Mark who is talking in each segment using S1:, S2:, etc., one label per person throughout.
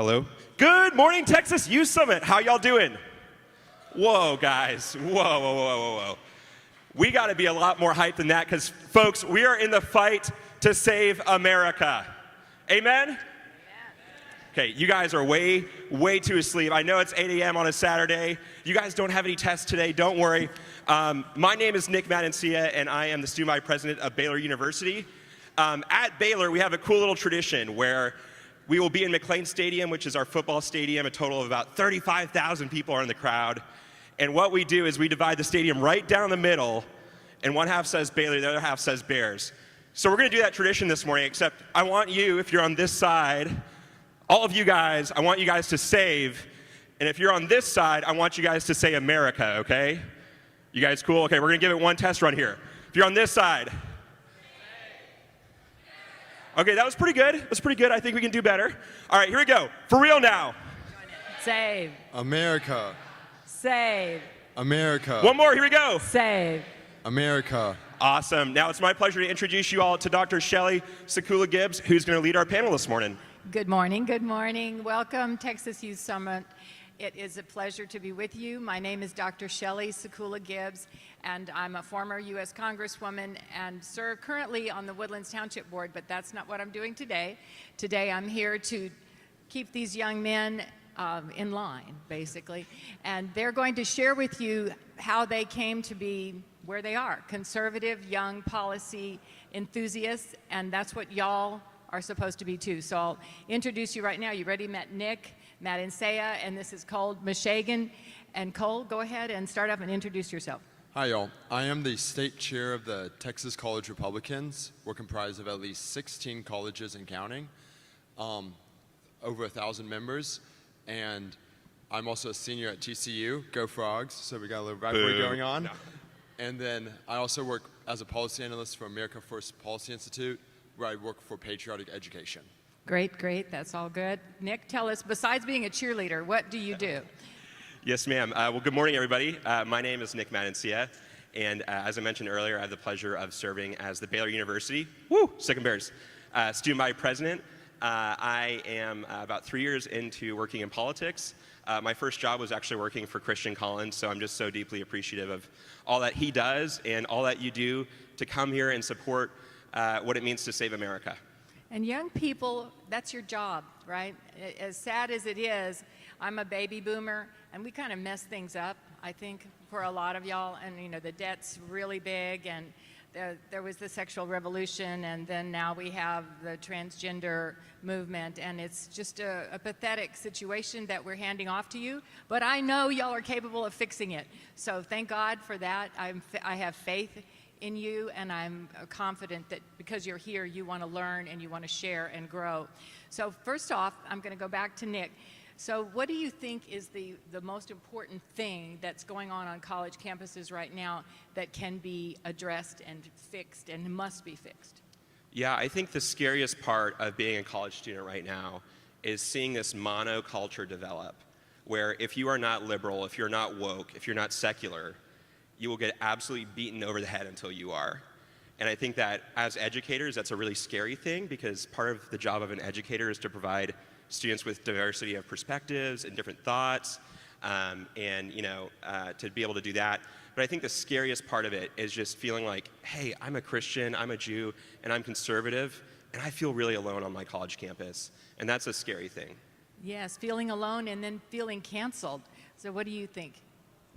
S1: Hello. Good morning, Texas Youth Summit. How y'all doing? Whoa, guys. Whoa. We got to be a lot more hyped than that because, folks, we are in the fight to save America. Amen? Okay, you guys are way too asleep. I know it's 8 a.m. on a Saturday. You guys don't have any tests today. Don't worry. My name is Nick Matancia, and I am the student body president of Baylor University. At Baylor, we have a cool little tradition where we will be in McLean Stadium, which is our football stadium. A total of about 35,000 people are in the crowd. And what we do is we divide the stadium right down the middle, and one half says Baylor, the other half says Bears. So we're going to do that tradition this morning, except I want you, if you're on this side, all of you guys, I want you guys to save. And if you're on this side, I want you guys to say America, okay? You guys cool? Okay, we're going to give it one test run here. If you're on this side. Okay, that was pretty good. That's pretty good. I think we can do better. All right, here we go. For real now.
S2: Save.
S3: America.
S2: Save.
S3: America.
S1: One more, here we go.
S2: Save.
S3: America.
S1: Awesome. Now it's my pleasure to introduce you all to Dr. Shelly Sakula Gibbs, who's going to lead our panel this morning.
S2: Good morning. Good morning. Welcome, Texas Youth Summit. It is a pleasure to be with you. My name is Dr. Shelly Sakula Gibbs, and I'm a former U.S. Congresswoman and serve currently on the Woodlands Township Board, but that's not what I'm doing today. Today I'm here to keep these young men in line, basically, and they're going to share with you how they came to be where they are, conservative, young policy enthusiasts, and that's what y'all are supposed to be too. So I'll introduce you right now. You ready? Met Nick Matancia, and this is Cole Mishagan. And Cole, go ahead and start up and introduce yourself.
S3: Hi, y'all. I am the state chair of the Texas College Republicans. We're comprised of at least 16 colleges and counting, over 1,000 members. And I'm also a senior at TCU, go Frogs, so we got a little rivalry going on.
S1: No.
S3: And then I also work as a policy analyst for America First Policy Institute, where I work for patriotic education.
S2: Great. That's all good. Nick, tell us, besides being a cheerleader, what do you do?
S1: Yes, ma'am. Well, good morning, everybody. My name is Nick Matancia, and as I mentioned earlier, I have the pleasure of serving as the Baylor University, Sick Bears, student body president. I am about 3 years into working in politics. My first job was actually working for Christian Collins, so I'm just so deeply appreciative of all that he does and all that you do to come here and support what it means to save America.
S2: And young people, that's your job, right? As sad as it is, I'm a baby boomer, and we kind of mess things up, I think, for a lot of y'all. And, you know, the debt's really big, and there was the sexual revolution, and then now we have the transgender movement, and it's just a pathetic situation that we're handing off to you. But I know y'all are capable of fixing it. So thank God for that. I have faith in you, and I'm confident that because you're here, you want to learn and you want to share and grow. So first off, I'm going to go back to Nick. So what do you think is the most important thing that's going on college campuses right now that can be addressed and fixed and must be fixed?
S1: Yeah, I think the scariest part of being a college student right now is seeing this monoculture develop, where if you are not liberal, if you're not woke, if you're not secular, you will get absolutely beaten over the head until you are. And I think that as educators, that's a really scary thing, because part of the job of an educator is to provide students with diversity of perspectives and different thoughts, and to be able to do that. But I think the scariest part of it is just feeling like, hey, I'm a Christian, I'm a Jew, and I'm conservative, and I feel really alone on my college campus. And that's a scary thing. Yes,
S2: feeling alone and then feeling canceled. So what do you think,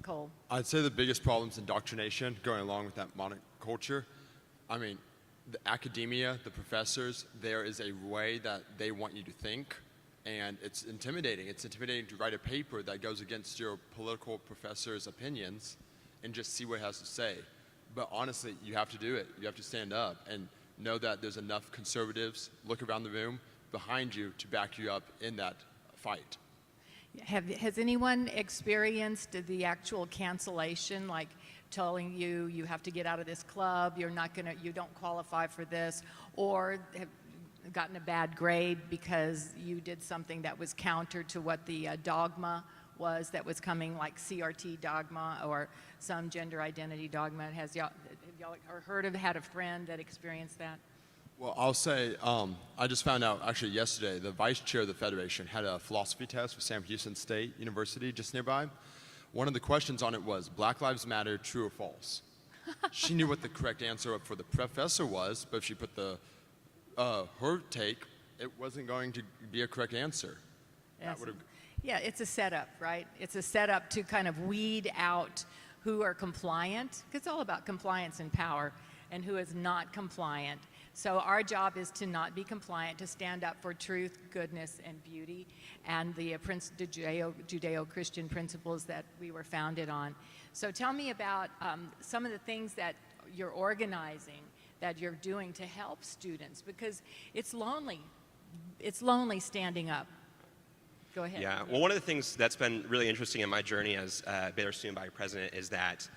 S2: Cole?
S3: I'd say the biggest problem is indoctrination, going along with that monoculture. I mean, the academia, the professors, there is a way that they want you to think, and it's intimidating. It's intimidating to write a paper that goes against your political professor's opinions and just see what it has to say. But honestly, you have to do it. You have to stand up and know that there's enough conservatives, look around the room, behind you to back you up in that fight.
S2: Has anyone experienced the actual cancellation, like telling you you have to get out of this club, you don't qualify for this, or have gotten a bad grade because you did something that was counter to what the dogma was that was coming, like CRT dogma or some gender identity dogma? Have y'all heard of, had a friend that experienced that?
S3: Well, I'll say I just found out actually yesterday the vice chair of the Federation had a philosophy test with Sam Houston State University just nearby. One of the questions on it was Black Lives Matter, true or false? She knew what the correct answer for the professor was, but if she put her take, it wasn't going to be a correct answer. That
S2: Yes.
S3: would've-
S2: Yeah, it's a setup, right? It's a setup to kind of weed out who are compliant, because it's all about compliance and power, and who is not compliant. So our job is to not be compliant, to stand up for truth, goodness, and beauty, and the Judeo-Christian principles that we were founded on. So tell me about some of the things that you're organizing, that you're doing to help students, because it's lonely. It's lonely standing up. Go ahead.
S1: Yeah, well, one of the things that's been really interesting in my journey as Baylor Student Body President is that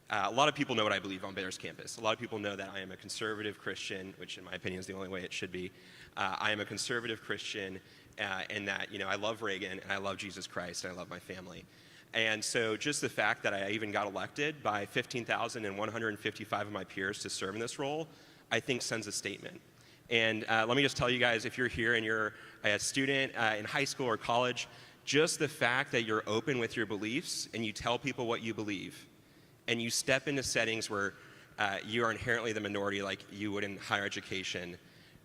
S1: a lot of people know what I believe on Baylor's campus. A lot of people know that I am a conservative Christian, which in my opinion is the only way it should be. I am a conservative Christian, and that, I love Reagan, and I love Jesus Christ, and I love my family. And so just the fact that I even got elected by 15,155 of my peers to serve in this role, I think sends a statement. And let me just tell you guys, if you're here and you're a student in high school or college, just the fact that you're open with your beliefs and you tell people what you believe, and you step into settings where you are inherently the minority like you would in higher education,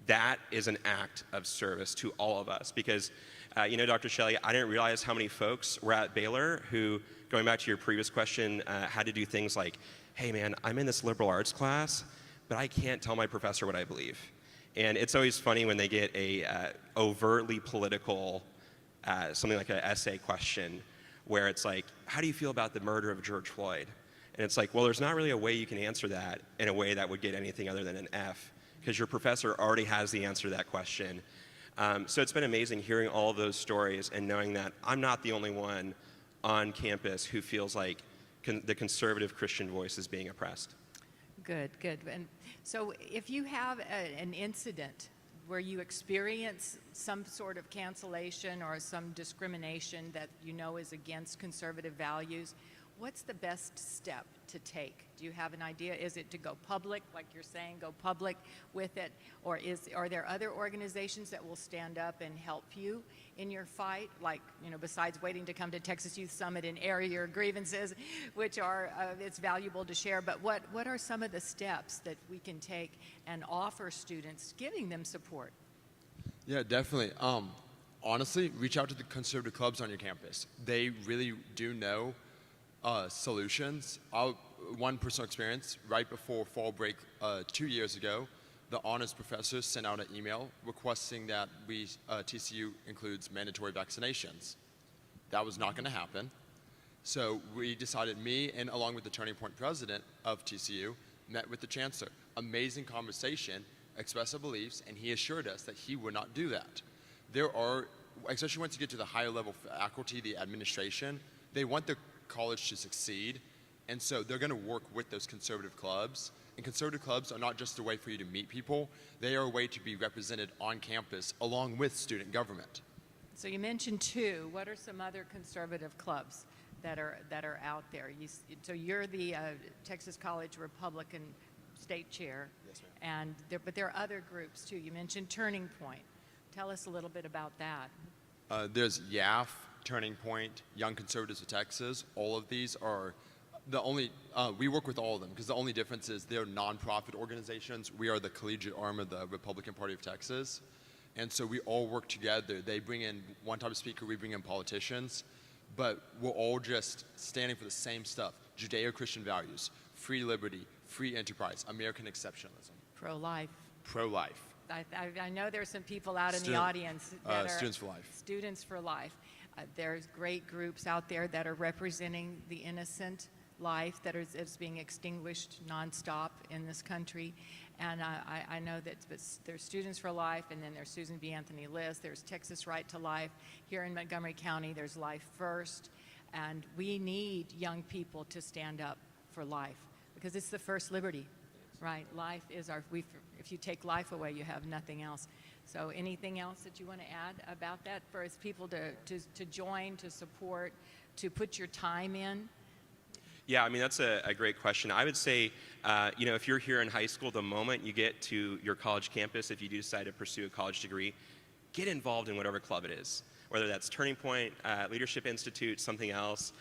S1: that is an act of service to all of us. Because, Dr. Shelley, I didn't realize how many folks were at Baylor who, going back to your previous question, had to do things like, hey man, I'm in this liberal arts class, but I can't tell my professor what I believe. And it's always funny when they get a overtly political, something like an essay question, where it's like, how do you feel about the murder of George Floyd? And it's like, well, there's not really a way you can answer that in a way that would get anything other than an F, because your professor already has the answer to that question. So it's been amazing hearing all of those stories and knowing that I'm not the only one on campus who feels like the conservative Christian voice is being oppressed.
S2: Good, good. And so if you have an incident where you experience some sort of cancellation or some discrimination that you know is against conservative values, what's the best step to take? Do you have an idea? Is it to go public, like you're saying, go public with it? Or are there other organizations that will stand up and help you in your fight? Like, besides waiting to come to Texas Youth Summit and air your grievances, which are, it's valuable to share, but what are some of the steps that we can take and offer students, giving them support?
S3: Yeah, definitely. Honestly, reach out to the conservative clubs on your campus. They really do know solutions. One personal experience, right before fall break 2 years ago, the honors professors sent out an email requesting that TCU includes mandatory vaccinations. That was not going to happen. So we decided, me and along with the Turning Point president of TCU, met with the chancellor. Amazing conversation, expressed our beliefs, and he assured us that he would not do that. There are, especially once you get to the higher level faculty, the administration, they want the college to succeed, and so they're going to work with those conservative clubs. And conservative clubs are not just a way for you to meet people, they are a way to be represented on campus along with student government.
S2: So you mentioned two. What are some other conservative clubs that are out there? So you're the Texas College Republican state chair.
S3: Yes, ma'am.
S2: But there are other groups too. You mentioned Turning Point. Tell us a little bit about that.
S3: There's YAF, Turning Point, Young Conservatives of Texas. All of these are the only, we work with all of them because the only difference is they're nonprofit organizations. We are the collegiate arm of the Republican Party of Texas. And so we all work together. They bring in one type of speaker, we bring in politicians, but we're all just standing for the same stuff. Judeo-Christian values, free liberty, free enterprise, American exceptionalism.
S2: Pro-life.
S3: Pro-life.
S2: I know there's some people out in the audience that are
S3: Students for Life.
S2: Students for Life. There's great groups out there that are representing the innocent life that is being extinguished nonstop in this country. And I know that there's Students for Life, and then there's Susan B. Anthony List, there's Texas Right to Life. Here in Montgomery County, there's Life First. And we need young people to stand up for life because it's the first liberty, right? Life is if you take life away, you have nothing else. So anything else that you want to add about that for people to join, to support, to put your time in?
S1: Yeah, I mean, that's a great question. I would say, if you're here in high school, the moment you get to your college campus, if you do decide to pursue a college degree, get involved in whatever club it is, whether that's Turning Point, Leadership Institute, something else,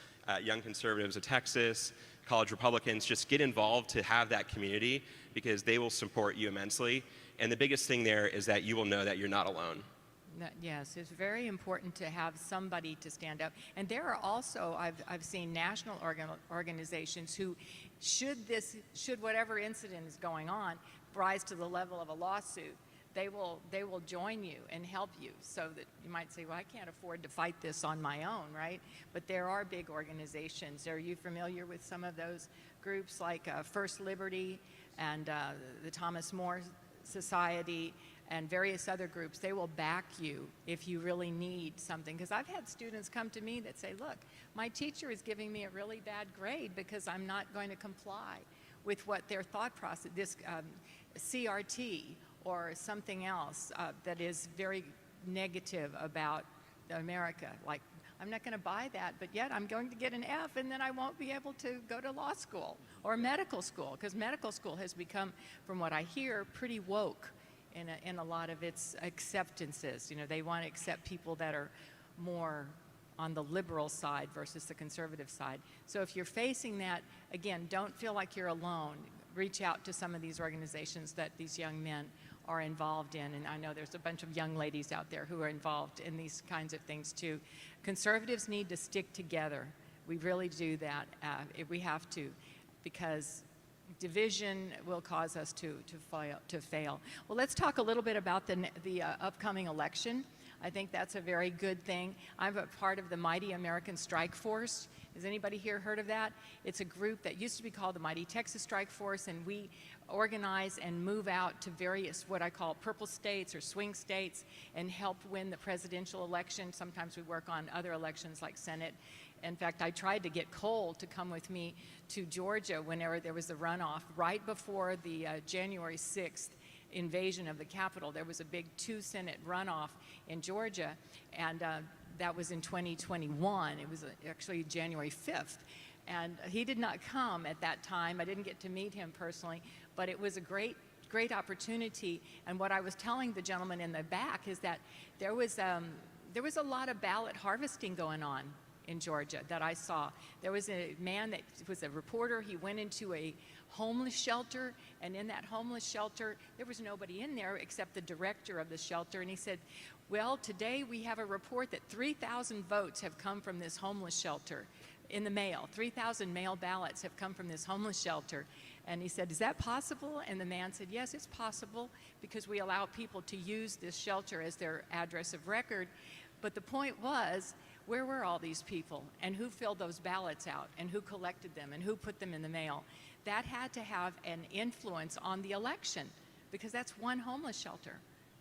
S1: Young Conservatives of Texas, College Republicans. Just get involved to have that community because they will support you immensely. And the biggest thing there is that you will know that you're not alone.
S2: Yes, it's very important to have somebody to stand up. And there are also, I've seen national organizations who, should whatever incident is going on rise to the level of a lawsuit, they will join you and help you, so that you might say, well, I can't afford to fight this on my own, right? But there are big organizations. Are you familiar with some of those groups like First Liberty and the Thomas More Society and various other groups? They will back you if you really need something. Because I've had students come to me that say, look, my teacher is giving me a really bad grade because I'm not going to comply with what their thought process, this CRT or something else that is very negative about America. Like, I'm not going to buy that, but yet I'm going to get an F, and then I won't be able to go to law school or medical school, because medical school has become, from what I hear, pretty woke in a lot of its acceptances. You know, they want to accept people that are more on the liberal side versus the conservative side. So if you're facing that, again, don't feel like you're alone. Reach out to some of these organizations that these young men are involved in, and I know there's a bunch of young ladies out there who are involved in these kinds of things too. Conservatives need to stick together. We really do that. We have to, because division will cause us to fail. Well, let's talk a little bit about the upcoming election. I think that's a very good thing. I'm a part of the Mighty American Strike Force. Has anybody here heard of that? It's a group that used to be called the Mighty Texas Strike Force, and we organize and move out to various what I call purple states or swing states and help win the presidential election. Sometimes we work on other elections like Senate. In fact, I tried to get Cole to come with me to Georgia whenever there was a runoff. Right before the January 6th invasion of the Capitol, there was a big 2-Senate runoff in Georgia, and that was in 2021. It was actually January 5th. And he did not come at that time. I didn't get to meet him personally, but it was a great opportunity. And what I was telling the gentleman in the back is that there was a lot of ballot harvesting going on in Georgia that I saw. There was a man that was a reporter. He went into a homeless shelter, and in that homeless shelter, there was nobody in there except the director of the shelter. And he said, well, today we have a report that 3,000 votes have come from this homeless shelter in the mail. 3,000 mail ballots have come from this homeless shelter. And he said, is that possible? And the man said, yes, it's possible, because we allow people to use this shelter as their address of record. But the point was, where were all these people, and who filled those ballots out, and who collected them, and who put them in the mail? That had to have an influence on the election, because that's one homeless shelter.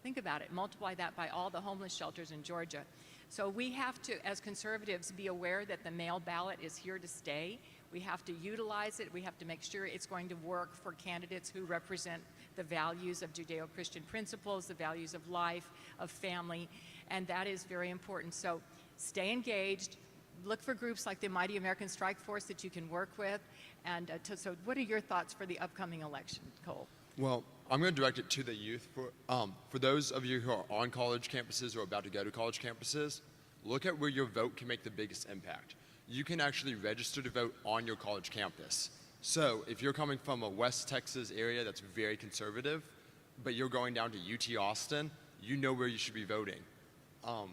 S2: Think about it. Multiply that by all the homeless shelters in Georgia. So we have to, as conservatives, be aware that the mail ballot is here to stay. We have to utilize it. We have to make sure it's going to work for candidates who represent the values of Judeo-Christian principles, the values of life, of family, and that is very important. So stay engaged. Look for groups like the Mighty American Strike Force that you can work with. And so what are your thoughts for the upcoming election, Cole?
S3: Well, I'm going to direct it to the youth. For those of you who are on college campuses or about to go to college campuses, look at where your vote can make the biggest impact. You can actually register to vote on your college campus. So if you're coming from a West Texas area that's very conservative, but you're going down to UT Austin, you know where you should be voting. And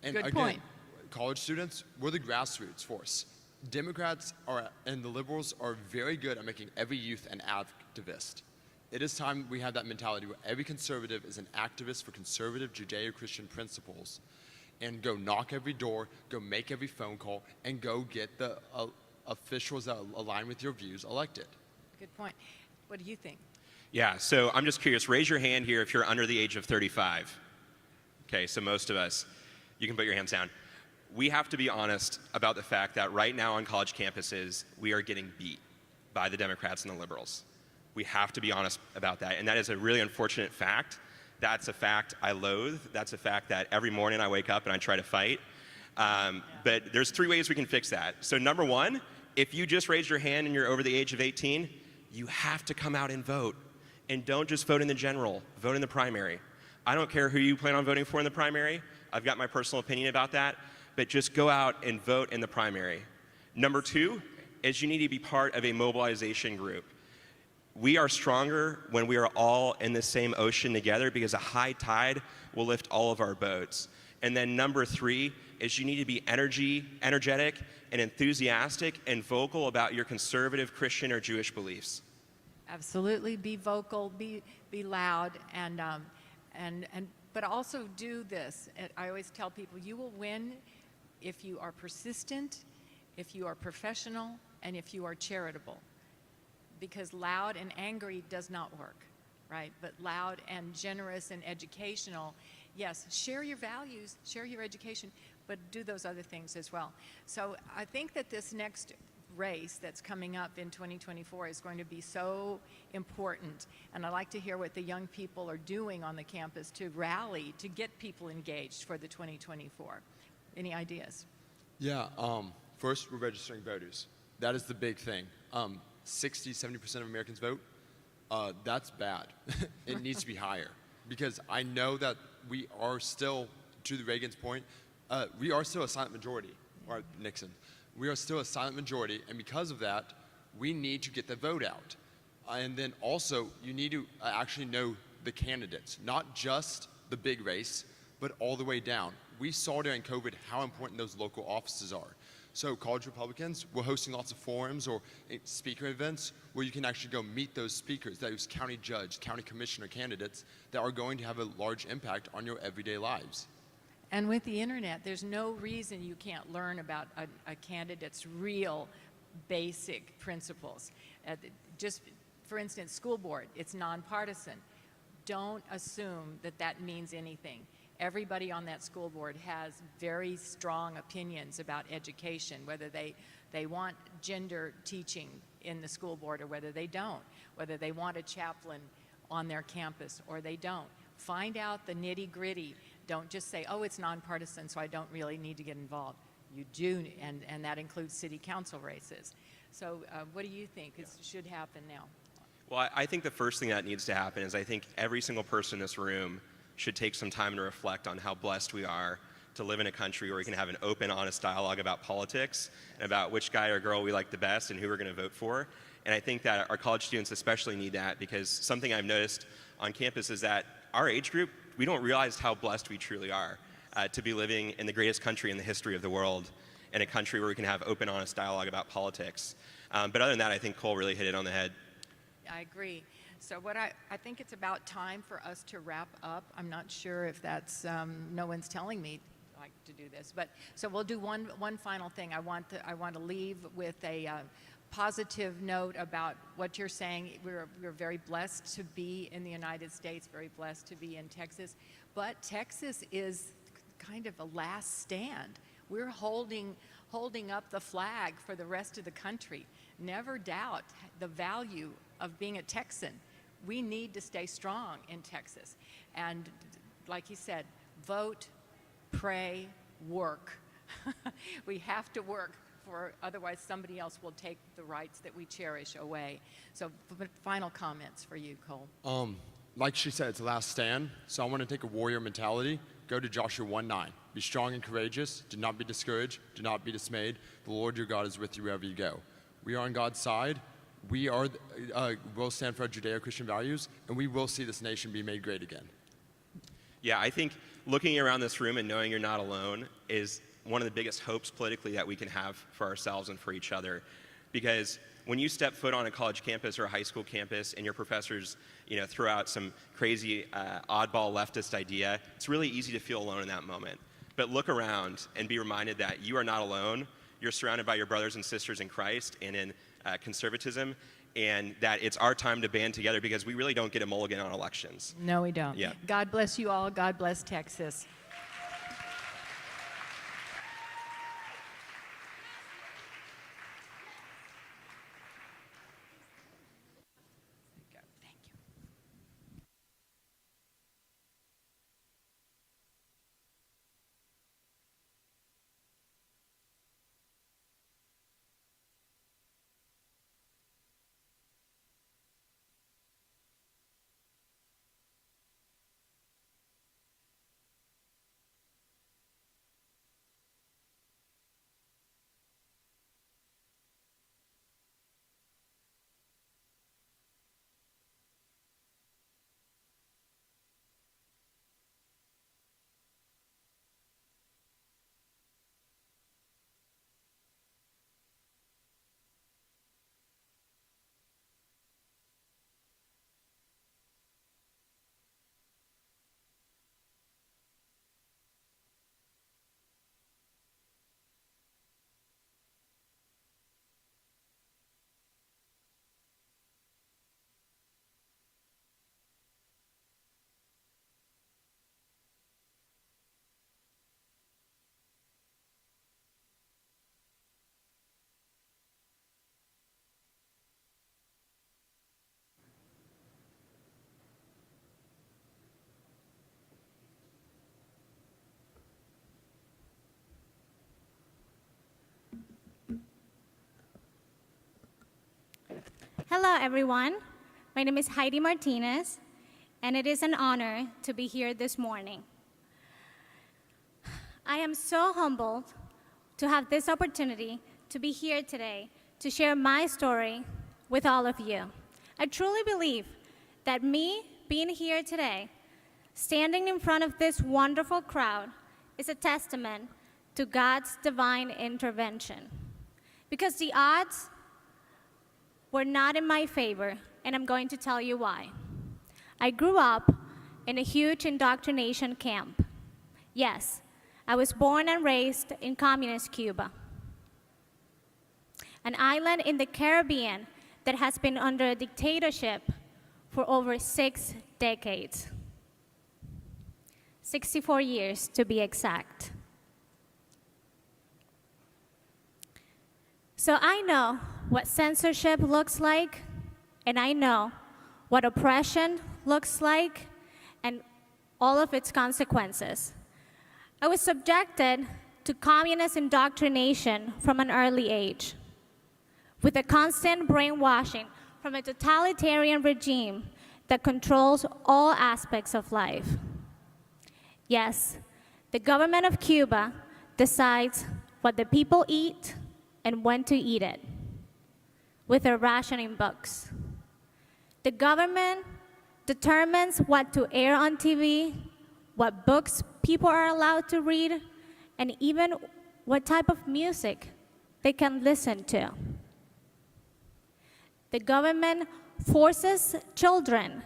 S2: Good
S3: again,
S2: point.
S3: College students, we're the grassroots force. Democrats and the liberals are very good at making every youth an activist. It is time we have that mentality where every conservative is an activist for conservative Judeo-Christian principles, and go knock every door, go make every phone call, and go get the officials that align with your views elected.
S2: Good point. What do you think?
S1: Yeah, so I'm just curious. Raise your hand here if you're under the age of 35. Okay, so most of us, you can put your hands down. We have to be honest about the fact that right now on college campuses, we are getting beat by the Democrats and the liberals. We have to be honest about that, and that is a really unfortunate fact. That's a fact I loathe. That's a fact that every morning I wake up and I try to fight. But there's 3 ways we can fix that. So number one, if you just raised your hand and you're over the age of 18, you have to come out and vote. And don't just vote in the general, vote in the primary. I don't care who you plan on voting for in the primary. I've got my personal opinion about that, but just go out and vote in the primary. Number 2 is you need to be part of a mobilization group. We are stronger when we are all in the same ocean together, because a high tide will lift all of our boats. And then number 3 is you need to be energetic and enthusiastic and vocal about your conservative Christian or Jewish beliefs.
S2: Absolutely, be vocal, be loud, but also do this. I always tell people, you will win if you are persistent, if you are professional, and if you are charitable. Because loud and angry does not work, right? But loud and generous and educational, yes, share your values, share your education, but do those other things as well. So I think that this next race that's coming up in 2024 is going to be so important. And I'd like to hear what the young people are doing on the campus to rally, to get people engaged for the 2024. Any ideas?
S3: Yeah, first, we're registering voters. That is the big thing. 60-70% of Americans vote. That's bad. It needs to be higher, because I know that we are still, to the Reagan's point, we are still a silent majority, or Nixon. We are still a silent majority, and because of that, we need to get the vote out. And then also, you need to actually know the candidates, not just the big race, but all the way down. We saw during COVID how important those local offices are. So College Republicans, we're hosting lots of forums or speaker events where you can actually go meet those speakers, those county judge, county commissioner candidates that are going to have a large impact on your everyday lives.
S2: And with the internet, there's no reason you can't learn about a candidate's real basic principles. Just, for instance, school board, it's nonpartisan. Don't assume that that means anything. Everybody on that school board has very strong opinions about education, whether they want gender teaching in the school board or whether they don't, whether they want a chaplain on their campus or they don't. Find out the nitty-gritty. Don't just say, oh, it's nonpartisan, so I don't really need to get involved. You do, and that includes city council races. So what do you think should happen now?
S1: Well, I think the first thing that needs to happen is I think every single person in this room should take some time to reflect on how blessed we are to live in a country where we can have an open, honest dialogue about politics and about which guy or girl we like the best and who we're going to vote for. And I think that our college students especially need that, because something I've noticed on campus is that our age group, we don't realize how blessed we truly are to be living in the greatest country in the history of the world, in a country where we can have open, honest dialogue about politics. But other than that, I think Cole really hit it on the head.
S2: I agree. So I think it's about time for us to wrap up. I'm not sure if that's, no one's telling me like to do this, but so we'll do one final thing. I want to leave with a positive note about what you're saying. We're very blessed to be in the United States, very blessed to be in Texas, but Texas is kind of a last stand. We're holding up the flag for the rest of the country. Never doubt the value of being a Texan. We need to stay strong in Texas. And like you said, vote, pray, work. We have to work, otherwise somebody else will take the rights that we cherish away. So final comments for you, Cole.
S3: Like she said, it's the last stand. So I want to take a warrior mentality. Go to Joshua 1:9. Be strong and courageous. Do not be discouraged. Do not be dismayed. The Lord your God is with you wherever you go. We are on God's side. We will stand for our Judeo-Christian values, and we will see this nation be made great again.
S1: Yeah, I think looking around this room and knowing you're not alone is one of the biggest hopes politically that we can have for ourselves and for each other. Because when you step foot on a college campus or a high school campus and your professors, throw out some crazy oddball leftist idea, it's really easy to feel alone in that moment. But look around and be reminded that you are not alone. You're surrounded by your brothers and sisters in Christ and in conservatism, and that it's our time to band together, because we really don't get a mulligan on elections.
S2: No, we don't.
S1: Yeah.
S2: God bless you all. God bless Texas.
S4: Hello, everyone. My name is Heidi Martinez, and it is an honor to be here this morning. I am so humbled to have this opportunity to be here today to share my story with all of you. I truly believe that me being here today, standing in front of this wonderful crowd, is a testament to God's divine intervention. Because the odds were not in my favor, and I'm going to tell you why. I grew up in a huge indoctrination camp. Yes, I was born and raised in communist Cuba, an island in the Caribbean that has been under a dictatorship for over 6 decades. 64 years to be exact. So I know what censorship looks like, and I know what oppression looks like, and all of its consequences. I was subjected to communist indoctrination from an early age, with a constant brainwashing from a totalitarian regime that controls all aspects of life. Yes, the government of Cuba decides what the people eat and when to eat it, with their rationing books. The government determines what to air on TV, what books people are allowed to read, and even what type of music they can listen to. The government forces children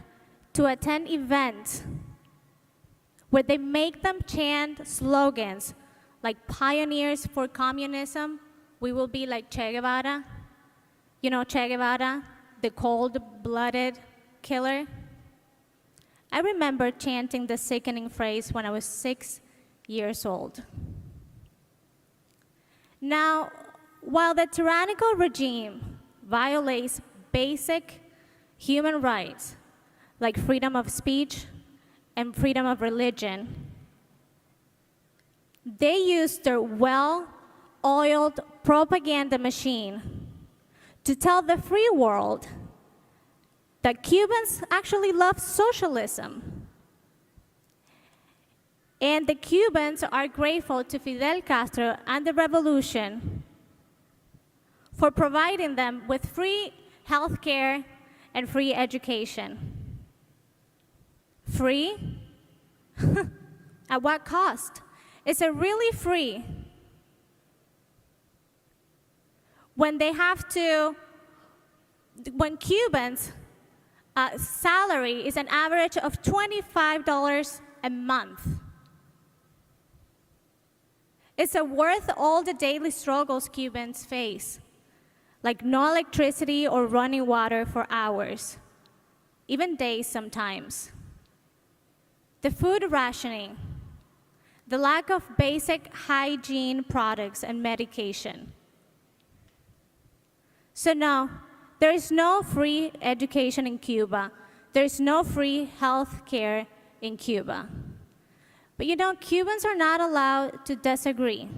S4: to attend events where they make them chant slogans like "Pioneers for Communism," "We will be like Che Guevara." You know Che Guevara, the cold-blooded killer? I remember chanting the sickening phrase when I was 6 years old. Now, while the tyrannical regime violates basic human rights like freedom of speech and freedom of religion, they use their well-oiled propaganda machine to tell the free world that Cubans actually love socialism. And the Cubans are grateful to Fidel Castro and the revolution for providing them with free health care and free education. Free? At what cost? Is it really free? When Cubans' salary is an average of $25 a month. Is it worth all the daily struggles Cubans face, like no electricity or running water for hours, even days sometimes? The food rationing, the lack of basic hygiene products and medication. So no, there is no free education in Cuba. There is no free health care in Cuba. But you know, Cubans are not allowed to disagree,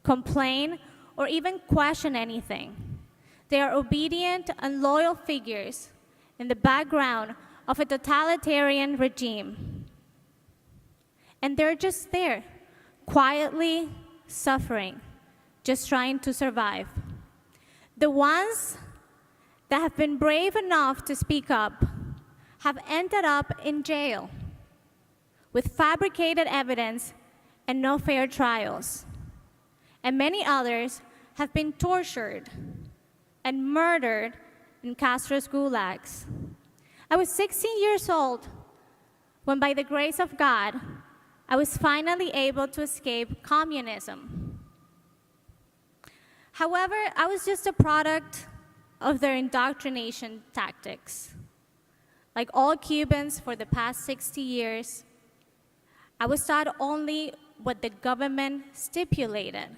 S4: complain, or even question anything. They are obedient and loyal figures in the background of a totalitarian regime. And they're just there, quietly suffering, just trying to survive. The ones that have been brave enough to speak up have ended up in jail with fabricated evidence and no fair trials. And many others have been tortured and murdered in Castro's gulags. I was 16 years old when, by the grace of God, I was finally able to escape communism. However, I was just a product of their indoctrination tactics. Like all Cubans for the past 60 years, I was taught only what the government stipulated,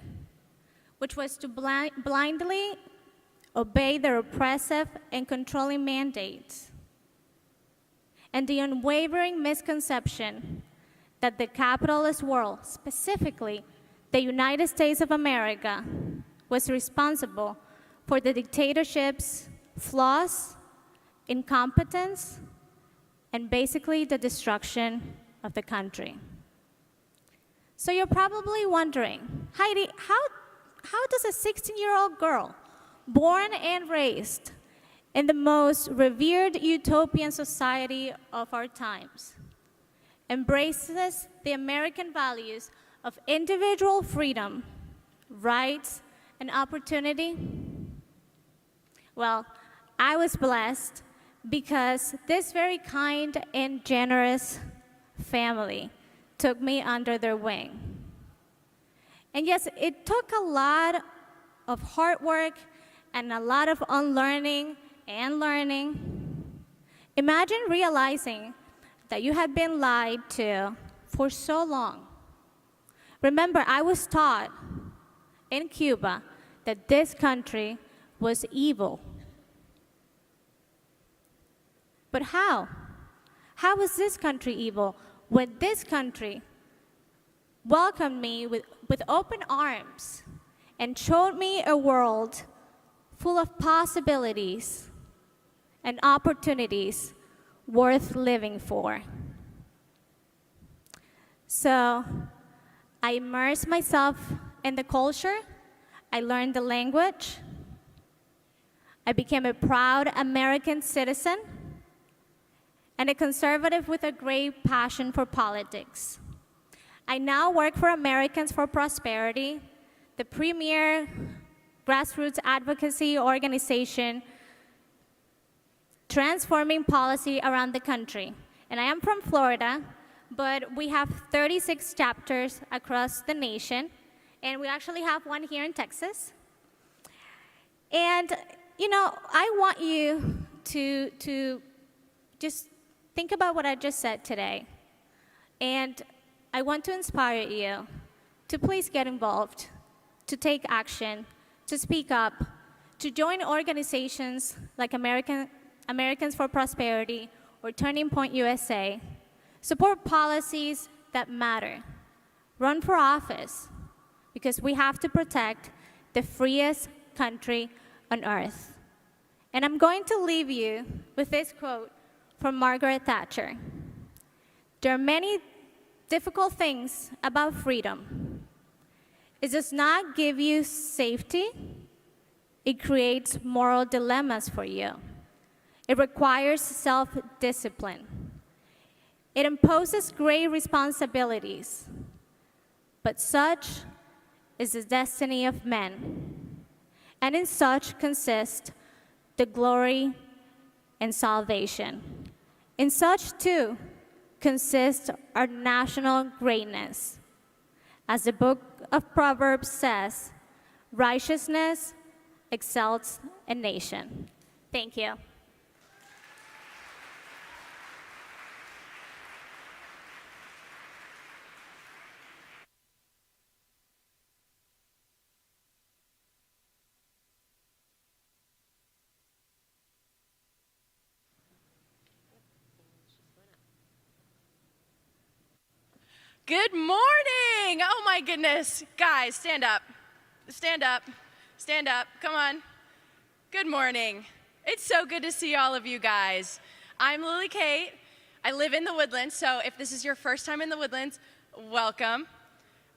S4: which was to blindly obey their oppressive and controlling mandates, and the unwavering misconception that the capitalist world, specifically the United States of America, was responsible for the dictatorships, flaws, incompetence, and basically the destruction of the country. So you're probably wondering, Heidi, how does a 16-year-old girl, born and raised in the most revered utopian society of our times, embraces the American values of individual freedom, rights, and opportunity? Well, I was blessed because this very kind and generous family took me under their wing. And yes, it took a lot of hard work and a lot of unlearning and learning. Imagine realizing that you have been lied to for so long. Remember, I was taught in Cuba that this country was evil. But how? How was this country evil when this country welcomed me with open arms and showed me a world full of possibilities and opportunities worth living for? So I immersed myself in the culture. I learned the language. I became a proud American citizen and a conservative with a great passion for politics. I now work for Americans for Prosperity, the premier grassroots advocacy organization transforming policy around the country. And I am from Florida, but we have 36 chapters across the nation, and we actually have one here in Texas. And, I want you to just think about what I just said today. And I want to inspire you to please get involved, to take action, to speak up, to join organizations like Americans for Prosperity or Turning Point USA. Support policies that matter. Run for office, because we have to protect the freest country on earth. And I'm going to leave you with this quote from Margaret Thatcher. There are many difficult things about freedom. It does not give you safety. It creates moral dilemmas for you. It requires self-discipline. It imposes great responsibilities. But such is the destiny of men. And in such consists the glory and salvation. In such, too, consists our national greatness. As the book of Proverbs says, righteousness exalts a nation. Thank you.
S5: Good morning! Oh my goodness. Guys, stand up. Stand up. Stand up. Come on. Good morning. It's so good to see all of you guys. I'm Lily Kate. I live in the Woodlands, so if this is your first time in the Woodlands, welcome.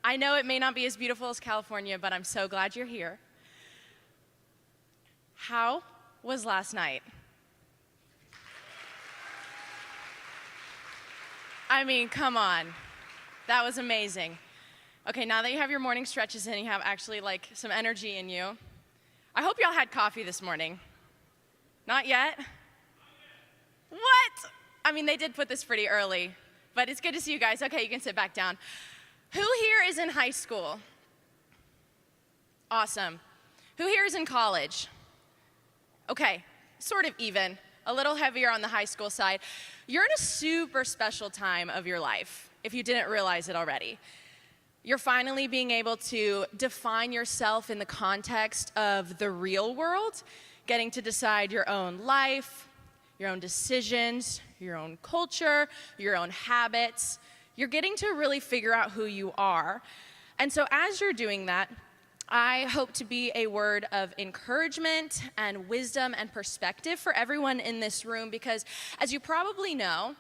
S5: I know it may not be as beautiful as California, but I'm so glad you're here. How was last night? I mean, come on. That was amazing. Okay, now that you have your morning stretches in, you have actually like some energy in you. I hope y'all had coffee this morning. Not yet? What? I mean, they did put this pretty early, but it's good to see you guys. Okay, you can sit back down. Who here is in high school? Awesome. Who here is in college? Okay, sort of even, a little heavier on the high school side. You're in a super special time of your life, if you didn't realize it already. You're finally being able to define yourself in the context of the real world, getting to decide your own life, your own decisions, your own culture, your own habits. You're getting to really figure out who you are. And so as you're doing that, I hope to be a word of encouragement and wisdom and perspective for everyone in this room because, as you probably know,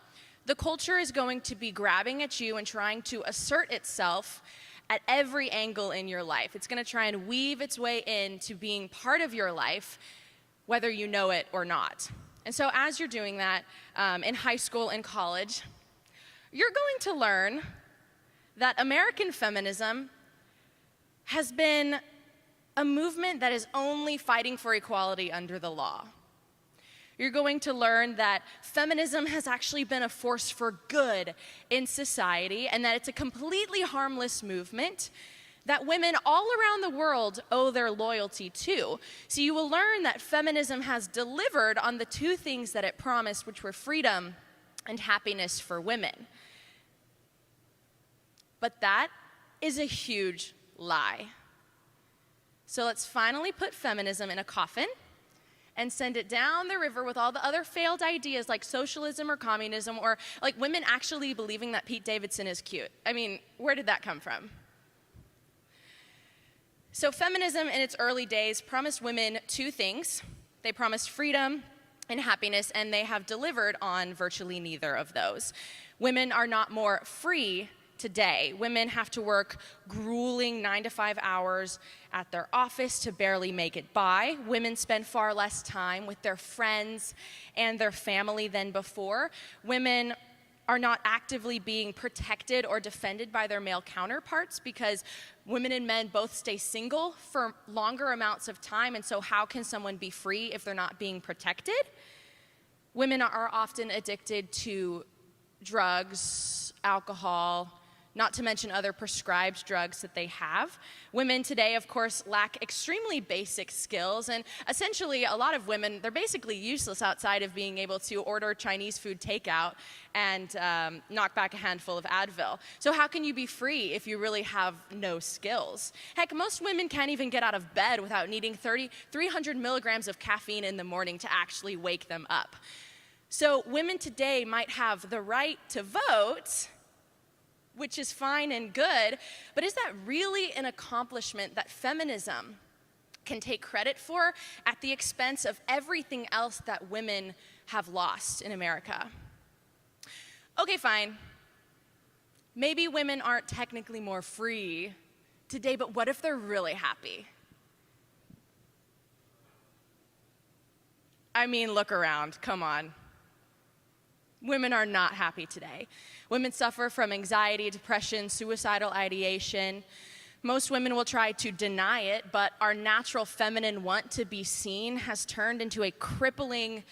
S5: the culture is going to be grabbing at you and trying to assert itself at every angle in your life. It's going to try and weave its way into being part of your life, whether you know it or not. And so as you're doing that in high school and college, you're going to learn that American feminism has been a movement that is only fighting for equality under the law. You're going to learn that feminism has actually been a force for good in society and that it's a completely harmless movement that women all around the world owe their loyalty to. So you will learn that feminism has delivered on the two things that it promised, which were freedom and happiness for women. But that is a huge lie. So let's finally put feminism in a coffin and send it down the river with all the other failed ideas like socialism or communism or like women actually believing that Pete Davidson is cute. I mean, where did that come from? So feminism in its early days promised women two things. They promised freedom and happiness, and they have delivered on virtually neither of those. Women are not more free today. Women have to work grueling 9 to 5 hours at their office to barely make it by. Women spend far less time with their friends and their family than before. Women are not actively being protected or defended by their male counterparts because women and men both stay single for longer amounts of time, and so how can someone be free if they're not being protected? Women are often addicted to drugs, alcohol, not to mention other prescribed drugs that they have. Women today, of course, lack extremely basic skills, and essentially a lot of women, they're basically useless outside of being able to order Chinese food takeout and knock back a handful of Advil. So how can you be free if you really have no skills? Heck, most women can't even get out of bed without needing 300 milligrams of caffeine in the morning to actually wake them up. So women today might have the right to vote, which is fine and good, but is that really an accomplishment that feminism can take credit for at the expense of everything else that women have lost in America? Okay, fine. Maybe women aren't technically more free today, but what if they're really happy? I mean, look around, come on. Women are not happy today. Women suffer from anxiety, depression, suicidal ideation. Most women will try to deny it, but our natural feminine want to be seen has turned into a crippling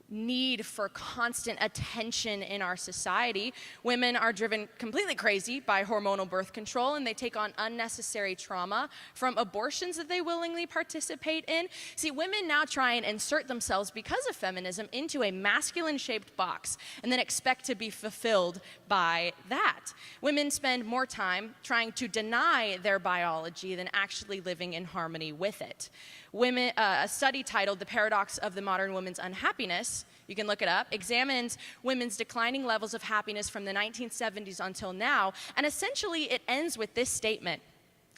S5: need for constant attention in our society. Women are driven completely crazy by hormonal birth control, and they take on unnecessary trauma from abortions that they willingly participate in. See, women now try and insert themselves because of feminism into a masculine-shaped box and then expect to be fulfilled by that. Women spend more time trying to deny their biology than actually living in harmony with it. A study titled The Paradox of the Modern Woman's Unhappiness, you can look it up, examines women's declining levels of happiness from the 1970s until now, and essentially it ends with this statement.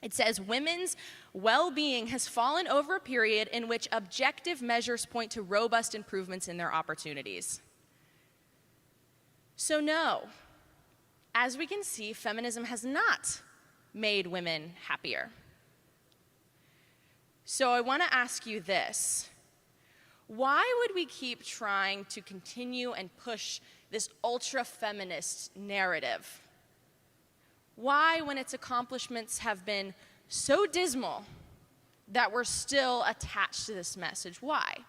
S5: It says, women's well-being has fallen over a period in which objective measures point to robust improvements in their opportunities. So no, as we can see, feminism has not made women happier. So I want to ask you this. Why would we keep trying to continue and push this ultra-feminist narrative? Why, when its accomplishments have been so dismal, that we're still attached to this message? Why?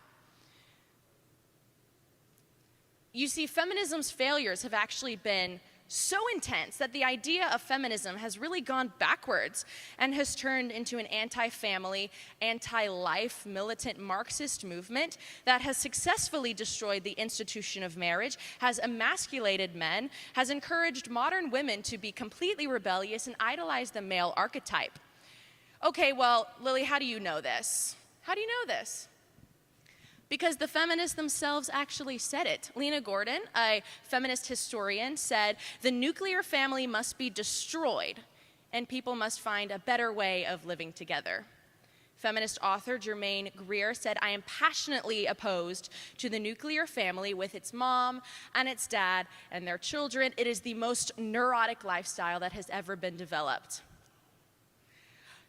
S5: You see, feminism's failures have actually been so intense that the idea of feminism has really gone backwards and has turned into an anti-family, anti-life, militant Marxist movement that has successfully destroyed the institution of marriage, has emasculated men, has encouraged modern women to be completely rebellious and idolize the male archetype. Okay, well, Lily, how do you know this? How do you know this? Because the feminists themselves actually said it. Lena Gordon, a feminist historian, said, the nuclear family must be destroyed and people must find a better way of living together. Feminist author Germaine Greer said, "I am passionately opposed to the nuclear family with its mom and its dad and their children. It is the most neurotic lifestyle that has ever been developed."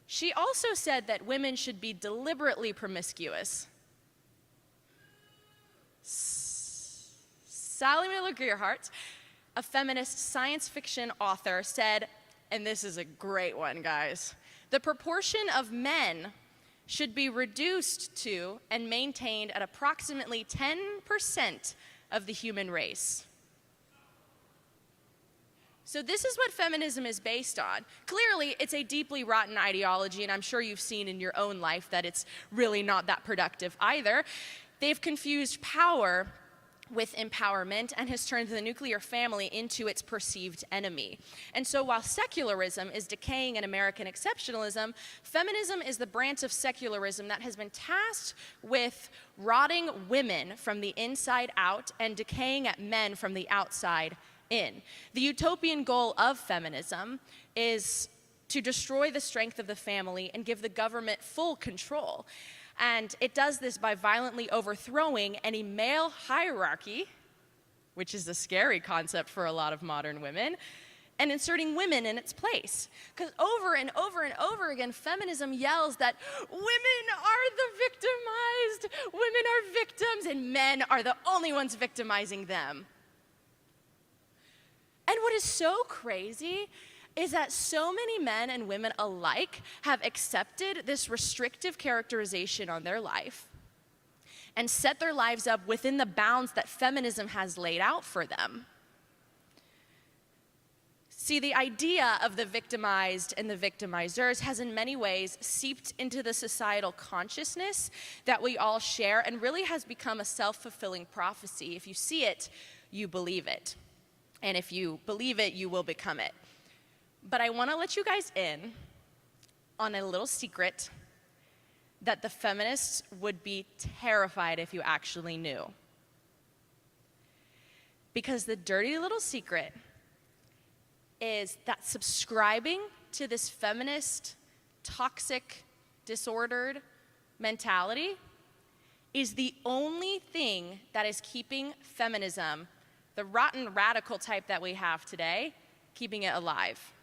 S5: She also said that women should be deliberately promiscuous. Sally Miller Gearhart, a feminist science fiction author, said, and this is a great one, guys, "The proportion of men should be reduced to and maintained at approximately 10% of the human race." So this is what feminism is based on. Clearly, it's a deeply rotten ideology, and I'm sure you've seen in your own life that it's really not that productive either. They've confused power with empowerment and has turned the nuclear family into its perceived enemy. And so while secularism is decaying in American exceptionalism, feminism is the branch of secularism that has been tasked with rotting women from the inside out and decaying at men from the outside in. The utopian goal of feminism is to destroy the strength of the family and give the government full control. And it does this by violently overthrowing any male hierarchy, which is a scary concept for a lot of modern women, and inserting women in its place. Because over and over and over again, feminism yells that women are the victimized, women are victims, and men are the only ones victimizing them. And what is so crazy is that so many men and women alike have accepted this restrictive characterization on their life and set their lives up within the bounds that feminism has laid out for them. See, the idea of the victimized and the victimizers has in many ways seeped into the societal consciousness that we all share and really has become a self-fulfilling prophecy. If you see it, you believe it. And if you believe it, you will become it. But I want to let you guys in on a little secret that the feminists would be terrified if you actually knew. Because the dirty little secret is that subscribing to this feminist, toxic, disordered mentality is the only thing that is keeping feminism, the rotten radical type that we have today, keeping it alive.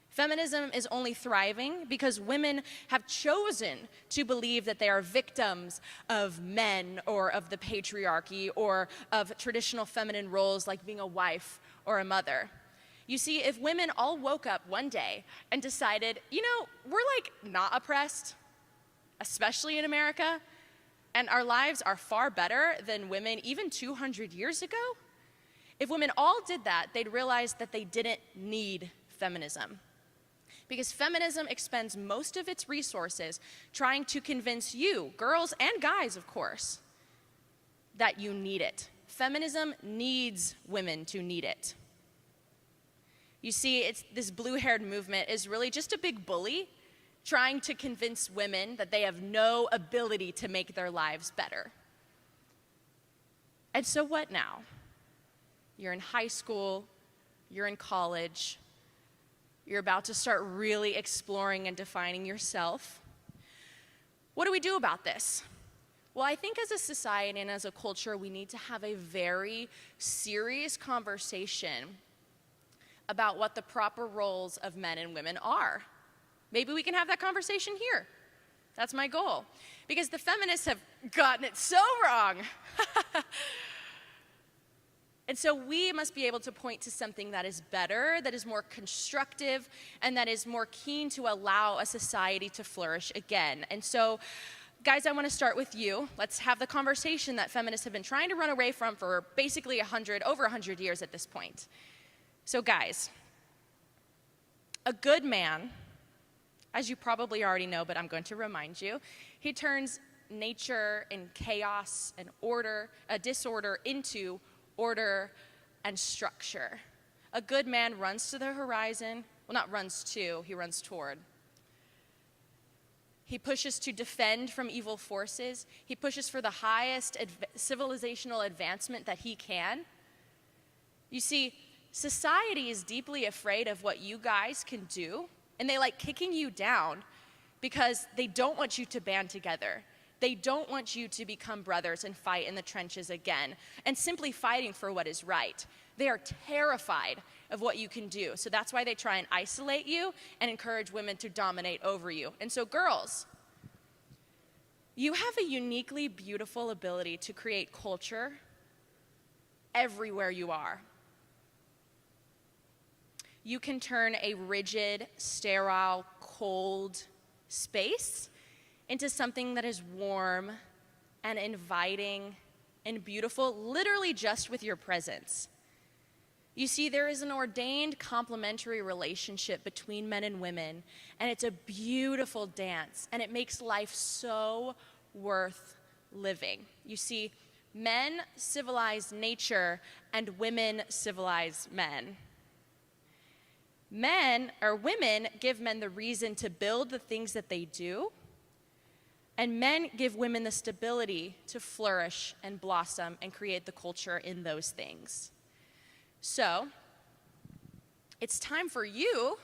S5: Feminism is only thriving because women have chosen to believe that they are victims of men or of the patriarchy or of traditional feminine roles like being a wife or a mother. You see, if women all woke up one day and decided, you know, we're like not oppressed, especially in America, and our lives are far better than women even 200 years ago, if women all did that, they'd realize that they didn't need feminism. Because feminism expends most of its resources trying to convince you, girls and guys, of course, that you need it. Feminism needs women to need it. You see, this blue-haired movement is really just a big bully trying to convince women that they have no ability to make their lives better. And so what now? You're in high school, you're in college, you're about to start really exploring and defining yourself. What do we do about this? Well, I think as a society and as a culture, we need to have a very serious conversation about what the proper roles of men and women are. Maybe we can have that conversation here. That's my goal. Because the feminists have gotten it so wrong. And so we must be able to point to something that is better, that is more constructive, and that is more keen to allow a society to flourish again. And so, guys, I want to start with you. Let's have the conversation that feminists have been trying to run away from for basically over 100 years at this point. So, guys, a good man, as you probably already know, but I'm going to remind you, he turns nature and chaos and disorder into order and structure. A good man runs to the horizon, well, not runs to, he runs toward. He pushes to defend from evil forces. He pushes for the highest civilizational advancement that he can. You see, society is deeply afraid of what you guys can do And they like kicking you down because they don't want you to band together. They don't want you to become brothers and fight in the trenches again and simply fighting for what is right. They are terrified of what you can do. So that's why they try and isolate you and encourage women to dominate over you. And so girls, you have a uniquely beautiful ability to create culture everywhere you are. You can turn a rigid, sterile, cold space into something that is warm and inviting and beautiful, literally just with your presence. You see, there is an ordained complementary relationship between men and women, and it's a beautiful dance, and it makes life so worth living. You see, men civilize nature, and women civilize men. Women give men the reason to build the things that they do, and men give women the stability to flourish and blossom and create the culture in those things. So, it's time for you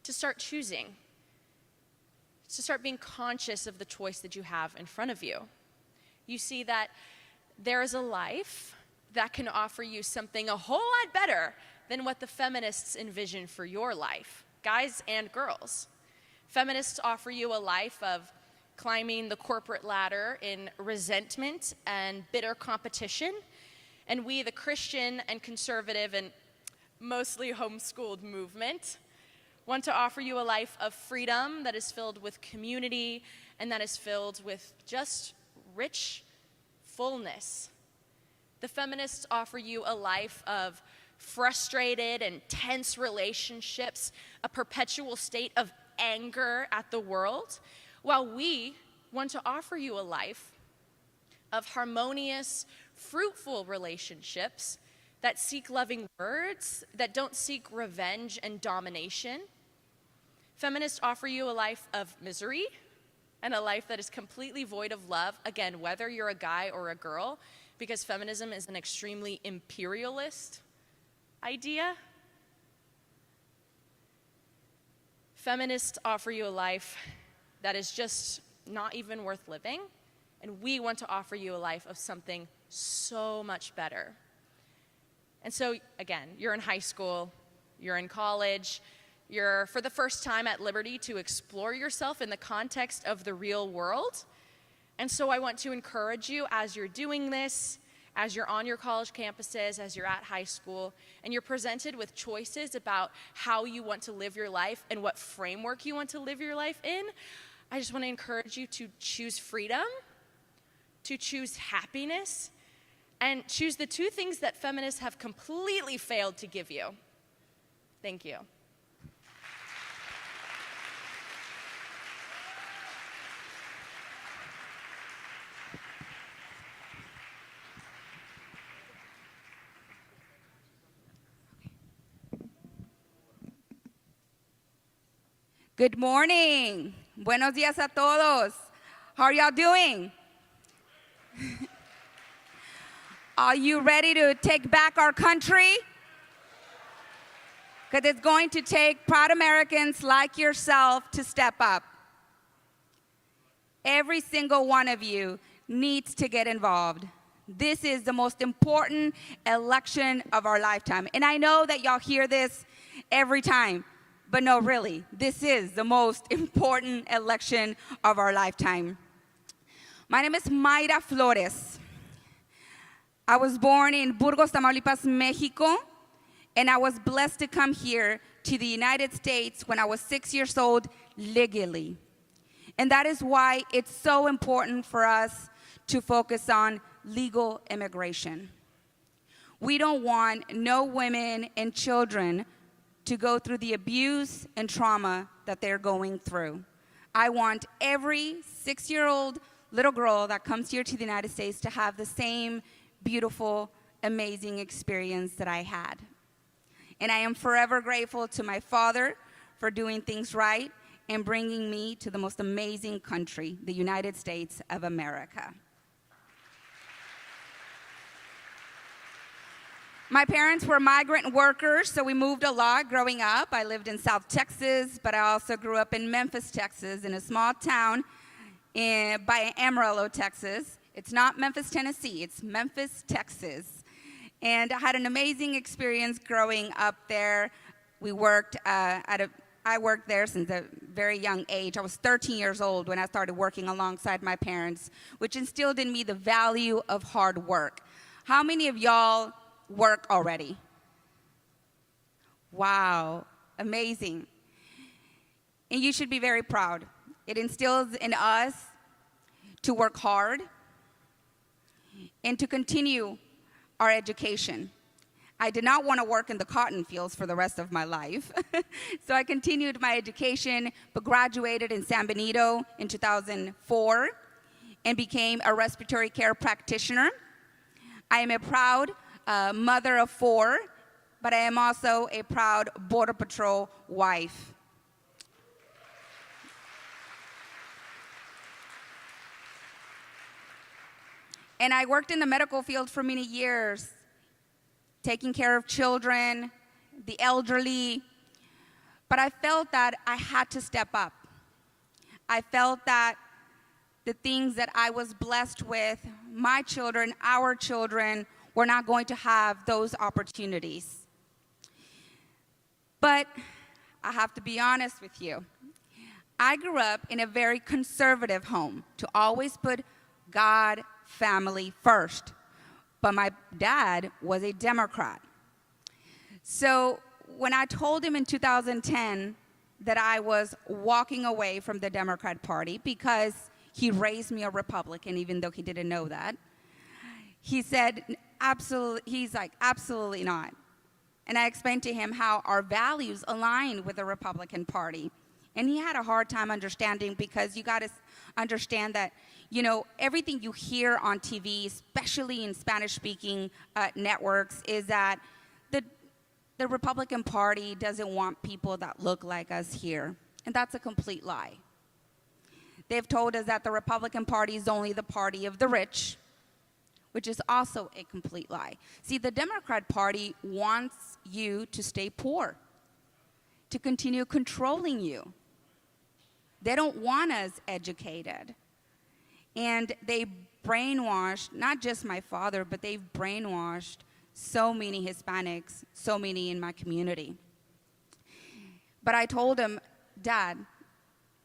S5: to start choosing, to start being conscious of the choice that you have in front of you. You see that there is a life that can offer you something a whole lot better than what the feminists envision for your life, guys and girls. Feminists offer you a life of climbing the corporate ladder in resentment and bitter competition. And we, the Christian and conservative and mostly homeschooled movement, want to offer you a life of freedom that is filled with community and that is filled with just rich fullness. The feminists offer you a life of frustrated and tense relationships, a perpetual state of anger at the world, while we want to offer you a life of harmonious, fruitful relationships that seek loving words, that don't seek revenge and domination. Feminists offer you a life of misery and a life that is completely void of love, again, whether you're a guy or a girl, because feminism is an extremely imperialist idea. Feminists offer you a life that is just not even worth living, and we want to offer you a life of something so much better. And so, again, you're in high school, you're in college, you're for the first time at liberty to explore yourself in the context of the real world. And so I want to encourage you as you're doing this, as you're on your college campuses, as you're at high school, and you're presented with choices about how you want to live your life and what framework you want to live your life in, I just want to encourage you to choose freedom, to choose happiness, and choose the two things that feminists have completely failed to give you. Thank you.
S6: Good morning. Buenos días a todos. How are y'all doing? Are you ready to take back our country? Because it's going to take proud Americans like yourself to step up. Every single one of you needs to get involved. This is the most important election of our lifetime. And I know that y'all hear this every time. But no, really, this is the most important election of our lifetime. My name is Mayra Flores. I was born in Burgos, Tamaulipas, Mexico, and I was blessed to come here to the United States when I was 6 years old legally. And that is why it's so important for us to focus on legal immigration. We don't want no women and children to go through the abuse and trauma that they're going through. I want every 6-year-old little girl that comes here to the United States to have the same beautiful, amazing experience that I had. And I am forever grateful to my father for doing things right and bringing me to the most amazing country, the United States of America. My parents were migrant workers, so we moved a lot growing up. I lived in South Texas, but I also grew up in Memphis, Texas, in a small town by Amarillo, Texas. It's not Memphis, Tennessee, it's Memphis, Texas. And I had an amazing experience growing up there. I worked there since a very young age. I was 13 years old when I started working alongside my parents, which instilled in me the value of hard work. How many of y'all work already? Wow, amazing. And you should be very proud. It instills in us to work hard and to continue our education. I did not want to work in the cotton fields for the rest of my life. So I continued my education, but graduated in San Benito in 2004 and became a respiratory care practitioner. I am a proud mother of 4, but I am also a proud Border Patrol wife. And I worked in the medical field for many years, taking care of children, the elderly, but I felt that I had to step up. I felt that the things that I was blessed with, my children, our children, were not going to have those opportunities. But I have to be honest with you. I grew up in a very conservative home to always put God, family first. But my dad was a Democrat. So when I told him in 2010 that I was walking away from the Democrat Party because he raised me a Republican, even though he didn't know that, he said, absolutely not. And I explained to him how our values align with the Republican Party. And he had a hard time understanding, because you got to understand that, you know, everything you hear on TV, especially in Spanish-speaking networks, is that the Republican Party doesn't want people that look like us here. And that's a complete lie. They've told us that the Republican Party is only the party of the rich, which is also a complete lie. See, the Democrat Party wants you to stay poor, to continue controlling you. They don't want us educated. And they brainwashed, not just my father, but they've brainwashed so many Hispanics, so many in my community. But I told him, Dad,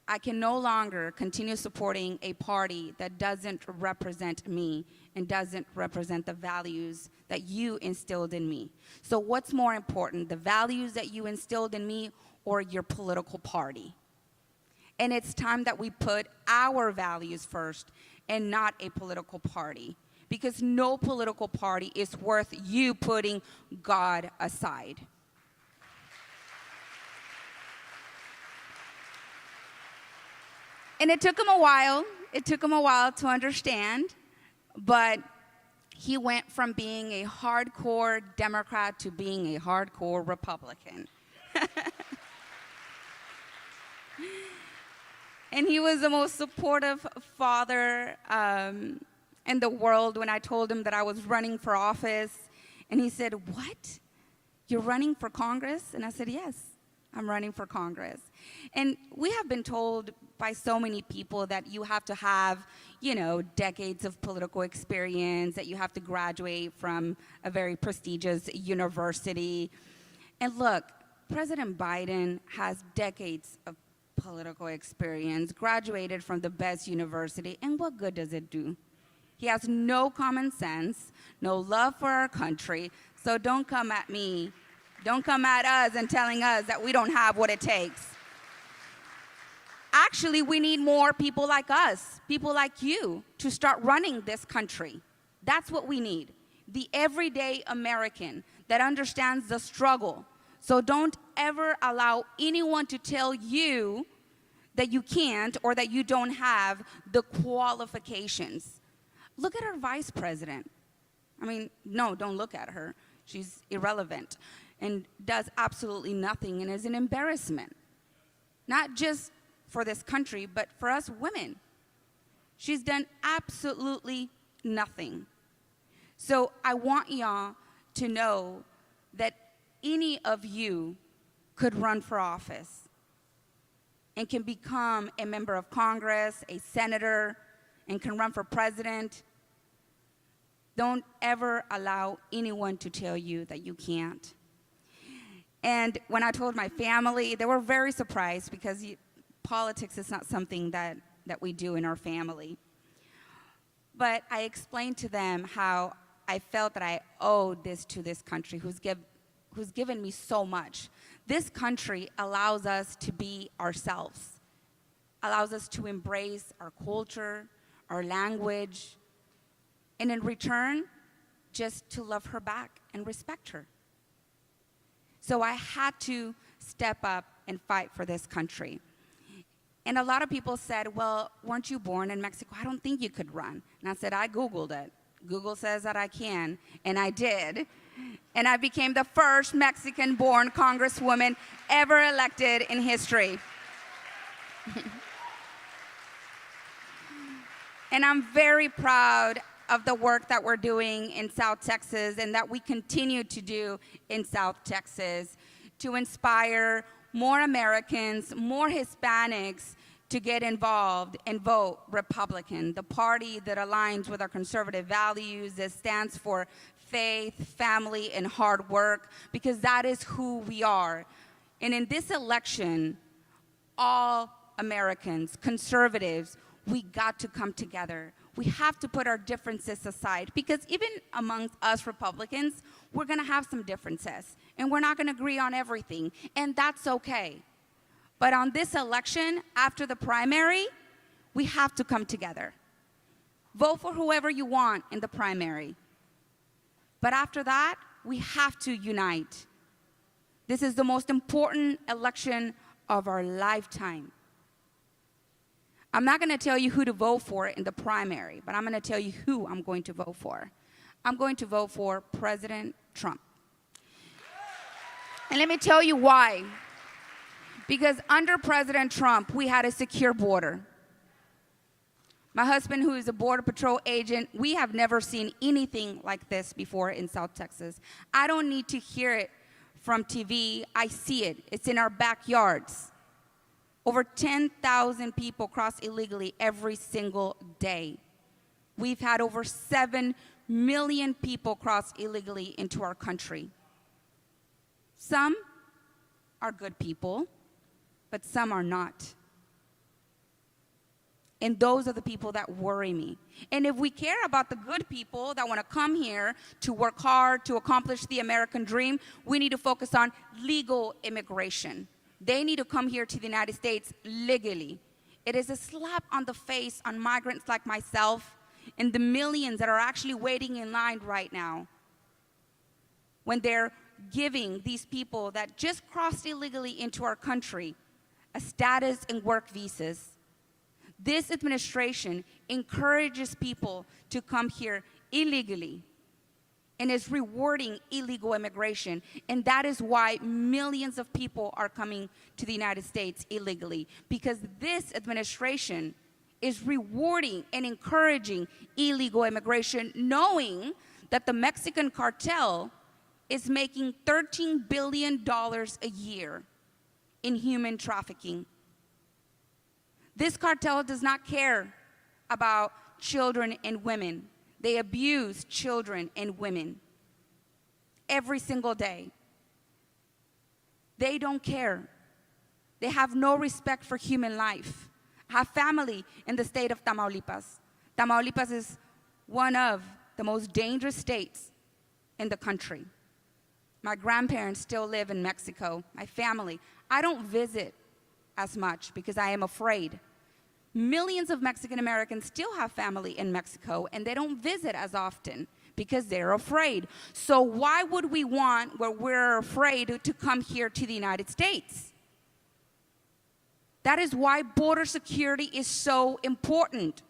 S6: I can no longer continue supporting a party that doesn't represent me and doesn't represent the values that you instilled in me. So what's more important, the values that you instilled in me or your political party? And it's time that we put our values first and not a political party, because no political party is worth you putting God aside. And it took him a while. It took him a while to understand, but he went from being a hardcore Democrat to being a hardcore Republican. And he was the most supportive father in the world when I told him that I was running for office. And he said, "What? You're running for Congress?" And I said, "Yes, I'm running for Congress." And we have been told by so many people that you have to have, you know, decades of political experience, that you have to graduate from a very prestigious university. And look, President Biden has decades of political experience, graduated from the best university, and what good does it do? He has no common sense, no love for our country, so don't come at me, don't come at us and telling us that we don't have what it takes. Actually, we need more people like us, people like you, to start running this country. That's what we need, the everyday American that understands the struggle. So don't ever allow anyone to tell you that you can't or that you don't have the qualifications. Look at our vice president. I mean, no, don't look at her. She's irrelevant and does absolutely nothing and is an embarrassment. Not just for this country, but for us women. She's done absolutely nothing. So I want y'all to know that any of you could run for office and can become a member of Congress, a senator, and can run for president. Don't ever allow anyone to tell you that you can't. And when I told my family, they were very surprised because politics is not something that we do in our family. But I explained to them how I felt that I owed this to this country who's given me so much. This country allows us to be ourselves, allows us to embrace our culture, our language, and in return, just to love her back and respect her. So I had to step up and fight for this country. And a lot of people said, well, weren't you born in Mexico? I don't think you could run. And I said, I Googled it. Google says that I can, and I did. And I became the first Mexican-born congresswoman ever elected in history. And I'm very proud of the work that we're doing in South Texas and that we continue to do in South Texas to inspire more Americans, more Hispanics to get involved and vote Republican, the party that aligns with our conservative values, that stands for faith, family, and hard work, because that is who we are. And in this election, all Americans, conservatives, we got to come together. We have to put our differences aside, because even amongst us Republicans, we're gonna have some differences, and we're not gonna agree on everything, and that's okay. But on this election, after the primary, we have to come together. Vote for whoever you want in the primary. But after that, we have to unite. This is the most important election of our lifetime. I'm not going to tell you who to vote for in the primary, but I'm going to tell you who I'm going to vote for. I'm going to vote for President Trump. And let me tell you why. Because under President Trump, we had a secure border. My husband, who is a Border Patrol agent, we have never seen anything like this before in South Texas. I don't need to hear it from TV. I see it. It's in our backyards. Over 10,000 people cross illegally every single day. We've had over 7 million people cross illegally into our country. Some are good people, but some are not. And those are the people that worry me. And if we care about the good people that want to come here to work hard, to accomplish the American dream, we need to focus on legal immigration. They need to come here to the United States legally. It is a slap on the face on migrants like myself and the millions that are actually waiting in line right now when they're giving these people that just crossed illegally into our country a status and work visas. This administration encourages people to come here illegally and is rewarding illegal immigration. And that is why millions of people are coming to the United States illegally, because this administration is rewarding and encouraging illegal immigration, knowing that the Mexican cartel is making $13 billion a year in human trafficking. This cartel does not care about children and women. They abuse children and women every single day. They don't care. They have no respect for human life. I have family in the state of Tamaulipas. Tamaulipas is one of the most dangerous states in the country. My grandparents still live in Mexico, my family. I don't visit as much because I am afraid. Millions of Mexican Americans still have family in Mexico, and they don't visit as often because they're afraid. So why would we want, where we're afraid, to come here to the United States? That is why border security is so important.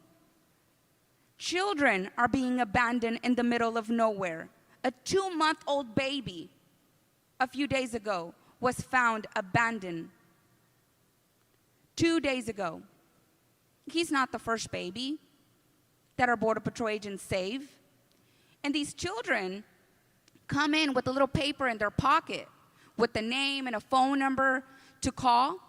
S6: Children are being abandoned in the middle of nowhere. A 2-month-old baby a few days ago was found abandoned. 2 days ago. He's not the first baby that our Border Patrol agents save. And these children come in with a little paper in their pocket with the name and a phone number to call.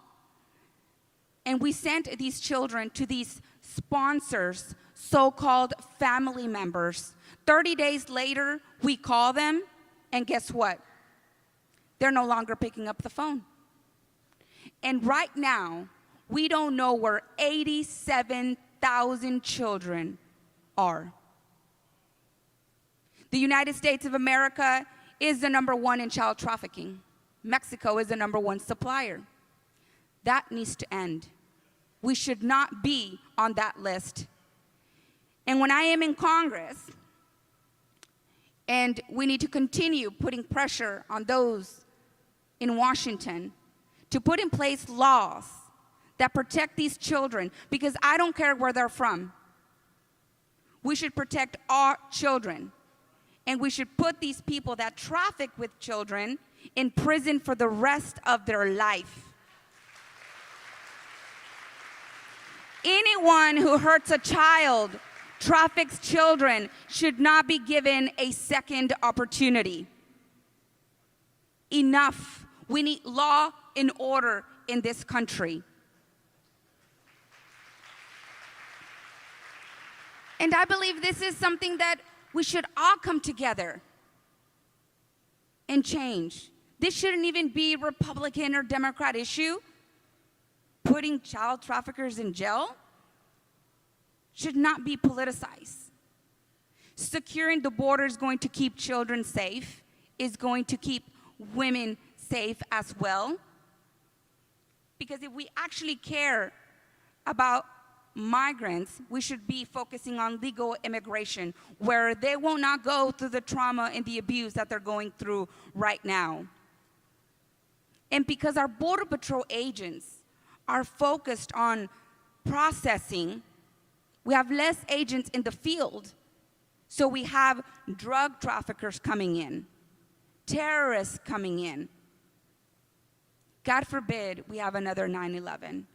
S6: And we sent these children to these sponsors, so-called family members. 30 days later, we call them, and guess what? They're no longer picking up the phone. And right now, we don't know where 87,000 children are. The United States of America is the #1 in child trafficking. Mexico is the #1 supplier. That needs to end. We should not be on that list. And when I am in Congress, and we need to continue putting pressure on those in Washington to put in place laws that protect these children, because I don't care where they're from. We should protect our children. And we should put these people that traffic with children in prison for the rest of their life. Anyone who hurts a child, traffics children, should not be given a second opportunity. Enough. We need law and order in this country. And I believe this is something that we should all come together and change. This shouldn't even be a Republican or Democrat issue. Putting child traffickers in jail should not be politicized. Securing the border is going to keep children safe, is going to keep women safe as well. Because if we actually care about migrants, we should be focusing on legal immigration, where they will not go through the trauma and the abuse that they're going through right now. And because our Border Patrol agents are focused on processing, we have less agents in the field. So we have drug traffickers coming in, terrorists coming in. God forbid we have another 9/11.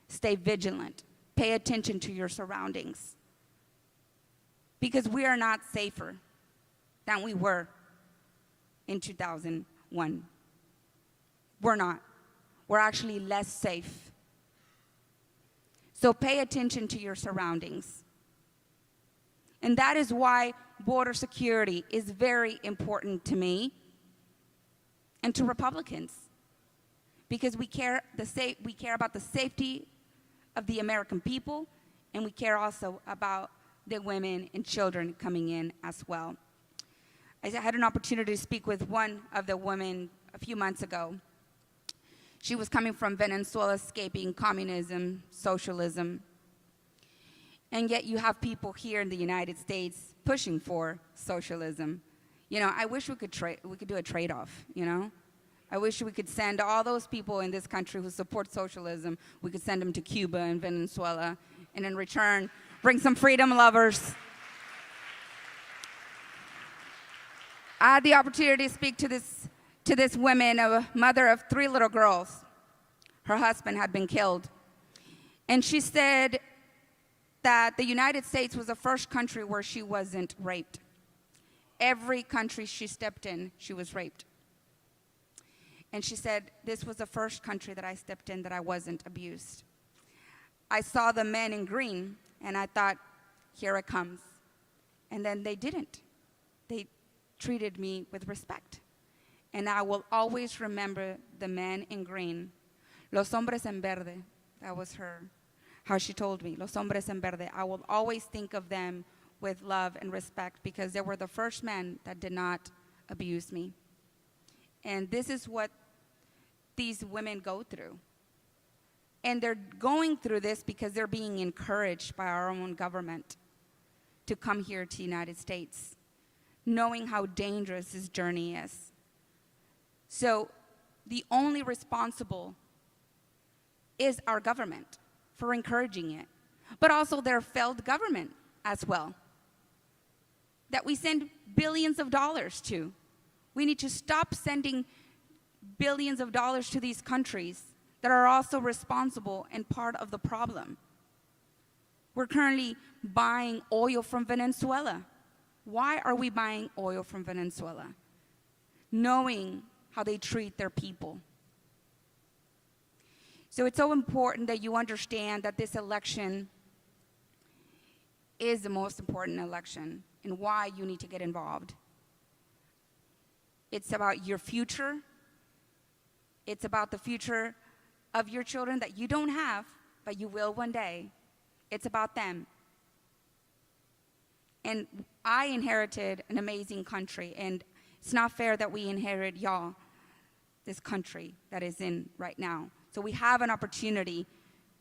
S6: Stay vigilant. Pay attention to your surroundings. Because we are not safer than we were in 2001. We're not. We're actually less safe. So pay attention to your surroundings. And that is why border security is very important to me and to Republicans. Because we care about the safety of the American people, and we care also about the women and children coming in as well. I had an opportunity to speak with one of the women a few months ago. She was coming from Venezuela, escaping communism, socialism, and yet you have people here in the United States pushing for socialism. You know, I wish we could do a trade-off, you know? I wish we could send all those people in this country who support socialism, we could send them to Cuba and Venezuela, and in return, bring some freedom lovers. I had the opportunity to speak to this woman, a mother of 3 little girls. Her husband had been killed. And she said that the United States was the first country where she wasn't raped. Every country she stepped in, she was raped. And she said, this was the first country that I stepped in that I wasn't abused. I saw the men in green, and I thought, here it comes. And then they didn't. They treated me with respect. And I will always remember the men in green. Los hombres en verde, that was how she told me. Los hombres en verde. I will always think of them with love and respect because they were the first men that did not abuse me. And this is what these women go through. And they're going through this because they're being encouraged by our own government to come here to the United States, knowing how dangerous this journey is. So the only responsible is our government for encouraging it, but also their failed government as well, that we send billions of dollars to. We need to stop sending billions of dollars to these countries that are also responsible and part of the problem. We're currently buying oil from Venezuela. Why are we buying oil from Venezuela? knowing how they treat their people. So it's so important that you understand that this election is the most important election and why you need to get involved. It's about your future. It's about the future of your children that you don't have, but you will one day. It's about them. And I inherited an amazing country, and it's not fair that we inherit y'all, this country that is in right now. So we have an opportunity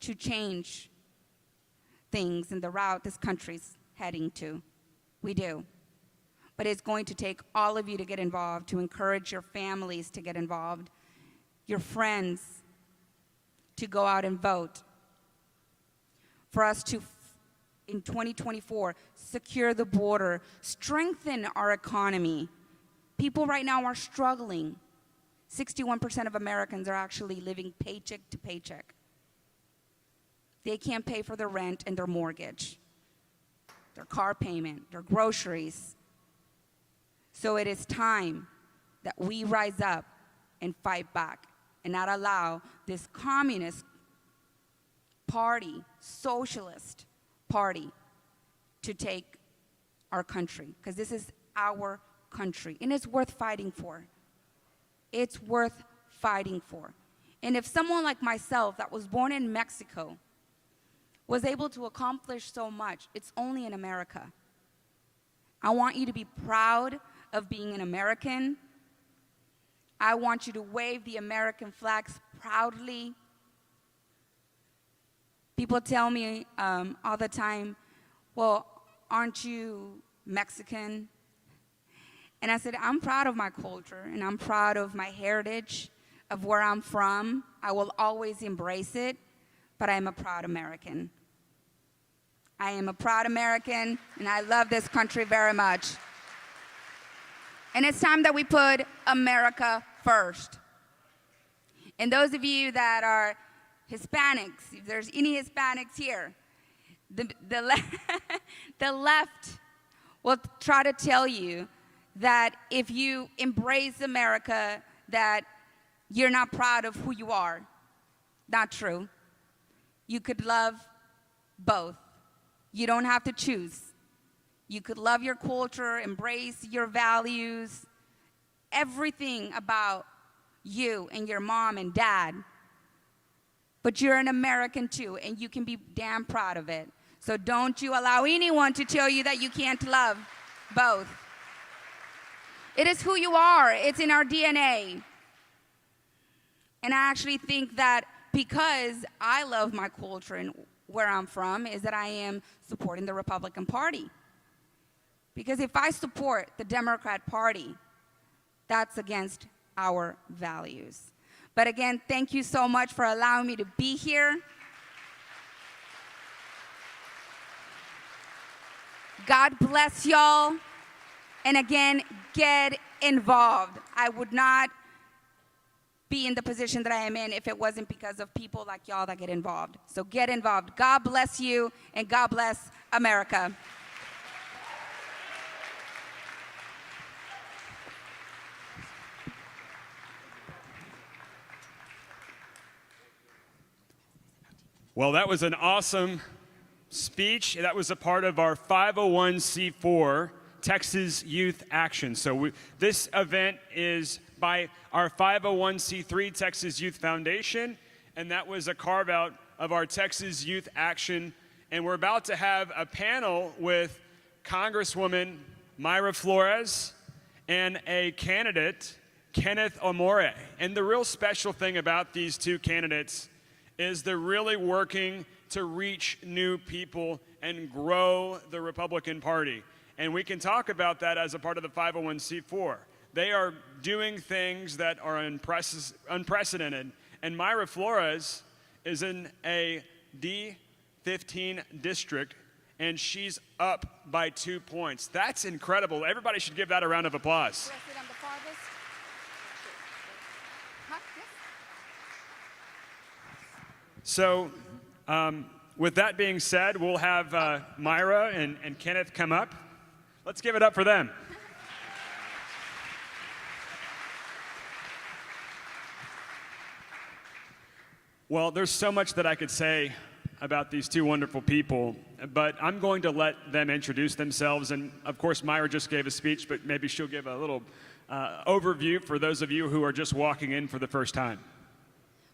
S6: to change things in the route this country's heading to. We do. But it's going to take all of you to get involved, to encourage your families to get involved, your friends to go out and vote, for us to, in 2024, secure the border, strengthen our economy. People right now are struggling. 61% of Americans are actually living paycheck to paycheck. They can't pay for their rent and their mortgage, their car payment, their groceries. So it is time that we rise up and fight back and not allow this communist party, socialist party, to take our country, because this is our country, and it's worth fighting for. It's worth fighting for. And if someone like myself that was born in Mexico was able to accomplish so much, it's only in America. I want you to be proud of being an American. I want you to wave the American flags proudly. People tell me all the time, well, aren't you Mexican? And I said, I'm proud of my culture, and I'm proud of my heritage, of where I'm from. I will always embrace it, but I am a proud American. I am a proud American, and I love this country very much. And it's time that we put America first. And those of you that are Hispanics, if there's any Hispanics here, the left will try to tell you that if you embrace America, that you're not proud of who you are. Not true. You could love both. You don't have to choose. You could love your culture, embrace your values, everything about you and your mom and dad. But you're an American too, and you can be damn proud of it. So don't you allow anyone to tell you that you can't love both. It is who you are. It's in our DNA. And I actually think that because I love my culture and where I'm from, is that I am supporting the Republican Party. Because if I support the Democrat Party, that's against our values. But again, thank you so much for allowing me to be here. God bless y'all. And again, get involved. I would not be in the position that I am in if it wasn't because of people like y'all that get involved. So get involved. God bless you, and God bless America.
S1: Well, that was an awesome speech. That was a part of our 501c4 Texas Youth Action. So this event is by our 501c3 Texas Youth Foundation, and that was a carve out of our Texas Youth Action. And we're about to have a panel with Congresswoman Mayra Flores and a candidate, Kenneth Amore. And the real special thing about these two candidates is they're really working to reach new people and grow the Republican Party. And we can talk about that as a part of the 501c4. They are doing things that are unprecedented. And Mayra Flores is in a D15 district, and she's up by 2 points. That's incredible. Everybody should give that a round of applause. So with that being said, we'll have Mayra and Kenneth come up. Let's give it up for them.
S7: Well, there's so much that I could say about these two wonderful people, but I'm going to let them introduce themselves. And of course, Myra just gave a speech, but maybe she'll give a little overview for those of you who are just walking in for the first time.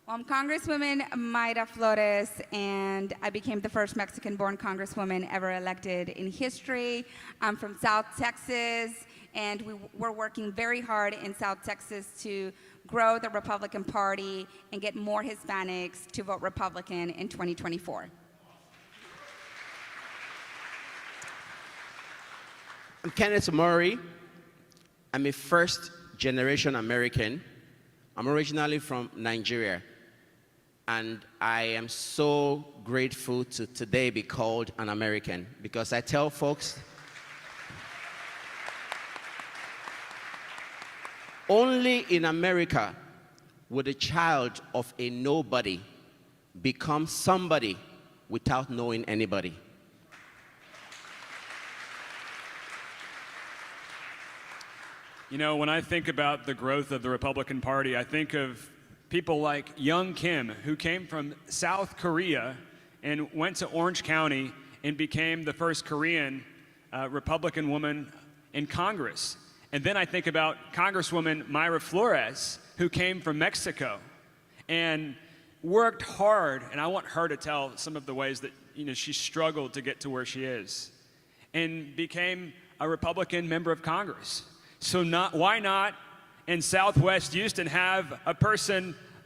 S6: Well, I'm Congresswoman Mayra Flores, and I became the first Mexican-born Congresswoman ever elected in history. I'm from South Texas, and we're working very hard in South Texas to grow the Republican Party and get more Hispanics to vote Republican in 2024.
S8: I'm Kenneth Murray. I'm a first-generation American. I'm originally from Nigeria. And I am so grateful to today be called an American, because I tell folks, only in America would a child of a nobody become somebody without knowing anybody.
S7: You know, when I think about the growth of the Republican Party, I think of people like Young Kim, who came from South Korea and went to Orange County and became the first Korean Republican woman in Congress. And then I think about Congresswoman Mayra Flores, who came from Mexico and worked hard, and I want her to tell some of the ways that she struggled to get to where she is, and became a Republican member of Congress. So why not in Southwest Houston have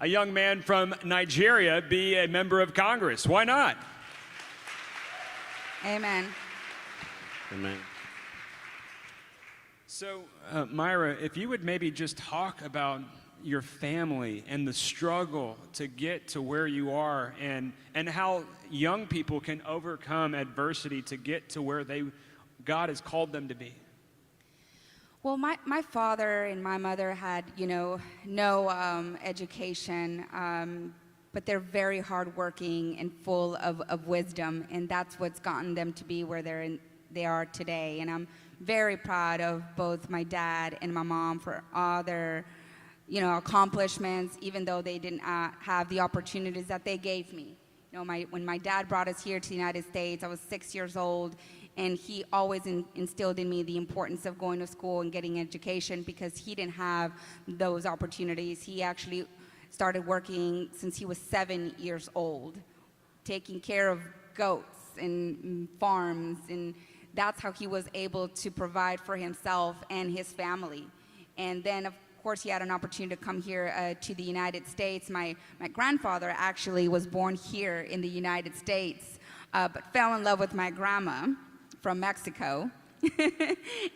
S7: a young man from Nigeria be a member of Congress? Why not?
S6: Amen.
S8: Amen.
S7: So, Myra, if you would maybe just talk about your family and the struggle to get to where you are, and how young people can overcome adversity to get to where God has called them to be.
S6: Well, my father and my mother had, no education, but they're very hardworking and full of wisdom, and that's what's gotten them to be where they are today. And I'm very proud of both my dad and my mom for all their, accomplishments, even though they didn't have the opportunities that they gave me. When my dad brought us here to the United States, I was 6 years old. And he always instilled in me the importance of going to school and getting education, because he didn't have those opportunities. He actually started working since he was 7 years old, taking care of goats and farms, and that's how he was able to provide for himself and his family. And then, of course, he had an opportunity to come here to the United States. My grandfather actually was born here in the United States, but fell in love with my grandma from Mexico.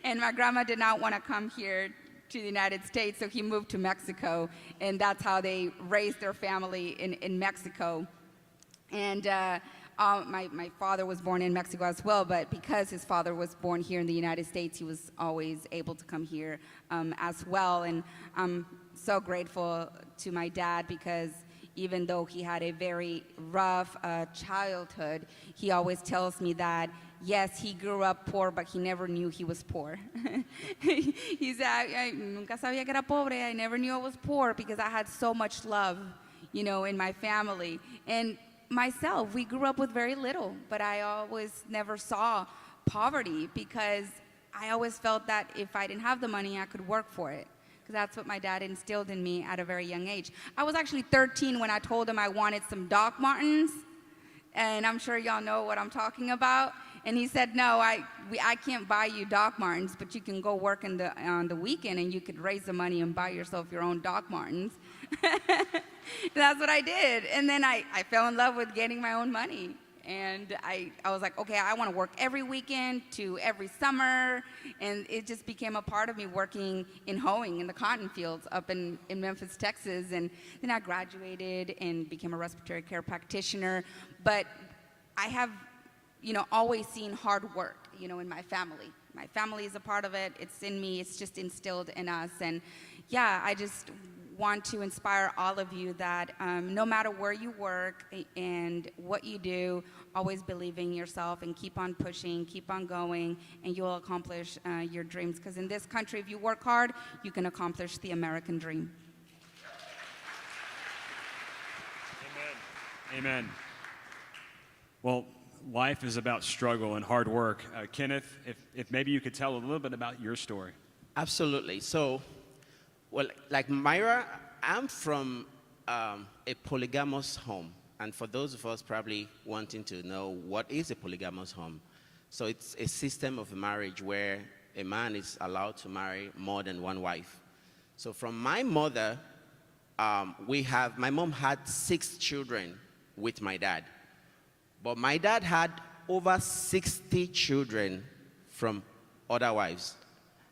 S6: And my grandma did not want to come here to the United States, so he moved to Mexico, and that's how they raised their family in Mexico. And my father was born in Mexico as well, but because his father was born here in the United States, he was always able to come here as well. And I'm so grateful to my dad, because even though he had a very rough childhood, he always tells me that, yes, he grew up poor, but he never knew he was poor. He said, I nunca sabía que era pobre. I never knew I was poor, because I had so much love, in my family. And myself, we grew up with very little, but I always never saw poverty, because I always felt that if I didn't have the money, I could work for it. Because that's what my dad instilled in me at a very young age. I was actually 13 when I told him I wanted some Doc Martens, and I'm sure y'all know what I'm talking about. And he said, no, I can't buy you Doc Martens, but you can go work on the weekend, and you could raise the money and buy yourself your own Doc Martens. That's what I did. And then I fell in love with getting my own money. And I was like, okay, I want to work every weekend to every summer. And it just became a part of me, working in hoeing in the cotton fields up in Memphis, Texas. And then I graduated and became a respiratory care practitioner. But I have, always seen hard work, in my family. My family is a part of it. It's in me. It's just instilled in us. And yeah, I just want to inspire all of you that no matter where you work and what you do, always believe in yourself and keep on pushing, keep on going, and you'll accomplish your dreams. Because in this country, if you work hard, you can accomplish the American dream.
S7: Amen. Amen. Well, life is about struggle and hard work. Kenneth, if maybe you could tell a little bit about your story.
S8: Absolutely. So, well, like Myra, I'm from a polygamous home. And for those of us probably wanting to know what is a polygamous home, so it's a system of marriage where a man is allowed to marry more than one wife. So from my mother, my mom had 6 children with my dad. But my dad had over 60 children from other wives.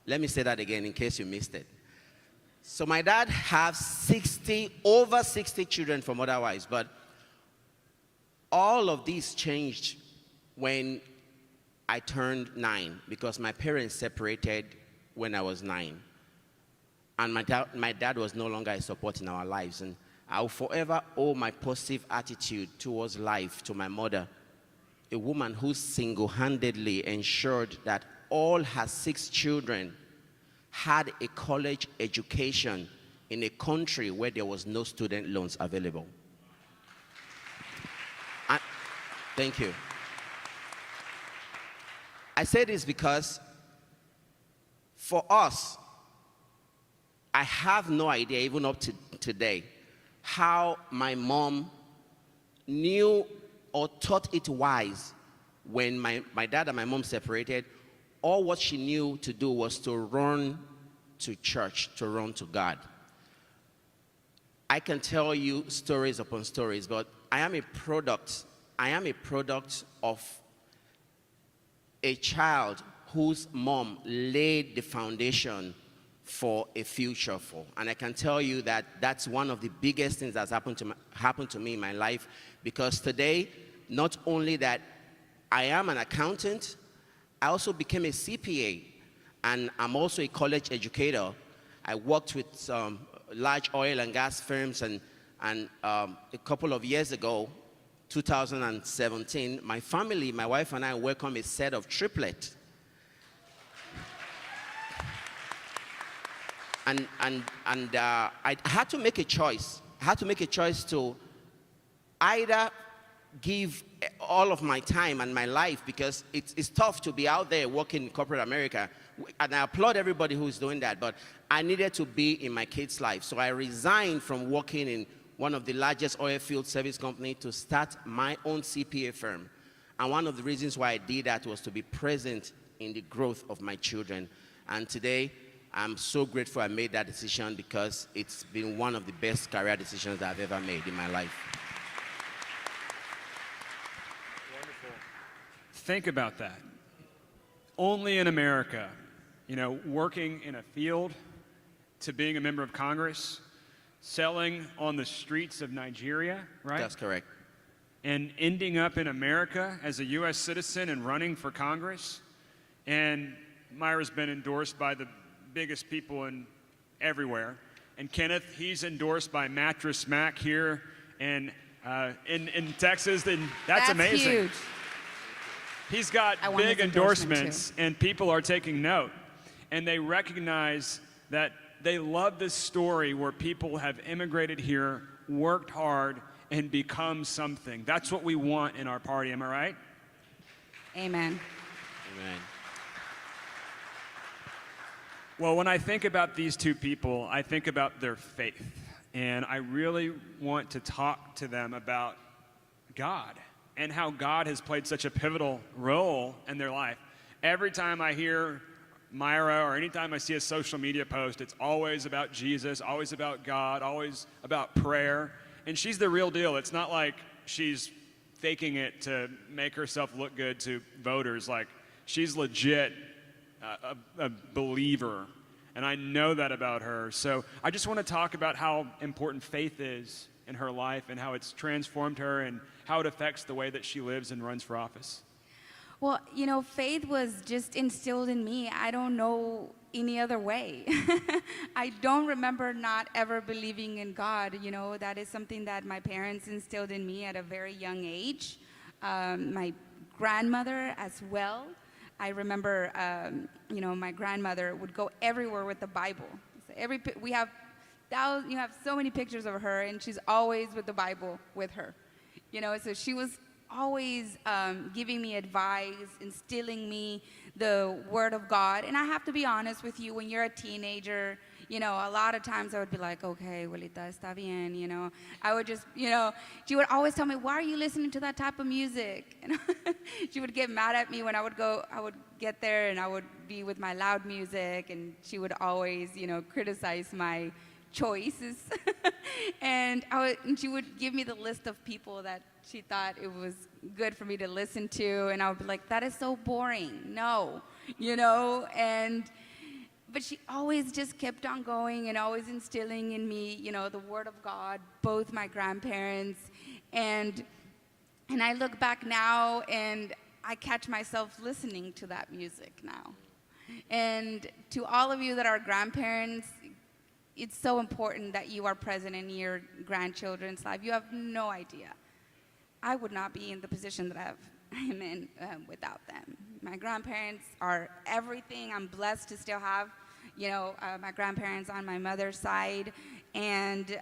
S8: Let me say that again in case you missed it. So my dad has over 60 children from other wives, but all of these changed when I turned 9 because my parents separated when I was 9. And my dad was no longer a support in our lives. And I'll forever owe my positive attitude towards life to my mother, a woman who single-handedly ensured that all her 6 children had a college education in a country where there was no student loans available. Thank you. I say this because for us, I have no idea, even up to today, how my mom knew or thought it wise when my dad and my mom separated. All what she knew to do was to run to church, to run to God. I can tell you stories upon stories, but I am a product of a child whose mom laid the foundation for a future for. And I can tell you that that's one of the biggest things that's happened to me in my life, because today, not only that I am an accountant, I also became a CPA, and I'm also a college educator. I worked with large oil and gas firms, and a couple of years ago, 2017, my family, my wife and I welcomed a set of triplets. And I had to make a choice. I had to make a choice to either give all of my time and my life, because it's tough to be out there working in corporate America. And I applaud everybody who's doing that, but I needed to be in my kids' life. So I resigned from working in one of the largest oil field service companies to start my own CPA firm. And one of the reasons why I did that was to be present in the growth of my children. And today, I'm so grateful I made that decision, because it's been one of the best career decisions that I've ever made in my life.
S7: Wonderful. Think about that. Only in America, working in a field to being a member of Congress, selling on the streets of Nigeria, right?
S8: That's correct.
S7: And ending up in America as a U.S. citizen and running for Congress. And Myra's been endorsed by the biggest people everywhere. And Kenneth, he's endorsed by Mattress Mac here in Texas, and that's amazing.
S6: Huge.
S7: He's got
S6: I want
S7: big
S6: his endorsement,
S7: endorsements, and people are taking note. And they recognize that they love this story where people have immigrated here, worked hard, and become something. That's what we want in our party, am I right?
S6: Amen.
S8: Amen.
S7: Well, when I think about these two people, I think about their faith. And I really want to talk to them about God and how God has played such a pivotal role in their life. Every time I hear Myra, or anytime I see a social media post, it's always about Jesus, always about God, always about prayer. And she's the real deal. It's not like she's faking it to make herself look good to voters. Like, she's legit a believer. And I know that about her. So I just want to talk about how important faith is in her life and how it's transformed her and how it affects the way that she lives and runs for office.
S6: Well, faith was just instilled in me. I don't know any other way. I don't remember not ever believing in God. That is something that my parents instilled in me at a very young age. My grandmother as well. I remember, my grandmother would go everywhere with the Bible. So you have so many pictures of her, and she's always with the Bible with her. You know, so she was always giving me advice, instilling me the Word of God. And I have to be honest with you, when you're a teenager, you know, a lot of times I would be like, okay, abuelita, está bien, you know. I would just, you know, she would always tell me, why are you listening to that type of music? And she would get mad at me when I would get there and I would be with my loud music, and she would always, you know, criticize my choices. And she would give me the list of people that she thought it was good for me to listen to, and I would be like, that is so boring. No, you know, but she always just kept on going and always instilling in me, you know, the Word of God, both my grandparents. And I look back now and I catch myself listening to that music now. And to all of you that are grandparents, it's so important that you are present in your grandchildren's life. You have no idea. I would not be in the position that I'm in without them. My grandparents are everything. I'm blessed to still have, you know, my grandparents on my mother's side. And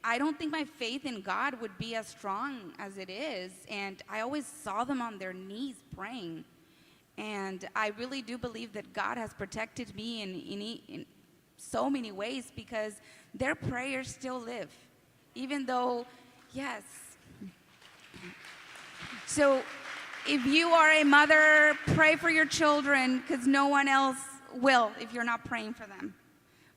S6: I don't think my faith in God would be as strong as it is. And I always saw them on their knees praying. And I really do believe that God has protected me in so many ways, because their prayers still live. Even though, yes. So if you are a mother, pray for your children, because no one else will if you're not praying for them.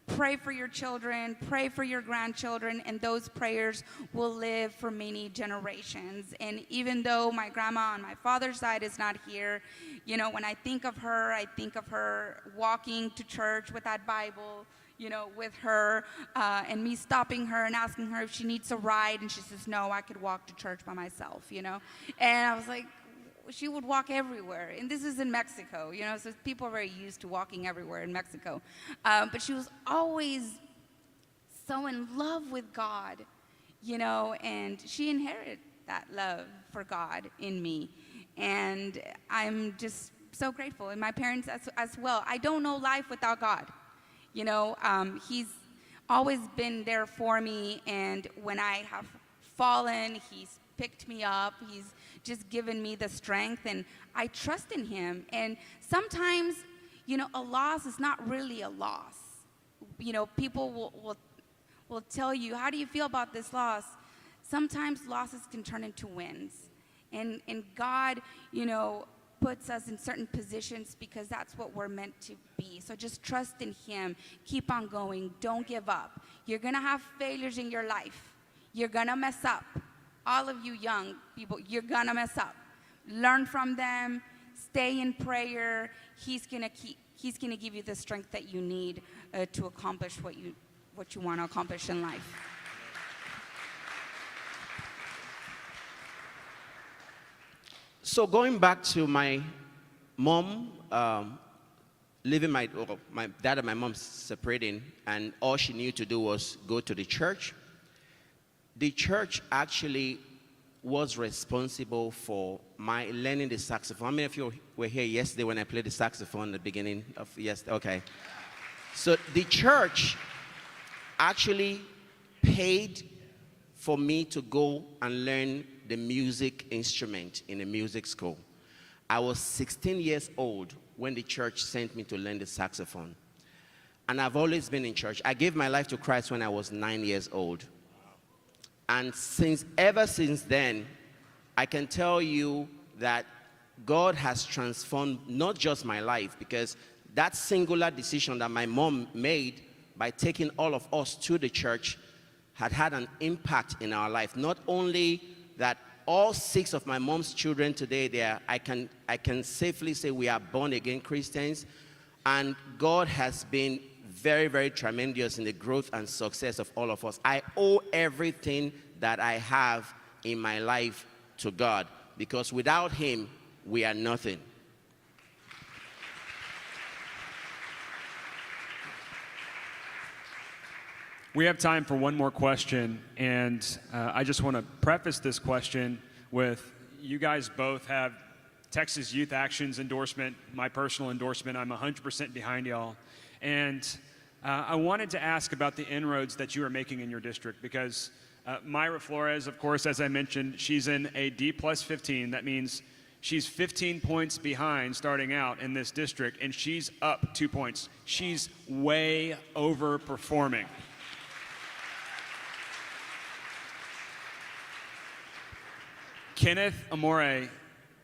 S6: Pray for your children, pray for your grandchildren, and those prayers will live for many generations. And even though my grandma on my father's side is not here, you know, when I think of her walking to church with that Bible, you know, with her, and me stopping her and asking her if she needs a ride, and she says, no, I could walk to church by myself, you know. And I was like, she would walk everywhere. And this is in Mexico, you know, so people are very used to walking everywhere in Mexico. But she was always so in love with God, you know, and she inherited that love for God in me. And I'm just so grateful. And my parents as well. I don't know life without God. You know, He's always been there for me. And when I have fallen, He's picked me up. He's just given me the strength, and I trust in Him. And sometimes, you know, a loss is not really a loss. You know, people will tell you, how do you feel about this loss? Sometimes losses can turn into wins. And God, you know, puts us in certain positions because that's what we're meant to be. So just trust in Him. Keep on going. Don't give up. You're going to have failures in your life. You're going to mess up. All of you young people, you're going to mess up. Learn from them. Stay in prayer. He's going to give you the strength that you need to accomplish what you want to accomplish in life.
S8: So going back to my mom, my dad and my mom separating, and all she knew to do was go to the church. The church actually was responsible for my learning the saxophone. How many of you were here yesterday when I played the saxophone at the beginning of yesterday? Okay. So the church actually paid for me to go and learn the music instrument in a music school. I was 16 years old when the church sent me to learn the saxophone. And I've always been in church. I gave my life to Christ when I was 9 years old. And ever since then, I can tell you that God has transformed not just my life, because that singular decision that my mom made by taking all of us to the church had an impact in our life. Not only that all 6 of my mom's children today, I can safely say we are born-again Christians, and God has been very, very tremendous in the growth and success of all of us. I owe everything that I have in my life to God, because without Him, we are nothing.
S7: We have time for one more question, and I just want to preface this question with, you guys both have Texas Youth Action's endorsement, my personal endorsement. I'm 100% behind y'all. And I wanted to ask about the inroads that you are making in your district, because Myra Flores, of course, as I mentioned, she's in a D plus 15. That means she's 15 points behind starting out in this district, and she's up 2 points. She's way overperforming. Kenneth Amore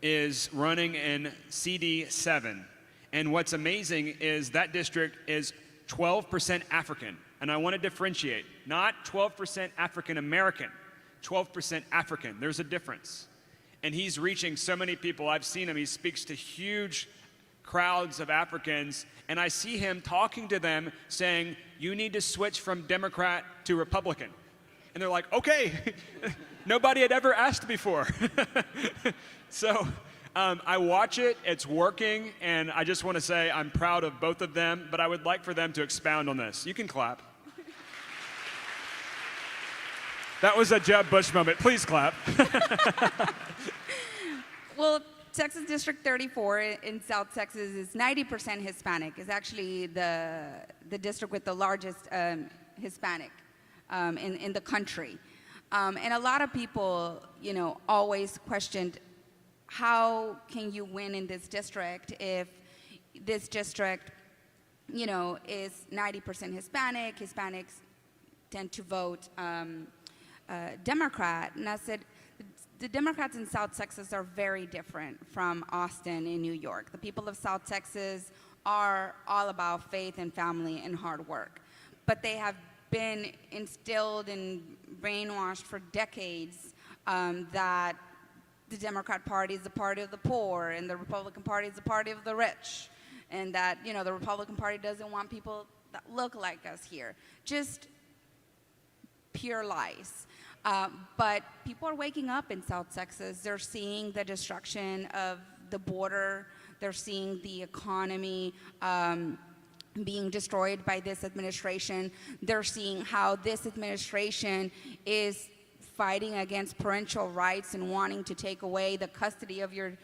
S7: is running in CD7. And what's amazing is that district is 12% African. And I want to differentiate, not 12% African American, 12% African. There's a difference. And he's reaching so many people. I've seen him. He speaks to huge crowds of Africans. And I see him talking to them saying, you need to switch from Democrat to Republican. And they're like, okay, nobody had ever asked before. So I watch it, it's working, and I just want to say I'm proud of both of them, but I would like for them to expound on this. You can clap. That was a Jeb Bush moment. Please clap.
S6: Well, Texas District 34 in South Texas is 90% Hispanic. It's actually the district with the largest Hispanic in the country. And a lot of people, always questioned, how can you win in this district if this district, is 90% Hispanic? Hispanics tend to vote Democrat. And I said, the Democrats in South Texas are very different from Austin in New York. The people of South Texas are all about faith and family and hard work. But they have been instilled and brainwashed for decades that the Democrat Party is the party of the poor and the Republican Party is the party of the rich, and that the Republican Party doesn't want people that look like us here. Just pure lies. But people are waking up in South Texas. They're seeing the destruction of the border. They're seeing the economy being destroyed by this administration. They're seeing how this administration is fighting against parental rights and wanting to take away the custody of your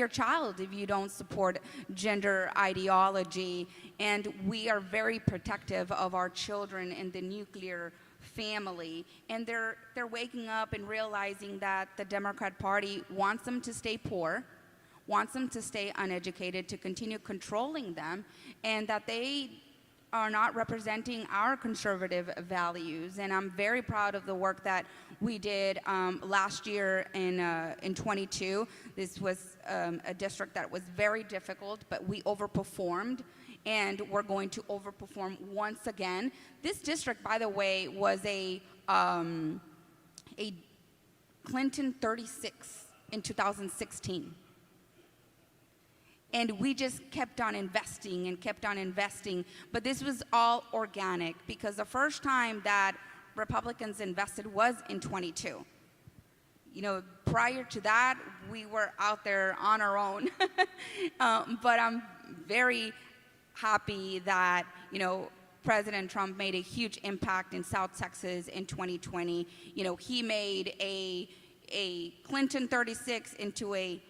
S6: child if you don't support gender ideology. And we are very protective of our children and the nuclear family. And they're waking up and realizing that the Democrat Party wants them to stay poor, wants them to stay uneducated, to continue controlling them, and that they are not representing our conservative values. And I'm very proud of the work that we did last year in 22. This was a district that was very difficult, but we overperformed, and we're going to overperform once again. This district, by the way, was a Clinton 36 in 2016. And we just kept on investing and kept on investing. But this was all organic, because the first time that Republicans invested was in 22. Prior to that, we were out there on our own. But I'm very happy that, President Trump made a huge impact in South Texas in 2020. He made a Clinton 36 into a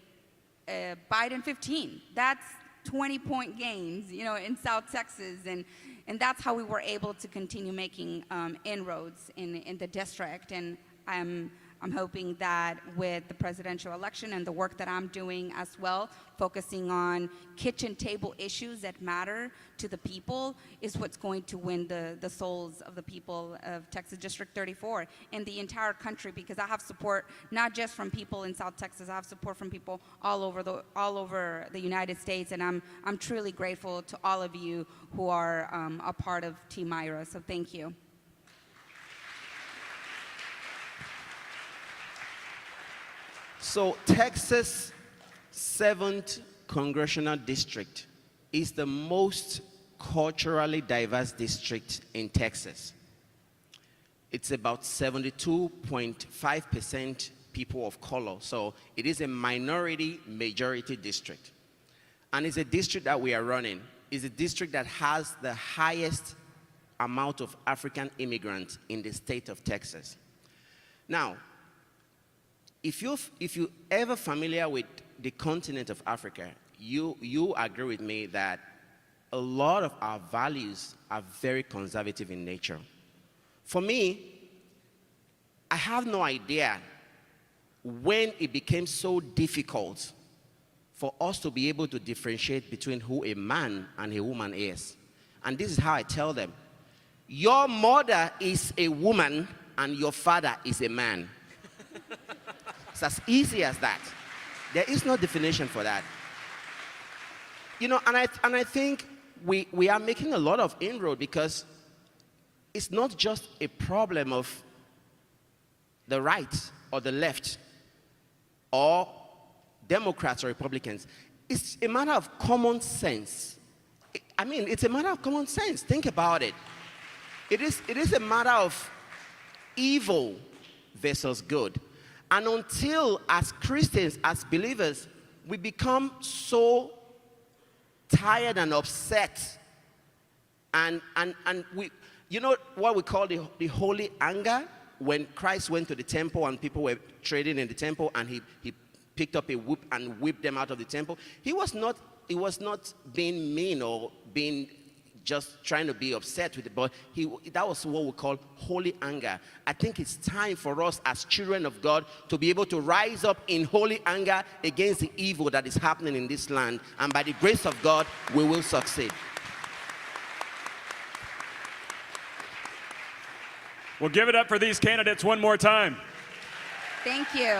S6: Biden 15. That's 20-point gains, in South Texas, and that's how we were able to continue making inroads in the district. And I'm hoping that with the presidential election and the work that I'm doing as well, focusing on kitchen table issues that matter to the people, is what's going to win the souls of the people of Texas District 34 and the entire country, because I have support not just from people in South Texas, I have support from people all over the United States, and I'm truly grateful to all of you who are a part of Team Myra, so thank you.
S8: So Texas 7th Congressional District is the most culturally diverse district in Texas. It's about 72.5% people of color, so it is a minority-majority district. And it's a district that we are running. It's a district that has the highest amount of African immigrants in the state of Texas. Now, if you ever familiar with the continent of Africa, you agree with me that a lot of our values are very conservative in nature. For me, I have no idea when it became so difficult for us to be able to differentiate between who a man and a woman is. And this is how I tell them. Your mother is a woman and your father is a man. It's as easy as that. There is no definition for that. You know, and I think we are making a lot of inroad because it's not just a problem of the right or the left or Democrats or Republicans. It's a matter of common sense. I mean, it's a matter of common sense. Think about it. It is a matter of evil versus good. And until, as Christians, as believers, we become so tired and upset, and we, you know what we call the holy anger? When Christ went to the temple and people were trading in the temple, and he picked up a whip and whipped them out of the temple. He was not being mean or being just trying to be upset with it, but that was what we call holy anger. I think it's time for us as children of God to be able to rise up in holy anger against the evil that is happening in this land, and by the grace of God, we will succeed.
S7: We'll give it up for these candidates one more time.
S6: Thank you.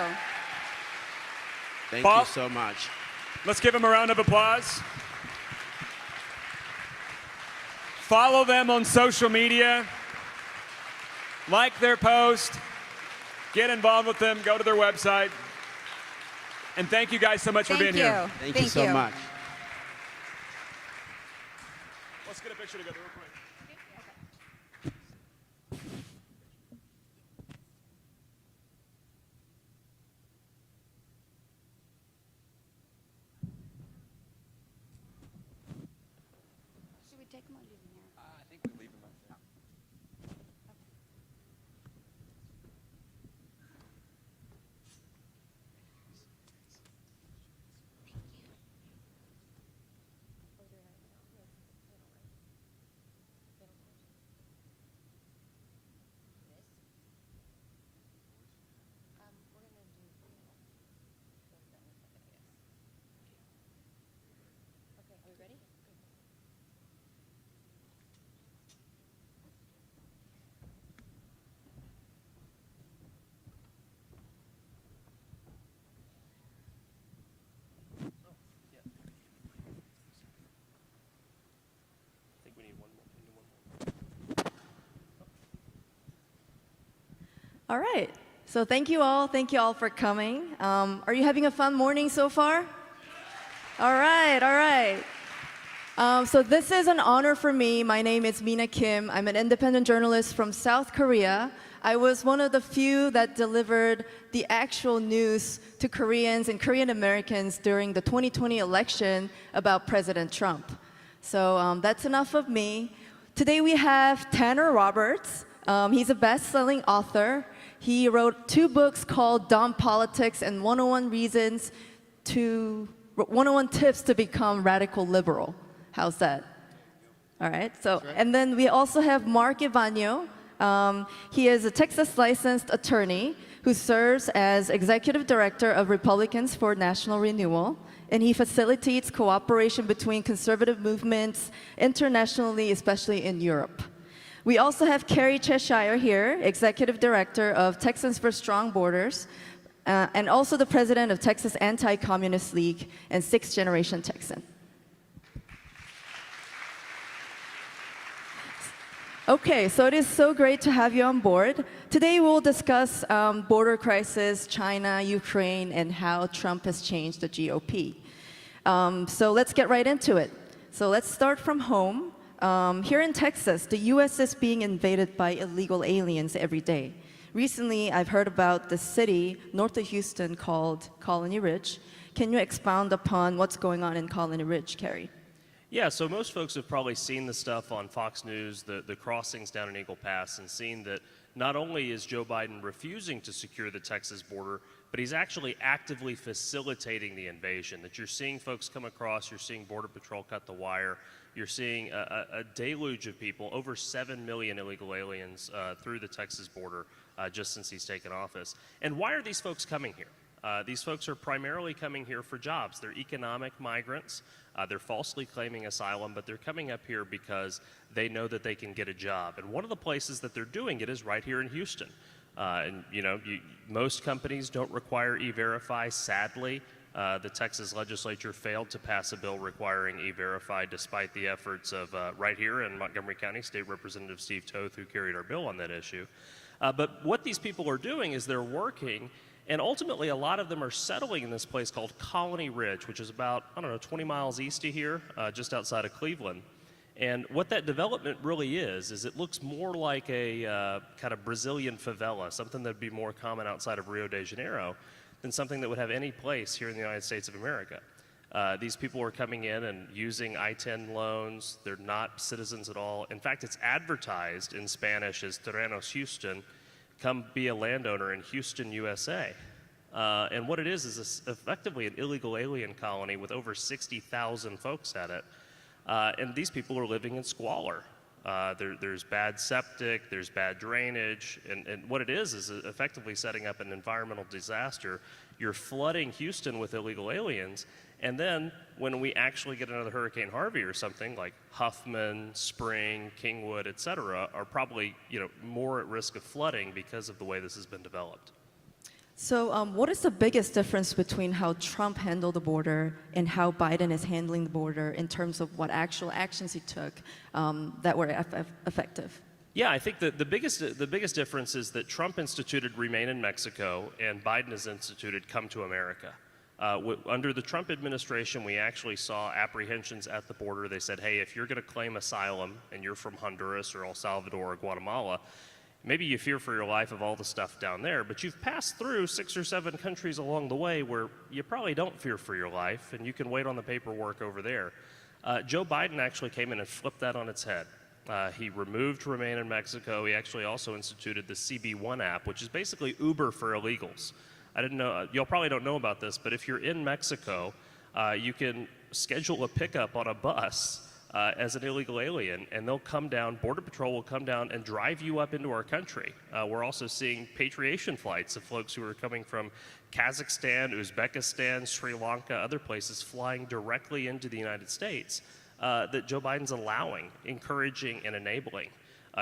S8: Thank
S7: Bob?
S8: you so much.
S7: Let's give them a round of applause. Follow them on social media. Like their post. Get involved with them. Go to their website. And thank you guys so much for being here.
S8: Thank you so much.
S7: Let's get a picture together real quick.
S6: Should we take them or leave them here?
S3: I think we leave them out there.
S9: All right. So thank you all. Thank you all for coming. Are you having a fun morning so far? All right. All right. So this is an honor for me. My name is Mina Kim. I'm an independent journalist from South Korea. I was one of the few that delivered the actual news to Koreans and Korean Americans during the 2020 election about President Trump. So that's enough of me. Today we have Tanner Roberts. He's a best-selling author. He wrote 2 books called Dumb Politics and 101 Tips to Become Radical Liberal. How's that? All right. So, and then we also have Mark Ivanyo. He is a Texas licensed attorney who serves as executive director of Republicans for National Renewal, and he facilitates cooperation between conservative movements internationally, especially in Europe. We also have Carrie Cheshire here, executive director of Texans for Strong Borders, and also the president of Texas Anti-Communist League and 6th Generation Texan. Okay, so it is so great to have you on board. Today we'll discuss border crisis, China, Ukraine, and how Trump has changed the GOP. So let's get right into it. So let's start from home. Here in Texas, the U.S. is being invaded by illegal aliens every day. Recently, I've heard about the city north of Houston called Colony Ridge. Can you expound upon what's going on in Colony Ridge, Carrie?
S10: Yeah, so most folks have probably seen the stuff on Fox News, the crossings down in Eagle Pass, and seen that not only is Joe Biden refusing to secure the Texas border, but he's actually actively facilitating the invasion. That you're seeing folks come across, you're seeing Border Patrol cut the wire, you're seeing a deluge of people, over 7 million illegal aliens through the Texas border just since he's taken office. And why are these folks coming here? These folks are primarily coming here for jobs. They're economic migrants. They're falsely claiming asylum, but they're coming up here because they know that they can get a job. And one of the places that they're doing it is right here in Houston. And you know, most companies don't require E-Verify. Sadly, the Texas legislature failed to pass a bill requiring E-Verify despite the efforts of right here in Montgomery County, State Representative Steve Toth, who carried our bill on that issue. But what these people are doing is they're working, and ultimately a lot of them are settling in this place called Colony Ridge, which is about, I don't know, 20 miles east of here, just outside of Cleveland. And what that development really is it looks more like a kind of Brazilian favela, something that would be more common outside of Rio de Janeiro than something that would have any place here in the United States of America. These people are coming in and using I-10 loans. They're not citizens at all. In fact, it's advertised in Spanish as Terrenos Houston, come be a landowner in Houston, USA. And what it is effectively an illegal alien colony with over 60,000 folks at it. And these people are living in squalor. There's bad septic, there's bad drainage, and what it is effectively setting up an environmental disaster. You're flooding Houston with illegal aliens, and then when we actually get another Hurricane Harvey or something, like Huffman, Spring, Kingwood, et cetera, are probably more at risk of flooding because of the way this has been developed.
S9: So what is the biggest difference between how Trump handled the border and how Biden is handling the border in terms of what actual actions he took that were effective?
S10: Yeah, I think that the biggest difference is that Trump instituted Remain in Mexico and Biden has instituted Come to America. Under the Trump administration, we actually saw apprehensions at the border. They said, hey, if you're going to claim asylum and you're from Honduras or El Salvador or Guatemala, maybe you fear for your life of all the stuff down there, but you've passed through 6 or 7 countries along the way where you probably don't fear for your life, and you can wait on the paperwork over there. Joe Biden actually came in and flipped that on its head. He removed Remain in Mexico. He actually also instituted the CB1 app, which is basically Uber for illegals. I didn't know, y'all probably don't know about this, but if you're in Mexico, you can schedule a pickup on a bus as an illegal alien, and they'll come down, Border Patrol will come down and drive you up into our country. We're also seeing patriation flights of folks who are coming from Kazakhstan, Uzbekistan, Sri Lanka, other places, flying directly into the United States that Joe Biden's allowing, encouraging, and enabling.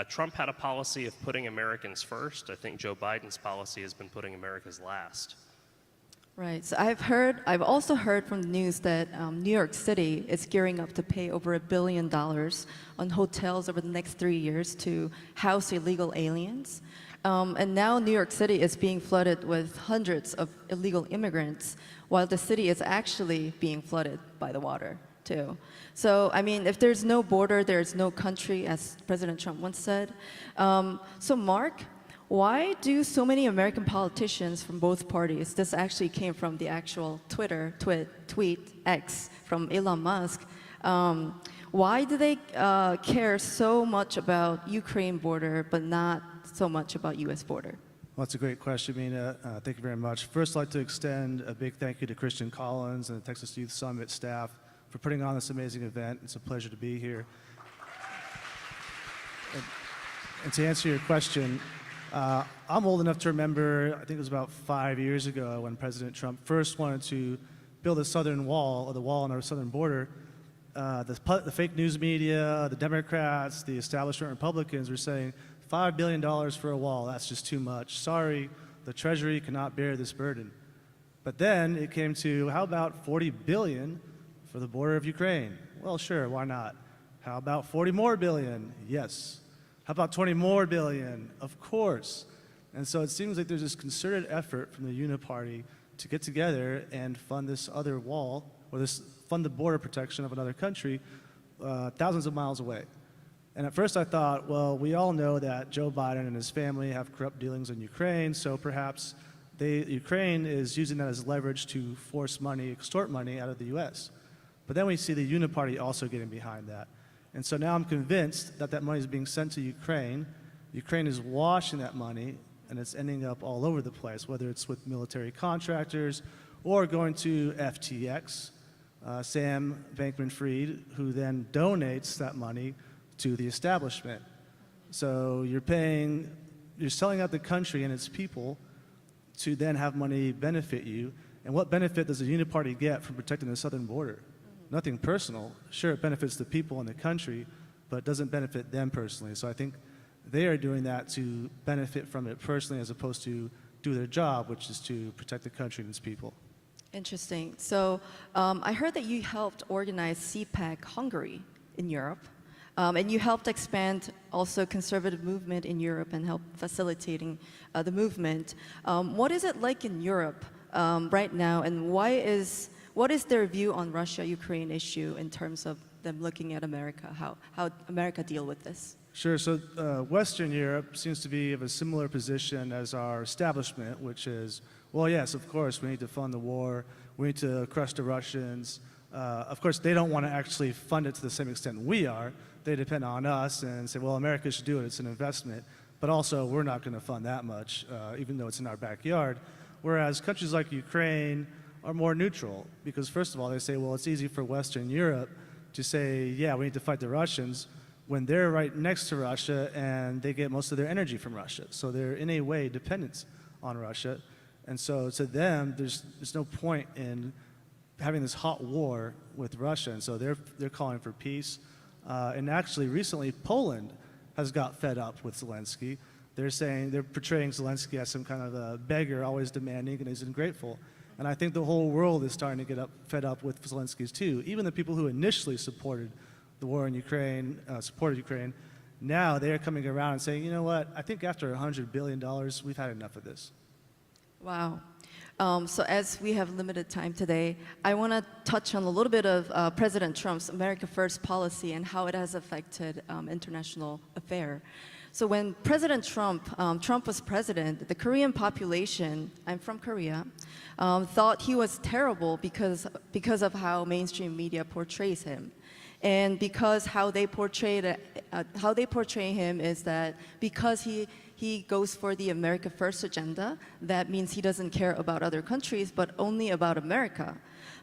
S10: Trump had a policy of putting Americans first. I think Joe Biden's policy has been putting Americans last.
S9: Right. So I've also heard from the news that New York City is gearing up to pay over $1 billion on hotels over the next 3 years to house illegal aliens. And now New York City is being flooded with hundreds of illegal immigrants, while the city is actually being flooded by the water, too. So, I mean, if there's no border, there's no country, as President Trump once said. So, Mark, why do so many American politicians from both parties, this actually came from the actual tweet X from Elon Musk, why do they care so much about Ukraine border but not so much about U.S. border?
S11: Well, that's a great question, Mina. Thank you very much. First, I'd like to extend a big thank you to Christian Collins and the Texas Youth Summit staff for putting on this amazing event. It's a pleasure to be here. And to answer your question, I'm old enough to remember, I think it was about 5 years ago when President Trump first wanted to build a southern wall, or the wall on our southern border. The fake news media, the Democrats, the establishment Republicans were saying, $5 billion for a wall, that's just too much. Sorry, the Treasury cannot bear this burden. But then it came to, how about $40 billion for the border of Ukraine? Well, sure, why not? How about 40 more billion? Yes. How about 20 more billion? Of course. And so it seems like there's this concerted effort from the Uniparty to get together and fund this other wall, or fund the border protection of another country thousands of miles away. And at first I thought, well, we all know that Joe Biden and his family have corrupt dealings in Ukraine, so perhaps Ukraine is using that as leverage to force money, extort money out of the US. But then we see the Uniparty also getting behind that. And so now I'm convinced that that money is being sent to Ukraine. Ukraine is washing that money and it's ending up all over the place, whether it's with military contractors or going to FTX, Sam Bankman-Fried, who then donates that money to the establishment. So you're selling out the country and its people to then have money benefit you. And what benefit does the Uniparty get from protecting the southern border? Nothing personal. Sure, it benefits the people in the country, but it doesn't benefit them personally. So I think they are doing that to benefit from it personally as opposed to do their job, which is to protect the country and its people.
S9: Interesting. So I heard that you helped organize CPAC Hungary in Europe, and you helped expand also conservative movement in Europe and help facilitating the movement. What is it like in Europe right now, and what is their view on Russia-Ukraine issue in terms of them looking at America, how America deal with this?
S11: Sure. So Western Europe seems to be of a similar position as our establishment, which is, well, yes, of course, we need to fund the war. We need to crush the Russians. Of course, they don't want to actually fund it to the same extent we are. They depend on us and say, well, America should do it. It's an investment. But also, we're not going to fund that much, even though it's in our backyard. Whereas countries like Ukraine are more neutral because, first of all, they say, well, it's easy for Western Europe to say, yeah, we need to fight the Russians when they're right next to Russia and they get most of their energy from Russia. So they're in a way dependent on Russia. And so to them, there's no point in having this hot war with Russia. And so they're calling for peace. And actually, recently, Poland has got fed up with Zelensky. They're portraying Zelensky as some kind of a beggar, always demanding, and he's ungrateful. And I think the whole world is starting to get fed up with Zelensky's too. Even the people who initially supported the war in Ukraine, supported Ukraine, now they are coming around and saying, you know what, I think after $100 billion, we've had enough of this.
S9: Wow. So as we have limited time today, I want to touch on a little bit of President Trump's America First policy and how it has affected international affairs. So when President Trump was president, the Korean population, I'm from Korea, thought he was terrible because of how mainstream media portrays him. And because how they portray him is that because he goes for the America First agenda, that means he doesn't care about other countries, but only about America.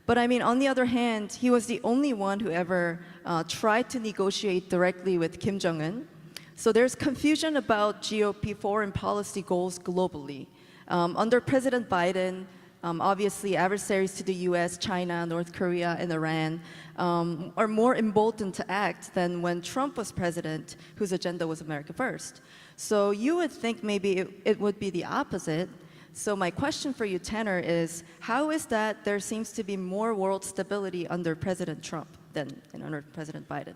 S9: But I mean, on the other hand, he was the only one who ever tried to negotiate directly with Kim Jong-un. So there's confusion about GOP foreign policy goals globally. Under President Biden, obviously adversaries to the US, China, North Korea, and Iran are more emboldened to act than when Trump was president, whose agenda was America First. So you would think maybe it would be the opposite. So my question for you, Tanner, is how is that there seems to be more world stability under President Trump than under President Biden?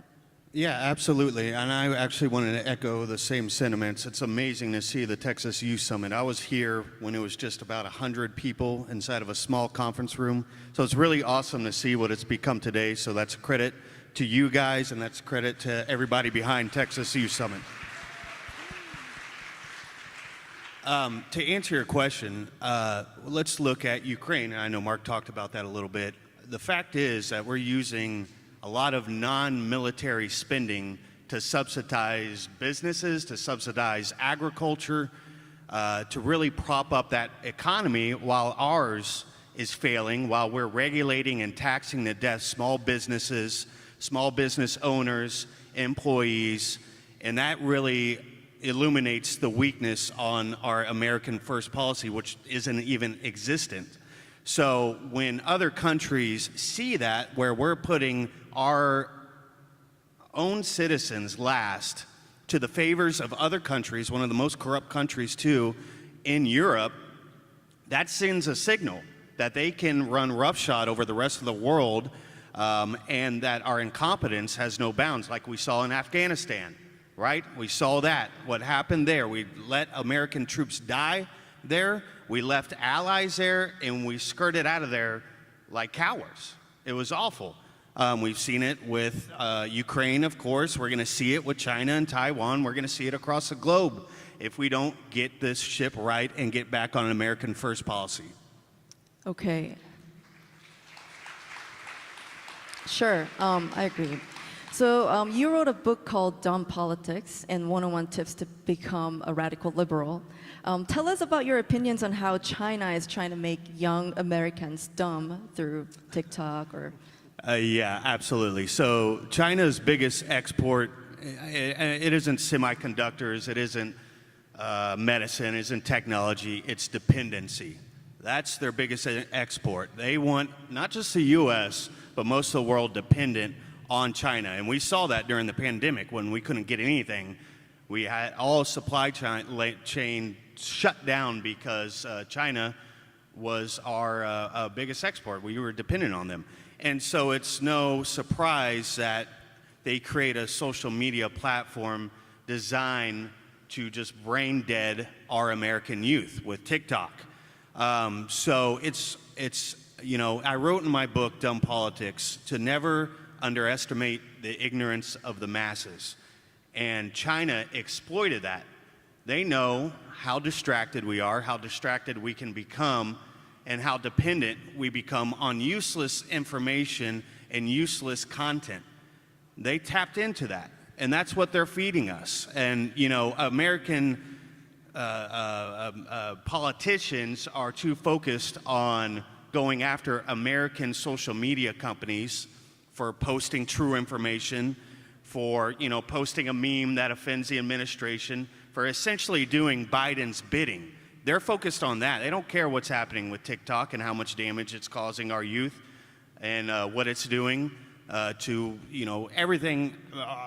S12: Yeah, absolutely. And I actually wanted to echo the same sentiments. It's amazing to see the Texas Youth Summit. I was here when it was just about 100 people inside of a small conference room. So it's really awesome to see what it's become today. So that's a credit to you guys, and that's a credit to everybody behind Texas Youth Summit. To answer your question, let's look at Ukraine. I know Mark talked about that a little bit. The fact is that we're using a lot of non-military spending to subsidize businesses, to subsidize agriculture, to really prop up that economy while ours is failing, while we're regulating and taxing to death small businesses, small business owners, employees, and that really illuminates the weakness on our American First policy, which isn't even existent. So when other countries see that, where we're putting our own citizens last to the favors of other countries, one of the most corrupt countries too, in Europe, that sends a signal that they can run roughshod over the rest of the world, and that our incompetence has no bounds, like we saw in Afghanistan, right? We saw that, what happened there. We let American troops die there, we left allies there, and we skirted out of there like cowards. It was awful. We've seen it with Ukraine, of course. We're going to see it with China and Taiwan. We're going to see it across the globe if we don't get this ship right and get back on an American First policy.
S9: Okay. Sure, I agree. So you wrote a book called Dumb Politics and 101 Tips to Become a Radical Liberal. Tell us about your opinions on how China is trying to make young Americans dumb through TikTok or...
S12: Yeah, absolutely. So China's biggest export, it isn't semiconductors, it isn't medicine, it isn't technology, it's dependency. That's their biggest export. They want not just the U.S., but most of the world dependent on China. And we saw that during the pandemic when we couldn't get anything. We had all supply chain shut down because China was our biggest export. We were dependent on them. And so it's no surprise that they create a social media platform designed to just brain dead our American youth with TikTok. So it's you know, I wrote in my book, Dumb Politics, to never underestimate the ignorance of the masses. And China exploited that. They know how distracted we are, how distracted we can become, and how dependent we become on useless information and useless content. They tapped into that, and that's what they're feeding us. And, you know, American politicians are too focused on going after American social media companies for posting true information, for, you know, posting a meme that offends the administration, for essentially doing Biden's bidding. They're focused on that. They don't care what's happening with TikTok and how much damage it's causing our youth and what it's doing to, you know, everything,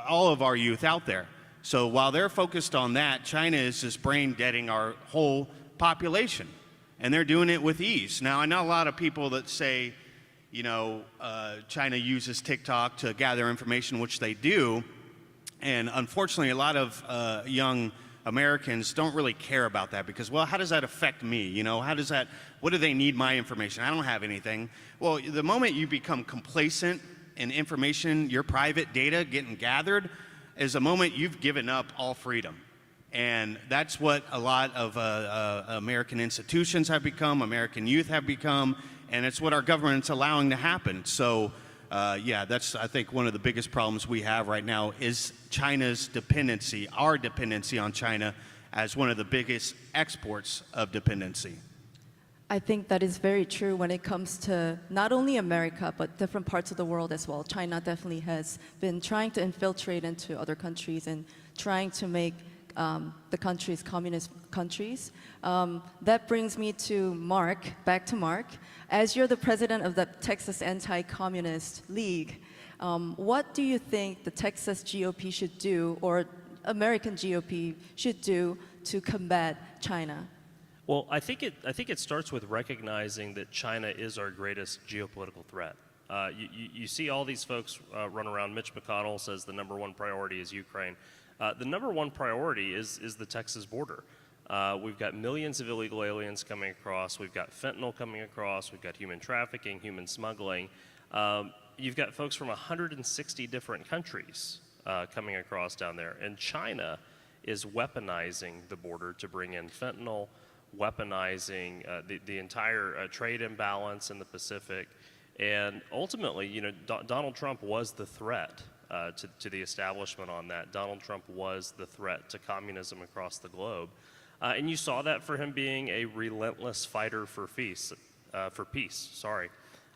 S12: all of our youth out there. So while they're focused on that, China is just brain deading our whole population. And they're doing it with ease. Now, I know a lot of people that say, you know, China uses TikTok to gather information, which they do. And unfortunately, a lot of young Americans don't really care about that because, well, how does that affect me? You know, how does that, what do they need my information? I don't have anything. Well, the moment you become complacent in information, your private data getting gathered, is the moment you've given up all freedom. And that's what a lot of American institutions have become, American youth have become, and it's what our government's allowing to happen. So, yeah, that's, I think, one of the biggest problems we have right now is China's dependency, our dependency on China as one of the biggest exports of dependency.
S9: I think that is very true when it comes to not only America, but different parts of the world as well. China definitely has been trying to infiltrate into other countries and trying to make the countries communist countries. That brings me to Mark, back to Mark. As you're the president of the Texas Anti-Communist League, what do you think the Texas GOP should do, or American GOP should do, to combat China?
S10: Well, I think it starts with recognizing that China is our greatest geopolitical threat. You see all these folks run around. Mitch McConnell says the number one priority is Ukraine. The number one priority is the Texas border. We've got millions of illegal aliens coming across. We've got fentanyl coming across. We've got human trafficking, human smuggling. You've got folks from 160 different countries coming across down there. And China is weaponizing the border to bring in fentanyl, weaponizing the entire trade imbalance in the Pacific. And ultimately, you know, Donald Trump was the threat to the establishment on that. Donald Trump was the threat to communism across the globe. And you saw that for him being a relentless fighter for peace. You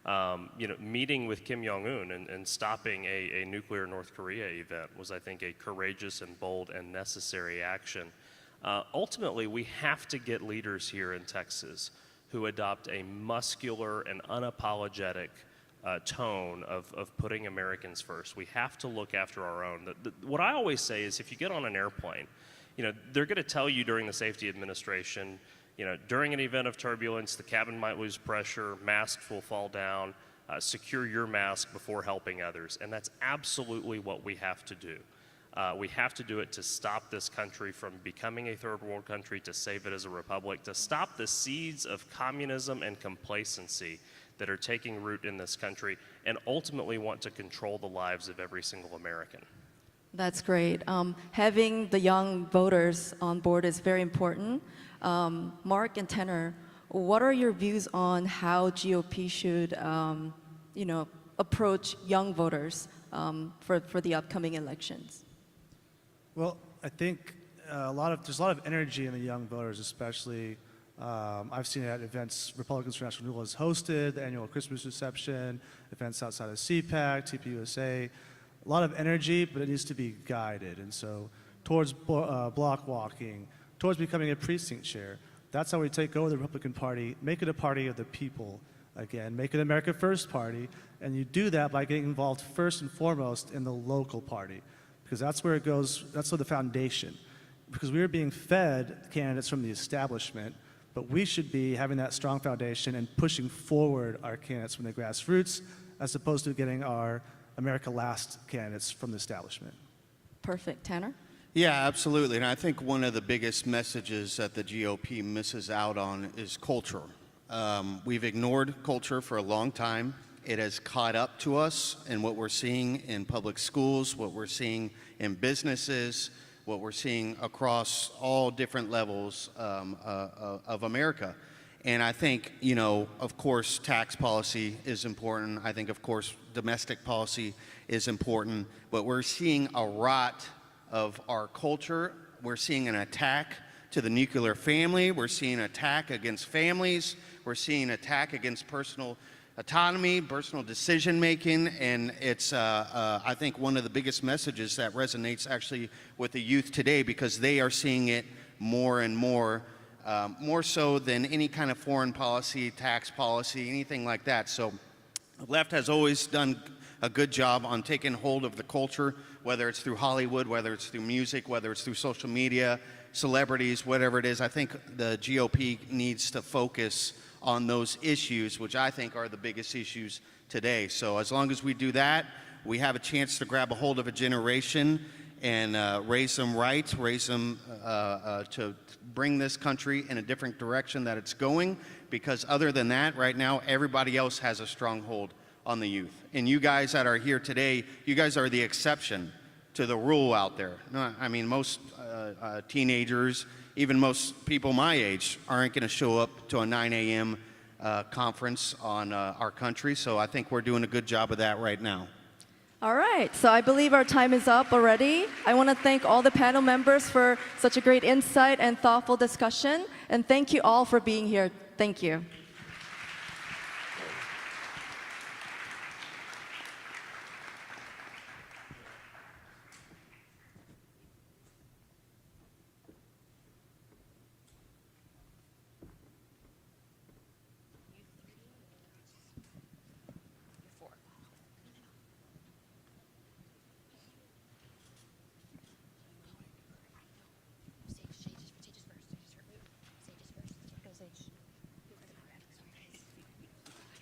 S10: know, meeting with Kim Jong-un and stopping a nuclear North Korea event was, I think, a courageous and bold and necessary action. Ultimately, we have to get leaders here in Texas who adopt a muscular and unapologetic tone of putting Americans first. We have to look after our own. What I always say is, if you get on an airplane, you know, they're going to tell you during the safety administration, you know, during an event of turbulence, the cabin might lose pressure, masks will fall down, secure your mask before helping others. And that's absolutely what we have to do. We have to do it to stop this country from becoming a third world country, to save it as a republic, to stop the seeds of communism and complacency that are taking root in this country, and ultimately want to control the lives of every single American.
S9: That's great. Having the young voters on board is very important. Mark and Tanner, what are your views on how GOP should, you know, approach young voters for the upcoming elections?
S11: Well, I think there's a lot of energy in the young voters, especially. I've seen it at events Republicans for National Renewal has hosted, the annual Christmas reception, events outside of CPAC, TPUSA. A lot of energy, but it needs to be guided. And so towards block walking, towards becoming a precinct chair. That's how we take over the Republican Party, make it a party of the people again, make it America First Party, and you do that by getting involved first and foremost in the local party, because that's where it goes, that's where the foundation. Because we are being fed candidates from the establishment, but we should be having that strong foundation and pushing forward our candidates from the grassroots, as opposed to getting our America Last candidates from the establishment.
S9: Perfect. Tanner?
S12: Yeah, absolutely. And I think one of the biggest messages that the GOP misses out on is culture. We've ignored culture for a long time. It has caught up to us in what we're seeing in public schools, what we're seeing in businesses, what we're seeing across all different levels of America. And I think, you know, of course, tax policy is important. I think, of course, domestic policy is important. But we're seeing a rot of our culture. We're seeing an attack to the nuclear family. We're seeing an attack against families. We're seeing an attack against personal autonomy, personal decision making, and it's, I think, one of the biggest messages that resonates actually with the youth today, because they are seeing it more and more, more so than any kind of foreign policy, tax policy, anything like that. So the left has always done a good job on taking hold of the culture, whether it's through Hollywood, whether it's through music, whether it's through social media, celebrities, whatever it is. I think the GOP needs to focus on those issues, which I think are the biggest issues today. So as long as we do that, we have a chance to grab a hold of a generation and raise them right, raise them to bring this country in a different direction that it's going, because other than that, right now, everybody else has a stronghold on the youth. And you guys that are here today, you guys are the exception to the rule out there. No, I mean, most teenagers, even most people my age, aren't going to show up to a 9 a.m. Conference on our country. So I think we're doing a good job of that right now.
S9: All right, so I believe our time is up already. I want to thank all the panel members for such a great insight and thoughtful discussion. And thank you all for being here. Thank you.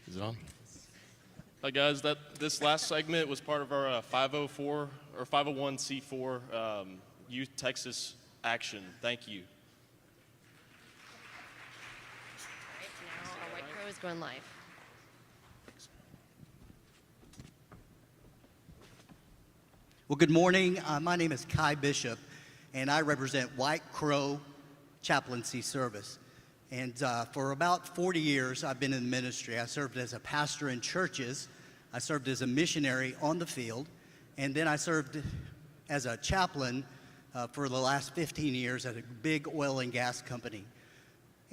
S13: Is it on? Hi guys, this last segment was part of our 504 or 501c4 Youth Texas Action. Thank you.
S14: Right now, our White Crow is going live.
S15: Well, good morning. My name is Kai Bishop, and I represent White Crow Chaplaincy Service. And for about 40 years, I've been in the ministry. I served as a pastor in churches. I served as a missionary on the field. And then I served as a chaplain for the last 15 years at a big oil and gas company.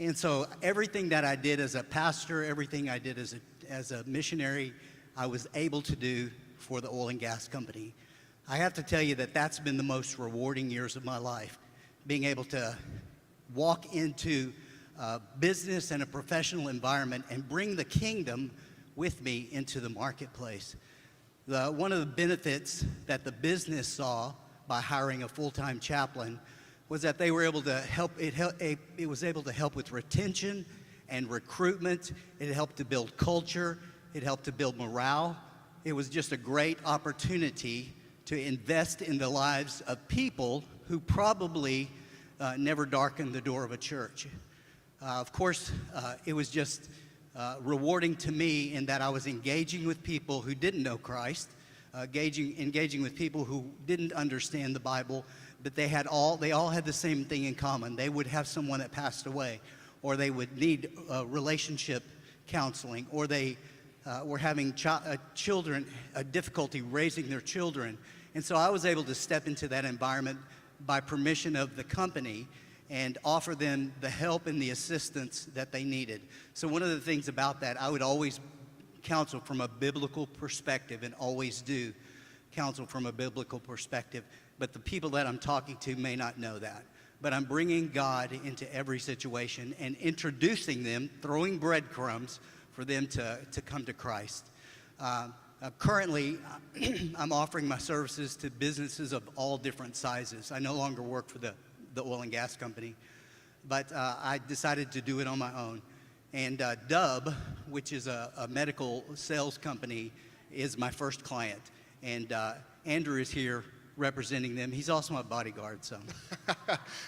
S15: And so everything that I did as a pastor, everything I did as a missionary, I was able to do for the oil and gas company. I have to tell you that that's been the most rewarding years of my life, being able to walk into business and a professional environment and bring the kingdom with me into the marketplace. One of the benefits that the business saw by hiring a full-time chaplain was that they were able to help, it was able to help with retention and recruitment. It helped to build culture. It helped to build morale. It was just a great opportunity to invest in the lives of people who probably never darkened the door of a church. Of course, it was just rewarding to me in that I was engaging with people who didn't know Christ, engaging with people who didn't understand the Bible, but they all had the same thing in common. They would have someone that passed away, or they would need relationship counseling, or they were having difficulty raising their children. And so I was able to step into that environment by permission of the company and offer them the help and the assistance that they needed. So one of the things about that, I would always counsel from a biblical perspective, and always do counsel from a biblical perspective. But the people that I'm talking to may not know that. But I'm bringing God into every situation and introducing them, throwing breadcrumbs for them to come to Christ. Currently, I'm offering my services to businesses of all different sizes. I no longer work for the oil and gas company, but I decided to do it on my own. And Dub, which is a medical sales company, is my first client. And Andrew is here representing them. He's also my bodyguard, so.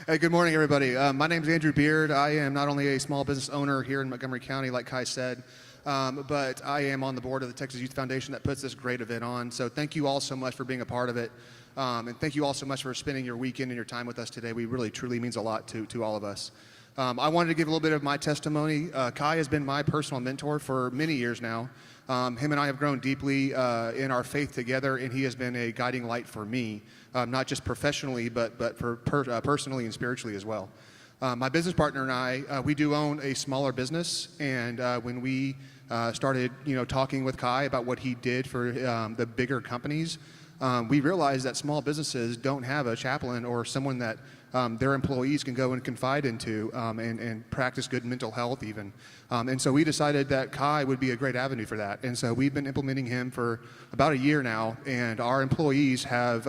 S16: Hey, good morning, everybody. My name is Andrew Beard. I am not only a small business owner here in Montgomery County, like Kai said, but I am on the board of the Texas Youth Foundation that puts this great event on. So thank you all so much for being a part of it. And thank you all so much for spending your weekend and your time with us today. We really, truly means a lot to all of us. I wanted to give a little bit of my testimony. Kai has been my personal mentor for many years now. Him and I have grown deeply in our faith together, and he has been a guiding light for me, not just professionally, but for personally and spiritually as well. My business partner and I, we do own a smaller business, and when we started, talking with Kai about what he did for the bigger companies, we realized that small businesses don't have a chaplain or someone that their employees can go and confide into and practice good mental health even. And so we decided that Kai would be a great avenue for that. And so we've been implementing him for about a year now, and our employees have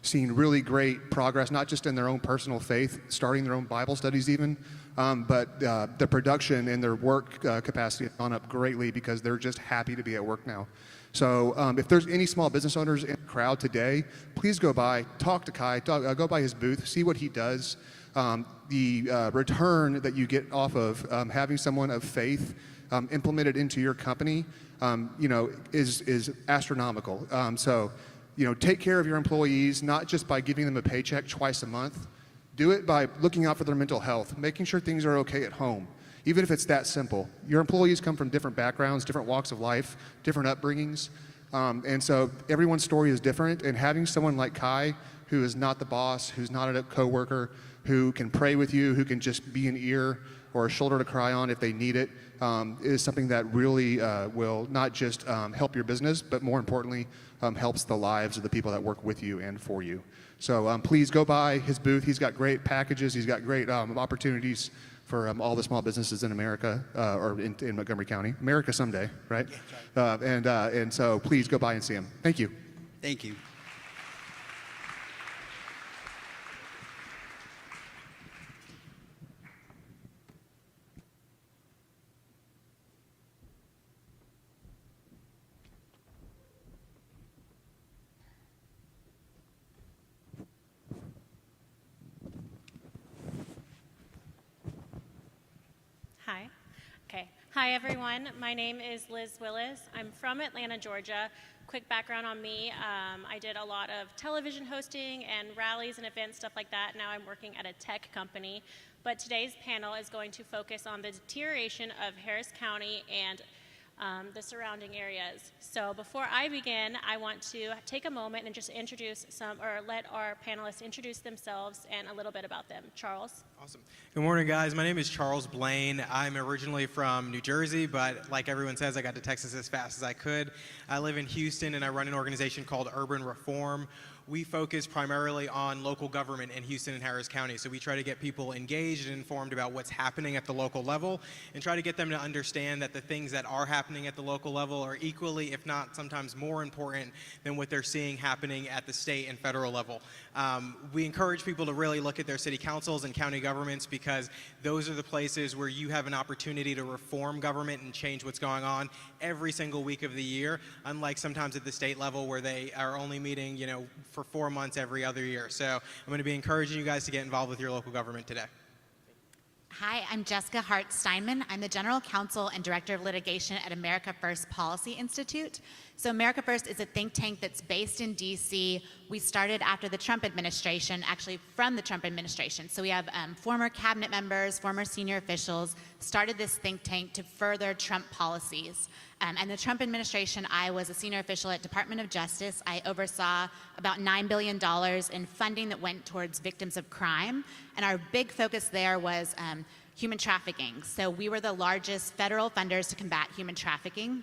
S16: seen really great progress, not just in their own personal faith, starting their own Bible studies even, but the production and their work capacity has gone up greatly because they're just happy to be at work now. So if there's any small business owners in the crowd today, please go by, talk to Kai, go by his booth, see what he does. The return that you get off of having someone of faith implemented into your company, is astronomical. So, take care of your employees, not just by giving them a paycheck twice a month. Do it by looking out for their mental health, making sure things are okay at home. Even if it's that simple. Your employees come from different backgrounds, different walks of life, different upbringings. And so everyone's story is different, and having someone like Kai, who is not the boss, who's not a coworker, who can pray with you, who can just be an ear or a shoulder to cry on if they need it, is something that really will not just help your business, but more importantly, helps the lives of the people that work with you and for you. So please go by his booth. He's got great packages. He's got great opportunities for all the small businesses in America, or in Montgomery County. America someday, right? And so please go by and see him. Thank you.
S15: Thank you.
S17: Hi. Okay. Hi, everyone. My name is Liz Willis. I'm from Atlanta, Georgia. Quick background on me. I did a lot of television hosting and rallies and events, stuff like that. Now I'm working at a tech company. But today's panel is going to focus on the deterioration of Harris County and the surrounding areas. So before I begin, I want to take a moment and just let our panelists introduce themselves and a little bit about them. Charles?
S18: Awesome. Good morning, guys. My name is Charles Blaine. I'm originally from New Jersey, but like everyone says, I got to Texas as fast as I could. I live in Houston, and I run an organization called Urban Reform. We focus primarily on local government in Houston and Harris County. So we try to get people engaged and informed about what's happening at the local level and try to get them to understand that the things that are happening at the local level are equally, if not sometimes more important than what they're seeing happening at the state and federal level. We encourage people to really look at their city councils and county governments because those are the places where you have an opportunity to reform government and change what's going on every single week of the year, unlike sometimes at the state level where they are only meeting, for 4 months every other year. So I'm going to be encouraging you guys to get involved with your local government today.
S19: Hi, I'm Jessica Hart Steinman. I'm the General Counsel and Director of Litigation at America First Policy Institute. So America First is a think tank that's based in DC. We started after the Trump administration, actually from the Trump administration. So we have former cabinet members, former senior officials, started this think tank to further Trump policies. And the Trump administration, I was a senior official at Department of Justice. I oversaw about $9 billion in funding that went towards victims of crime. And our big focus there was human trafficking. So we were the largest federal funders to combat human trafficking.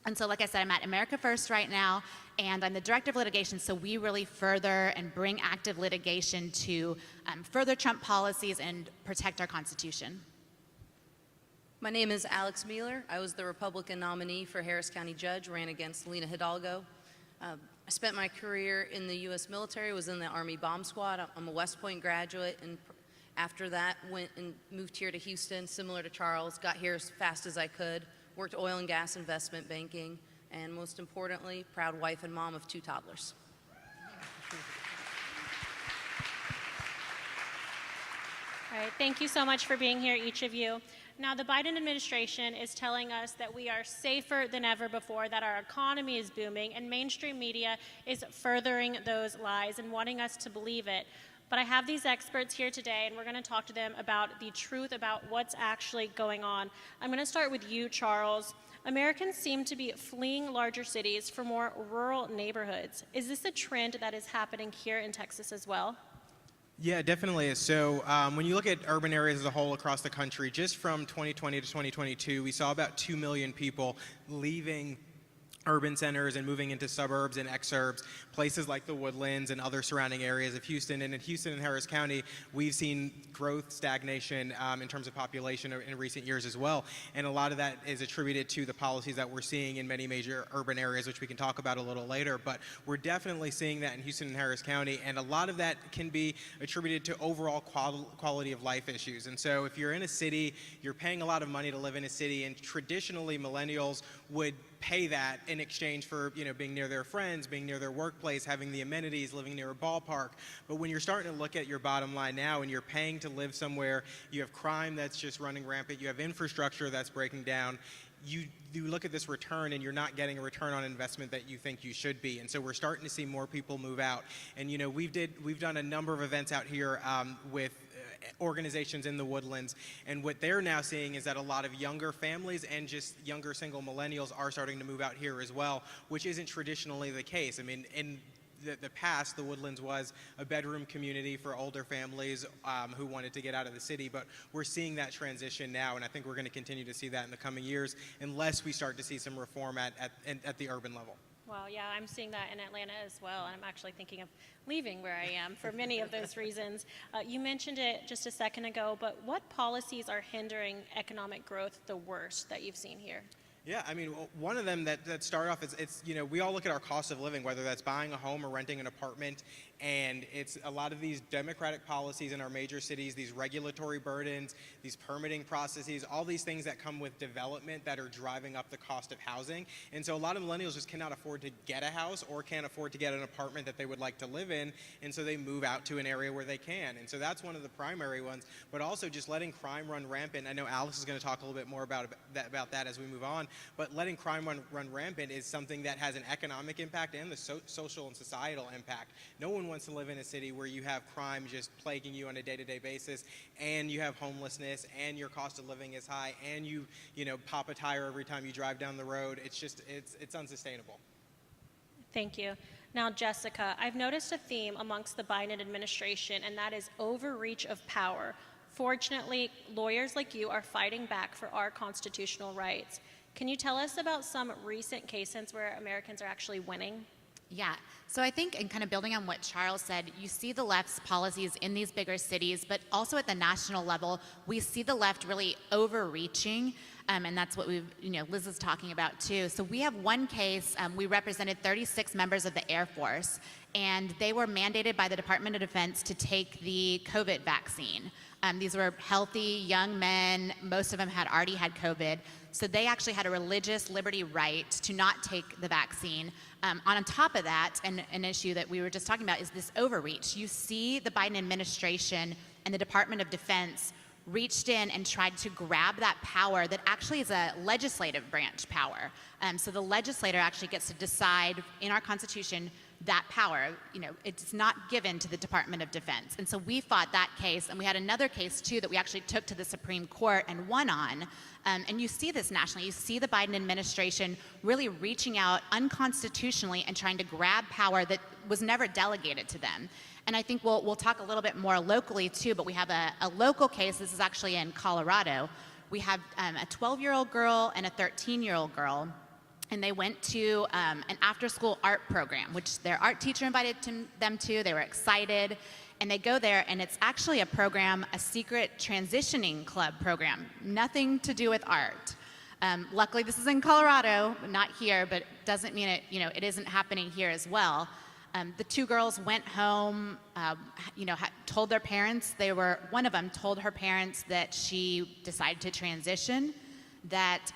S19: And so, like I said, I'm at America First right now, and I'm the director of litigation, so we really further and bring active litigation to further Trump policies and protect our Constitution.
S20: My name is Alex Mueller. I was the Republican nominee for Harris County Judge, ran against Lena Hidalgo. I spent my career in the U.S. military, was in the Army Bomb Squad. I'm a West Point graduate, and after that went and moved here to Houston, similar to Charles, got here as fast as I could, worked oil and gas investment banking, and most importantly, proud wife and mom of 2 toddlers.
S17: All right, thank you so much for being here, each of you. Now, the Biden administration is telling us that we are safer than ever before, that our economy is booming, and mainstream media is furthering those lies and wanting us to believe it. But I have these experts here today, and we're going to talk to them about the truth about what's actually going on. I'm going to start with you, Charles. Americans seem to be fleeing larger cities for more rural neighborhoods. Is this a trend that is happening here in Texas as well?
S18: Yeah, it definitely is. So when you look at urban areas as a whole across the country, just from 2020 to 2022, we saw about 2 million people leaving urban centers and moving into suburbs and exurbs, places like the Woodlands and other surrounding areas of Houston. And in Houston and Harris County, we've seen growth stagnation in terms of population in recent years as well. And a lot of that is attributed to the policies that we're seeing in many major urban areas, which we can talk about a little later. But we're definitely seeing that in Houston and Harris County. And a lot of that can be attributed to overall quality of life issues. And so if you're in a city, you're paying a lot of money to live in a city, and traditionally millennials would pay that in exchange for, being near their friends, being near their workplace, having the amenities, living near a ballpark. But when you're starting to look at your bottom line now and you're paying to live somewhere, you have crime that's just running rampant, you have infrastructure that's breaking down, you look at this return and you're not getting a return on investment that you think you should be. And so we're starting to see more people move out. And we've done a number of events out here with organizations in the Woodlands, and what they're now seeing is that a lot of younger families and just younger single millennials are starting to move out here as well, which isn't traditionally the case. I mean, in the past, the Woodlands was a bedroom community for older families who wanted to get out of the city, but we're seeing that transition now, and I think we're going to continue to see that in the coming years unless we start to see some reform at the urban level.
S17: Well, yeah, I'm seeing that in Atlanta as well, and I'm actually thinking of leaving where I am for many of those reasons. You mentioned it just a second ago, but what policies are hindering economic growth the worst that you've seen here?
S18: Yeah, I mean, one of them that start off is we all look at our cost of living, whether that's buying a home or renting an apartment, and it's a lot of these democratic policies in our major cities, these regulatory burdens, these permitting processes, all these things that come with development that are driving up the cost of housing. And so a lot of millennials just cannot afford to get a house or can't afford to get an apartment that they would like to live in, and so they move out to an area where they can. And so that's one of the primary ones, but also just letting crime run rampant. I know Alex is going to talk a little bit more about that as we move on, but letting crime run rampant is something that has an economic impact and the social and societal impact. No one wants to live in a city where you have crime just plaguing you on a day-to-day basis, and you have homelessness, and your cost of living is high, and you pop a tire every time you drive down the road. It's unsustainable.
S17: Thank you. Now, Jessica, I've noticed a theme amongst the Biden administration, and that is overreach of power. Fortunately, lawyers like you are fighting back for our constitutional rights. Can you tell us about some recent cases where Americans are actually winning?
S19: Yeah, so I think, and kind of building on what Charles said, you see the left's policies in these bigger cities, but also at the national level, we see the left really overreaching, and that's what Liz is talking about too. So we have one case, we represented 36 members of the Air Force, and they were mandated by the Department of Defense to take the COVID vaccine. These were healthy young men, most of them had already had COVID, so they actually had a religious liberty right to not take the vaccine. On top of that, and an issue that we were just talking about is this overreach. You see the Biden administration and the Department of Defense reached in and tried to grab that power that actually is a legislative branch power. So the legislator actually gets to decide in our Constitution that power. You know, it's not given to the Department of Defense. And so we fought that case, and we had another case too that we actually took to the Supreme Court and won on. And you see this nationally. You see the Biden administration really reaching out unconstitutionally and trying to grab power that was never delegated to them. And I think we'll talk a little bit more locally too, but we have a local case. This is actually in Colorado. We have a 12-year-old girl and a 13-year-old girl, and they went to an after-school art program, which their art teacher invited them to. They were excited, and they go there, and it's actually a program, a secret transitioning club program, nothing to do with art. Luckily, this is in Colorado, not here, but doesn't mean it isn't happening here as well. The two girls went home, told their parents, one of them told her parents that she decided to transition, that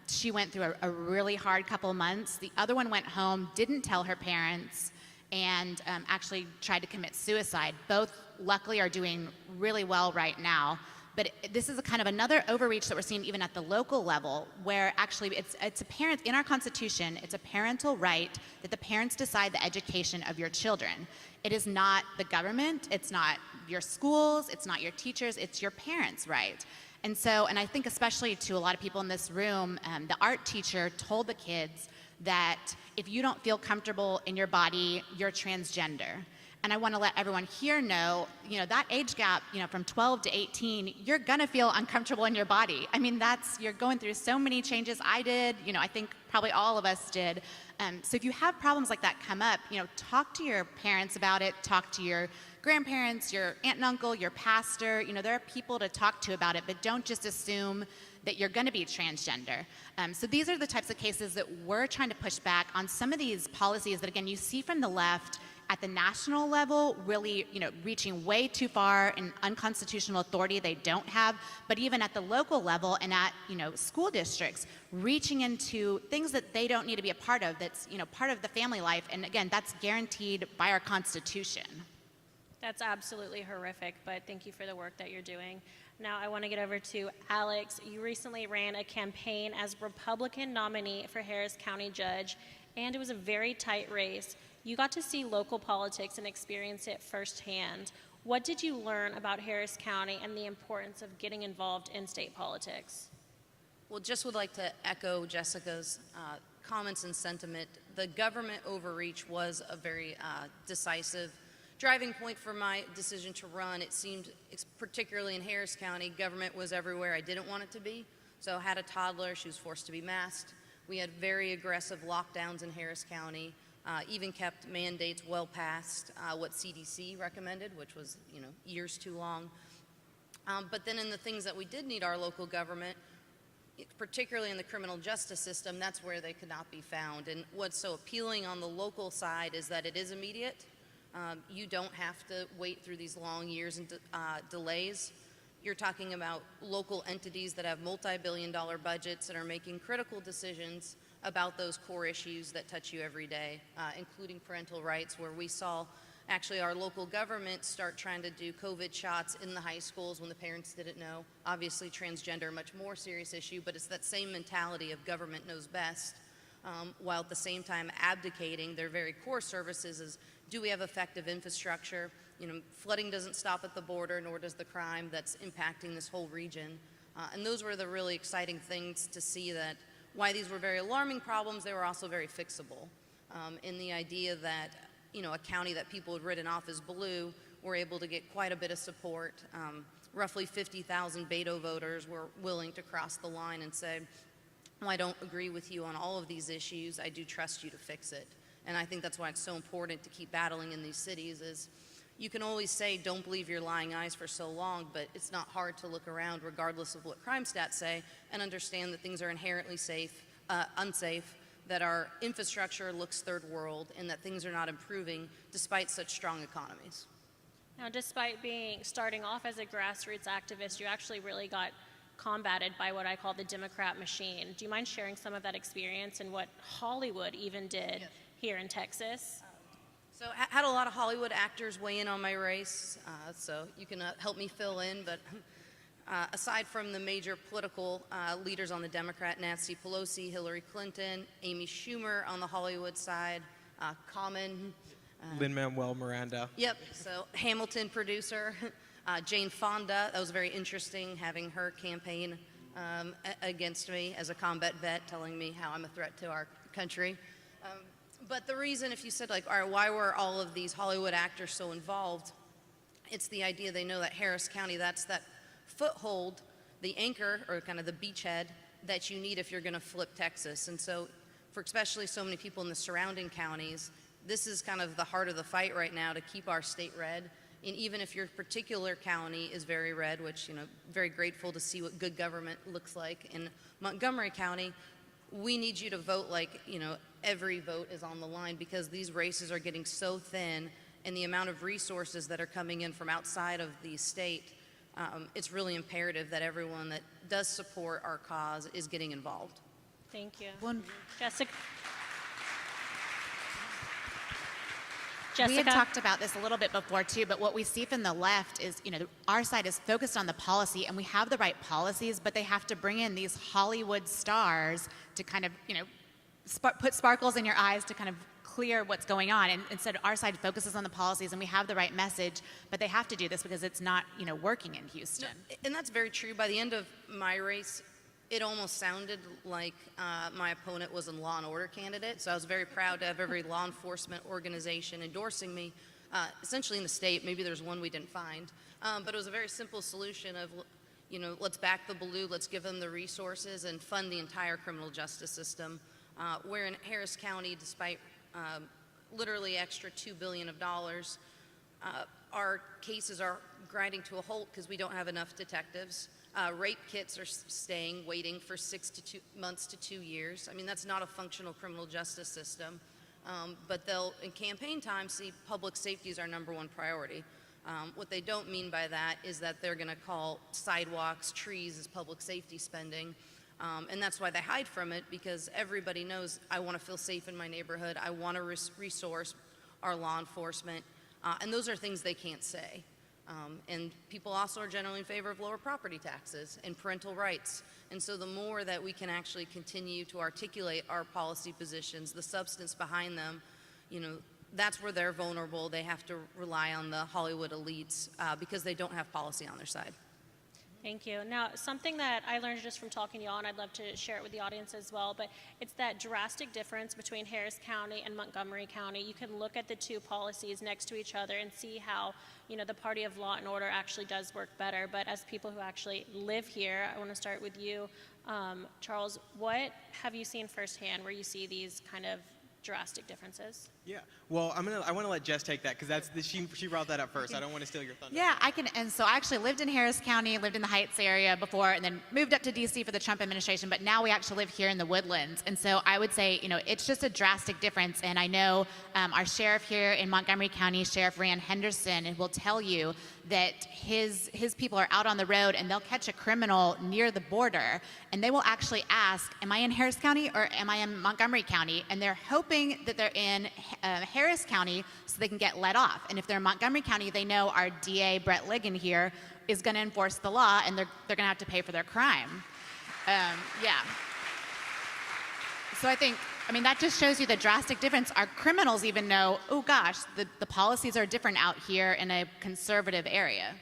S19: she went through a really hard couple of months. The other one went home, didn't tell her parents, and actually tried to commit suicide. Both, luckily, are doing really well right now. But this is a kind of another overreach that we're seeing even at the local level, where actually it's a parent, in our Constitution, it's a parental right that the parents decide the education of your children. It is not the government, it's not your schools, it's not your teachers, it's your parents' right. And so, and I think especially to a lot of people in this room, the art teacher told the kids that if you don't feel comfortable in your body, you're transgender. And I want to let everyone here know, that age gap, from 12 to 18, you're gonna feel uncomfortable in your body. I mean, you're going through so many changes. I did, I think probably all of us did. So if you have problems like that come up, talk to your parents about it, talk to your grandparents, your aunt and uncle, your pastor. There are people to talk to about it, but don't just assume that you're going to be transgender. So these are the types of cases that we're trying to push back on some of these policies that, again, you see from the left at the national level, really, reaching way too far in unconstitutional authority they don't have, but even at the local level and at, school districts, reaching into things that they don't need to be a part of, that's, part of the family life. And again, that's guaranteed by our Constitution.
S17: That's absolutely horrific, but thank you for the work that you're doing. Now I want to get over to Alex. You recently ran a campaign as Republican nominee for Harris County Judge, and it was a very tight race. You got to see local politics and experience it firsthand. What did you learn about Harris County and the importance of getting involved in state politics?
S20: Well, just would like to echo Jessica's comments and sentiment. The government overreach was a very decisive driving point for my decision to run. It seemed, particularly in Harris County, government was everywhere I didn't want it to be. So I had a toddler, she was forced to be masked. We had very aggressive lockdowns in Harris County. Even kept mandates well past what CDC recommended, which was, years too long. But then in the things that we did need our local government, particularly in the criminal justice system, that's where they could not be found. And what's so appealing on the local side is that it is immediate. You don't have to wait through these long years and delays. You're talking about local entities that have multi-billion-dollar budgets and are making critical decisions about those core issues that touch you every day, including parental rights, where we saw actually our local government start trying to do COVID shots in the high schools when the parents didn't know. Obviously, transgender, much more serious issue, but it's that same mentality of government knows best, while at the same time abdicating their very core services is, do we have effective infrastructure? Flooding doesn't stop at the border, nor does the crime that's impacting this whole region. And those were the really exciting things to see, that why these were very alarming problems, they were also very fixable. In the idea that, a county that people had written off as blue were able to get quite a bit of support. Roughly 50,000 Beto voters were willing to cross the line and say, well, I don't agree with you on all of these issues, I do trust you to fix it. And I think that's why it's so important to keep battling in these cities. Is you can always say, don't believe your lying eyes for so long, but it's not hard to look around regardless of what crime stats say and understand that things are inherently unsafe, that our infrastructure looks third world, and that things are not improving despite such strong economies.
S17: Now, despite starting off as a grassroots activist, you actually really got combated by what I call the Democrat machine. Do you mind sharing some of that experience and what Hollywood even did here in Texas?
S20: So I had a lot of Hollywood actors weigh in on my race, so you can help me fill in, but Aside from the major political leaders on the Democrat, Nancy Pelosi, Hillary Clinton, Amy Schumer on the Hollywood side, Common.
S18: Lin-Manuel Miranda.
S20: Yep, so Hamilton producer, Jane Fonda. That was very interesting having her campaign against me as a combat vet, telling me how I'm a threat to our country. But the reason, if you said, like, all right, why were all of these Hollywood actors so involved? It's the idea they know that Harris County, that's that foothold, the anchor, or kind of the beachhead that you need if you're going to flip Texas. And so, for especially so many people in the surrounding counties, this is kind of the heart of the fight right now to keep our state red. And even if your particular county is very red, which, you know, very grateful to see what good government looks like in Montgomery County, we need you to vote like, you know, every vote is on the line, because these races are getting so thin, and the amount of resources that are coming in from outside of the state, it's really imperative that everyone that does support our cause is getting involved.
S17: Thank you.
S19: Jessica.
S17: Jessica?
S19: We had talked about this a little bit before too, but what we see from the left is, you know, our side is focused on the policy, and we have the right policies, but they have to bring in these Hollywood stars to kind of, you know, put sparkles in your eyes to kind of clear what's going on. And instead, our side focuses on the policies, and we have the right message, but they have to do this because it's not, you know, working in Houston.
S20: No, and that's very true. By the end of my race, it almost sounded like my opponent was a Law and Order candidate. So I was very proud to have every law enforcement organization endorsing me, essentially in the state. Maybe there's one we didn't find. But it was a very simple solution of, you know, let's back the blue, let's give them the resources and fund the entire criminal justice system. Where in Harris County, despite literally extra $2 billion of dollars, our cases are grinding to a halt because we don't have enough detectives. Rape kits are staying, waiting for 6 to 2 months to 2 years. I mean, that's not a functional criminal justice system. But they'll, in campaign time, see public safety is our #1 priority. What they don't mean by that is that they're going to call sidewalks, trees as public safety spending. And that's why they hide from it, because everybody knows I want to feel safe in my neighborhood. I want to resource our law enforcement. And those are things they can't say. And people also are generally in favor of lower property taxes and parental rights. And so the more that we can actually continue to articulate our policy positions, the substance behind them, you know, that's where they're vulnerable. They have to rely on the Hollywood elites because they don't have policy on their side.
S17: Thank you. Now, something that I learned just from talking to y'all, and I'd love to share it with the audience as well, but it's that drastic difference between Harris County and Montgomery County. You can look at the two policies next to each other and see how, you know, the party of law and order actually does work better. But as people who actually live here, I want to start with you, Charles. What have you seen firsthand where you see these kind of drastic differences?
S18: Yeah. Well, I want to let Jess take that, because she brought that up first. I don't want to steal your thunder.
S19: Yeah, I can. And so I actually lived in Harris County, lived in the Heights area before, and then moved up to DC for the Trump administration. But now we actually live here in the Woodlands. And so I would say, you know, it's just a drastic difference. And I know our sheriff here in Montgomery County, Sheriff Rand Henderson, will tell you that his people are out on the road, and they'll catch a criminal near the border, and they will actually ask, am I in Harris County or am I in Montgomery County? And they're hoping that they're in Harris County so they can get let off. And if they're in Montgomery County, they know our DA, Brett Ligon here, is going to enforce the law, and they're going to have to pay for their crime. Yeah. So I mean, that just shows you the drastic difference. Our criminals even know, oh gosh, the policies are different out here in a conservative area.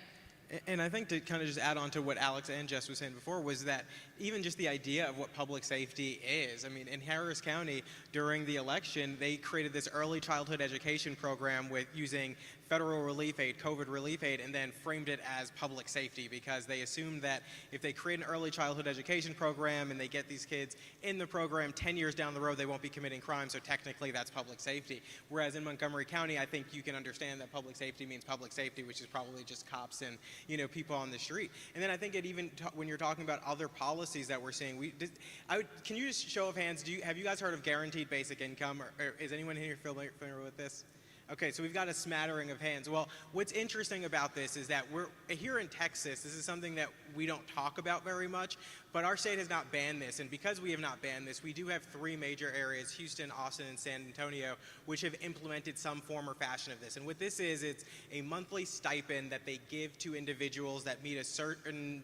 S18: And I think to kind of just add on to what Alex and Jess was saying before, was that even just the idea of what public safety is. I mean, in Harris County, during the election, they created this early childhood education program with using federal relief aid, COVID relief aid, and then framed it as public safety, because they assumed that if they create an early childhood education program and they get these kids in the program 10 years down the road, they won't be committing crime, so technically that's public safety. Whereas in Montgomery County, I think you can understand that public safety means public safety, which is probably just cops and, you know, people on the street. And then I think it even, when you're talking about other policies that we're seeing, can you just show of hands, have you guys heard of guaranteed basic income, or is anyone here familiar with this? Okay, so we've got a smattering of hands. Well, what's interesting about this is that we're here in Texas, this is something that we don't talk about very much, but our state has not banned this. And because we have not banned this, we do have 3 major areas, Houston, Austin, and San Antonio, which have implemented some form or fashion of this. And what this is, it's a monthly stipend that they give to individuals that meet a certain,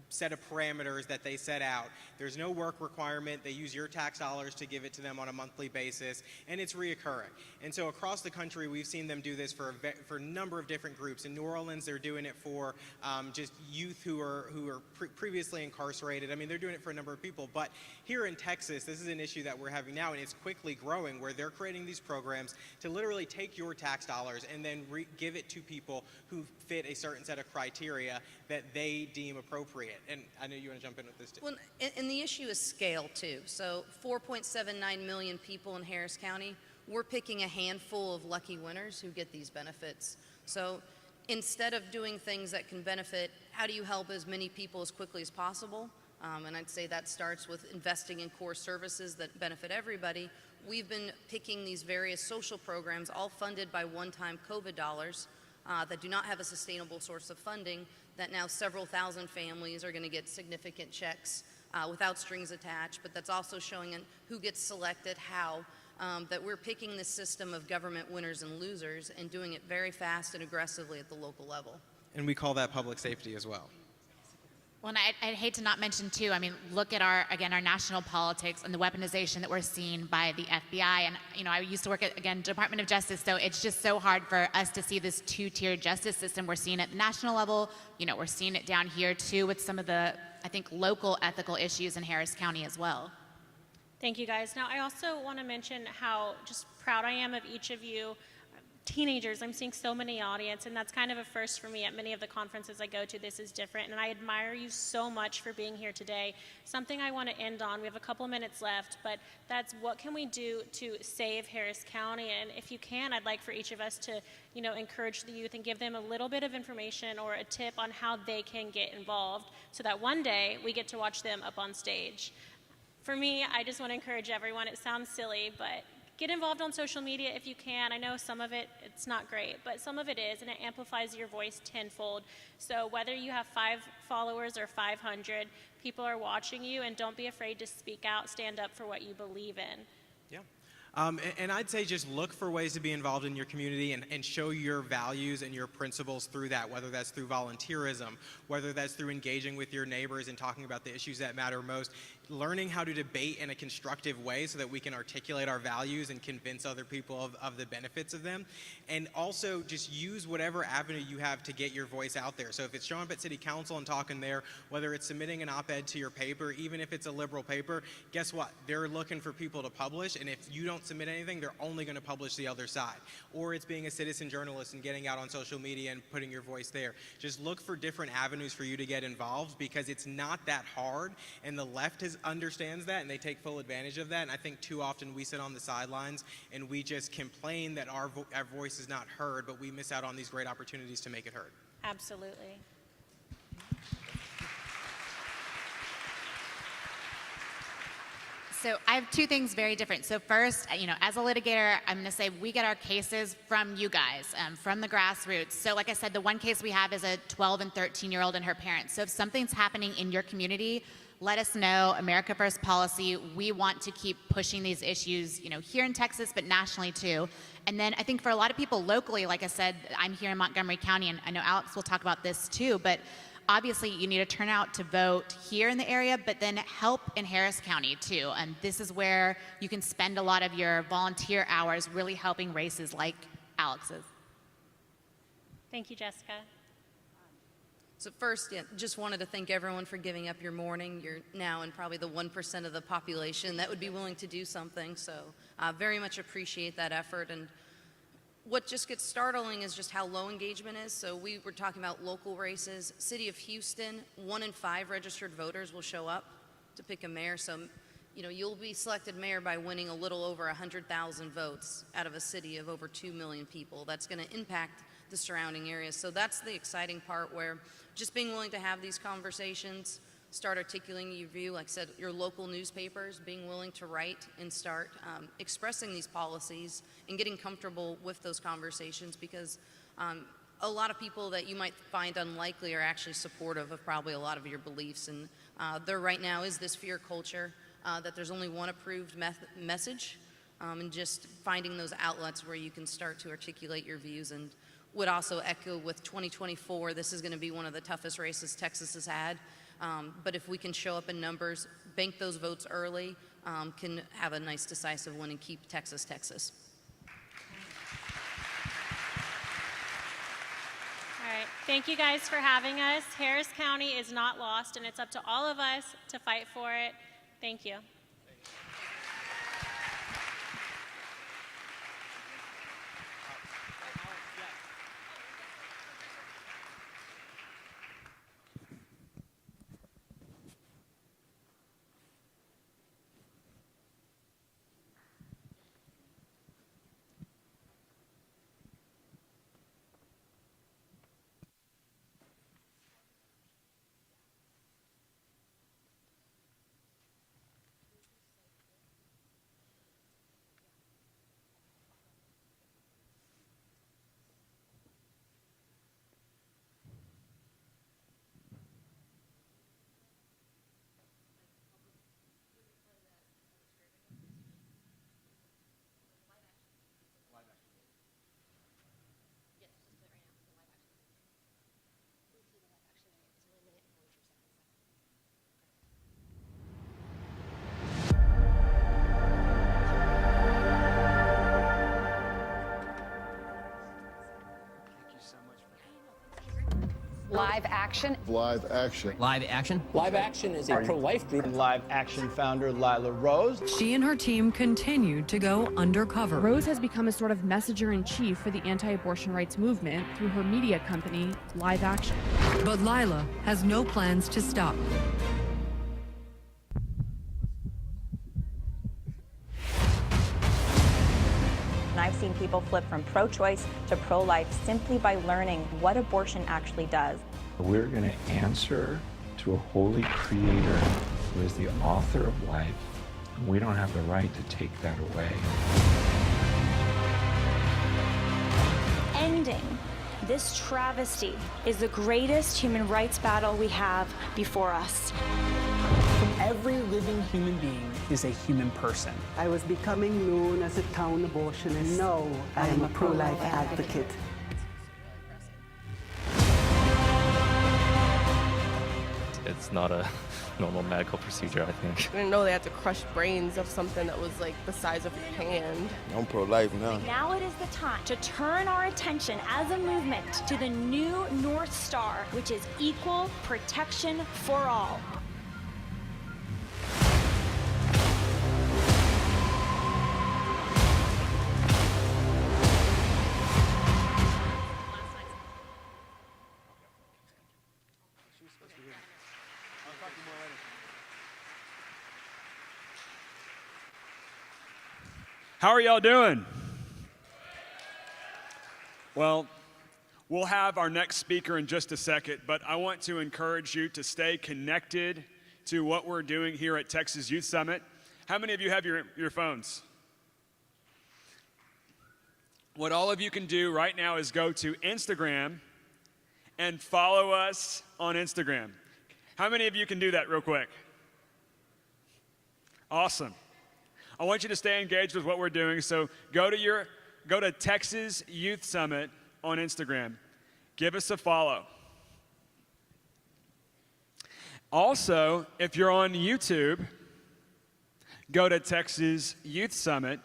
S18: set of parameters that they set out. There's no work requirement. They use your tax dollars to give it to them on a monthly basis, and it's reoccurring. And so across the country, we've seen them do this for a number of different groups. In New Orleans, they're doing it for just youth who are previously incarcerated. I mean, they're doing it for a number of people. But here in Texas, this is an issue that we're having now, and it's quickly growing, where they're creating these programs to literally take your tax dollars and then give it to people who fit a certain set of criteria that they deem appropriate. And I know you want to jump in with this too.
S20: Well, and the issue is scale too. So 4.79 million people in Harris County, we're picking a handful of lucky winners who get these benefits. So instead of doing things that can benefit, how do you help as many people as quickly as possible? And I'd say that starts with investing in core services that benefit everybody. We've been picking these various social programs, all funded by one-time COVID dollars, that do not have a sustainable source of funding, that now several thousand families are going to get significant checks without strings attached, but that's also showing who gets selected, how, that we're picking this system of government winners and losers and doing it very fast and aggressively at the local level.
S18: And we call that public safety as well.
S19: Well, and I'd hate to not mention too, I mean, look at our national politics and the weaponization that we're seeing by the FBI. And, I used to work at, Department of Justice, so it's just so hard for us to see this 2-tiered justice system. We're seeing it at the national level, we're seeing it down here too with some of the, I think, local ethical issues in Harris County as well.
S17: Thank you, guys. Now, I also want to mention how just proud I am of each of you. Teenagers, I'm seeing so many audience, and that's kind of a first for me at many of the conferences I go to. This is different, and I admire you so much for being here today. Something I want to end on, we have a couple minutes left, but that's what can we do to save Harris County? And if you can, I'd like for each of us to, encourage the youth and give them a little bit of information or a tip on how they can get involved so that one day we get to watch them up on stage. For me, I just want to encourage everyone. It sounds silly, but get involved on social media if you can. I know some of it's not great, but some of it is, and it amplifies your voice tenfold. So whether you have 5 followers or 500, people are watching you, and don't be afraid to speak out, stand up for what you believe in.
S18: And I'd say just look for ways to be involved in your community and show your values and your principles through that, whether that's through volunteerism, whether that's through engaging with your neighbors and talking about the issues that matter most, learning how to debate in a constructive way so that we can articulate our values and convince other people of the benefits of them. And also just use whatever avenue you have to get your voice out there. So if it's showing up at City Council and talking there, whether it's submitting an op-ed to your paper, even if it's a liberal paper, guess what? They're looking for people to publish, and if you don't submit anything, they're only going to publish the other side. Or it's being a citizen journalist and getting out on social media and putting your voice there. Just look for different avenues for you to get involved, because it's not that hard, and the left understands that, and they take full advantage of that. And I think too often we sit on the sidelines and we just complain that our voice is not heard, but we miss out on these great opportunities to make it heard.
S17: Absolutely.
S19: So I have 2 things very different. So first, as a litigator, I'm going to say we get our cases from you guys, from the grassroots. So like I said, the one case we have is a 12 and 13-year-old and her parents. So if something's happening in your community, let us know. America First Policy, we want to keep pushing these issues, here in Texas, but nationally too. And then I think for a lot of people locally, like I said, I'm here in Montgomery County, and I know Alex will talk about this too, but obviously you need to turn out to vote here in the area, but then help in Harris County too. And this is where you can spend a lot of your volunteer hours really helping races like Alex's.
S17: Thank you, Jessica.
S20: So first, just wanted to thank everyone for giving up your morning. You're now in probably the 1% of the population that would be willing to do something. So very much appreciate that effort. And what just gets startling is just how low engagement is. So we were talking about local races. City of Houston, 1 in 5 registered voters will show up to pick a mayor. So, you'll be selected mayor by winning a little over 100,000 votes out of a city of over 2 million people. That's going to impact the surrounding areas. So that's the exciting part, where just being willing to have these conversations, start articulating your view. Like I said, your local newspapers, being willing to write and start expressing these policies and getting comfortable with those conversations, because a lot of people that you might find unlikely are actually supportive of probably a lot of your beliefs. And there right now is this fear culture that there's only one approved message, and just finding those outlets where you can start to articulate your views. And would also echo with 2024, this is going to be one of the toughest races Texas has had. But if we can show up in numbers, bank those votes early, can have a nice decisive win and keep Texas, Texas.
S17: All right. Thank you guys for having us. Harris County is not lost, and it's up to all of us to fight for it. Thank you.
S21: Live Action.
S22: Live Action.
S23: Live Action?
S22: Live Action is a pro-life group. Live Action founder Lila Rose.
S24: She and her team continued to go undercover. Rose has become a sort of messenger-in-chief for the anti-abortion rights movement through her media company, Live Action. But Lila has no plans to stop.
S25: And I've seen people flip from pro-choice to pro-life simply by learning what abortion actually does.
S26: We're going to answer to a holy creator who is the author of life. And we don't have the right to take that away.
S25: Ending this travesty is the greatest human rights battle we have before us.
S27: Every living human being is a human person.
S28: I was becoming known as a town abortionist. Now I am a pro-life advocate.
S29: It's not a normal medical procedure, I think.
S30: I didn't know they had to crush brains of something that was like the size of your hand.
S22: I'm pro-life now.
S25: Now it is the time to turn our attention as a movement to the new North Star, which is equal protection for all.
S7: How are y'all doing? Well, we'll have our next speaker in just a second, but I want to encourage you to stay connected to what we're doing here at Texas Youth Summit. How many of you have your phones? What all of you can do right now is go to Instagram and follow us on Instagram. How many of you can do that real quick? Awesome. I want you to stay engaged with what we're doing, so go to Texas Youth Summit on Instagram. Give us a follow. Also, if you're on YouTube, go to Texas Youth Summit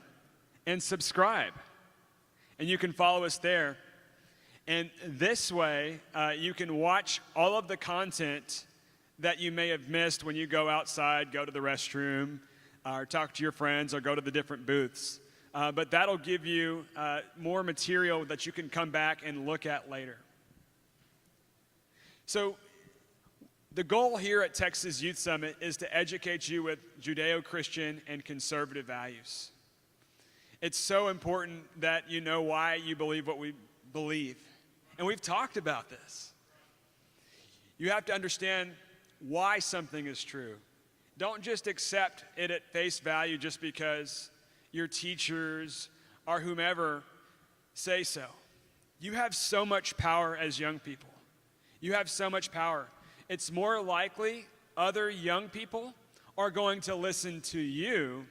S7: and subscribe. And you can follow us there. And this way, you can watch all of the content that you may have missed when you go outside, go to the restroom, or talk to your friends, or go to the different booths. But that'll give you more material that you can come back and look at later. So the goal here at Texas Youth Summit is to educate you with Judeo-Christian and conservative values. It's so important that you know why you believe what we believe. And we've talked about this. You have to understand why something is true. Don't just accept it at face value just because your teachers or whomever say so. You have so much power as young people. You have so much power. It's more likely other young people are going to listen to you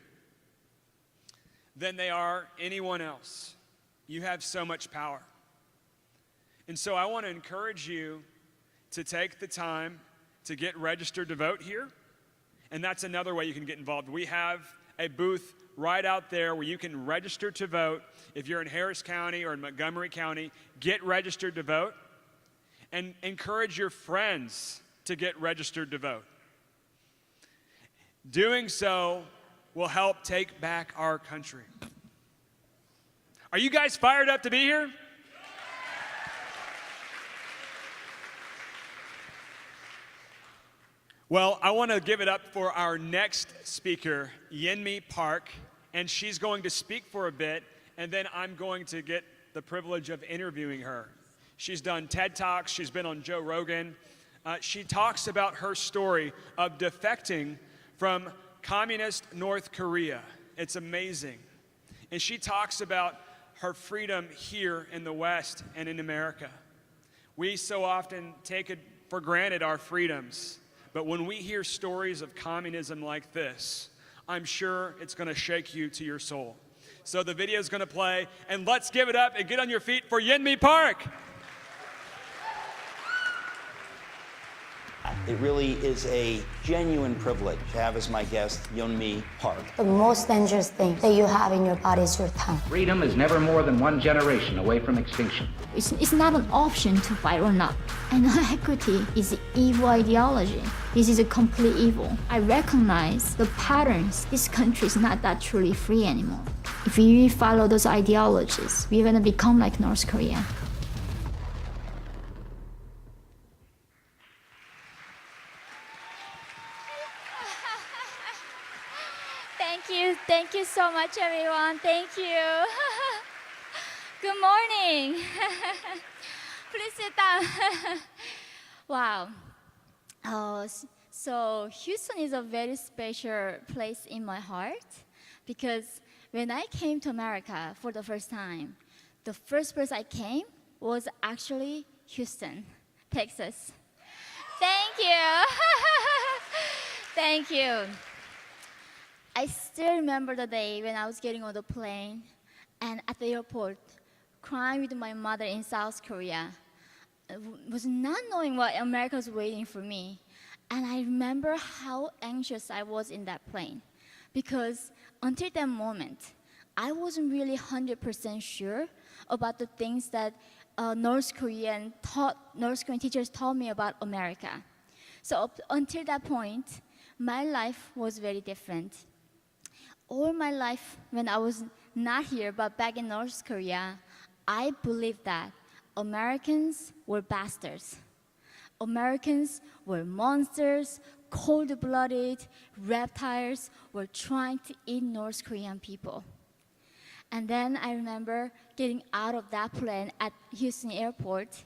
S7: than they are anyone else. You have so much power. And so I want to encourage you to take the time to get registered to vote here. And that's another way you can get involved. We have a booth right out there where you can register to vote. If you're in Harris County or in Montgomery County, get registered to vote. And encourage your friends to get registered to vote. Doing so will help take back our country. Are you guys fired up to be here? Well, I want to give it up for our next speaker, Yeonmi Park, and she's going to speak for a bit, and then I'm going to get the privilege of interviewing her. She's done TED Talks, she's been on Joe Rogan. She talks about her story of defecting from communist North Korea. It's amazing. And she talks about her freedom here in the West and in America. We so often take it for granted, our freedoms. But when we hear stories of communism like this, I'm sure it's going to shake you to your soul. So the video is going to play, and let's give it up and get on your feet for Yeonmi Park.
S1: It really is a genuine privilege to have as my guest Yeonmi Park.
S2: The most dangerous thing that you have in your body is your tongue.
S3: Freedom is never more than one generation away from extinction.
S4: It's not an option to fight or not. I know equity is an evil ideology. This is a complete evil. I recognize the patterns. This country is not that truly free anymore. If we really follow those ideologies, we're gonna become like North Korea.
S5: Thank you so much, everyone. Thank you. Good morning. Please sit down. Wow. So Houston is a very special place in my heart because when I came to America for the first time, the first place I came was actually Houston, Texas. Thank you. Thank you. I still remember the day when I was getting on the plane and at the airport, crying with my mother in South Korea. I was not knowing what America was waiting for me. And I remember how anxious I was in that plane. Because until that moment, I wasn't really 100% sure about the things that North Korean teachers taught me about America. So until that point, my life was very different. All my life, when I was not here, but back in North Korea, I believed that Americans were bastards. Americans were monsters, cold-blooded reptiles, were trying to eat North Korean people. And then I remember getting out of that plane at Houston airport,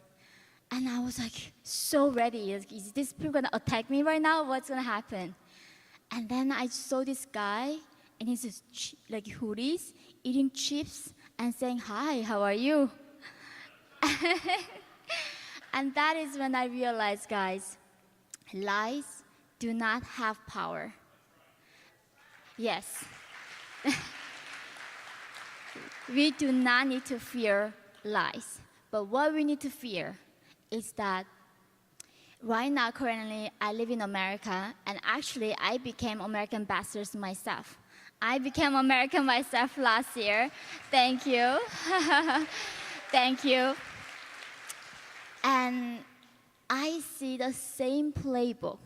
S5: and I was like so ready. Is this people gonna attack me right now? What's gonna happen? And then I saw this guy, and he's just like hoodies, eating chips and saying, "Hi, how are you?" And that is when I realized, guys, lies do not have power. Yes. We do not need to fear lies. But what we need to fear is that right now, currently, I live in America, and actually, I became American ambassador myself. I became American myself last year. Thank you. Thank you. And I see the same playbook.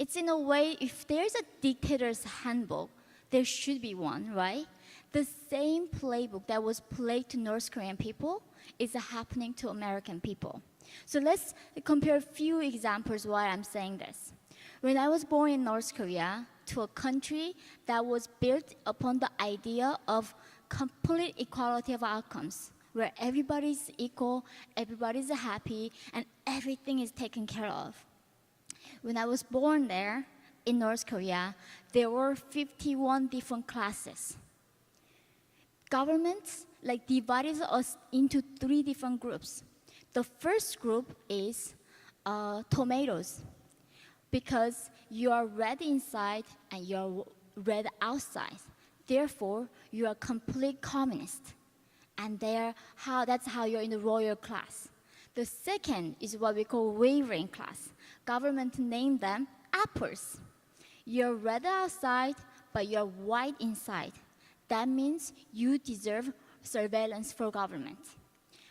S5: It's in a way, if there's a dictator's handbook, there should be one, right? The same playbook that was played to North Korean people is happening to American people. So let's compare a few examples why I'm saying this. When I was born in North Korea, to a country that was built upon the idea of complete equality of outcomes, where everybody's equal, everybody's happy, and everything is taken care of. When I was born there in North Korea, there were 51 different classes. Governments divided us into 3 different groups. The first group is tomatoes, because you are red inside and you are red outside. Therefore, you are complete communist. And that's how you're in the royal class. The second is what we call wavering class. Government named them apples. You're red outside, but you're white inside. That means you deserve surveillance for government.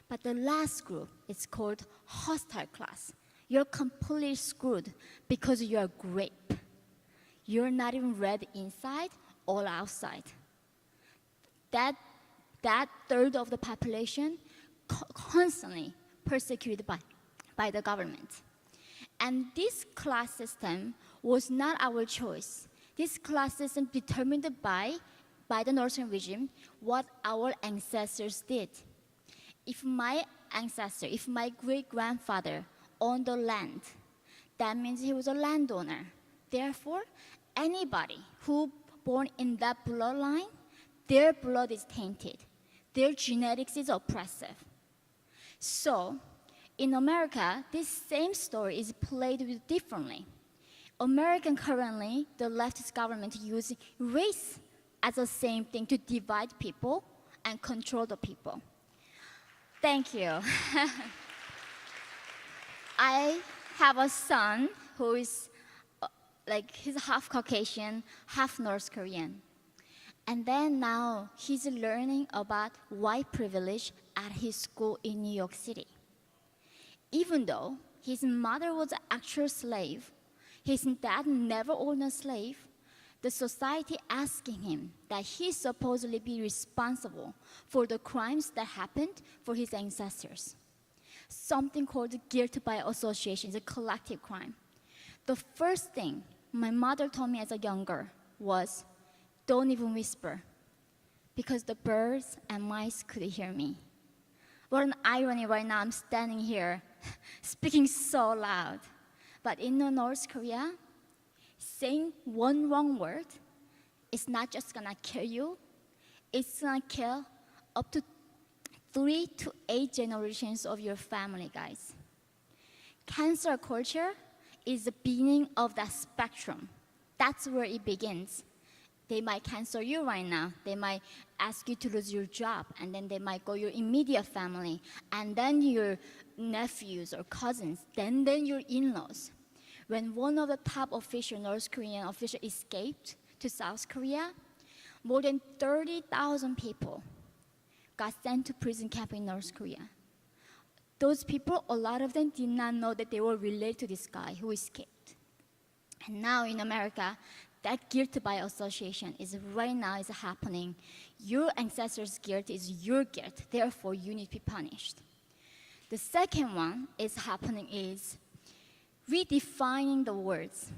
S5: But the last group is called hostile class. You're completely screwed because you're a grape. You're not even red inside or outside. That third of the population constantly persecuted by the government. And this class system was not our choice. This class system determined by the Northern regime what our ancestors did. If my great-grandfather owned the land, that means he was a landowner. Therefore, anybody who born in that bloodline, their blood is tainted. Their genetics is oppressive. So, in America, this same story is played with differently. American currently, the leftist government uses race as the same thing to divide people and control the people. Thank you. I have a son who is he's half Caucasian, half North Korean. And then now he's learning about white privilege at his school in New York City. Even though his mother was an actual slave, his dad never owned a slave, the society asking him that he supposedly be responsible for the crimes that happened for his ancestors. Something called guilt by association is a collective crime. The first thing my mother told me as a young girl was, don't even whisper, because the birds and mice could hear me. What an irony right now, I'm standing here speaking so loud. But in North Korea, saying one wrong word is not just gonna kill you, it's gonna kill up to 3 to 8 generations of your family, guys. Cancel culture is the beginning of that spectrum. That's where it begins. They might cancel you right now. They might ask you to lose your job, and then they might go your immediate family, and then your nephews or cousins, then your in-laws. When one of the top North Korean officials escaped to South Korea, more than 30,000 people got sent to prison camp in North Korea. Those people, a lot of them did not know that they were related to this guy who escaped. And now in America, that guilt by association is happening. Your ancestors' guilt is your guilt, therefore you need to be punished. The second one is happening is redefining the words.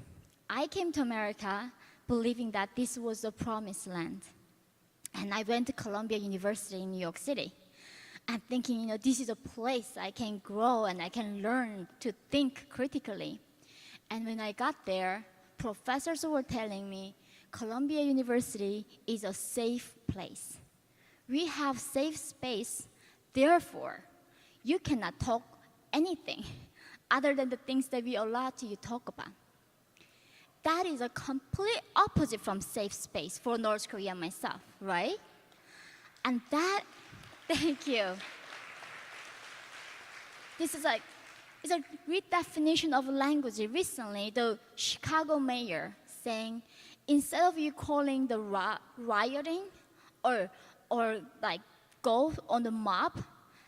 S5: I came to America believing that this was the promised land. And I went to Columbia University in New York City. And thinking, this is a place I can grow and I can learn to think critically. And when I got there, professors were telling me, Columbia University is a safe place. We have safe space, therefore, you cannot talk anything other than the things that we allow you to talk about. That is a complete opposite from safe space for North Korea myself, right? And that, thank you. This is it's a redefinition of language. Recently, the Chicago mayor saying, instead of you calling the rioting or go on the mob,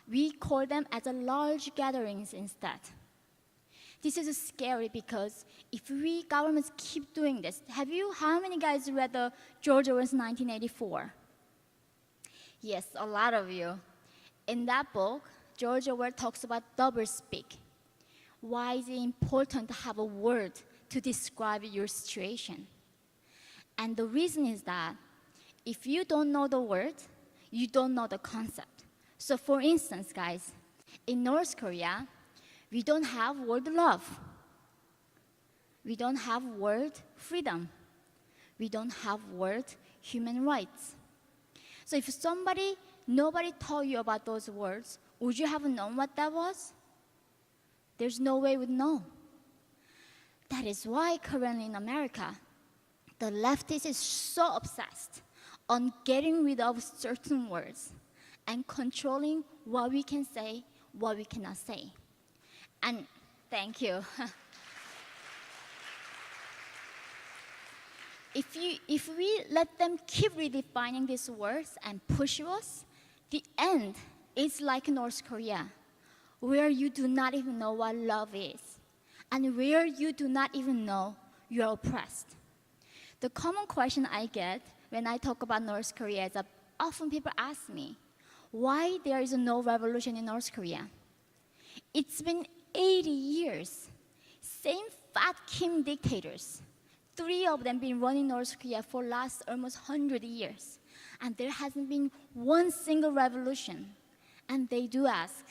S5: we call them as a large gatherings instead. This is scary because if we governments keep doing this, how many guys read the George Orwell's 1984? Yes, a lot of you. In that book, George Orwell talks about doublespeak. Why is it important to have a word to describe your situation? And the reason is that if you don't know the word, you don't know the concept. So for instance, guys, in North Korea, we don't have word love. We don't have word freedom. We don't have word human rights. So if nobody told you about those words, would you have known what that was? There's no way you would know. That is why currently in America, the leftists is so obsessed on getting rid of certain words and controlling what we can say, what we cannot say. And thank you. If we let them keep redefining these words and push us, the end is like North Korea, where you do not even know what love is, and where you do not even know you're oppressed. The common question I get when I talk about North Korea is that often people ask me, why there is no revolution in North Korea? It's been 80 years. Same fat Kim dictators. 3 of them been running North Korea for last almost 100 years. And there hasn't been one single revolution. And they do ask,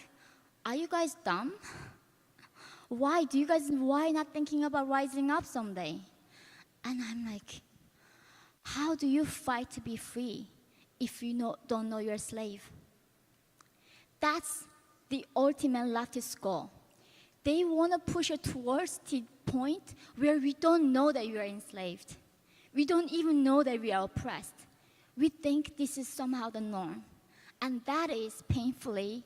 S5: are you guys dumb? Why not thinking about rising up someday? And I'm like, how do you fight to be free if you don't know you're a slave? That's the ultimate leftist goal. They want to push it towards the point where we don't know that we are enslaved. We don't even know that we are oppressed. We think this is somehow the norm. And that is painfully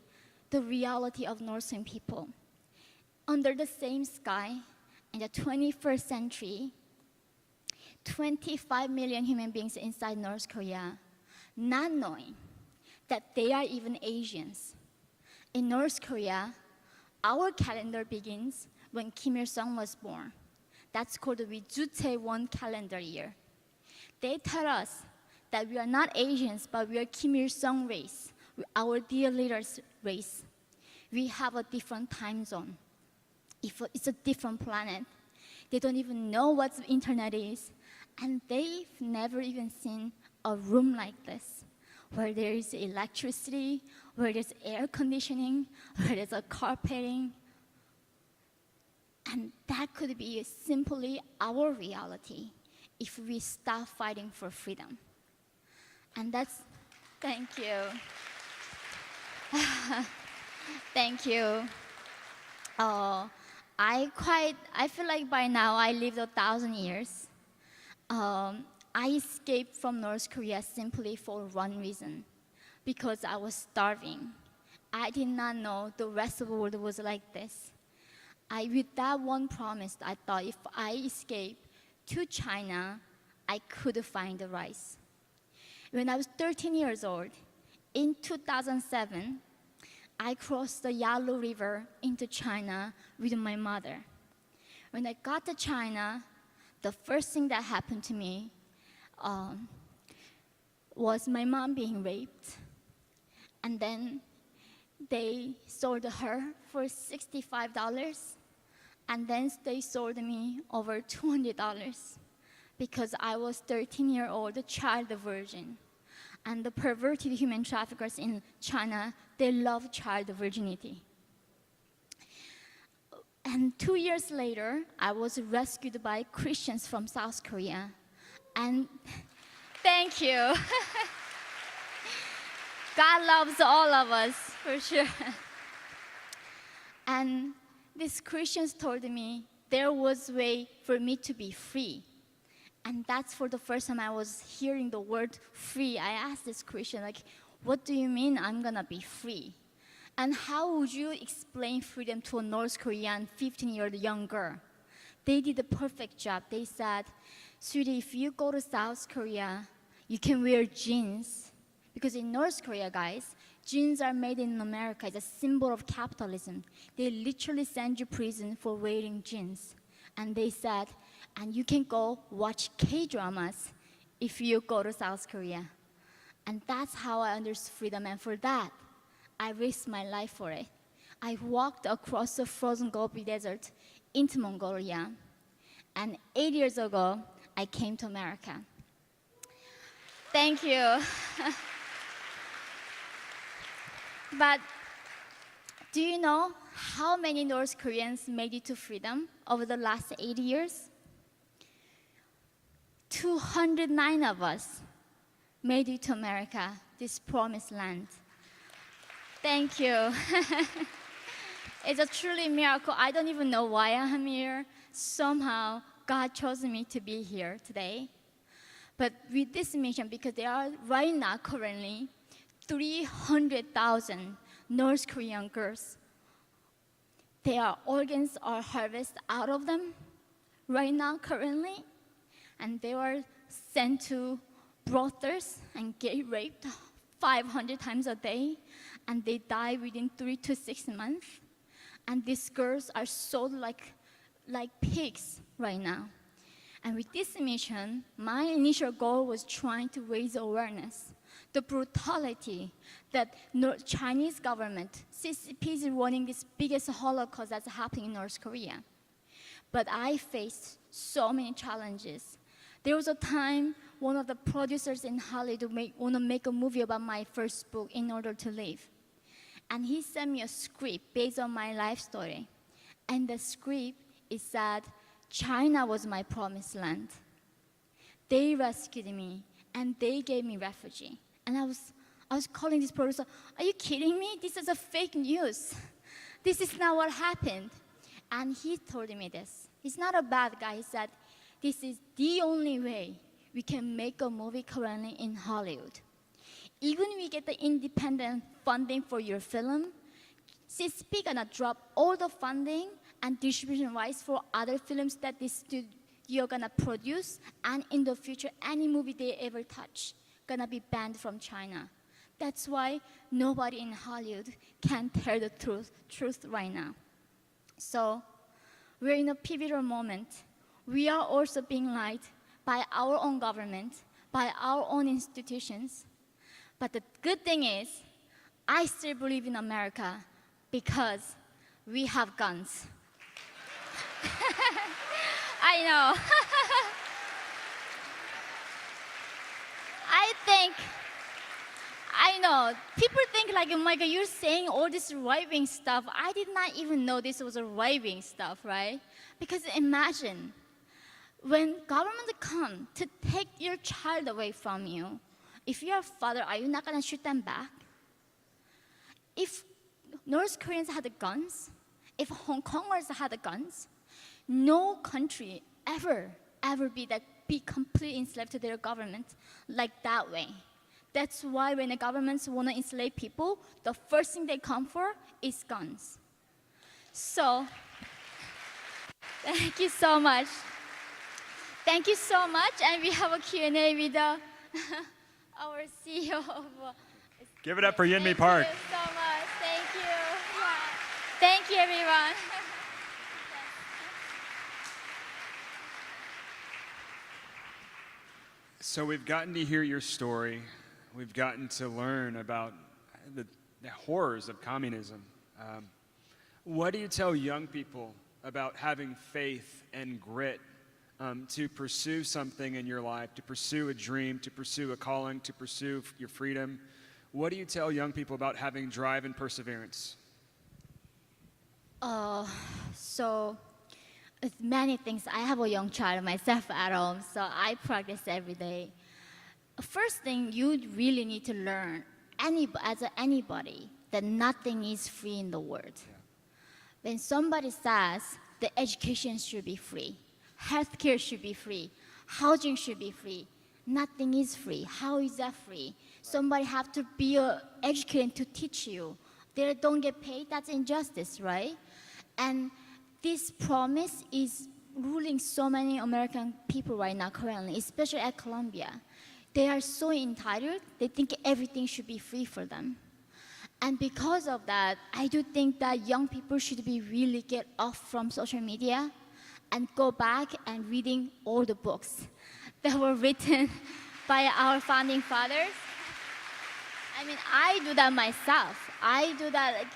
S5: the reality of Northern people. Under the same sky, in the 21st century, 25 million human beings inside North Korea, not knowing that they are even Asians. In North Korea, our calendar begins when Kim Il-sung was born. That's called the Wijuche-1 calendar year. They tell us that we are not Asians, but we are Kim Il-sung race, our dear leader's race. We have a different time zone. It's a different planet. They don't even know what the internet is, and they've never even seen a room like this, where there is electricity, where there's air conditioning, where there's a carpeting. And that could be simply our reality if we stop fighting for freedom. And that's, thank you. Thank you. I feel like by now I lived 1,000 years. I escaped from North Korea simply for one reason, because I was starving. I did not know the rest of the world was like this. With that one promise, I thought if I escape to China, I could find the rice. When I was 13 years old, in 2007, I crossed the Yalu River into China with my mother. When I got to China, the first thing that happened to me was my mom being raped. And then they sold her for $65. And then they sold me over $200 because I was 13-year-old child virgin. And the perverted human traffickers in China, they love child virginity. And 2 years later, I was rescued by Christians from South Korea. And thank you. God loves all of us, for sure. And these Christians told me there was a way for me to be free. And that's for the first time I was hearing the word free. I asked this Christian, like, what do you mean I'm gonna be free? And how would you explain freedom to a North Korean 15-year-old young girl? They did a perfect job. They said, sweetie, if you go to South Korea, you can wear jeans. Because in North Korea, guys, jeans are made in America. It's a symbol of capitalism. They literally send you to prison for wearing jeans. And they said, and you can go watch K-dramas if you go to South Korea. And that's how I understood freedom. And for that, I risked my life for it. I walked across the frozen Gobi Desert into Mongolia. And 8 years ago, I came to America. Thank you. But do you know how many North Koreans made it to freedom over the last 80 years? 209 of us made it to America, this promised land. Thank you. It's a truly miracle. I don't even know why I'm here. Somehow, God chose me to be here today. But with this mission, because there are right now currently 300,000 North Korean girls, their organs are harvested out of them right now currently, and they are sent to brothels and get raped 500 times a day, and they die within 3 to 6 months. And these girls are sold like pigs right now. And with this mission, my initial goal was trying to raise awareness. The brutality that Chinese government, CCP is running this biggest Holocaust that's happening in North Korea. But I faced so many challenges. There was a time one of the producers in Hollywood want to make a movie about my first book, In Order to Live. And he sent me a script based on my life story. And the script is that China was my promised land. They rescued me, and they gave me refugee. And I was calling this producer, are you kidding me? This is a fake news. This is not what happened. And he told me this. He's not a bad guy. He said, this is the only way we can make a movie currently in Hollywood. Even if we get the independent funding for your film, CCP gonna drop all the funding and distribution rights for other films that this studio gonna produce, and in the future, any movie they ever touch gonna be banned from China. That's why nobody in Hollywood can tell the truth right now. So we're in a pivotal moment. We are also being lied by our own government, by our own institutions. But the good thing is, I still believe in America because we have guns. I know. I know. People think like, oh my God, you're saying all this right-wing stuff. I did not even know this was a right-wing stuff, right? Because imagine, when government come to take your child away from you, if you're a father, are you not gonna shoot them back? If North Koreans had guns, if Hong Kongers had guns, no country ever be completely enslaved to their government like that way. That's why when the governments want to enslave people, the first thing they come for is guns. So, thank you so much. Thank you so much, and we have a Q&A with our CEO of...
S7: Give it up for Yeonmi Park.
S5: Thank you so much. Thank you. Yeah. Thank you, everyone.
S7: So we've gotten to hear your story. We've gotten to learn about the horrors of communism. What do you tell young people about having faith and grit to pursue something in your life, to pursue a dream, to pursue a calling, to pursue your freedom? What do you tell young people about having drive and perseverance?
S5: So it's many things. I have a young child myself at home, so I practice every day. First thing, you really need to learn, as anybody, that nothing is free in the world. Yeah. When somebody says the education should be free, healthcare should be free, housing should be free, nothing is free. How is that free? Somebody have to be educated to teach you. They don't get paid, that's injustice, right? And this promise is ruling so many American people right now currently, especially at Columbia. They are so entitled, they think everything should be free for them. And because of that, I do think that young people should be really get off from social media and go back and reading all the books that were written by our founding fathers. I mean, I do that myself. I do that. Like,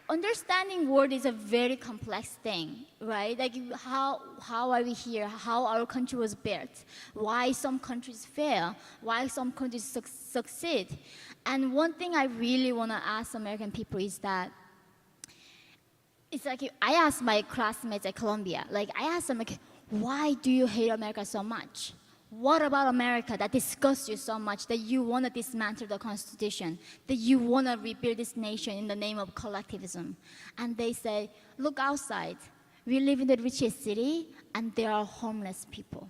S5: understanding world is a very complex thing, right? Like how are we here? How our country was built? Why some countries fail? Why some countries succeed? And one thing I really want to ask American people is that it's like I asked my classmates at Columbia, like I asked them, like, why do you hate America so much? what about America that disgusts you so much that you want to dismantle the Constitution, that you want to rebuild this nation in the name of collectivism? And they say, look outside. We live in the richest city, and there are homeless people.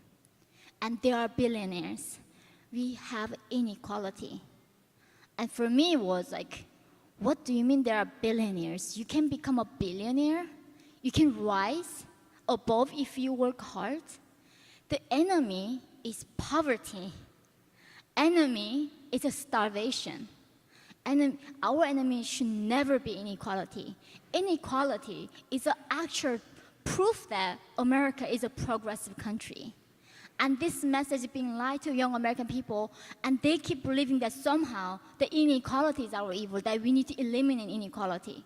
S5: And there are billionaires. We have inequality. And for me, it was like, what do you mean there are billionaires? You can become a billionaire? You can rise above if you work hard? The enemy is poverty. Enemy is a starvation. And our enemy should never be inequality. Inequality is an actual proof that America is a progressive country. And this message is being lied to young American people, and they keep believing that somehow the inequality is our evil, that we need to eliminate inequality.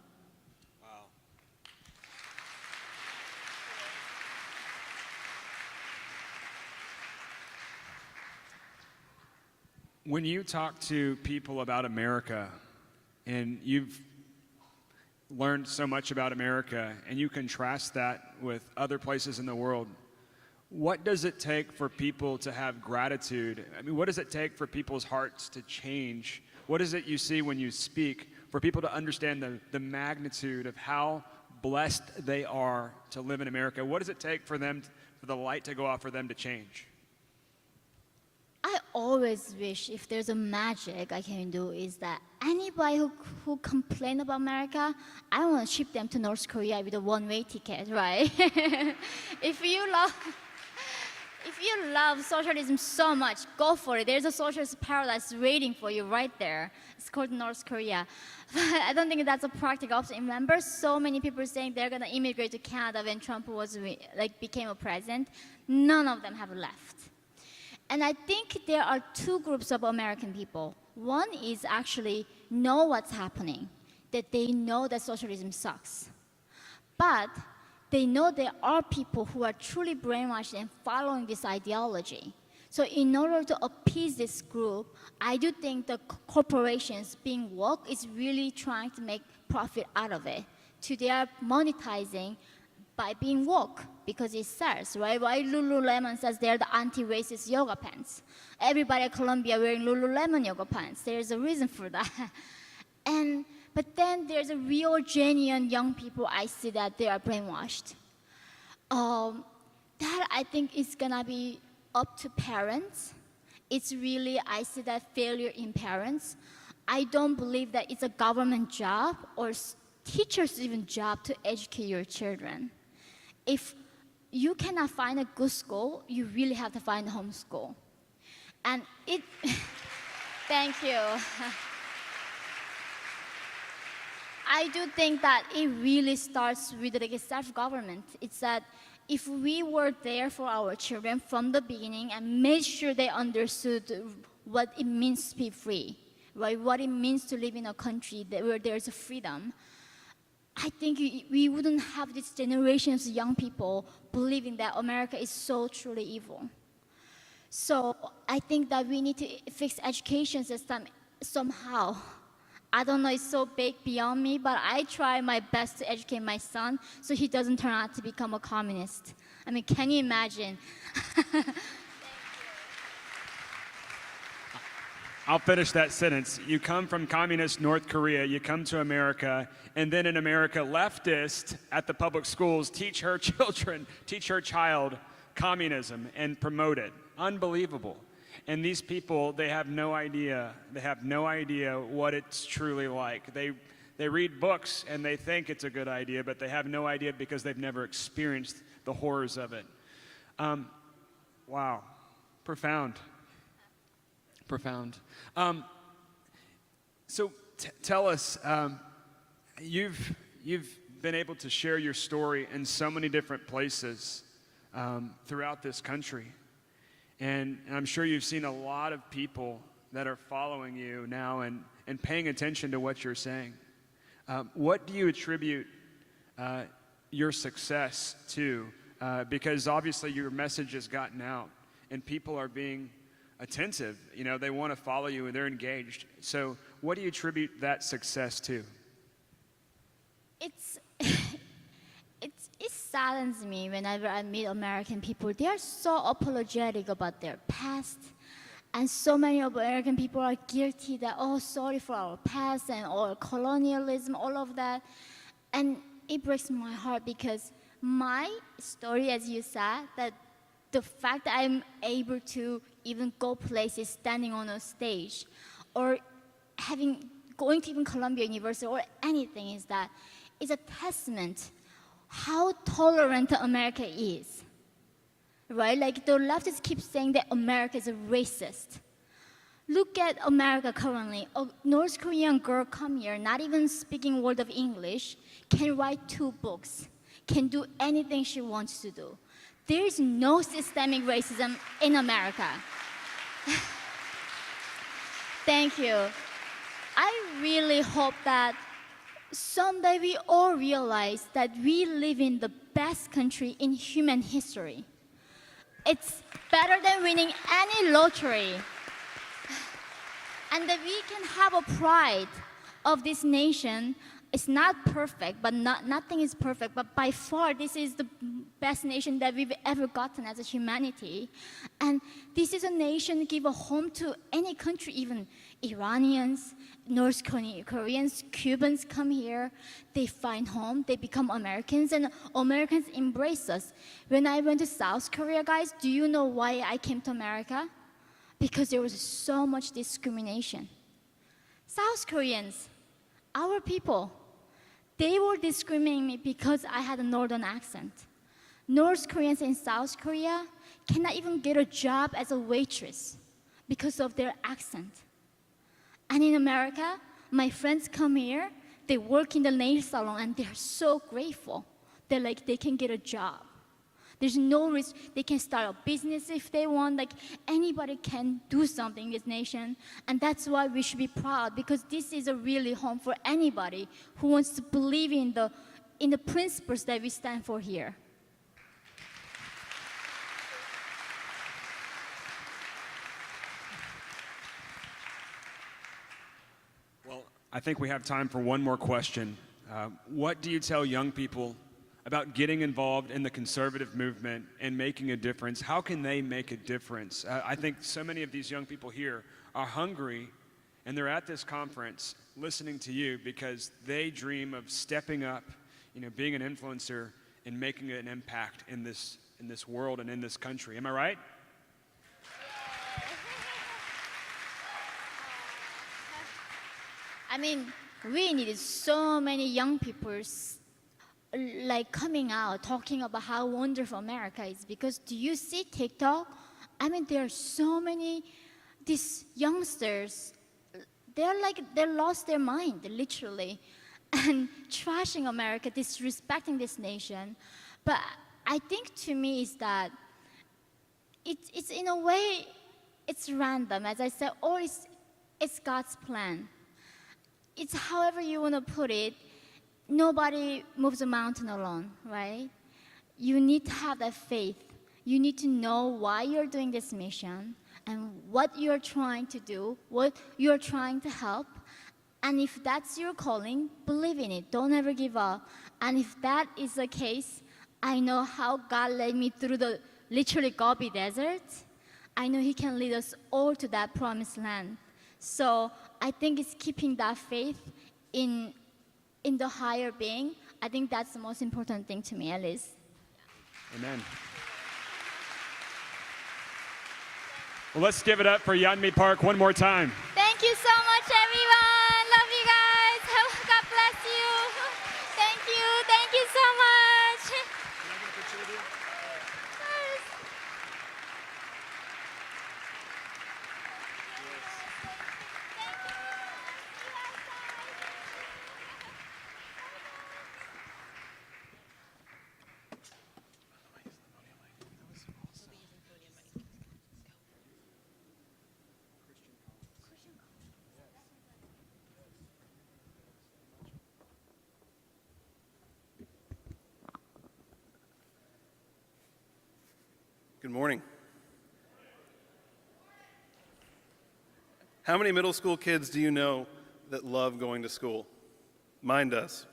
S7: When you talk to people about America, and you've learned so much about America, and you contrast that with other places in the world, what does it take for people to have gratitude? I mean, what does it take for people's hearts to change? What is it you see when you speak for people to understand the magnitude of how blessed they are to live in America? What does it take for them, for the light to go off for them to change?
S5: I always wish if there's a magic I can do is that anybody who complain about America, I want to ship them to North Korea with a one-way ticket, right? If you love socialism so much, go for it. There's a socialist paradise waiting for you right there. It's called North Korea. I don't think that's a practical option. Remember, so many people saying they're gonna immigrate to Canada when Trump became a president. None of them have left. And I think there are two groups of American people. One is actually know what's happening, that they know that socialism sucks. But they know there are people who are truly brainwashed and following this ideology. So in order to appease this group, I do think the corporations being woke is really trying to make profit out of it. They are monetizing by being woke because it sells, right? Why Lululemon says they're the anti-racist yoga pants. Everybody at Columbia wearing Lululemon yoga pants. There's a reason for that. But then there's a real, genuine young people I see that they are brainwashed. That I think is gonna be up to parents. It's really, I see that failure in parents. I don't believe that it's a government job or teachers' even job to educate your children. If you cannot find a good school, you really have to find a homeschool. And thank you. I do think that it really starts with like a self-government. It's that if we were there for our children from the beginning and made sure they understood what it means to be free, right? What it means to live in a country where there's a freedom, I think we wouldn't have this generation of young people believing that America is so truly evil. So I think that we need to fix education system somehow. I don't know, it's so big beyond me, but I try my best to educate my son so he doesn't turn out to become a communist. I mean, can you imagine?
S7: I'll finish that sentence. You come from communist North Korea, you come to America, and then in America, leftists at the public schools teach her child communism and promote it. Unbelievable. And these people, they have no idea what it's truly like. They read books and they think it's a good idea, but they have no idea because they've never experienced the horrors of it. Wow, profound. So tell us, you've been able to share your story in so many different places throughout this country. And I'm sure you've seen a lot of people that are following you now and paying attention to what you're saying. What do you attribute your success to? Because obviously your message has gotten out and people are being attentive. You know, they want to follow you and they're engaged. So what do you attribute that success to?
S5: it saddens me whenever I meet American people. They are so apologetic about their past. And so many of American people are guilty that, oh, sorry for our past and all colonialism, all of that. And it breaks my heart because my story, as you said, that the fact that I'm able to even go places standing on a stage or going to even Columbia University or anything is that is a testament how tolerant America is. Right? Like the leftists keep saying that America is a racist. Look at America currently. A North Korean girl come here, not even speaking a word of English, can write 2 books, can do anything she wants to do. There is no systemic racism in America. Thank you. I really hope that someday we all realize that we live in the best country in human history. It's better than winning any lottery. And that we can have a pride of this nation. It's not perfect, but nothing is perfect. But by far, this is the best nation that we've ever gotten as a humanity. And this is a nation give a home to any country, even Iranians, North Koreans, Cubans come here. They find home. They become Americans, and Americans embrace us. When I went to South Korea, guys, do you know why I came to America? Because there was so much discrimination. South Koreans, our people, they were discriminating me because I had a northern accent. North Koreans in South Korea cannot even get a job as a waitress because of their accent. And in America, my friends come here, they work in the nail salon, and they're so grateful. They're like, they can get a job. There's no risk. They can start a business if they want. Like, anybody can do something in this nation. And that's why we should be proud, because this is a really home for anybody who wants to believe in the principles that we stand for here.
S7: Well, I think we have time for one more question. What do you tell young people about getting involved in the conservative movement and making a difference? How can they make a difference? I think so many of these young people here are hungry, and they're at this conference listening to you because they dream of stepping up, being an influencer and making an impact in this world and in this country. Am I right?
S5: I mean, we needed so many young people like coming out, talking about how wonderful America is. Because do you see TikTok? I mean, there are so many, these youngsters, they lost their mind, literally, and trashing America, disrespecting this nation. But I think to me is that it's in a way, it's random, as I said, or it's God's plan. It's however you want to put it. Nobody moves a mountain alone, right? You need to have that faith. You need to know why you're doing this mission and what you're trying to do, what you're trying to help. And if that's your calling, believe in it. Don't ever give up. And if that is the case, I know how God led me through the literally Gobi Desert. I know He can lead us all to that promised land. So I think it's keeping that faith in the higher being. I think that's the most important thing to me, at least.
S7: Amen. Well, let's give it up for Yeonmi Park one more time.
S5: Thank you so much, everyone. Love you guys. God bless you. Thank you. Thank you so much.
S7: Can I get a picture with you?
S6: Good morning. How many middle school kids do you know that love going to school? Mine does.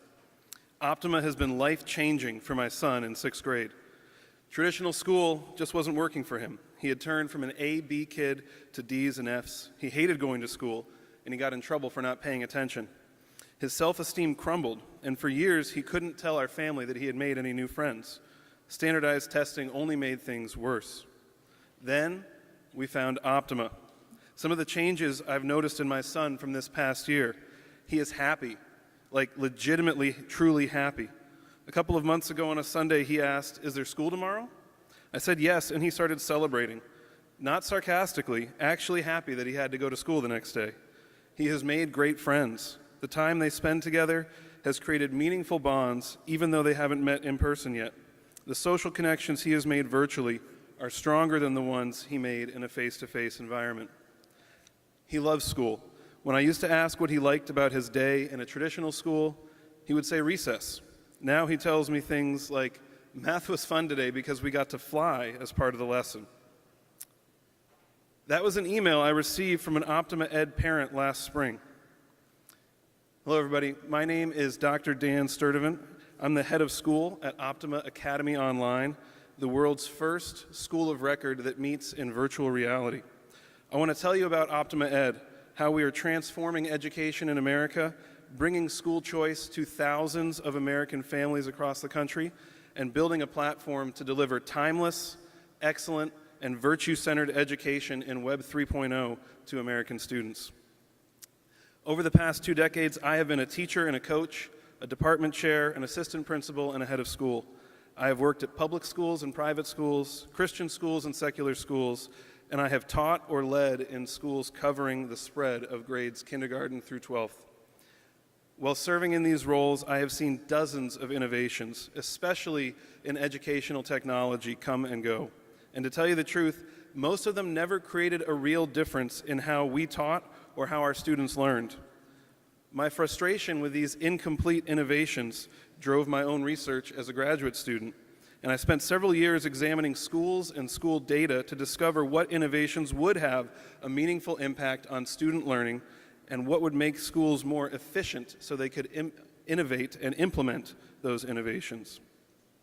S6: Optima has been life-changing for my son in 6th grade. Traditional school just wasn't working for him. He had turned from an A, B kid to D's and F's. He hated going to school, and he got in trouble for not paying attention. His self-esteem crumbled, and for years he couldn't tell our family that he had made any new friends. Standardized testing only made things worse. Then we found Optima. Some of the changes I've noticed in my son from this past year: he is happy, like legitimately, truly happy. A couple of months ago on a Sunday, he asked, "Is there school tomorrow?" I said yes, and he started celebrating. Not sarcastically, actually happy that he had to go to school the next day. He has made great friends. The time they spend together has created meaningful bonds, even though they haven't met in person yet. The social connections he has made virtually are stronger than the ones he made in a face-to-face environment. He loves school. When I used to ask what he liked about his day in a traditional school, he would say recess. Now he tells me things like, "Math was fun today because we got to fly as part of the lesson." That was an email I received from an Optima Ed parent last spring. Hello, everybody. My name is Dr. Dan Sturdivant. I'm the head of school at Optima Academy Online, the world's first school of record that meets in virtual reality. I want to tell you about Optima Ed, how we are transforming education in America, bringing school choice to thousands of American families across the country, and building a platform to deliver timeless, excellent, and virtue-centered education in Web 3.0 to American students. Over the past 2 decades, I have been a teacher and a coach, a department chair, an assistant principal, and a head of school. I have worked at public schools and private schools, Christian schools and secular schools, and I have taught or led in schools covering the spread of grades kindergarten through 12th. While serving in these roles, I have seen dozens of innovations, especially in educational technology, come and go. And to tell you the truth, most of them never created a real difference in how we taught or how our students learned. My frustration with these incomplete innovations drove my own research as a graduate student, and I spent several years examining schools and school data to discover what innovations would have a meaningful impact on student learning and what would make schools more efficient so they could innovate and implement those innovations.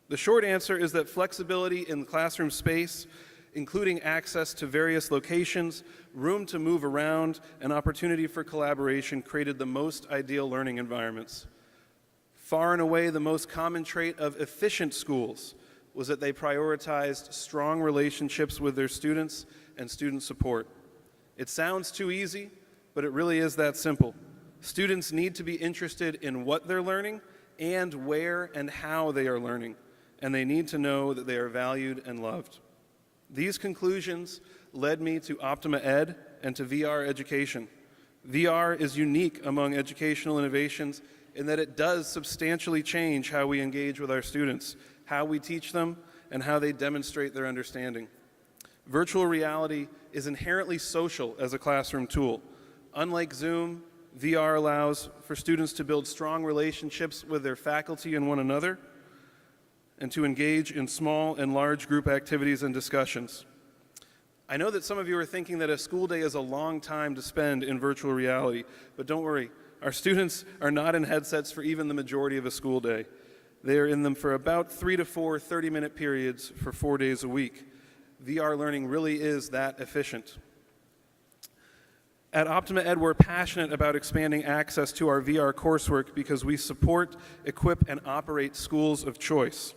S6: The short answer is that flexibility in classroom space, including access to various locations, room to move around, and opportunity for collaboration, created the most ideal learning environments. Far and away, the most common trait of efficient schools was that they prioritized strong relationships with their students and student support. It sounds too easy, but it really is that simple. Students need to be interested in what they're learning and where and how they are learning, and they need to know that they are valued and loved. These conclusions led me to Optima Ed and to VR education. VR is unique among educational innovations in that it does substantially change how we engage with our students, how we teach them, and how they demonstrate their understanding. Virtual reality is inherently social as a classroom tool. Unlike Zoom, VR allows for students to build strong relationships with their faculty and one another, and to engage in small and large group activities and discussions. I know that some of you are thinking that a school day is a long time to spend in virtual reality, but don't worry. Our students are not in headsets for even the majority of a school day. They are in them for about 3 to 4 30-minute periods for 4 days a week. VR learning really is that efficient. At Optima Ed, we're passionate about expanding access to our VR coursework because we support, equip, and operate schools of choice.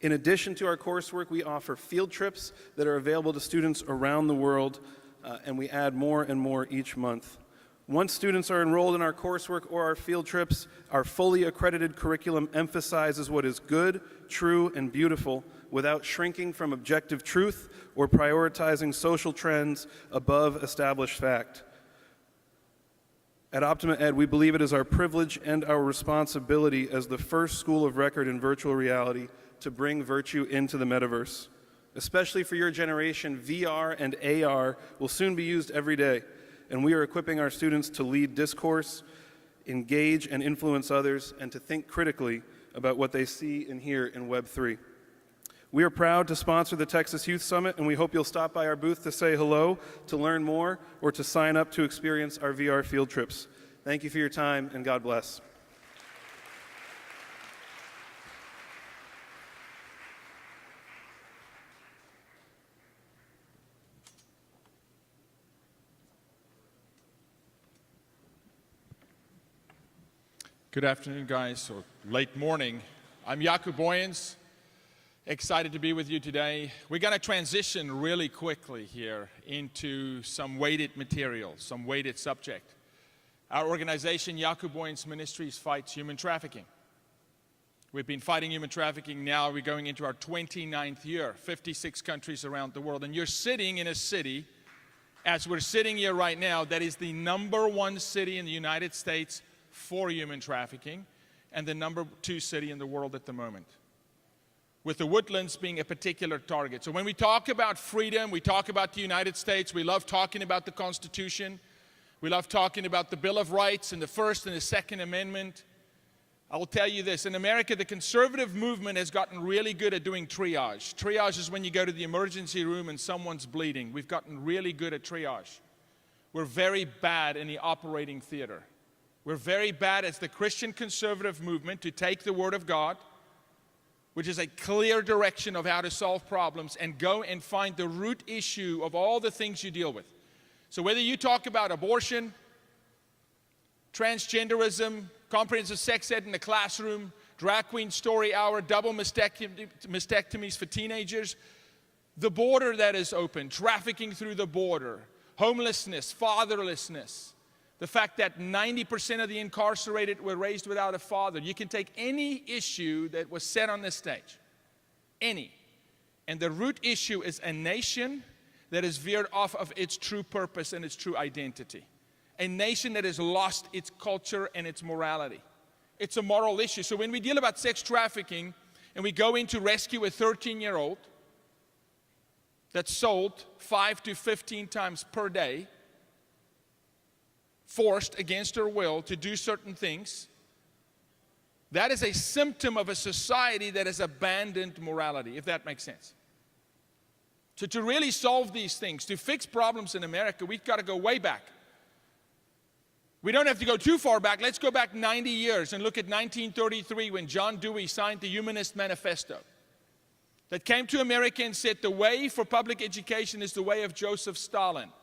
S6: In addition to our coursework, we offer field trips that are available to students around the world, and we add more and more each month. Once students are enrolled in our coursework or our field trips, our fully accredited curriculum emphasizes what is good, true, and beautiful without shrinking from objective truth or prioritizing social trends above established fact. At Optima Ed, we believe it is our privilege and our responsibility as the first school of record in virtual reality to bring virtue into the metaverse. Especially for your generation, VR and AR will soon be used every day, and we are equipping our students to lead discourse, engage and influence others, and to think critically about what they see and hear in Web 3. We are proud to sponsor the Texas Youth Summit, and we hope you'll stop by our booth to say hello, to learn more, or to sign up to experience our VR field trips. Thank you for your time, and God bless.
S8: Good afternoon, guys, or late morning. I'm Jakub Boyens. Excited to be with you today. We're going to transition really quickly here into some weighted material, some weighted subject. Our organization, Jakub Boyens Ministries, fights human trafficking. We've been fighting human trafficking now. We're going into our 29th year, 56 countries around the world. And you're sitting in a city, as we're sitting here right now, that is the #1 city in the United States for human trafficking, and the #2 city in the world at the moment, with the Woodlands being a particular target. So when we talk about freedom, we talk about the United States, we love talking about the Constitution, we love talking about the Bill of Rights and the First and the Second Amendment. I will tell you this, in America, the conservative movement has gotten really good at doing triage. Triage is when you go to the emergency room and someone's bleeding. We've gotten really good at triage. We're very bad in the operating theater. We're very bad as the Christian conservative movement to take the Word of God, which is a clear direction of how to solve problems, and go and find the root issue of all the things you deal with. So whether you talk about abortion, transgenderism, comprehensive sex ed in the classroom, drag queen story hour, double mastectomies for teenagers, the border that is open, trafficking through the border, homelessness, fatherlessness, the fact that 90% of the incarcerated were raised without a father. You can take any issue that was said on this stage, any, and the root issue is a nation that is veered off of its true purpose and its true identity. A nation that has lost its culture and its morality. It's a moral issue. So when we deal about sex trafficking and we go in to rescue a 13-year-old that's sold 5 to 15 times per day, forced against her will to do certain things, that is a symptom of a society that has abandoned morality, if that makes sense. So to really solve these things, to fix problems in America, we've got to go way back. We don't have to go too far back. Let's go back 90 years and look at 1933 when John Dewey signed the Humanist Manifesto that came to America and said the way for public education is the way of Joseph Stalin.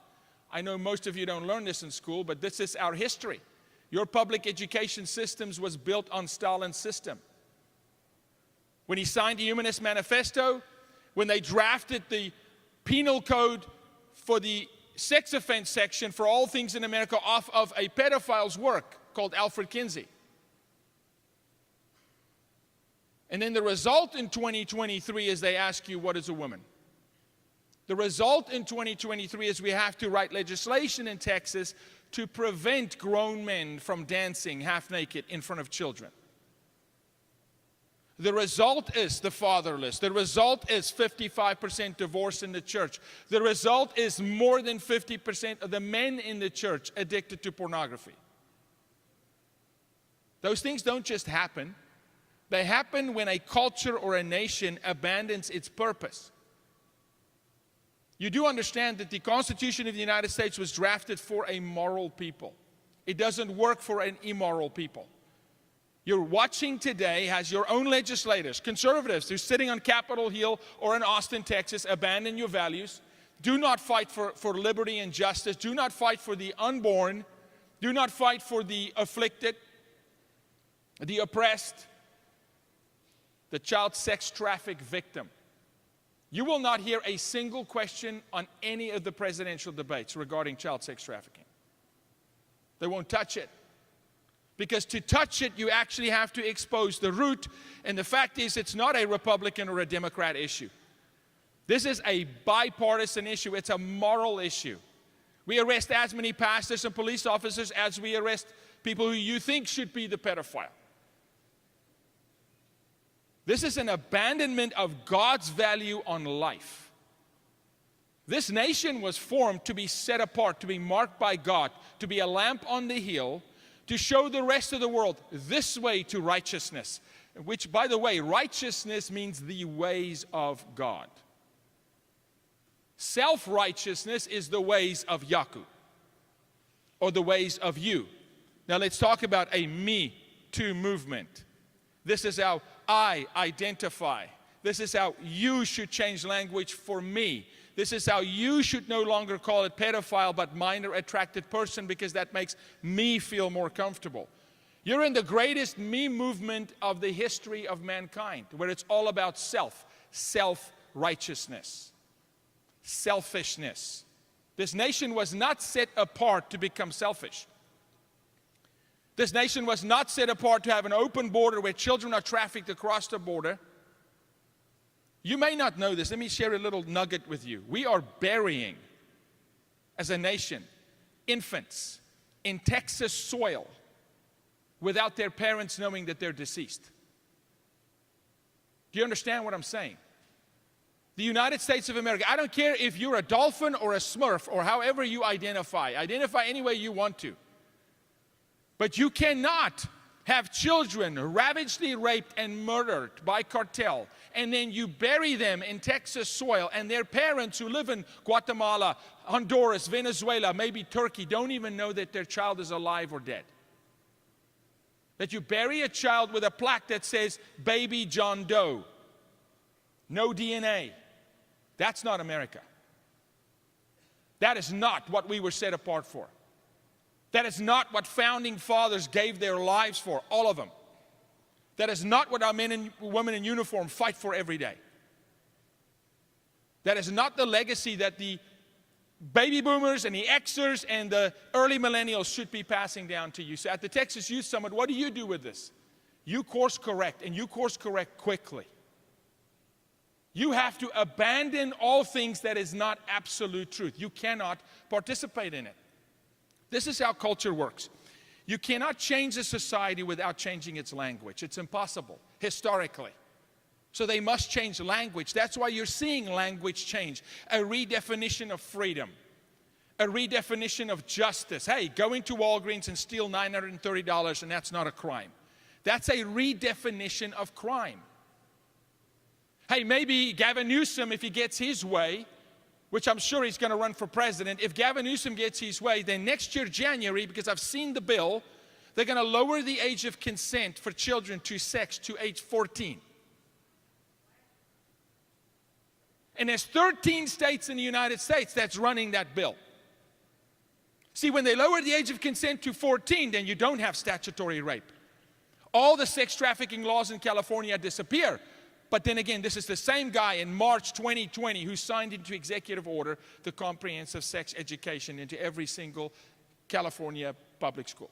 S8: I know most of you don't learn this in school, but this is our history. Your public education systems was built on Stalin's system. When he signed the Humanist Manifesto, when they drafted the penal code for the sex offense section for all things in America off of a pedophile's work called Alfred Kinsey. And then the result in 2023 is they ask you, what is a woman? The result in 2023 is we have to write legislation in Texas to prevent grown men from dancing half naked in front of children. The result is the fatherless. The result is 55% divorce in the church. The result is more than 50% of the men in the church addicted to pornography. Those things don't just happen. They happen when a culture or a nation abandons its purpose. You do understand that the Constitution of the United States was drafted for a moral people. It doesn't work for an immoral people. You're watching today has your own legislators, conservatives who's sitting on Capitol Hill or in Austin, Texas, abandon your values. Do not fight for liberty and justice. Do not fight for the unborn. Do not fight for the afflicted, the oppressed, the child sex traffic victim. You will not hear a single question on any of the presidential debates regarding child sex trafficking. They won't touch it. Because to touch it, you actually have to expose the root. And the fact is, it's not a Republican or a Democrat issue. This is a bipartisan issue. It's a moral issue. We arrest as many pastors and police officers as we arrest people who you think should be the pedophile. This is an abandonment of God's value on life. This nation was formed to be set apart, to be marked by God, to be a lamp on the hill, to show the rest of the world this way to righteousness, which, by the way, righteousness means the ways of God. Self-righteousness is the ways of Jakub, or the ways of you. Now let's talk about a Me Too movement. This is how I identify. This is how you should change language for me. This is how you should no longer call it pedophile, but minor attracted person, because that makes me feel more comfortable. You're in the greatest me movement of the history of mankind, where it's all about self-righteousness, selfishness. This nation was not set apart to become selfish. This nation was not set apart to have an open border where children are trafficked across the border. You may not know this. Let me share a little nugget with you. We are burying, as a nation, infants in Texas soil without their parents knowing that they're deceased. Do you understand what I'm saying? The United States of America, I don't care if you're a dolphin or a Smurf or however you identify any way you want to. But you cannot have children ravagely raped and murdered by cartel, and then you bury them in Texas soil, and their parents who live in Guatemala, Honduras, Venezuela, maybe Turkey, don't even know that their child is alive or dead. That you bury a child with a plaque that says, Baby John Doe, no DNA. That's not America. That is not what we were set apart for. That is not what founding fathers gave their lives for, all of them. That is not what our men and women in uniform fight for every day. That is not the legacy that the baby boomers and the Xers and the early millennials should be passing down to you. So at the Texas Youth Summit, what do you do with this? You course correct, and you course correct quickly. You have to abandon all things that is not absolute truth. You cannot participate in it. This is how culture works. You cannot change a society without changing its language. It's impossible, historically. So they must change language. That's why you're seeing language change. A redefinition of freedom. A redefinition of justice. Hey, going to Walgreens and steal $930 and that's not a crime. That's a redefinition of crime. Hey, maybe Gavin Newsom, if he gets his way, which I'm sure he's going to run for president, if Gavin Newsom gets his way, then next year, January, because I've seen the bill, they're going to lower the age of consent for children to sex to age 14. And there's 13 states in the United States that's running that bill. See, when they lower the age of consent to 14, then you don't have statutory rape. All the sex trafficking laws in California disappear. But then again, this is the same guy in March 2020 who signed into executive order the comprehensive sex education into every single California public school.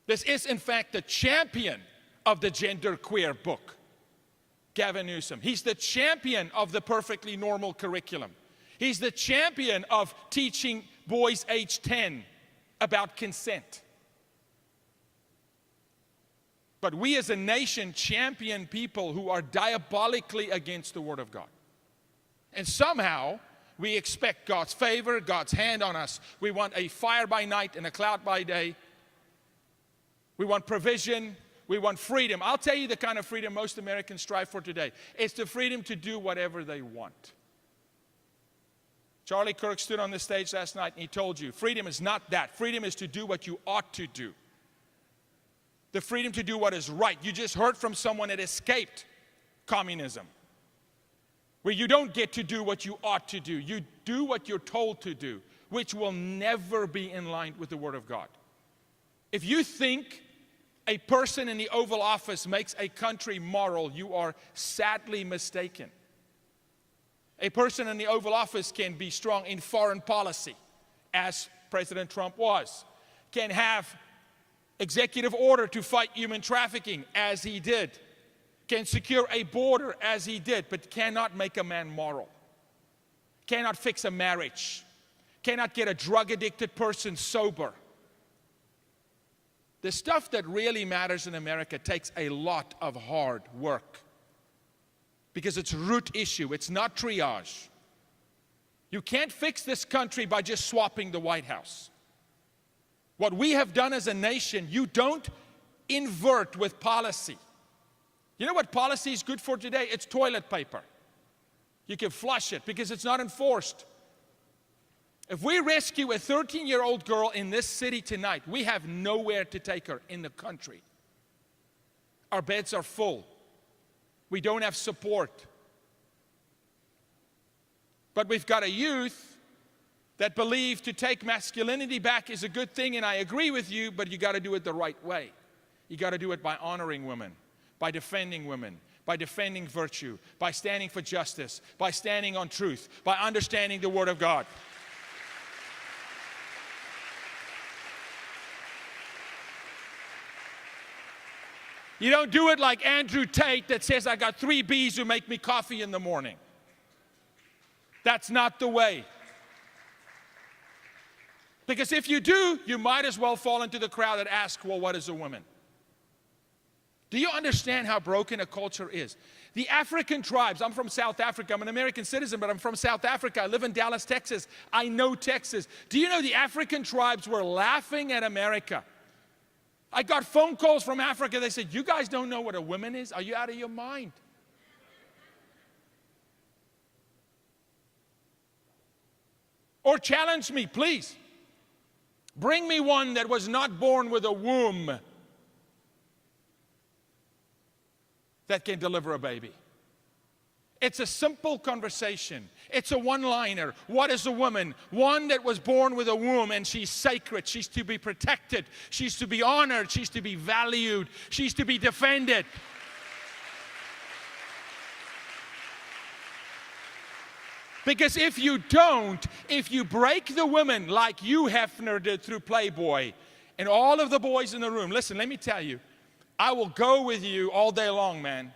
S8: This is, in fact, the champion of the genderqueer book, Gavin Newsom. He's the champion of the perfectly normal curriculum. He's the champion of teaching boys age 10 about consent. But we as a nation champion people who are diabolically against the Word of God. And somehow we expect God's favor, God's hand on us. We want a fire by night and a cloud by day. We want provision. We want freedom. I'll tell you the kind of freedom most Americans strive for today. It's the freedom to do whatever they want. Charlie Kirk stood on the stage last night and he told you, freedom is not that. Freedom is to do what you ought to do. The freedom to do what is right. You just heard from someone that escaped communism, where you don't get to do what you ought to do. You do what you're told to do, which will never be in line with the Word of God. If you think a person in the Oval Office makes a country moral, you are sadly mistaken. A person in the Oval Office can be strong in foreign policy, as President Trump was, can have executive order to fight human trafficking, as he did, can secure a border, as he did, but cannot make a man moral, cannot fix a marriage, cannot get a drug-addicted person sober. The stuff that really matters in America takes a lot of hard work because it's a root issue. It's not triage. You can't fix this country by just swapping the White House. What we have done as a nation, you don't invert with policy. You know what policy is good for today? It's toilet paper. You can flush it because it's not enforced. If we rescue a 13-year-old girl in this city tonight, we have nowhere to take her in the country. Our beds are full. We don't have support. But we've got a youth that believe to take masculinity back is a good thing, and I agree with you, but you got to do it the right way. You got to do it by honoring women, by defending women, by defending virtue, by standing for justice, by standing on truth, by understanding the Word of God. You don't do it like Andrew Tate that says, I got 3 bees who make me coffee in the morning. That's not the way. Because if you do, you might as well fall into the crowd that asks, well, what is a woman? Do you understand how broken a culture is? The African tribes, I'm from South Africa, I'm an American citizen, but I'm from South Africa. I live in Dallas, Texas. I know Texas. Do you know the African tribes were laughing at America? I got phone calls from Africa. They said, you guys don't know what a woman is? Are you out of your mind? Or challenge me, please. Bring me one that was not born with a womb that can deliver a baby. It's a simple conversation. It's a one-liner. What is a woman? One that was born with a womb, and she's sacred. She's to be protected. She's to be honored. She's to be valued. She's to be defended. Because if you don't, if you break the women like Hugh Hefner did through Playboy, and all of the boys in the room, listen, let me tell you, I will go with you all day long, man.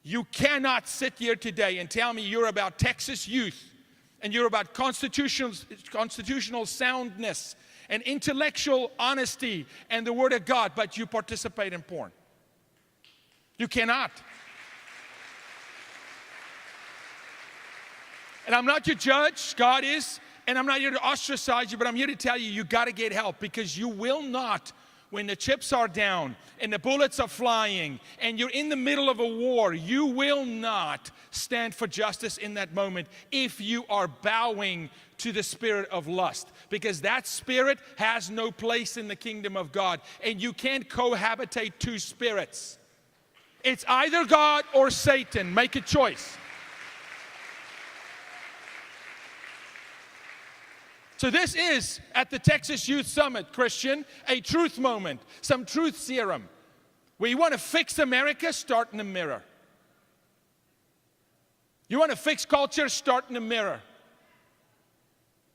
S8: You cannot sit here today and tell me you're about Texas youth and you're about constitutional soundness and intellectual honesty and the Word of God, but you participate in porn. You cannot. And I'm not your judge, God is, and I'm not here to ostracize you, but I'm here to tell you, you got to get help, because you will not, when the chips are down and the bullets are flying and you're in the middle of a war, you will not stand for justice in that moment if you are bowing to the spirit of lust, because that spirit has no place in the kingdom of God, and you can't cohabitate 2 spirits. It's either God or Satan. Make a choice. So this is, at the Texas Youth Summit, Christian, a truth moment, some truth serum. Where you want to fix America, start in the mirror. You want to fix culture, start in the mirror.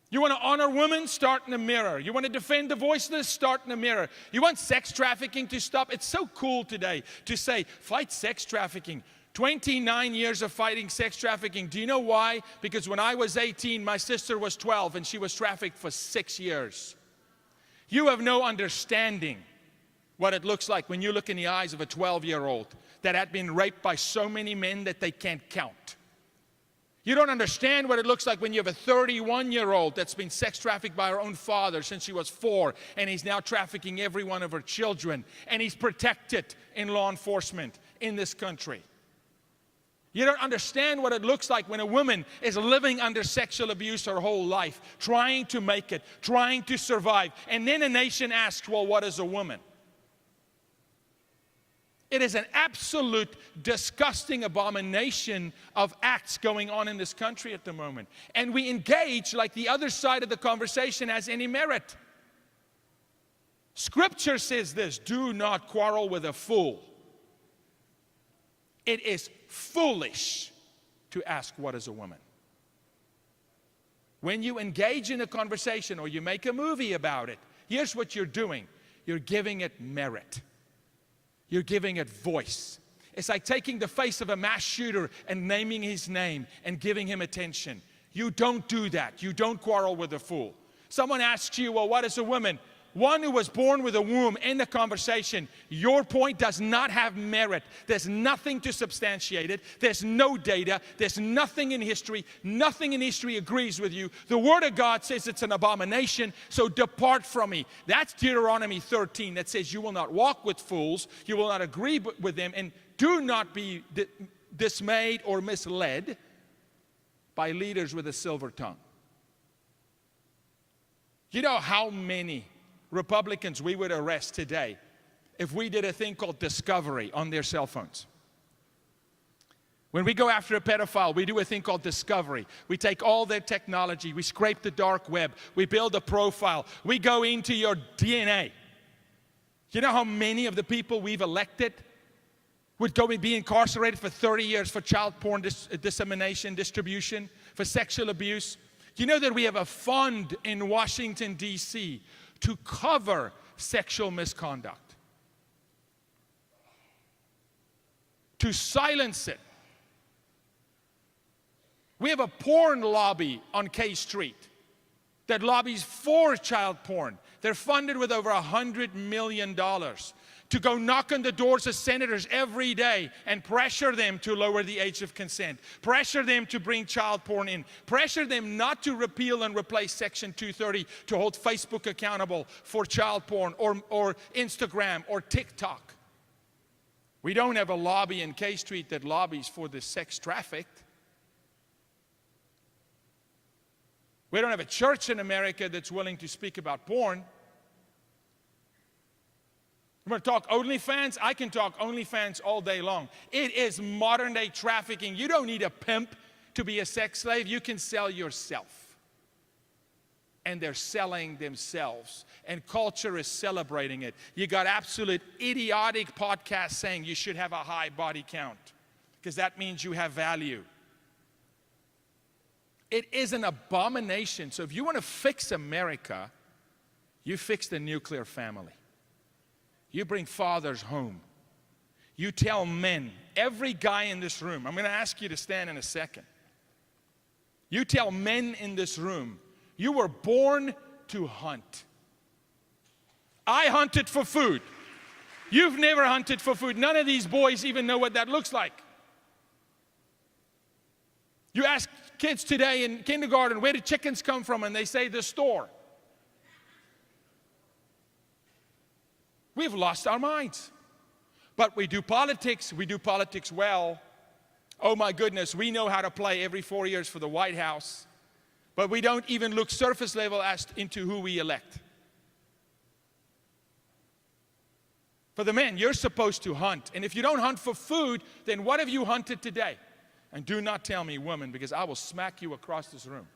S8: You want to honor women, start in the mirror. You want to defend the voiceless, start in the mirror. You want sex trafficking to stop? It's so cool today to say, fight sex trafficking. 29 years of fighting sex trafficking. Do you know why? Because when I was 18, my sister was 12, and she was trafficked for 6 years. You have no understanding what it looks like when you look in the eyes of a 12-year-old that had been raped by so many men that they can't count. You don't understand what it looks like when you have a 31-year-old that's been sex trafficked by her own father since she was 4, and he's now trafficking every one of her children, and he's protected in law enforcement in this country. You don't understand what it looks like when a woman is living under sexual abuse her whole life, trying to make it, trying to survive. And then a nation asks, well, what is a woman? It is an absolute disgusting abomination of acts going on in this country at the moment. And we engage like the other side of the conversation has any merit. Scripture says this, do not quarrel with a fool. It is foolish to ask what is a woman. When you engage in a conversation or you make a movie about it, here's what you're doing. You're giving it merit. You're giving it voice. It's like taking the face of a mass shooter and naming his name and giving him attention. You don't do that. You don't quarrel with a fool. Someone asks you, well, what is a woman? One who was born with a womb. In the conversation. Your point does not have merit. There's nothing to substantiate it. There's no data. There's nothing in history. Nothing in history agrees with you. The Word of God says it's an abomination, so depart from me. That's Deuteronomy 13 that says you will not walk with fools. You will not agree with them. And do not be dismayed or misled by leaders with a silver tongue. You know how many Republicans we would arrest today if we did a thing called discovery on their cell phones? When we go after a pedophile, we do a thing called discovery. We take all their technology, we scrape the dark web, we build a profile, we go into your DNA. You know how many of the people we've elected would go and be incarcerated for 30 years for child porn dissemination, distribution, for sexual abuse? You know that we have a fund in Washington, D.C. to cover sexual misconduct, to silence it. We have a porn lobby on K Street that lobbies for child porn. They're funded with over $100 million to go knock on the doors of senators every day and pressure them to lower the age of consent, pressure them to bring child porn in, pressure them not to repeal and replace Section 230 to hold Facebook accountable for child porn or Instagram or TikTok. We don't have a lobby in K Street that lobbies for the sex trafficked. We don't have a church in America that's willing to speak about porn. You want to talk OnlyFans? I can talk OnlyFans all day long. It is modern day trafficking. You don't need a pimp to be a sex slave. You can sell yourself. And they're selling themselves. And culture is celebrating it. You got absolute idiotic podcasts saying you should have a high body count because that means you have value. It is an abomination. So if you want to fix America, you fix the nuclear family. You bring fathers home. You tell men, every guy in this room, I'm going to ask you to stand in a second. You tell men in this room, you were born to hunt. I hunted for food. You've never hunted for food. None of these boys even know what that looks like. You ask kids today in kindergarten, where do chickens come from? And they say, the store. We've lost our minds. But we do politics well. Oh my goodness, we know how to play every 4 years for the White House. But we don't even look surface level as into who we elect. For the men, you're supposed to hunt. And if you don't hunt for food, then what have you hunted today? And do not tell me woman, because I will smack you across this room.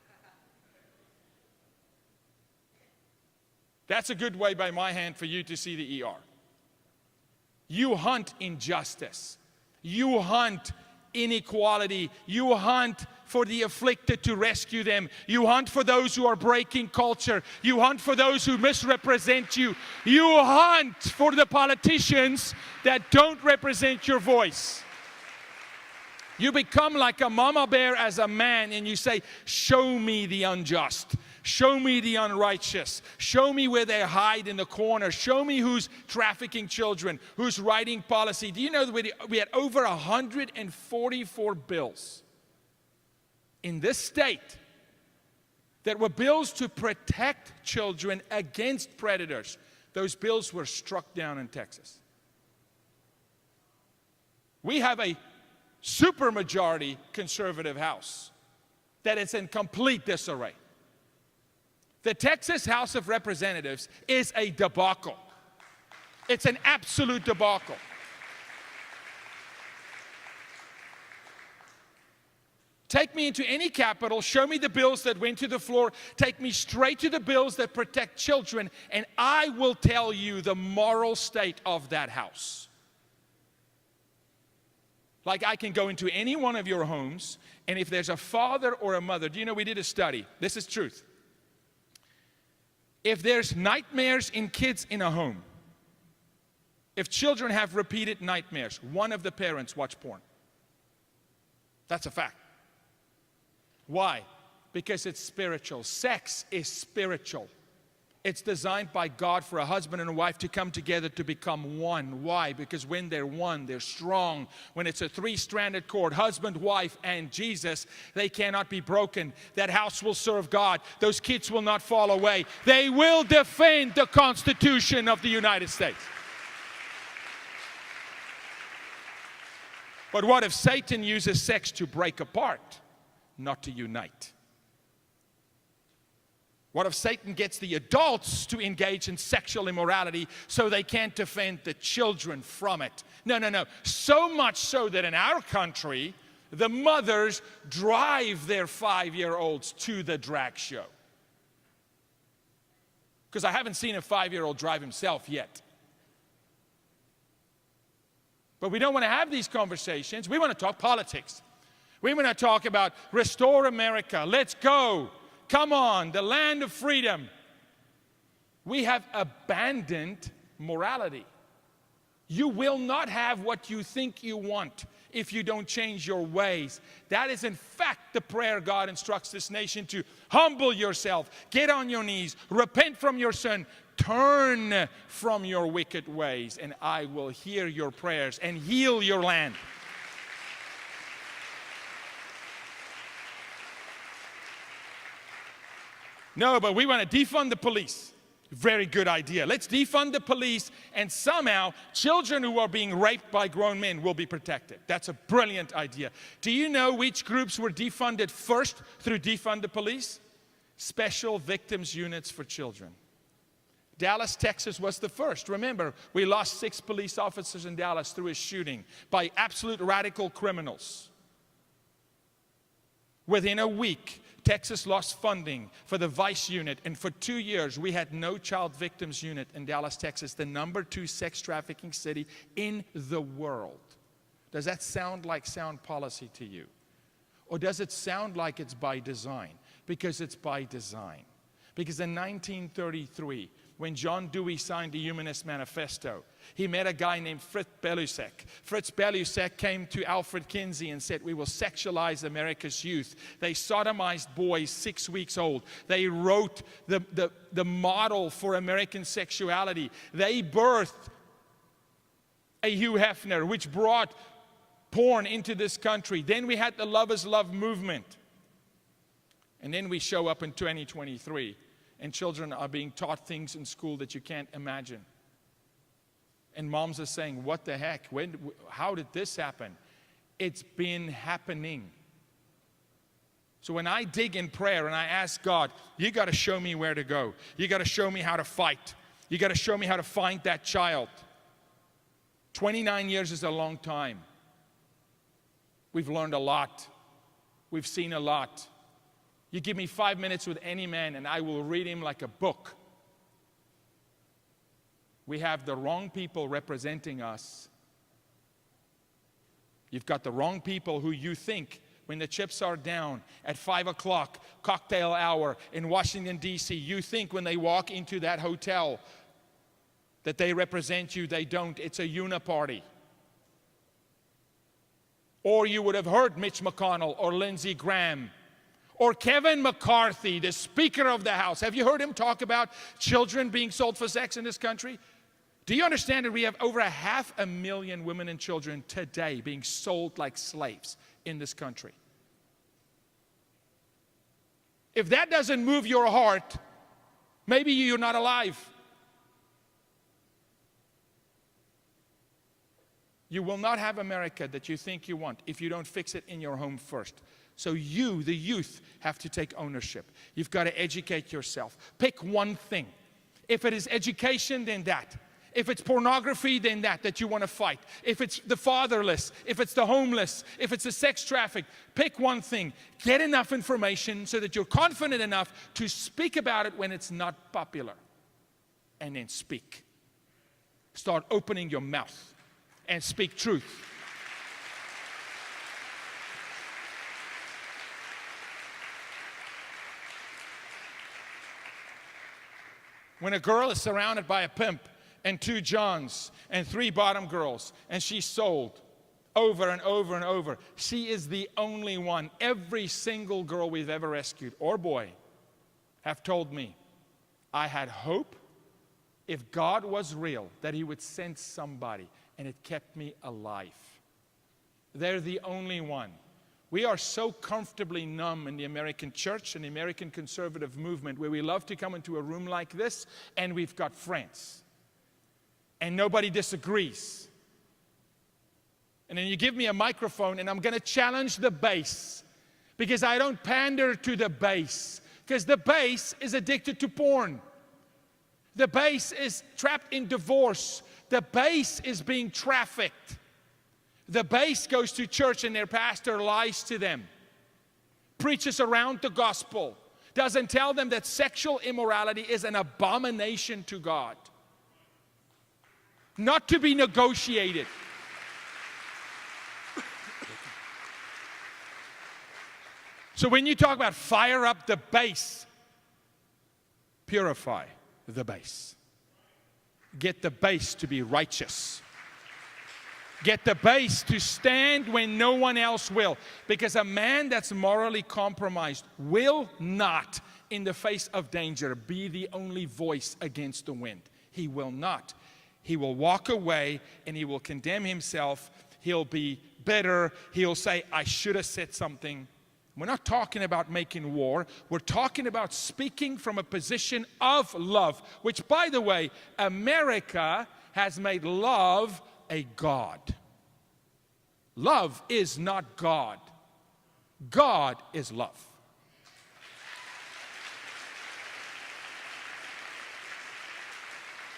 S8: That's a good way by my hand for you to see the ER. You hunt injustice. You hunt inequality. You hunt for the afflicted to rescue them. You hunt for those who are breaking culture. You hunt for those who misrepresent you. You hunt for the politicians that don't represent your voice. You become like a mama bear as a man and you say, show me the unjust. Show me the unrighteous. Show me where they hide in the corner. Show me who's trafficking children, who's writing policy. Do you know that we had over 144 bills in this state that were bills to protect children against predators? Those bills were struck down in Texas. We have a supermajority conservative House that is in complete disarray. The Texas House of Representatives is a debacle. It's an absolute debacle. Take me into any capital, show me the bills that went to the floor, take me straight to the bills that protect children, and I will tell you the moral state of that House. Like I can go into any one of your homes, and if there's a father or a mother, do you know we did a study? This is truth. If there's nightmares in kids in a home, if children have repeated nightmares, one of the parents watch porn. That's a fact. Why? Because it's spiritual. Sex is spiritual. It's designed by God for a husband and a wife to come together to become one. Why? Because when they're one, they're strong. When it's a three-stranded cord, husband, wife, and Jesus, they cannot be broken. That house will serve God. Those kids will not fall away. They will defend the Constitution of the United States. But what if Satan uses sex to break apart, not to unite? What if Satan gets the adults to engage in sexual immorality so they can't defend the children from it? No. So much so that in our country, The mothers drive their 5-year-olds to the drag show. Because I haven't seen a 5-year-old drive himself yet. But we don't want to have these conversations. We want to talk politics. We want to talk about restore America. Let's go. Come on, the land of freedom. We have abandoned morality. You will not have what you think you want if you don't change your ways. That is in fact the prayer God instructs this nation to. Humble yourself, get on your knees, repent from your sin, turn from your wicked ways, and I will hear your prayers and heal your land. No, but we want to defund the police. Very good idea. Let's defund the police, and somehow children who are being raped by grown men will be protected. That's a brilliant idea. Do you know which groups were defunded first through defund the police? Special victims units for children. Dallas, Texas was the first. Remember, we lost 6 police officers in Dallas through a shooting by absolute radical criminals. Within a week, Texas lost funding for the Vice unit, and for 2 years we had no child victims unit in Dallas, Texas, the #2 sex trafficking city in the world. Does that sound like sound policy to you? Or does it sound like it's by design? Because it's by design. Because in 1933, when John Dewey signed the Humanist Manifesto, he met a guy named Fritz Belusek. Fritz Belusek came to Alfred Kinsey and said, we will sexualize America's youth. They sodomized boys 6 weeks old. They wrote the model for American sexuality. They birthed a Hugh Hefner, which brought porn into this country. Then we had the Love is Love movement. And then we show up in 2023. And children are being taught things in school that you can't imagine. And moms are saying, what the heck? How did this happen? It's been happening. So when I dig in prayer and I ask God, you got to show me where to go. You got to show me how to fight. You got to show me how to find that child. 29 years is a long time. We've learned a lot. We've seen a lot. You give me 5 minutes with any man and I will read him like a book. We have the wrong people representing us. You've got the wrong people who you think, when the chips are down at 5 o'clock, cocktail hour in Washington, D.C., you think when they walk into that hotel that they represent you. They don't. It's a uniparty. Or you would have heard Mitch McConnell or Lindsey Graham or Kevin McCarthy, the Speaker of the House. Have you heard him talk about children being sold for sex in this country? Do you understand that we have over 500,000 women and children today being sold like slaves in this country? If that doesn't move your heart, maybe you're not alive. You will not have America that you think you want if you don't fix it in your home first. So you, the youth, have to take ownership. You've got to educate yourself. Pick one thing. If it is education, then that. If it's pornography, then that you want to fight. If it's the fatherless, if it's the homeless, if it's the sex trafficked, pick one thing. Get enough information so that you're confident enough to speak about it when it's not popular. And then speak. Start opening your mouth and speak truth. When a girl is surrounded by a pimp and 2 Johns and 3 bottom girls and she's sold over and over and over, she is the only one. Every single girl we've ever rescued, or boy, have told me, I had hope if God was real that He would send somebody, and it kept me alive. They're the only one. We are so comfortably numb in the American church and the American conservative movement where we love to come into a room like this and we've got friends. And nobody disagrees. And then you give me a microphone and I'm going to challenge the base. Because I don't pander to the base. Because the base is addicted to porn. The base is trapped in divorce. The base is being trafficked. The base goes to church and their pastor lies to them, preaches around the gospel, doesn't tell them that sexual immorality is an abomination to God, not to be negotiated. So when you talk about fire up the base, purify the base. Get the base to be righteous. Get the base to stand when no one else will. Because a man that's morally compromised will not, in the face of danger, be the only voice against the wind. He will not. He will walk away and he will condemn himself. He'll be bitter. He'll say, I should have said something. We're not talking about making war. We're talking about speaking from a position of love, which, by the way, America has made love a god. Love is not God. God is love.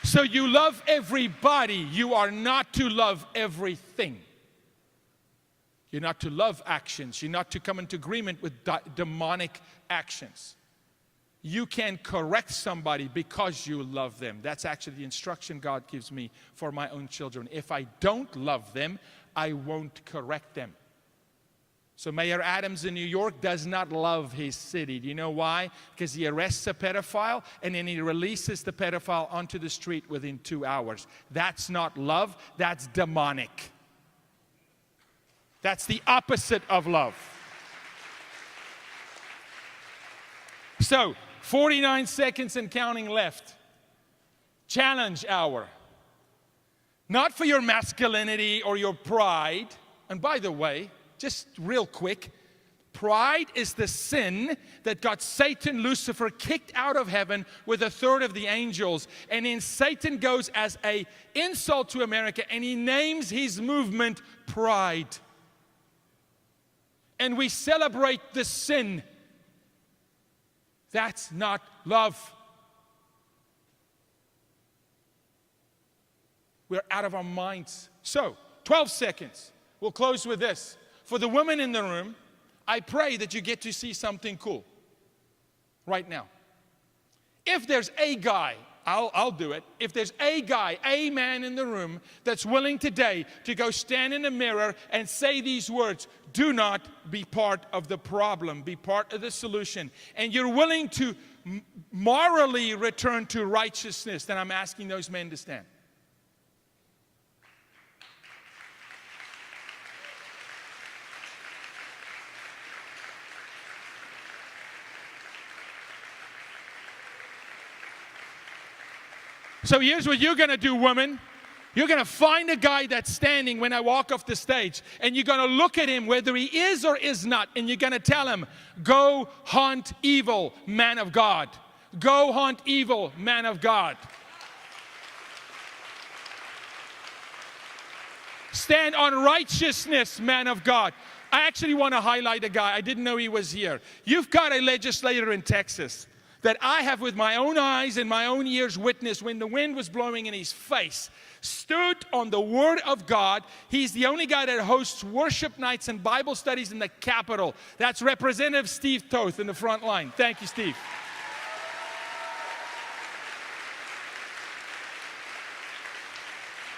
S8: So you love everybody. You are not to love everything. You're not to love actions. You're not to come into agreement with demonic actions. You can correct somebody because you love them. That's actually the instruction God gives me for my own children. If I don't love them, I won't correct them. So Mayor Adams in New York does not love his city. Do you know why? Because he arrests a pedophile and then he releases the pedophile onto the street within 2 hours. That's not love. That's demonic. That's the opposite of love. So, 49 seconds and counting left. Challenge hour. Not for your masculinity or your pride. And by the way, just real quick, pride is the sin that got Satan, Lucifer, kicked out of heaven with a third of the angels. And then Satan goes as an insult to America and he names his movement Pride. And we celebrate the sin. That's not love. We're out of our minds. So, 12 seconds. We'll close with this. For the women in the room, I pray that you get to see something cool right now. If there's a guy, I'll do it. If there's a guy, a man in the room that's willing today to go stand in the mirror and say these words, do not be part of the problem, be part of the solution, and you're willing to morally return to righteousness, then I'm asking those men to stand. So here's what you're going to do, woman. You're going to find a guy that's standing when I walk off the stage, and you're going to look at him whether he is or is not, and you're going to tell him, go hunt evil, man of God. Go hunt evil, man of God. Stand on righteousness, man of God. I actually want to highlight a guy. I didn't know he was here. You've got a legislator in Texas that I have with my own eyes and my own ears witnessed when the wind was blowing in his face, stood on the Word of God. He's the only guy that hosts worship nights and Bible studies in the Capitol. That's Representative Steve Toth in the front line. Thank you, Steve.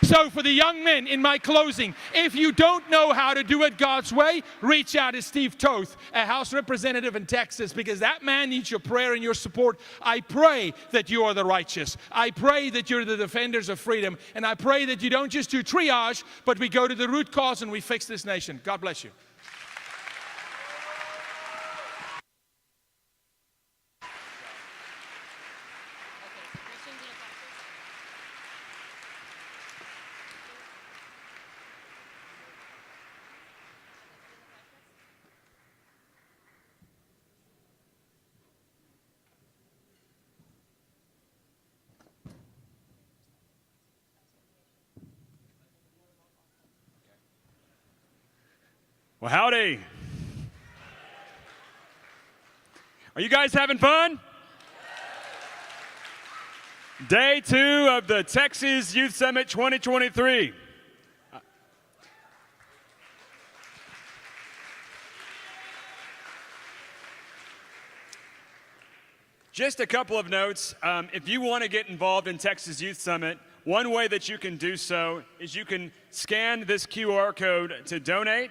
S8: So for the young men, in my closing, if you don't know how to do it God's way, reach out to Steve Toth, a House Representative in Texas, because that man needs your prayer and your support. I pray that you are the righteous. I pray that you're the defenders of freedom. And I pray that you don't just do triage, but we go to the root cause and we fix this nation. God bless you.
S7: Well, howdy. Are you guys having fun? Day 2 of the Texas Youth Summit 2023. Just a couple of notes. If you want to get involved in Texas Youth Summit, one way that you can do so is you can scan this QR code to donate.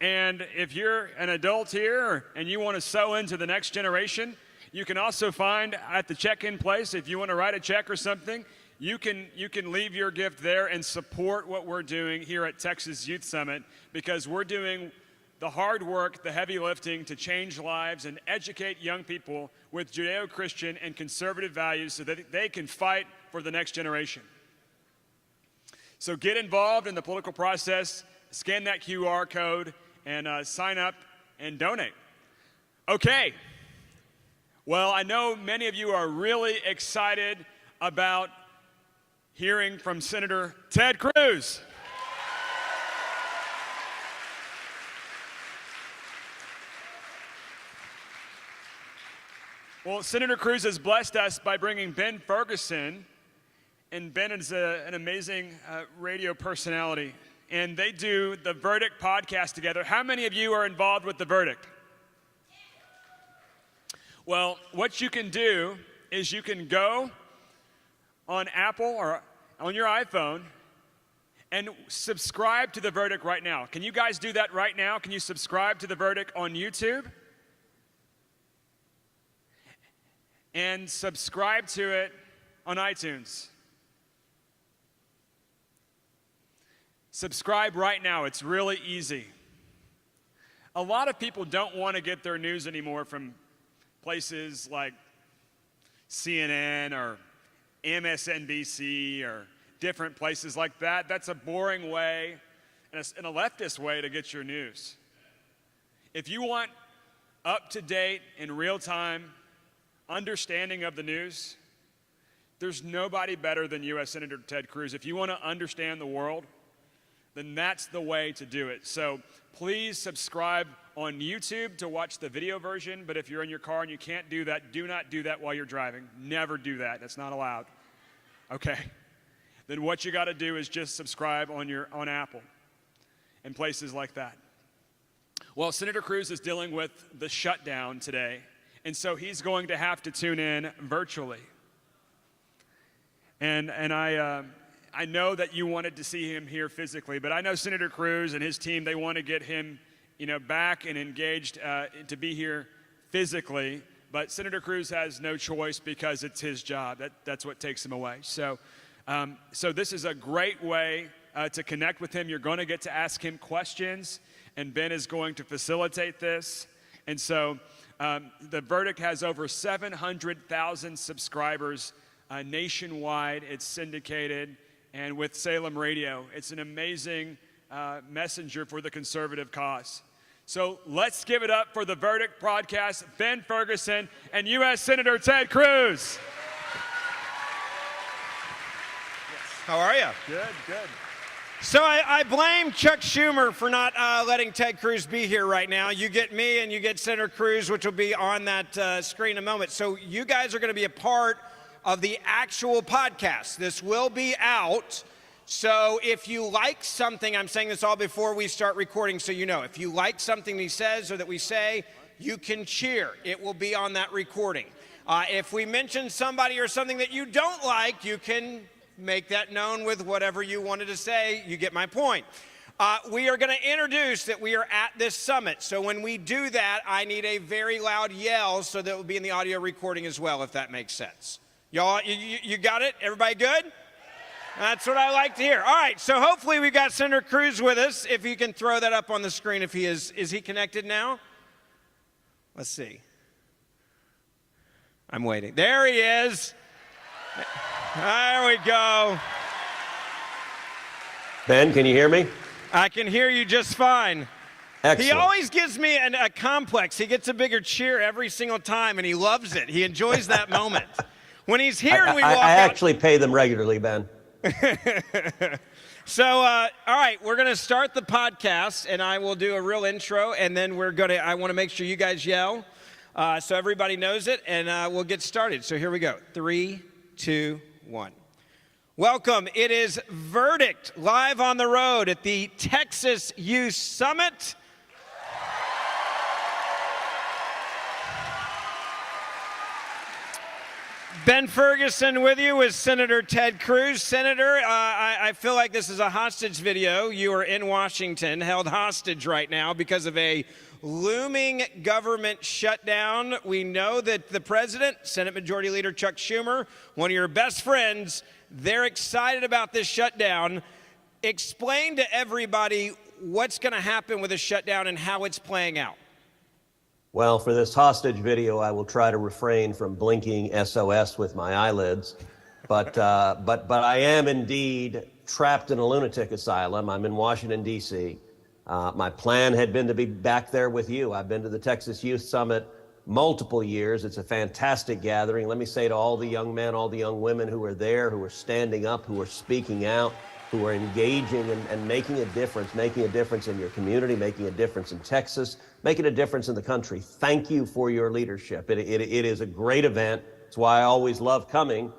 S7: And if you're an adult here and you want to sow into the next generation, you can also find at the check-in place, if you want to write a check or something, you can leave your gift there and support what we're doing here at Texas Youth Summit, because we're doing the hard work, the heavy lifting to change lives and educate young people with Judeo-Christian and conservative values so that they can fight for the next generation. So get involved in the political process, scan that QR code, and sign up and donate. Okay. Well, I know many of you are really excited about hearing from Senator Ted Cruz. Well, Senator Cruz has blessed us by bringing Ben Ferguson, and Ben is an amazing radio personality, and they do the Verdict podcast together. How many of you are involved with the Verdict? Well, what you can do is you can go on Apple or on your iPhone and subscribe to the Verdict right now. Can you guys do that right now? Can you subscribe to the Verdict on YouTube? And subscribe to it on iTunes. Subscribe right now. It's really easy. A lot of people don't want to get their news anymore from places like CNN or MSNBC or different places like that. That's a boring way and a leftist way to get your news. If you want up-to-date and real-time understanding of the news, there's nobody better than U.S. Senator Ted Cruz. If you want to understand the world, then that's the way to do it. So please subscribe on YouTube to watch the video version, but if you're in your car and you can't do that, do not do that while you're driving. Never do that. That's not allowed. Okay? Then what you got to do is just subscribe on Apple and places like that. Well, Senator Cruz is dealing with the shutdown today, and so he's going to have to tune in virtually. And I know that you wanted to see him here physically, but I know Senator Cruz and his team, they want to get him, back and engaged to be here physically. But Senator Cruz has no choice because it's his job. That's what takes him away. So this is a great way to connect with him. You're going to get to ask him questions, and Ben is going to facilitate this. And so the Verdict has over 700,000 subscribers nationwide. It's syndicated. And with Salem Radio, it's an amazing messenger for the conservative cause. So let's give it up for the Verdict broadcast, Ben Ferguson and U.S. Senator Ted Cruz.
S9: How are you?
S7: Good, good.
S9: So I blame Chuck Schumer for not letting Ted Cruz be here right now. You get me and you get Senator Cruz, which will be on that screen in a moment. So you guys are going to be a part of the actual podcast. This will be out. So if you like something, I'm saying this all before we start recording so you know, if you like something he says or that we say, you can cheer. It will be on that recording. If we mention somebody or something that you don't like, you can make that known with whatever you wanted to say. You get my point. We are going to introduce that we are at this summit. So when we do that, I need a very loud yell so that it will be in the audio recording as well, if that makes sense. Y'all, you got it? Everybody good? That's what I like to hear. All right, so hopefully we've got Senator Cruz with us. If you can throw that up on the screen if he is. Is he connected now? Let's see. I'm waiting. There he is. There we go.
S10: Ben, can you hear me?
S9: I can hear you just fine.
S10: Excellent.
S9: He always gives me a complex. He gets a bigger cheer every single time, and he loves it. He enjoys that moment. When he's here and we walk out.
S10: I actually pay them regularly, Ben.
S9: So, all right, we're going to start the podcast, and I will do a real intro, and then I want to make sure you guys yell so everybody knows it, and we'll get started. So here we go. 3, 2, 1. Welcome. It is Verdict live on the road at the Texas Youth Summit. Ben Ferguson with you with Senator Ted Cruz. Senator, I feel like this is a hostage video. You are in Washington, held hostage right now because of a looming government shutdown. We know that the president, Senate Majority Leader Chuck Schumer, one of your best friends, they're excited about this shutdown. Explain to everybody what's going to happen with the shutdown and how it's playing out.
S10: Well, for this hostage video, I will try to refrain from blinking SOS with my eyelids. But I am indeed trapped in a lunatic asylum. I'm in Washington, D.C. My plan had been to be back there with you. I've been to the Texas Youth Summit multiple years. It's a fantastic gathering. Let me say to all the young men, all the young women who are there, who are standing up, who are speaking out, who are engaging and making a difference in your community, making a difference in Texas, making a difference in the country. Thank you for your leadership. It is a great event. It's why I always love coming.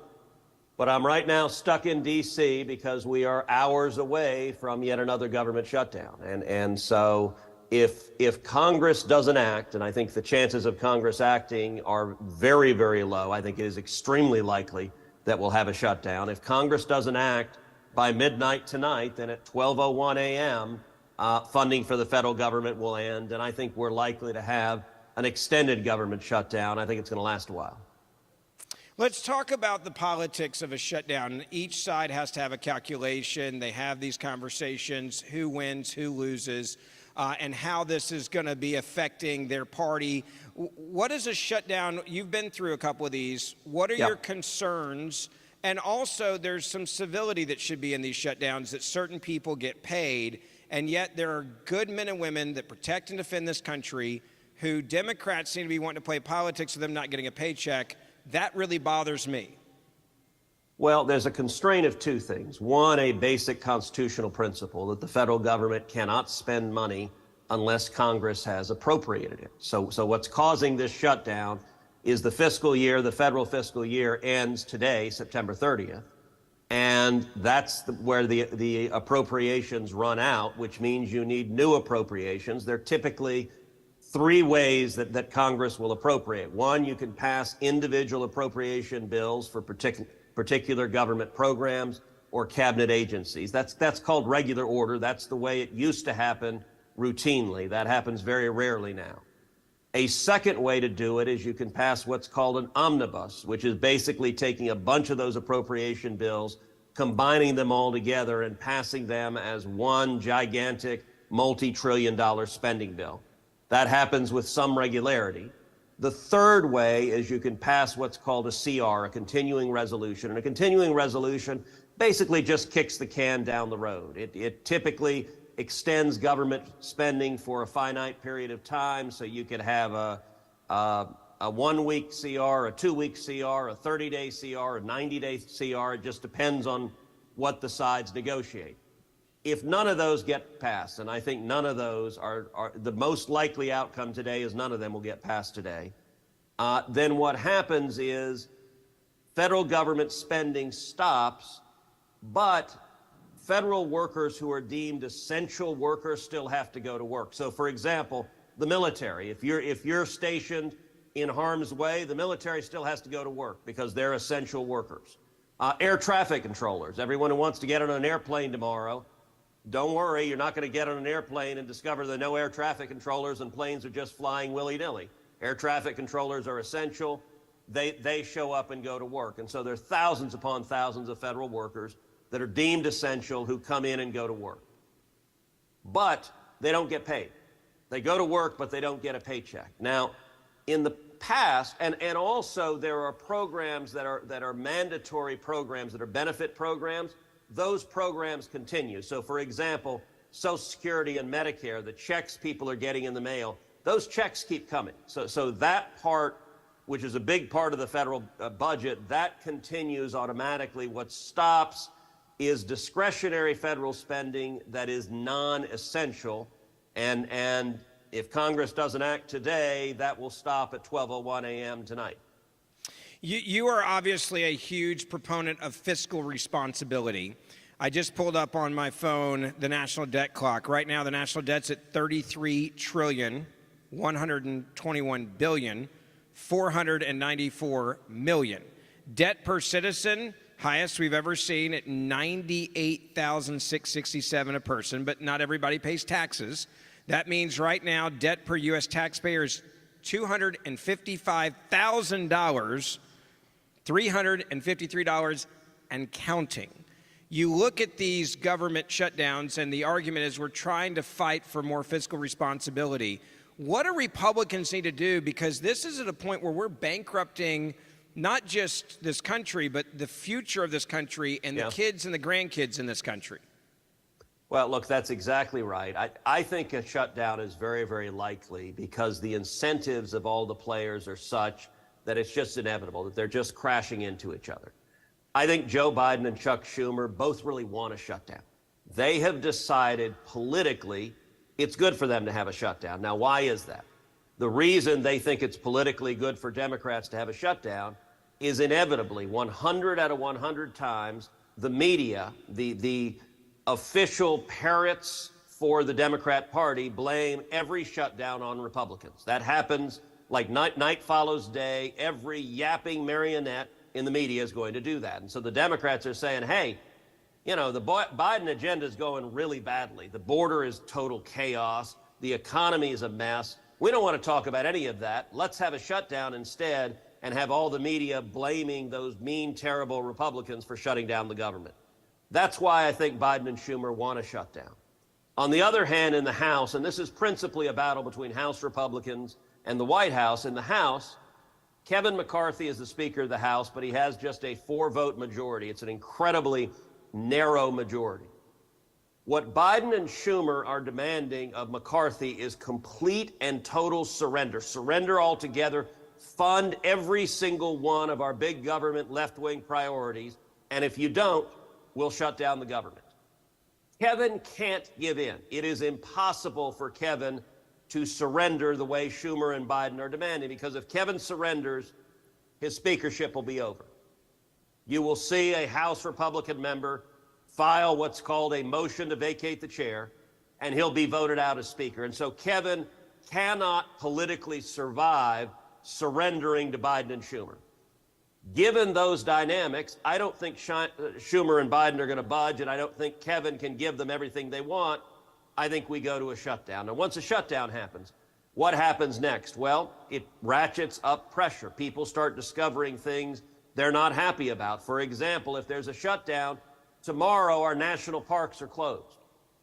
S10: But I'm right now stuck in D.C. because we are hours away from yet another government shutdown. And so if Congress doesn't act, and I think the chances of Congress acting are very, very low, I think it is extremely likely that we'll have a shutdown. If Congress doesn't act by midnight tonight, then at 12:01 a.m., funding for the federal government will end, and I think we're likely to have an extended government shutdown. I think it's going to last a while.
S9: Let's talk about the politics of a shutdown. Each side has to have a calculation. They have these conversations, who wins, who loses, and how this is going to be affecting their party. What is a shutdown? You've been through a couple of these. What are your concerns? And also, there's some civility that should be in these shutdowns, that certain people get paid, and yet there are good men and women that protect and defend this country who Democrats seem to be wanting to play politics with them not getting a paycheck. That really bothers me.
S10: Well, there's a constraint of two things. One, a basic constitutional principle that the federal government cannot spend money unless Congress has appropriated it. So what's causing this shutdown is the fiscal year. The federal fiscal year ends today, September 30th. And that's where the appropriations run out, which means you need new appropriations. There are typically three ways that Congress will appropriate. One, you can pass individual appropriation bills for particular government programs or cabinet agencies. That's called regular order. That's the way it used to happen routinely. That happens very rarely now. A second way to do it is you can pass what's called an omnibus, which is basically taking a bunch of those appropriation bills, combining them all together and passing them as one gigantic multi-trillion-dollar spending bill. That happens with some regularity. The third way is you can pass what's called a CR, a continuing resolution. And a continuing resolution basically just kicks the can down the road. It typically extends government spending for a finite period of time, so you could have a 1-week CR, a 2-week CR, a 30-day CR, a 90-day CR. It just depends on what the sides negotiate. If none of those get passed, and I think none of those are the most likely outcome today is none of them will get passed today, then what happens is federal government spending stops, but federal workers who are deemed essential workers still have to go to work. So, for example, the military, if you're stationed in harm's way, the military still has to go to work because they're essential workers. Air traffic controllers, everyone who wants to get on an airplane tomorrow, don't worry, you're not going to get on an airplane and discover there are no air traffic controllers and planes are just flying willy-nilly. Air traffic controllers are essential. They show up and go to work. And so there's thousands upon thousands of federal workers that are deemed essential who come in and go to work. But they don't get paid. They go to work, but they don't get a paycheck. Now, in the past, and also there are programs that are mandatory programs, that are benefit programs. Those programs continue. So, for example, Social Security and Medicare, the checks people are getting in the mail, those checks keep coming. So that part, which is a big part of the federal budget, that continues automatically. What stops is discretionary federal spending that is non-essential. And if Congress doesn't act today, that will stop at 12:01 a.m. tonight.
S9: You are obviously a huge proponent of fiscal responsibility. I just pulled up on my phone the national debt clock. Right now, the national debt's at $33,121,494,000,000. Debt per citizen, highest we've ever seen at $98,667 a person, but not everybody pays taxes. That means right now debt per U.S. taxpayer is $255,000, $353 and counting. You look at these government shutdowns, and the argument is we're trying to fight for more fiscal responsibility. What do Republicans need to do? Because this is at a point where we're bankrupting not just this country, but the future of this country and the kids and the grandkids in this country.
S10: Well, look, that's exactly right. I think a shutdown is very, very likely because the incentives of all the players are such that it's just inevitable, that they're just crashing into each other. I think Joe Biden and Chuck Schumer both really want a shutdown. They have decided politically it's good for them to have a shutdown. Now, why is that? The reason they think it's politically good for Democrats to have a shutdown is inevitably 100 out of 100 times the media, the official parrots for the Democrat Party blame every shutdown on Republicans. That happens like night follows day. Every yapping marionette in the media is going to do that. And so the Democrats are saying, hey, you know, the Biden agenda is going really badly. The border is total chaos. The economy is a mess. We don't want to talk about any of that. Let's have a shutdown instead and have all the media blaming those mean, terrible Republicans for shutting down the government. That's why I think Biden and Schumer want a shutdown. On the other hand, in the House, and this is principally a battle between House Republicans and the White House, in the House, Kevin McCarthy is the Speaker of the House, but he has just a 4-vote majority. It's an incredibly narrow majority. What Biden and Schumer are demanding of McCarthy is complete and total surrender. Surrender altogether. Fund every single one of our big government left-wing priorities. And if you don't, we'll shut down the government. Kevin can't give in. It is impossible for Kevin to surrender the way Schumer and Biden are demanding, because if Kevin surrenders, his speakership will be over. You will see a House Republican member file what's called a motion to vacate the chair, and he'll be voted out as Speaker. And so Kevin cannot politically survive surrendering to Biden and Schumer. Given those dynamics, I don't think Schumer and Biden are going to budge, and I don't think Kevin can give them everything they want. I think we go to a shutdown. Now, once a shutdown happens, what happens next? Well, it ratchets up pressure. People start discovering things they're not happy about. For example, if there's a shutdown, tomorrow our national parks are closed.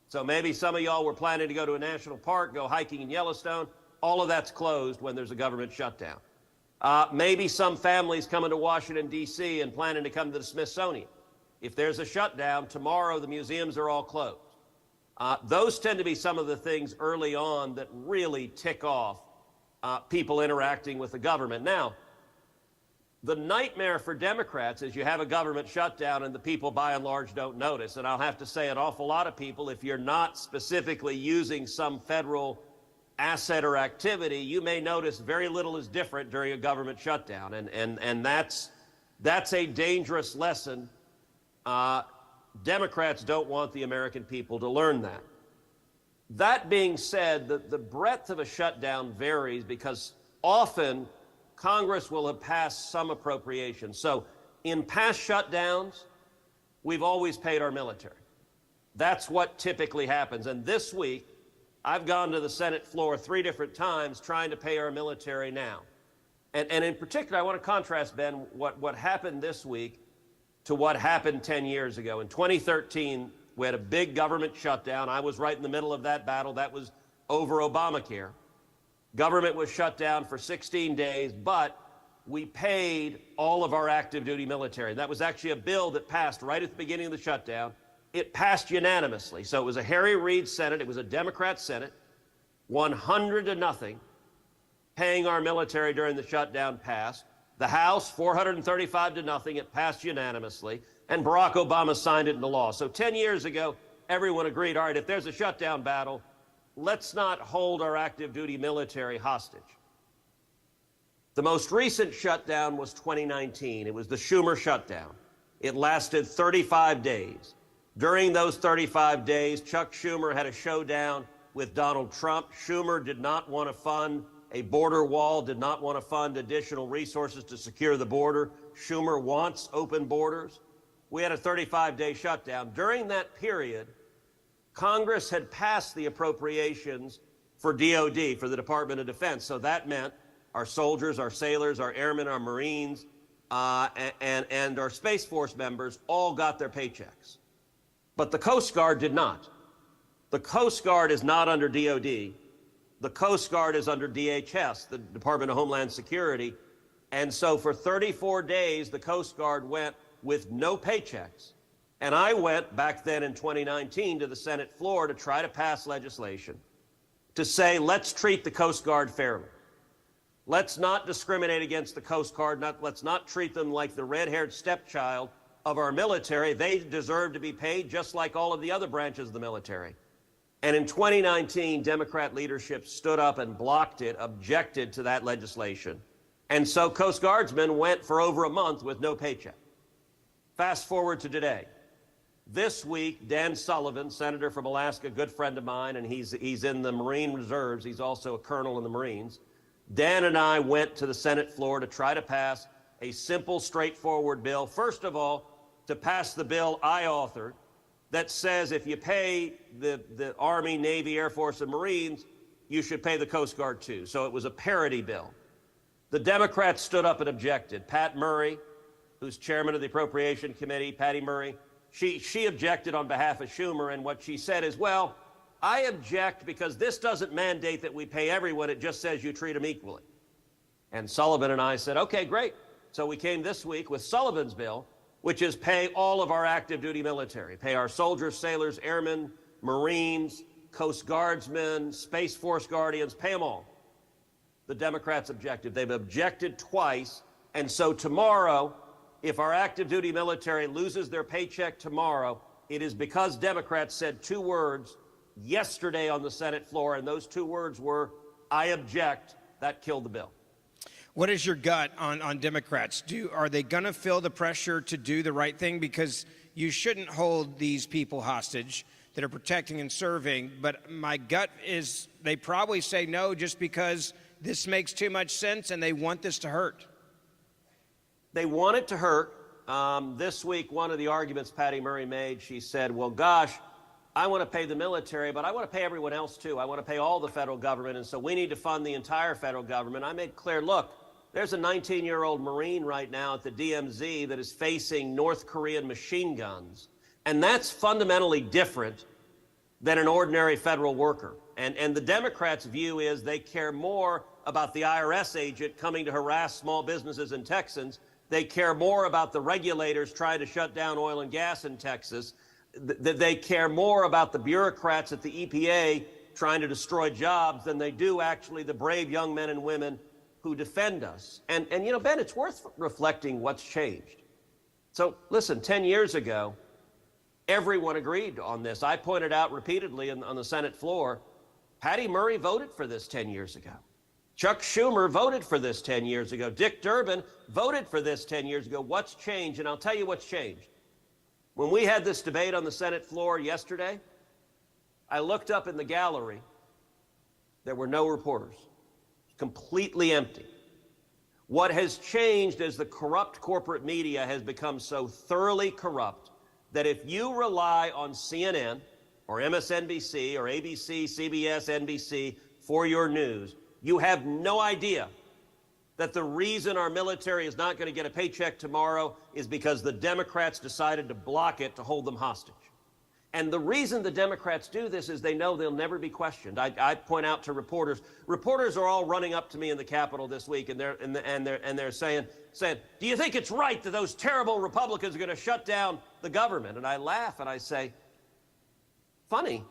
S10: So maybe some of y'all were planning to go to a national park, go hiking in Yellowstone. All of that's closed when there's a government shutdown. Maybe some families coming to Washington, D.C. and planning to come to the Smithsonian. If there's a shutdown, tomorrow the museums are all closed. Those tend to be some of the things early on that really tick off people interacting with the government. Now, the nightmare for Democrats is you have a government shutdown and the people by and large don't notice. And I'll have to say an awful lot of people, if you're not specifically using some federal asset or activity, you may notice very little is different during a government shutdown. And that's a dangerous lesson. Democrats don't want the American people to learn that. That being said, the breadth of a shutdown varies because often Congress will have passed some appropriation. So in past shutdowns, we've always paid our military. That's what typically happens. And this week, I've gone to the Senate floor 3 different times trying to pay our military now. And in particular, I want to contrast, Ben, what happened this week to what happened 10 years ago. In 2013, we had a big government shutdown. I was right in the middle of that battle. That was over Obamacare. Government was shut down for 16 days, but we paid all of our active duty military. That was actually a bill that passed right at the beginning of the shutdown. It passed unanimously. So it was a Harry Reid Senate. It was a Democrat Senate, 100-0, paying our military during the shutdown passed. The House, 435-0. It passed unanimously. And Barack Obama signed it into law. So 10 years ago, everyone agreed, all right, if there's a shutdown battle, let's not hold our active duty military hostage. The most recent shutdown was 2019. It was the Schumer shutdown. It lasted 35 days. During those 35 days, Chuck Schumer had a showdown with Donald Trump. Schumer did not want to fund a border wall, did not want to fund additional resources to secure the border. Schumer wants open borders. We had a 35-day shutdown. During that period, Congress had passed the appropriations for DOD, for the Department of Defense. So that meant our soldiers, our sailors, our airmen, our Marines, and our Space Force members all got their paychecks. But the Coast Guard did not. The Coast Guard is not under DOD. The Coast Guard is under DHS, the Department of Homeland Security. And so for 34 days, the Coast Guard went with no paychecks. And I went back then in 2019 to the Senate floor to try to pass legislation to say, let's treat the Coast Guard fairly. Let's not discriminate against the Coast Guard. Let's not treat them like the red-haired stepchild of our military. They deserve to be paid just like all of the other branches of the military. And in 2019, Democrat leadership stood up and blocked it, objected to that legislation. And so Coast Guardsmen went for over a month with no paycheck. Fast forward to today. This week, Dan Sullivan, senator from Alaska, good friend of mine, and he's in the Marine Reserves. He's also a colonel in the Marines. Dan and I went to the Senate floor to try to pass a simple, straightforward bill. First of all, to pass the bill I authored that says if you pay the Army, Navy, Air Force, and Marines, you should pay the Coast Guard too. So it was a parity bill. The Democrats stood up and objected. Pat Murray, who's chairman of the Appropriation Committee, Patty Murray, she objected on behalf of Schumer, and what she said is, well, I object because this doesn't mandate that we pay everyone, it just says you treat them equally. And Sullivan and I said, okay, great. So we came this week with Sullivan's bill, which is pay all of our active duty military, pay our soldiers, sailors, airmen, Marines, Coast Guardsmen, Space Force Guardians, pay them all. The Democrats objected. They've objected twice, and so tomorrow, if our active duty military loses their paycheck tomorrow, it is because Democrats said two words yesterday on the Senate floor, and those two words were, I object. That killed the bill.
S9: What is your gut on Democrats? Are they going to feel the pressure to do the right thing? Because you shouldn't hold these people hostage that are protecting and serving, but my gut is they probably say no just because this makes too much sense and they want this to hurt.
S10: They want it to hurt. This week, one of the arguments Patty Murray made, she said, well, gosh, I want to pay the military, but I want to pay everyone else too. I want to pay all the federal government, and so we need to fund the entire federal government. I made clear, look, there's a 19-year-old Marine right now at the DMZ that is facing North Korean machine guns, and that's fundamentally different than an ordinary federal worker. And the Democrats' view is they care more about the IRS agent coming to harass small businesses and Texans. They care more about the regulators trying to shut down oil and gas in Texas. They care more about the bureaucrats at the EPA trying to destroy jobs than they do actually the brave young men and women who defend us. And you know, Ben, it's worth reflecting what's changed. So listen, 10 years ago, everyone agreed on this. I pointed out repeatedly on the Senate floor, Patty Murray voted for this 10 years ago. Chuck Schumer voted for this 10 years ago. Dick Durbin voted for this 10 years ago. What's changed? And I'll tell you what's changed. When we had this debate on the Senate floor yesterday, I looked up in the gallery. There were no reporters. Completely empty. What has changed is the corrupt corporate media has become so thoroughly corrupt that if you rely on CNN or MSNBC or ABC, CBS, NBC for your news, you have no idea that the reason our military is not going to get a paycheck tomorrow is because the Democrats decided to block it to hold them hostage. And the reason the Democrats do this is they know they'll never be questioned. I point out to reporters. Reporters are all running up to me in the Capitol this week, and they're saying, "Do you think it's right that those terrible Republicans are going to shut down the government?" And I laugh and I say, "Funny.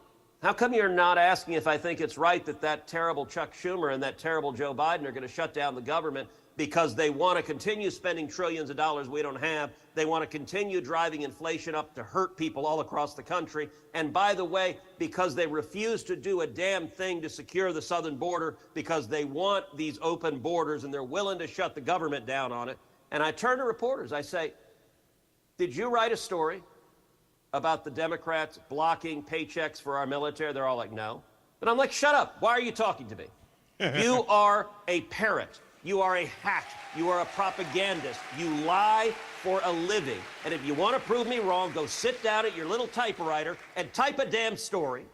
S10: How come you're not asking if I think it's right that terrible Chuck Schumer and that terrible Joe Biden are going to shut down the government because they want to continue spending trillions of dollars we don't have. They want to continue driving inflation up to hurt people all across the country. And by the way, because they refuse to do a damn thing to secure the southern border because they want these open borders and they're willing to shut the government down on it." And I turn to reporters. I say, "Did you write a story about the Democrats blocking paychecks for our military?" They're all like, "No." And I'm like, "Shut up. Why are you talking to me?" You are a parrot. You are a hack. You are a propagandist. You lie for a living. And if you want to prove me wrong, go sit down at your little typewriter and type a damn story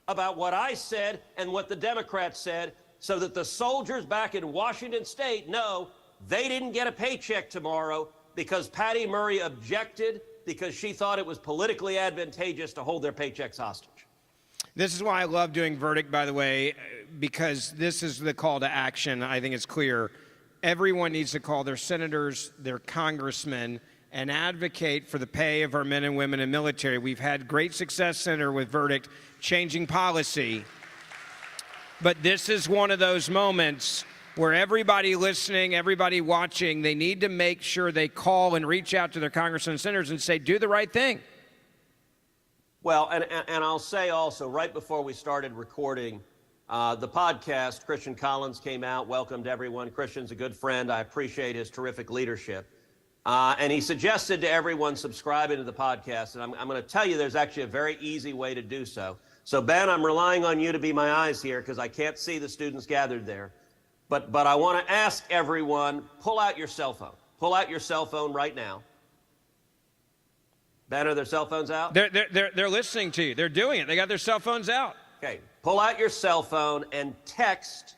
S10: about what I said and what the Democrats said so that the soldiers back in Washington State know they didn't get a paycheck tomorrow because Patty Murray objected because she thought it was politically advantageous to hold their paychecks hostage.
S9: This is why I love doing Verdict, by the way, because this is the call to action. I think it's clear. Everyone needs to call their senators, their congressmen, and advocate for the pay of our men and women in the military. We've had great success, Senator, with Verdict, changing policy. But this is one of those moments where everybody listening, everybody watching, they need to make sure they call and reach out to their congressmen and senators and say, do the right thing.
S10: Well, and I'll say also, right before we started recording the podcast, Christian Collins came out, welcomed everyone. Christian's a good friend. I appreciate his terrific leadership. And he suggested to everyone subscribing to the podcast, and I'm going to tell you there's actually a very easy way to do so. So, Ben, I'm relying on you to be my eyes here because I can't see the students gathered there. But I want to ask everyone, pull out your cell phone. Pull out your cell phone right now. Ben, are their cell phones out?
S9: They're listening to you. They're doing it. They got their cell phones out.
S10: Okay. Pull out your cell phone and text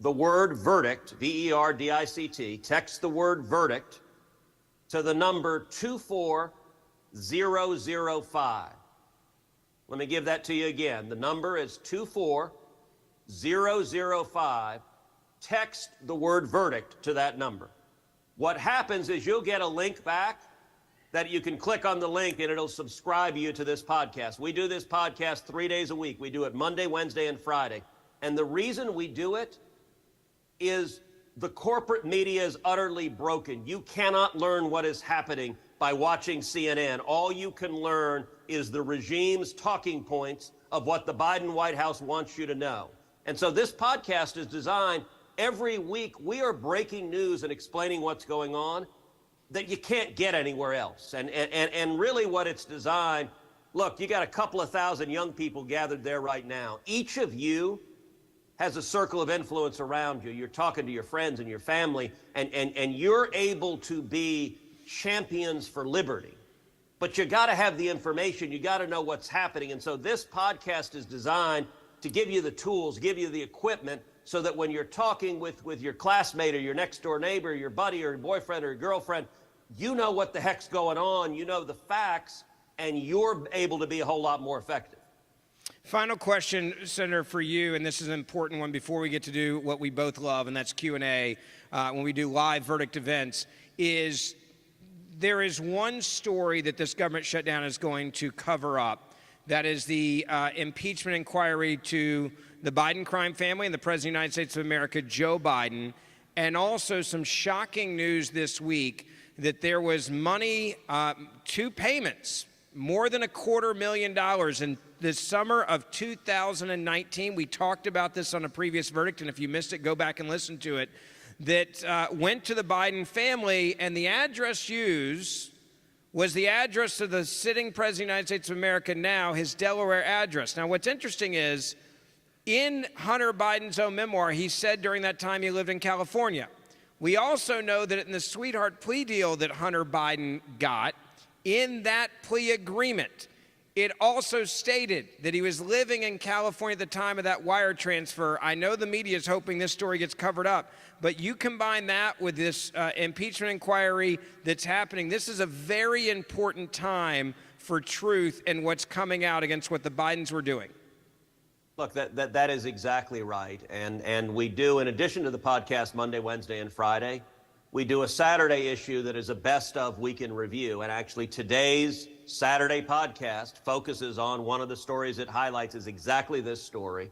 S10: the word verdict, V-E-R-D-I-C-T. Text the word verdict to the number 24005. Let me give that to you again. The number is 24005. Text the word verdict to that number. What happens is you'll get a link back that you can click on the link and it'll subscribe you to this podcast. We do this podcast 3 days a week. We do it Monday, Wednesday, and Friday. And the reason we do it is the corporate media is utterly broken. You cannot learn what is happening by watching CNN. All you can learn is the regime's talking points of what the Biden White House wants you to know. And so this podcast is designed every week. We are breaking news and explaining what's going on that you can't get anywhere else. And really what it's designed, look, you got a couple of thousand young people gathered there right now. Each of you has a circle of influence around you. You're talking to your friends and your family, and you're able to be champions for liberty. But you got to have the information. You got to know what's happening. And so this podcast is designed to give you the tools, give you the equipment, so that when you're talking with your classmate or your next door neighbor, or your buddy or your boyfriend or your girlfriend, you know what the heck's going on, you know the facts, and you're able to be a whole lot more effective.
S9: Final question, Senator, for you, and this is an important one before we get to do what we both love, and that's Q&A, when we do live verdict events, is there is one story that this government shutdown is going to cover up. That is the impeachment inquiry to the Biden crime family and the President of the United States of America, Joe Biden, and also some shocking news this week that there was money, 2 payments, more than $250,000 in the summer of 2019. We talked about this on a previous verdict, and if you missed it, go back and listen to it, that went to the Biden family, and the address used was the address of the sitting President of the United States of America now, his Delaware address. Now, what's interesting is, in Hunter Biden's own memoir, he said during that time he lived in California. We also know that in the sweetheart plea deal that Hunter Biden got, in that plea agreement, it also stated that he was living in California at the time of that wire transfer. I know the media is hoping this story gets covered up, but you combine that with this impeachment inquiry that's happening. This is a very important time for truth and what's coming out against what the Bidens were doing.
S10: Look, that is exactly right. And we do, in addition to the podcast Monday, Wednesday, and Friday, we do a Saturday issue that is a best of week in review. And actually today's Saturday podcast focuses on one of the stories it highlights is exactly this story,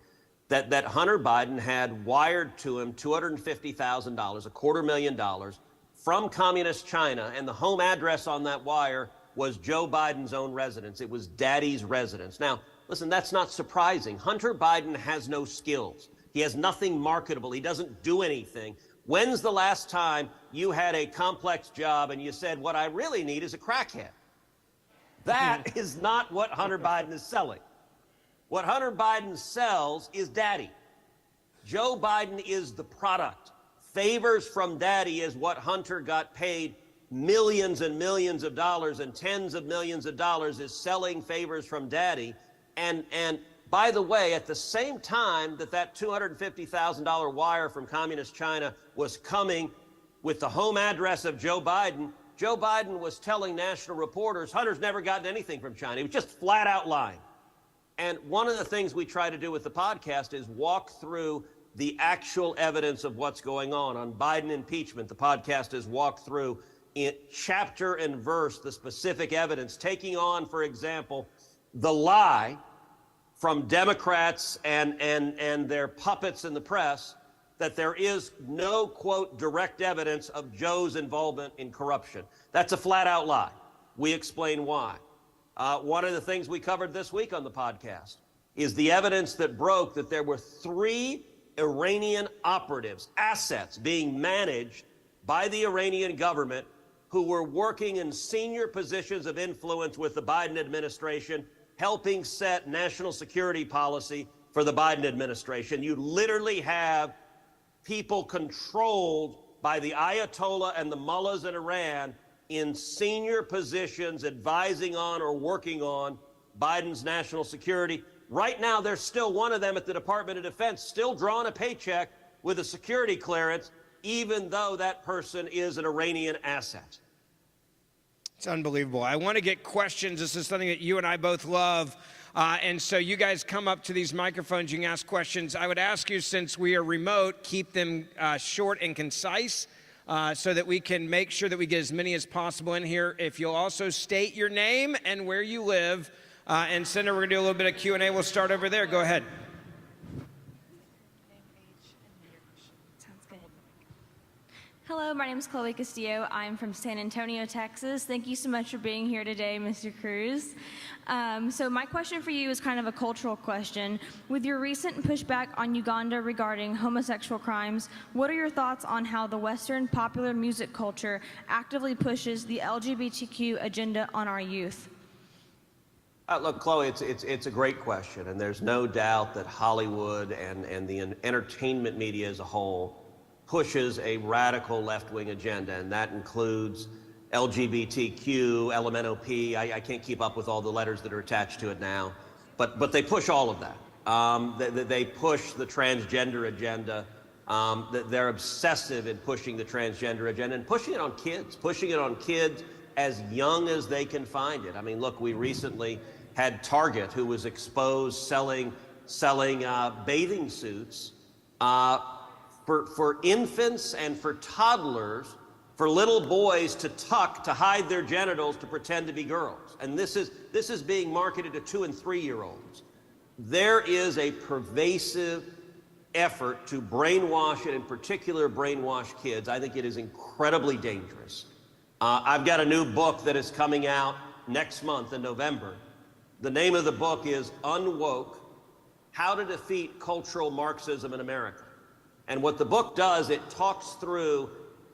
S10: that Hunter Biden had wired to him $250,000, $250,000 from communist China. And the home address on that wire was Joe Biden's own residence. It was Daddy's residence. Now, listen, that's not surprising. Hunter Biden has no skills. He has nothing marketable. He doesn't do anything. When's the last time you had a complex job and you said, what I really need is a crackhead? That is not what Hunter Biden is selling. What Hunter Biden sells is Daddy. Joe Biden is the product. Favors from daddy is what Hunter got paid millions and millions of dollars, and tens of millions of dollars is selling favors from daddy. And by the way, at the same time that $250,000 wire from communist China was coming with the home address of Joe Biden was telling national reporters, Hunter's never gotten anything from China. He was just flat out lying. And one of the things we try to do with the podcast is walk through the actual evidence of what's going on. On Biden impeachment, the podcast has walked through in chapter and verse the specific evidence, taking on, for example, the lie from Democrats and their puppets in the press that there is no, quote, direct evidence of Joe's involvement in corruption. That's a flat-out lie. We explain why. One of the things we covered this week on the podcast is the evidence that broke that there were 3 Iranian operatives, assets being managed by the Iranian government who were working in senior positions of influence with the Biden administration, helping set national security policy for the Biden administration. You literally have people controlled by the Ayatollah and the mullahs in Iran in senior positions advising on or working on Biden's national security. Right now, there's still one of them at the Department of Defense still drawing a paycheck with a security clearance, even though that person is an Iranian asset.
S9: It's unbelievable. I want to get questions. This is something that you and I both love. And so you guys come up to these microphones, you can ask questions. I would ask you, since we are remote, keep them short and concise so that we can make sure that we get as many as possible in here. If you'll also state your name and where you live. And Senator, we're going to do a little bit of Q&A. We'll start over there. Go ahead.
S11: Hello, my name is Chloe Castillo. I'm from San Antonio, Texas. Thank you so much for being here today, Mr. Cruz. So my question for you is kind of a cultural question. With your recent pushback on Uganda regarding homosexual crimes, what are your thoughts on how the Western popular music culture actively pushes the LGBTQ agenda on our youth?
S10: Look, Chloe, it's a great question, and there's no doubt that Hollywood and the entertainment media as a whole pushes a radical left-wing agenda, and that includes LGBTQ, LMNOP. I can't keep up with all the letters that are attached to it now, but they push all of that. They push the transgender agenda. They're obsessive in pushing the transgender agenda and pushing it on kids as young as they can find it. I mean, look, we recently had Target, who was exposed selling bathing suits for infants and for toddlers, for little boys to tuck, to hide their genitals, to pretend to be girls. And this is being marketed to 2- and 3-year-olds. There is a pervasive effort to brainwash, and in particular brainwash kids. I think it is incredibly dangerous. I've got a new book that is coming out next month in November. The name of the book is Unwoke: How to Defeat Cultural Marxism in America. And what the book does, it talks through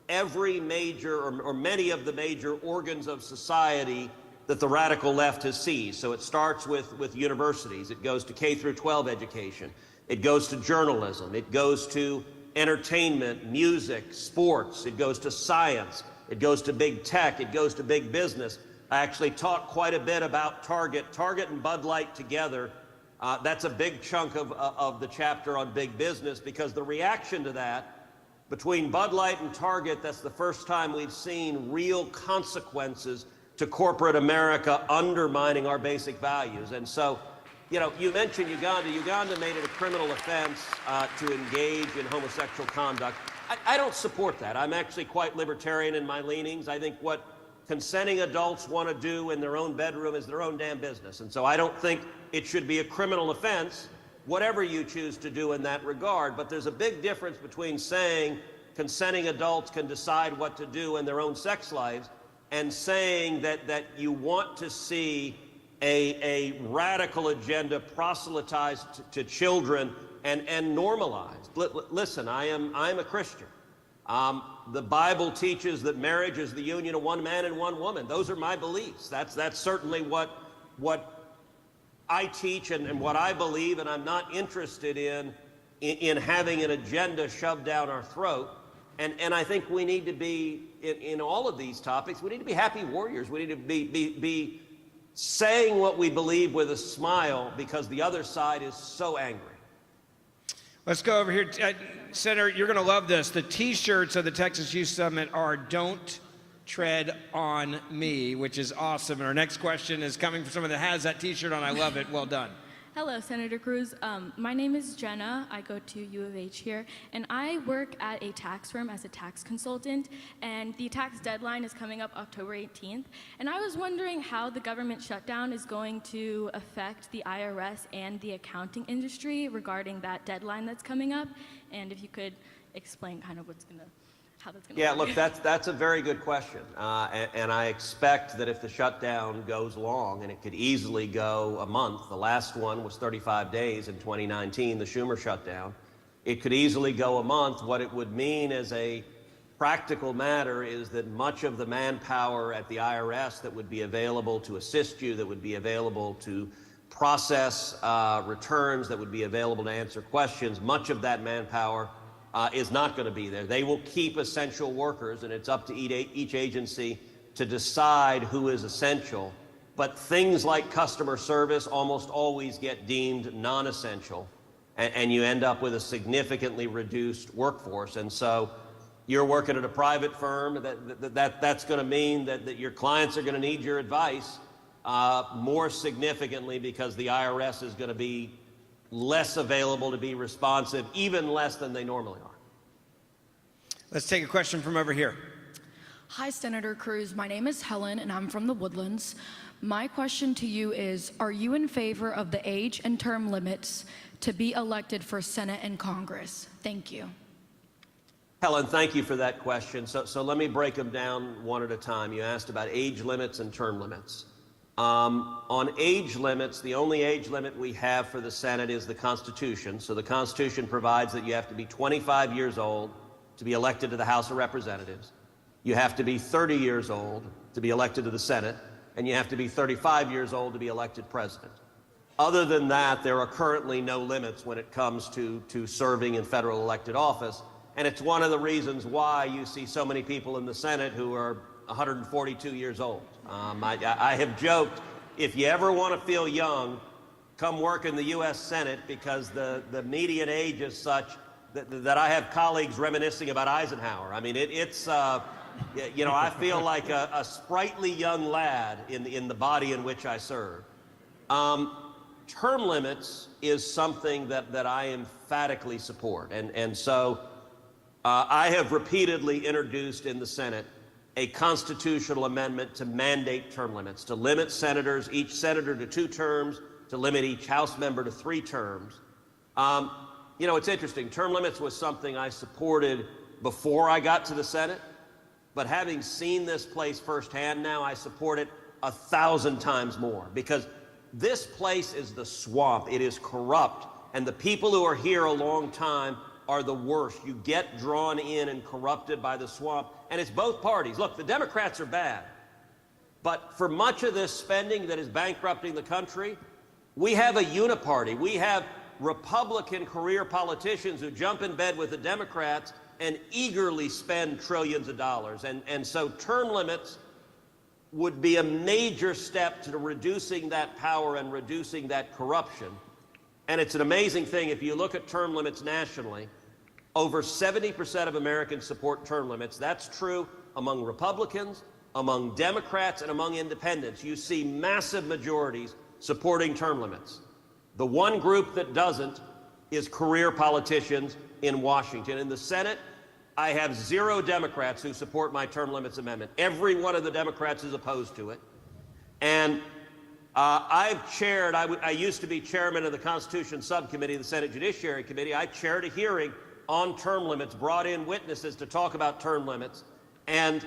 S10: every major or many of the major organs of society that the radical left has seized. So it starts with universities. It goes to K-12 education. It goes to journalism. It goes to entertainment, music, sports. It goes to science. It goes to big tech. It goes to big business. I actually talked quite a bit about Target and Bud Light together. That's a big chunk of the chapter on big business, because the reaction to that between Bud Light and Target, that's the first time we've seen real consequences to corporate America undermining our basic values. And so, you know, you mentioned Uganda. Uganda made it a criminal offense to engage in homosexual conduct. I don't support that. I'm actually quite libertarian in my leanings. I think what consenting adults want to do in their own bedroom is their own damn business. And so I don't think it should be a criminal offense, whatever you choose to do in that regard. But there's a big difference between saying consenting adults can decide what to do in their own sex lives and saying that you want to see a radical agenda proselytized to children and normalized. Listen, I'm a Christian. The Bible teaches that marriage is the union of one man and one woman. Those are my beliefs. That's certainly what I teach and what I believe, and I'm not interested in in having an agenda shoved down our throat. And I think we need to be, in all of these topics, we need to be happy warriors. We need to be saying what we believe with a smile because the other side is so angry.
S9: Let's go over here. Senator, you're going to love this. The T-shirts of the Texas Youth Summit are "Don't Tread on Me," which is awesome. And our next question is coming from someone that has that T-shirt on. I love it. Well done.
S12: Hello, Senator Cruz. My name is Jenna. I go to U of H here, and I work at a tax firm as a tax consultant, and the tax deadline is coming up October 18th. And I was wondering how the government shutdown is going to affect the IRS and the accounting industry regarding that deadline that's coming up, and if you could explain kind of how that's going to work.
S10: Look, that's a very good question. And I expect that if the shutdown goes long, and it could easily go a month, the last one was 35 days in 2019, the Schumer shutdown, it could easily go a month. What it would mean as a practical matter is that much of the manpower at the IRS that would be available to assist you, that would be available to process returns, that would be available to answer questions, much of that manpower is not going to be there. They will keep essential workers, and it's up to each agency to decide who is essential. But things like customer service almost always get deemed non-essential, and you end up with a significantly reduced workforce. And so you're working at a private firm, that's going to mean that your clients are going to need your advice more significantly because the IRS is going to be less available to be responsive, even less than they normally are.
S9: Let's take a question from over here.
S13: Hi, Senator Cruz. My name is Helen, and I'm from the Woodlands. My question to you is, are you in favor of the age and term limits to be elected for Senate and Congress? Thank you.
S10: Helen, thank you for that question. So let me break them down one at a time. You asked about age limits and term limits. On age limits, the only age limit we have for the Senate is the Constitution. So the Constitution provides that you have to be 25 years old to be elected to the House of Representatives. You have to be 30 years old to be elected to the Senate, and you have to be 35 years old to be elected president. Other than that, there are currently no limits when it comes to serving in federal elected office. And it's one of the reasons why you see so many people in the Senate who are 142 years old. I have joked, if you ever want to feel young, come work in the U.S. Senate, because the median age is such that I have colleagues reminiscing about Eisenhower. I mean, I feel like a sprightly young lad in the body in which I serve. Term limits is something that I emphatically support. And so I have repeatedly introduced in the Senate a constitutional amendment to mandate term limits, to limit senators, each senator to 2 terms, to limit each House member to 3 terms. It's interesting. Term limits was something I supported before I got to the Senate, but having seen this place firsthand now, I support it 1,000 times more, because this place is the swamp. It is corrupt, and the people who are here a long time are the worst. You get drawn in and corrupted by the swamp, and it's both parties. Look, the Democrats are bad, but for much of this spending that is bankrupting the country, we have a uniparty. We have Republican career politicians who jump in bed with the Democrats and eagerly spend trillions of dollars. And so term limits would be a major step to reducing that power and reducing that corruption. And it's an amazing thing, if you look at term limits nationally, over 70% of Americans support term limits. That's true among Republicans, among Democrats, and among independents. You see massive majorities supporting term limits. The one group that doesn't is career politicians in Washington. In the Senate, I have 0 Democrats who support my term limits amendment. Every one of the Democrats is opposed to it. And I've chaired, I used to be chairman of the Constitution Subcommittee of the Senate Judiciary Committee. I chaired a hearing on term limits, brought in witnesses to talk about term limits. And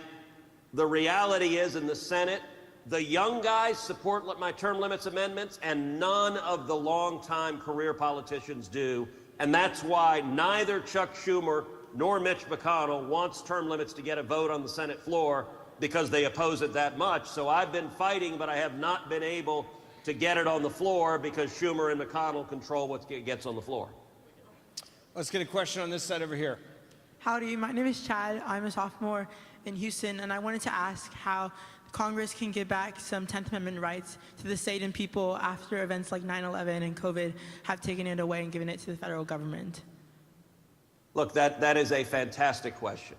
S10: the reality is, in the Senate, the young guys support my term limits amendments, and none of the longtime career politicians do. And that's why neither Chuck Schumer nor Mitch McConnell wants term limits to get a vote on the Senate floor, because they oppose it that much. So I've been fighting, but I have not been able to get it on the floor because Schumer and McConnell control what gets on the floor.
S9: Let's get a question on this side over here.
S14: Howdy, my name is Chad. I'm a sophomore in Houston, and I wanted to ask how Congress can give back some 10th Amendment rights to the state and people after events like 9/11 and COVID have taken it away and given it to the federal government.
S10: Look, that is a fantastic question.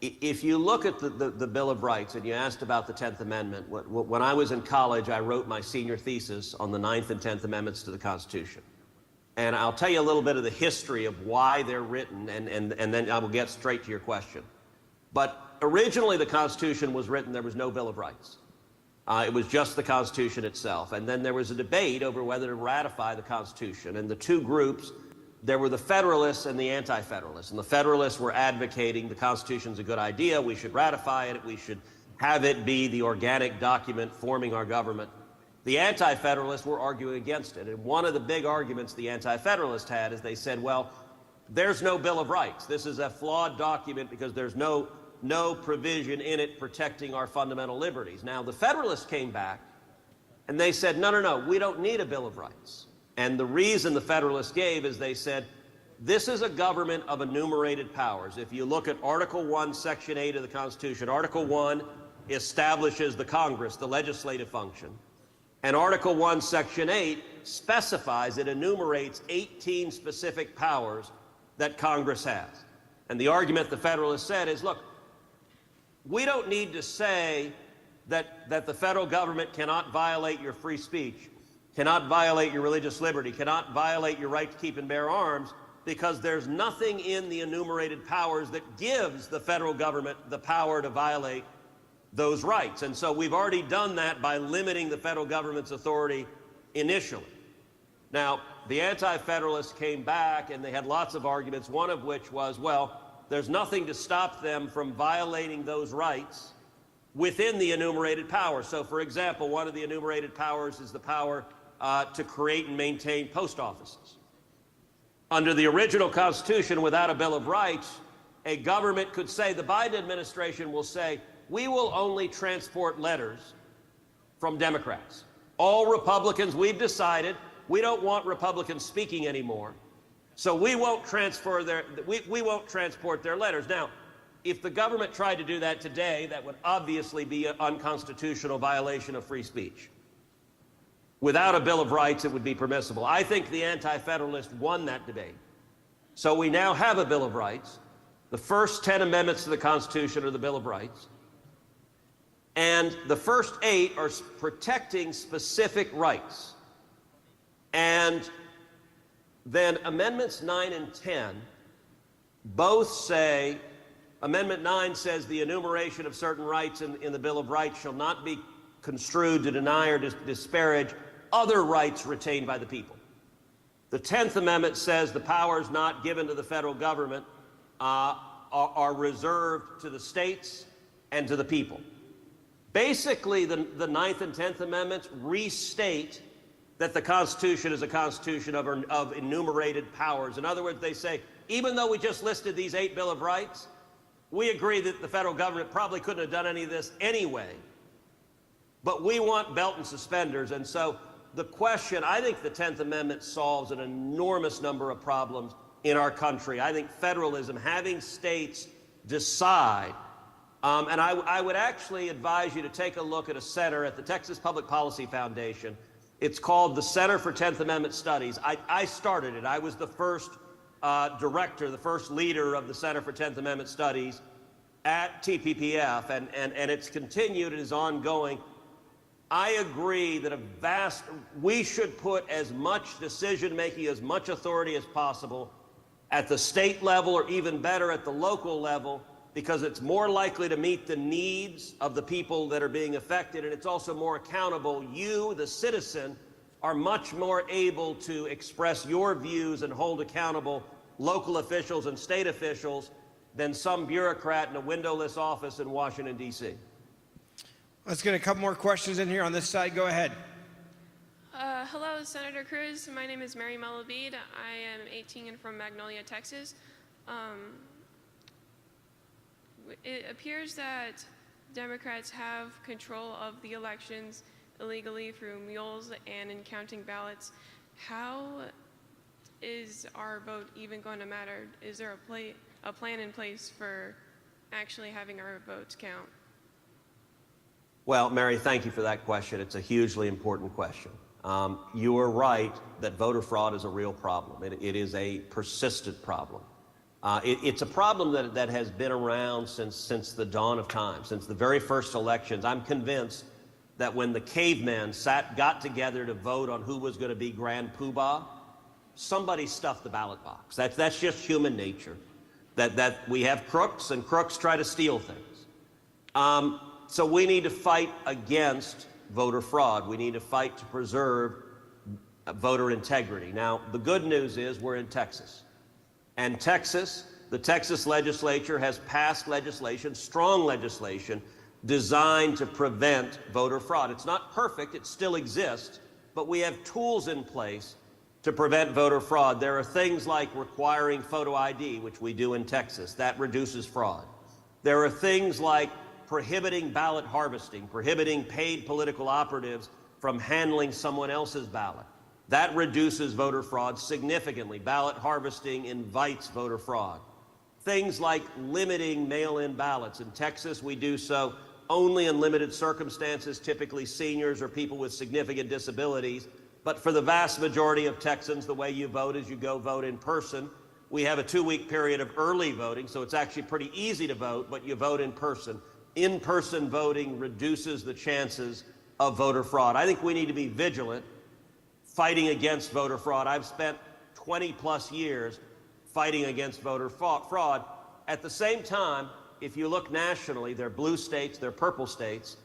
S10: If you look at the Bill of Rights, and you asked about the 10th Amendment, when I was in college, I wrote my senior thesis on the 9th and 10th Amendments to the Constitution. And I'll tell you a little bit of the history of why they're written, and then I will get straight to your question. But originally, the Constitution was written, there was no Bill of Rights. It was just the Constitution itself. And then there was a debate over whether to ratify the Constitution. And the two groups, there were the Federalists and the Anti-Federalists. And the Federalists were advocating the Constitution's a good idea, we should ratify it, we should have it be the organic document forming our government. The Anti-Federalists were arguing against it. And one of the big arguments the Anti-Federalists had is they said, well, there's no Bill of Rights. This is a flawed document because there's no provision in it protecting our fundamental liberties. Now, the Federalists came back and they said, no, we don't need a Bill of Rights. And the reason the Federalists gave is they said, this is a government of enumerated powers. If you look at Article 1, Section 8 of the Constitution, Article 1 establishes the Congress, the legislative function. And Article 1, Section 8 specifies, it enumerates 18 specific powers that Congress has. And the argument the Federalists said is, look, we don't need to say that the federal government cannot violate your free speech, cannot violate your religious liberty, cannot violate your right to keep and bear arms, because there's nothing in the enumerated powers that gives the federal government the power to violate those rights. And so we've already done that by limiting the federal government's authority initially. Now, the Anti-Federalists came back and they had lots of arguments, one of which was, well, there's nothing to stop them from violating those rights within the enumerated powers. So, for example, one of the enumerated powers is the power to create and maintain post offices. Under the original Constitution, without a Bill of Rights, a government could say, the Biden administration will say, we will only transport letters from Democrats. All Republicans, we've decided, we don't want Republicans speaking anymore. So we won't transfer we won't transport their letters. Now, if the government tried to do that today, that would obviously be an unconstitutional violation of free speech. Without a Bill of Rights, it would be permissible. I think the Anti-Federalists won that debate. So we now have a Bill of Rights. The first 10 amendments to the Constitution are the Bill of Rights. And the first 8 are protecting specific rights. And then Amendments 9 and 10 both say, Amendment 9 says the enumeration of certain rights in the Bill of Rights shall not be construed to deny or disparage other rights retained by the people. The 10th Amendment says the powers not given to the federal government are reserved to the states and to the people. Basically, the 9th and 10th Amendments restate that the Constitution is a constitution of enumerated powers. In other words, they say, even though we just listed these 8 Bill of Rights, we agree that the federal government probably couldn't have done any of this anyway, but we want belt and suspenders. And so the question, I think the 10th Amendment solves an enormous number of problems in our country. I think federalism, having states decide, and I would actually advise you to take a look at a center at the Texas Public Policy Foundation. It's called the Center for 10th Amendment Studies. I started it. I was the first director, the first leader of the Center for 10th Amendment Studies at TPPF, and it's continued, it is ongoing. I agree that we should put as much decision-making, as much authority as possible at the state level, or even better at the local level, because it's more likely to meet the needs of the people that are being affected, and it's also more accountable. You, the citizen, are much more able to express your views and hold accountable local officials and state officials than some bureaucrat in a windowless office in Washington, D.C.
S9: Let's get a couple more questions in here on this side. Go ahead.
S15: Hello, Senator Cruz. My name is Mary Malavid. I am 18 and from Magnolia, Texas. It appears that Democrats have control of the elections illegally through mules and in counting ballots. How is our vote even going to matter? Is there a plan in place for actually having our votes count?
S10: Well, Mary, thank you for that question. It's a hugely important question. You are right that voter fraud is a real problem. It is a persistent problem. It's a problem that has been around since the dawn of time, since the very first elections. I'm convinced that when the cavemen got together to vote on who was going to be Grand Poobah, somebody stuffed the ballot box. That's just human nature. That we have crooks, and crooks try to steal things. So we need to fight against voter fraud. We need to fight to preserve voter integrity. Now, the good news is we're in Texas. And Texas, the Texas legislature has passed legislation, strong legislation, designed to prevent voter fraud. It's not perfect, it still exists, but we have tools in place to prevent voter fraud. There are things like requiring photo ID, which we do in Texas. That reduces fraud. There are things like prohibiting ballot harvesting, prohibiting paid political operatives from handling someone else's ballot. That reduces voter fraud significantly. Ballot harvesting invites voter fraud. Things like limiting mail-in ballots. In Texas, we do so only in limited circumstances, typically seniors or people with significant disabilities. But for the vast majority of Texans, the way you vote is you go vote in person. We have a 2-week period of early voting, so it's actually pretty easy to vote, but you vote in person. In-person voting reduces the chances of voter fraud. I think we need to be vigilant fighting against voter fraud. I've spent 20+ years fighting against voter fraud. At the same time, if you look nationally, they're blue states, they're purple states,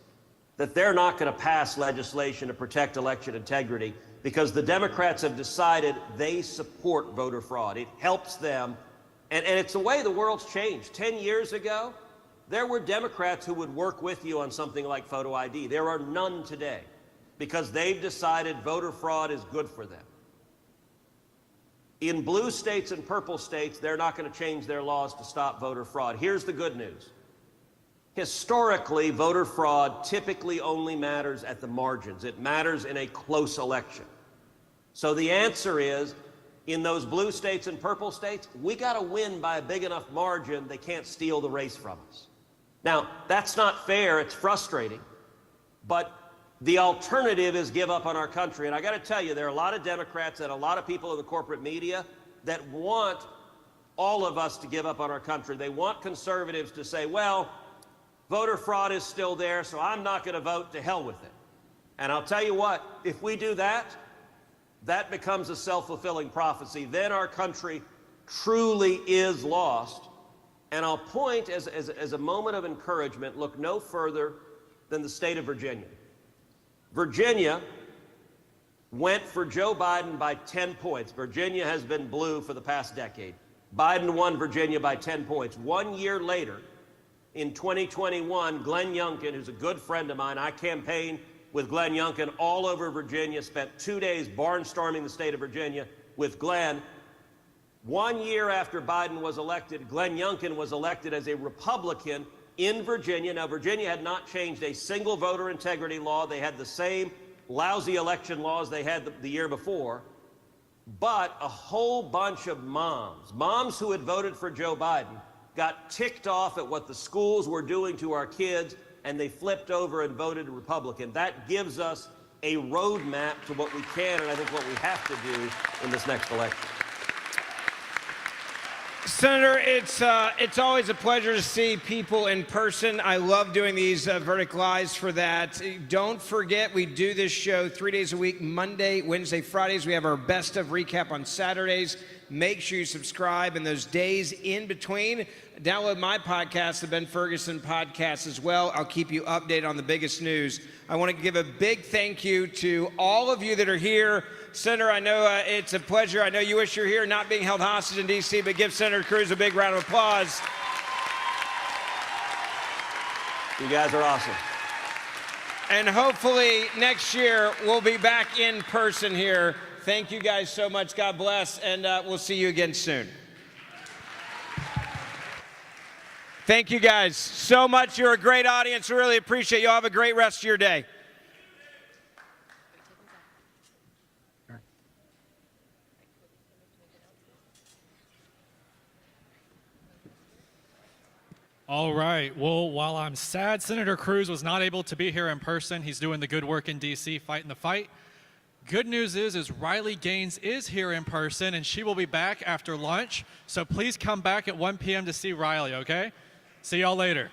S10: that they're not going to pass legislation to protect election integrity because the Democrats have decided they support voter fraud. It helps them, and it's the way the world's changed. 10 years ago, there were Democrats who would work with you on something like photo ID. There are none today because they've decided voter fraud is good for them. In blue states and purple states, they're not going to change their laws to stop voter fraud. Here's the good news. Historically, voter fraud typically only matters at the margins. It matters in a close election. So the answer is, in those blue states and purple states, we got to win by a big enough margin they can't steal the race from us. Now, that's not fair, it's frustrating, but the alternative is give up on our country. And I got to tell you, there are a lot of Democrats and a lot of people in the corporate media that want all of us to give up on our country. They want conservatives to say, well, voter fraud is still there, so I'm not going to vote, to hell with it. And I'll tell you what, if we do that, that becomes a self-fulfilling prophecy. Then our country truly is lost. And I'll point as a moment of encouragement, look no further than the state of Virginia. Virginia went for Joe Biden by 10 points. Virginia has been blue for the past decade. Biden won Virginia by 10 points. 1 year later, in 2021, Glenn Youngkin, who's a good friend of mine, I campaigned with Glenn Youngkin all over Virginia, spent 2 days barnstorming the state of Virginia with Glenn. 1 year after Biden was elected, Glenn Youngkin was elected as a Republican in Virginia. Now, Virginia had not changed a single voter integrity law. They had the same lousy election laws they had the year before. But a whole bunch of moms who had voted for Joe Biden, got ticked off at what the schools were doing to our kids, and they flipped over and voted Republican. That gives us a roadmap to what we can and I think what we have to do in this next election.
S9: Senator, it's always a pleasure to see people in person. I love doing these Verdict Lives for that. Don't forget, we do this show 3 days a week, Monday, Wednesday, Fridays. We have our best of recap on Saturdays. Make sure you subscribe. And those days in between, download my podcast, the Ben Ferguson Podcast, as well. I'll keep you updated on the biggest news. I want to give a big thank you to all of you that are here. Senator, I know it's a pleasure. I know you wish you were here, not being held hostage in D.C., but give Senator Cruz a big round of applause.
S10: You guys are awesome.
S9: And hopefully next year we'll be back in person here. Thank you guys so much. God bless, and we'll see you again soon. Thank you guys so much. You're a great audience. Really appreciate you. Have a great rest of your day.
S16: All right. Well, while I'm sad Senator Cruz was not able to be here in person, he's doing the good work in D.C. fighting the fight. Good news is Riley Gaines is here in person, and she will be back after lunch. So please come back at 1 p.m. to see Riley, okay? See y'all later.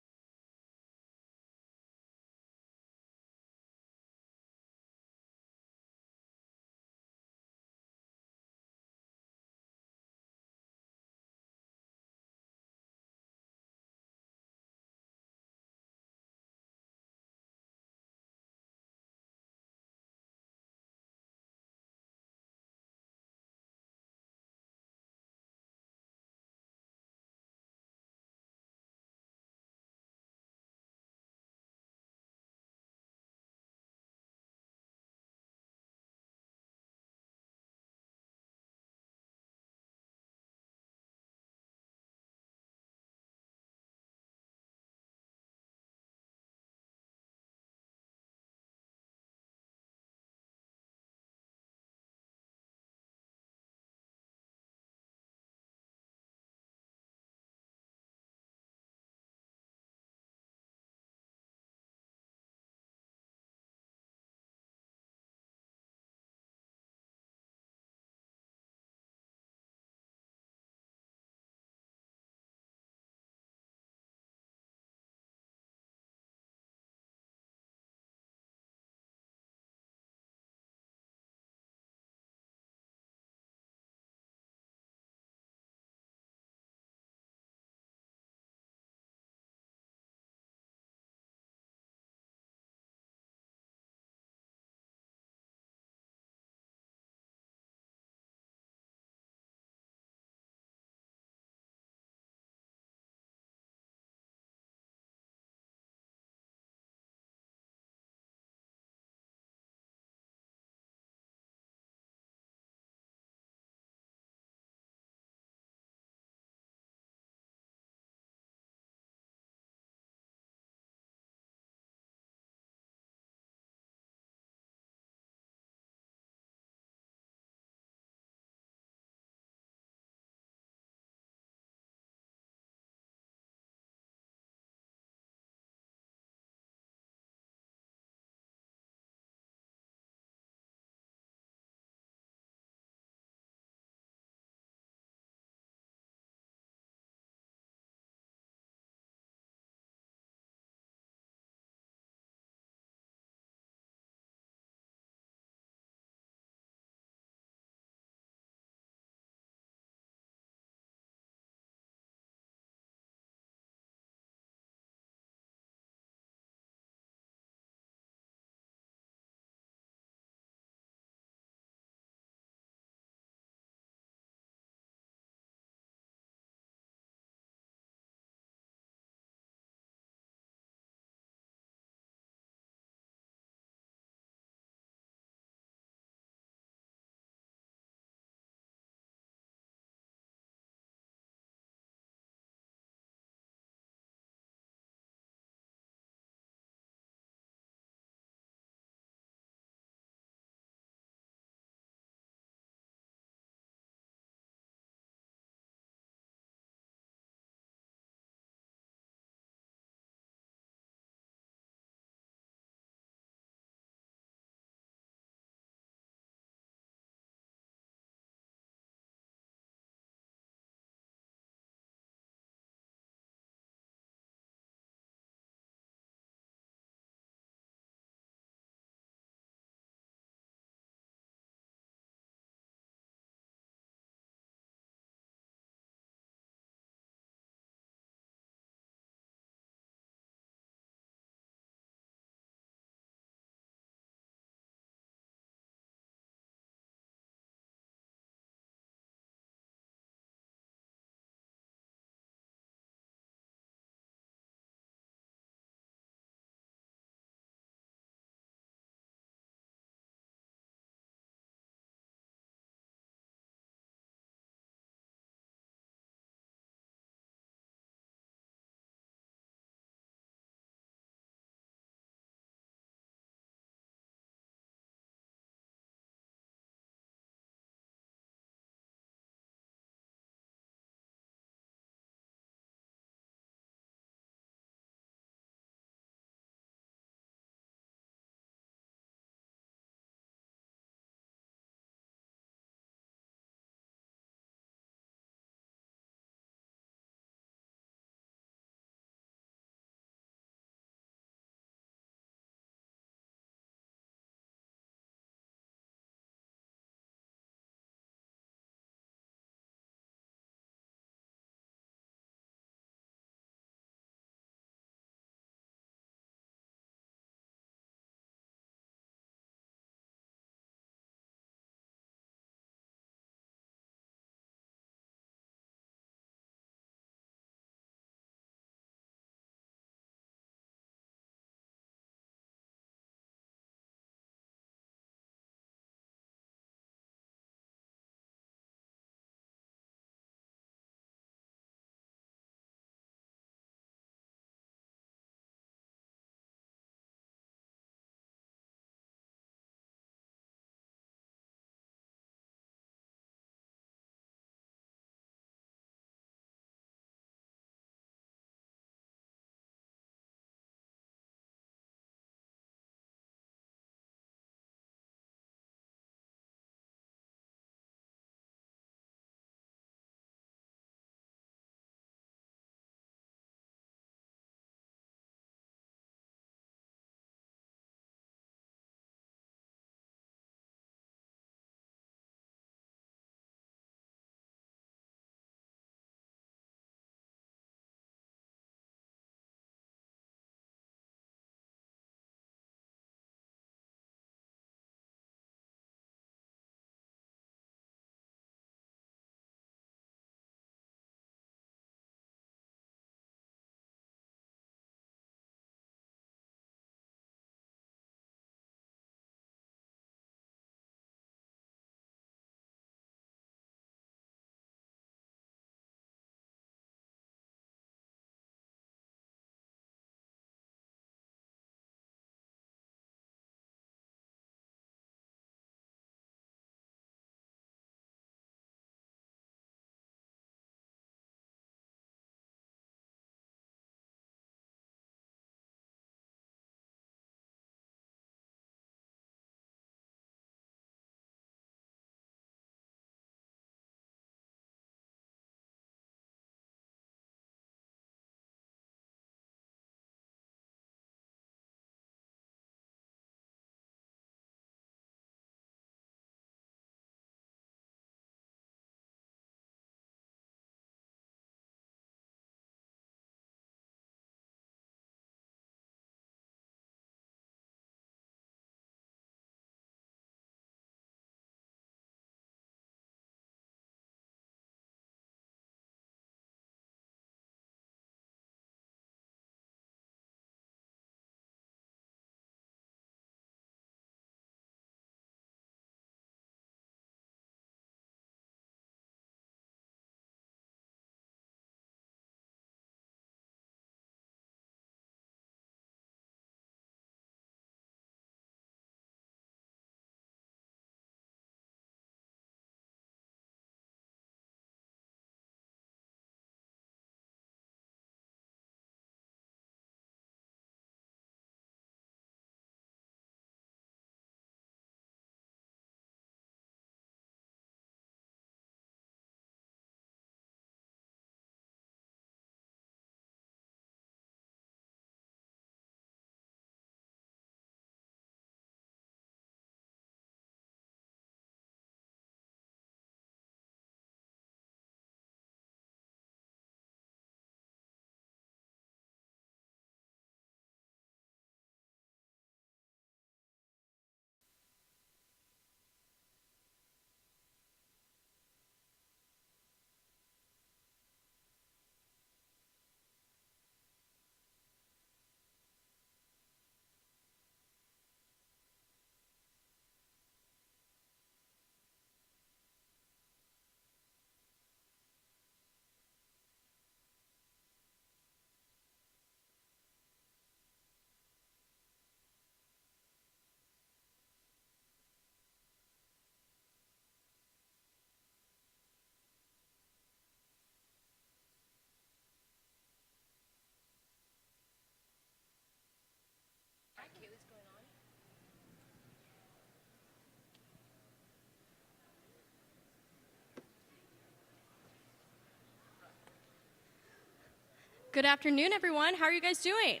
S17: Good afternoon, everyone. How are you guys doing?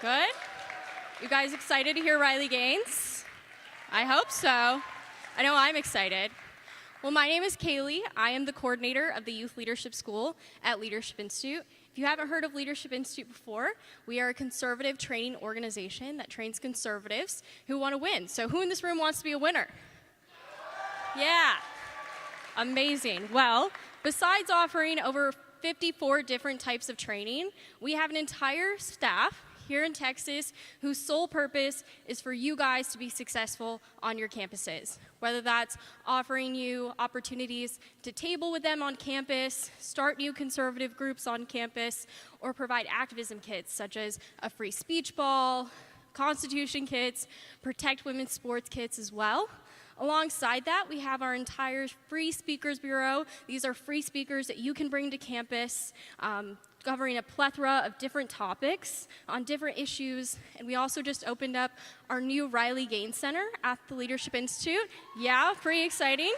S17: Good? You guys excited to hear Riley Gaines? I hope so. I know I'm excited. Well, my name is Kaylee. I am the coordinator of the Youth Leadership School at Leadership Institute. If you haven't heard of Leadership Institute before, we are a conservative training organization that trains conservatives who want to win. So who in this room wants to be a winner? Yeah. Amazing. Well, besides offering over 54 different types of training, we have an entire staff here in Texas whose sole purpose is for you guys to be successful on your campuses. Whether that's offering you opportunities to table with them on campus, start new conservative groups on campus, or provide activism kits such as a free speech ball, Constitution kits, Protect Women's Sports kits as well. Alongside that, we have our entire Free Speakers Bureau. These are free speakers that you can bring to campus, covering a plethora of different topics on different issues. And we also just opened up our new Riley Gaines Center at the Leadership Institute. Yeah, pretty exciting.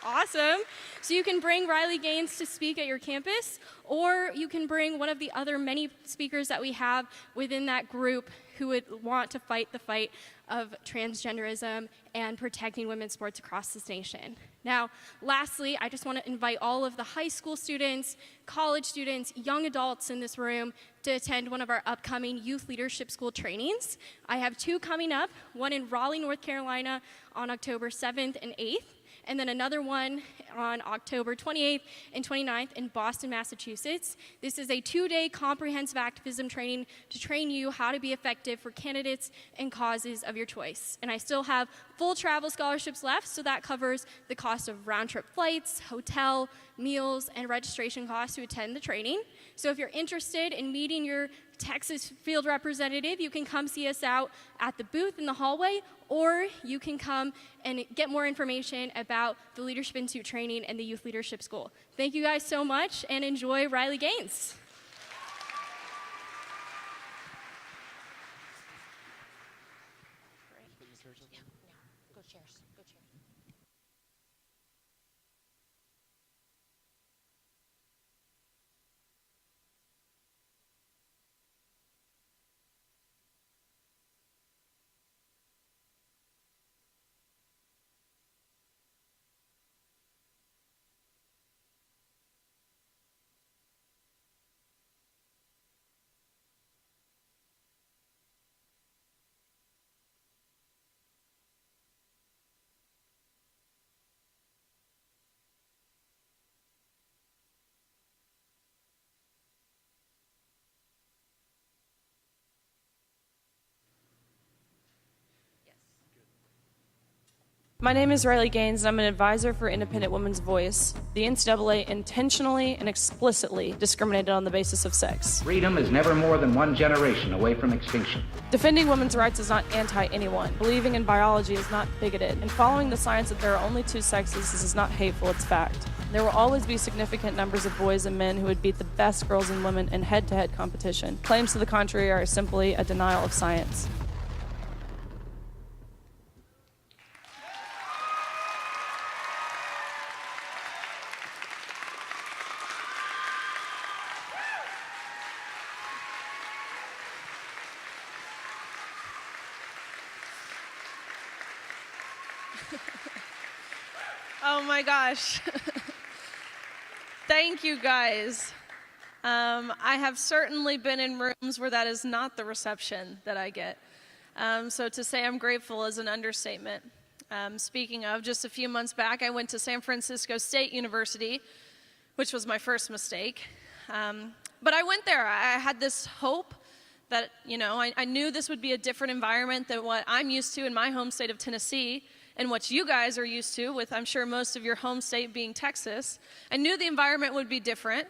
S17: Awesome. So you can bring Riley Gaines to speak at your campus, or you can bring one of the other many speakers that we have within that group who would want to fight the fight of transgenderism and protecting women's sports across this nation. Now, lastly, I just want to invite all of the high school students, college students, young adults in this room to attend one of our upcoming Youth Leadership School trainings. I have two coming up, one in Raleigh, North Carolina on October 7th and 8th, and then another one on October 28th and 29th in Boston, Massachusetts. This is a 2-day comprehensive activism training to train you how to be effective for candidates and causes of your choice. And I still have full travel scholarships left, so that covers the cost of round-trip flights, hotel, meals, and registration costs to attend the training. So if you're interested in meeting your Texas field representative, you can come see us out at the booth in the hallway, or you can come and get more information about the Leadership Institute training and the Youth Leadership School. Thank you guys so much, and enjoy Riley Gaines.
S18: My name is Riley Gaines, and I'm an advisor for Independent Women's Voice. The NCAA intentionally and explicitly discriminated on the basis of sex.
S3: Freedom is never more than one generation away from extinction.
S18: Defending women's rights is not anti-anyone. Believing in biology is not bigoted. And following the science that there are only two sexes is not hateful, it's fact. There will always be significant numbers of boys and men who would beat the best girls and women in head-to-head competition. Claims to the contrary are simply a denial of science.
S19: Oh my gosh. Thank you guys. I have certainly been in rooms where that is not the reception that I get. So to say I'm grateful is an understatement. Speaking of, just a few months back, I went to San Francisco State University, which was my first mistake. But I went there. I had this hope that, I knew this would be a different environment than what I'm used to in my home state of Tennessee, and what you guys are used to, with I'm sure most of your home state being Texas. I knew the environment would be different,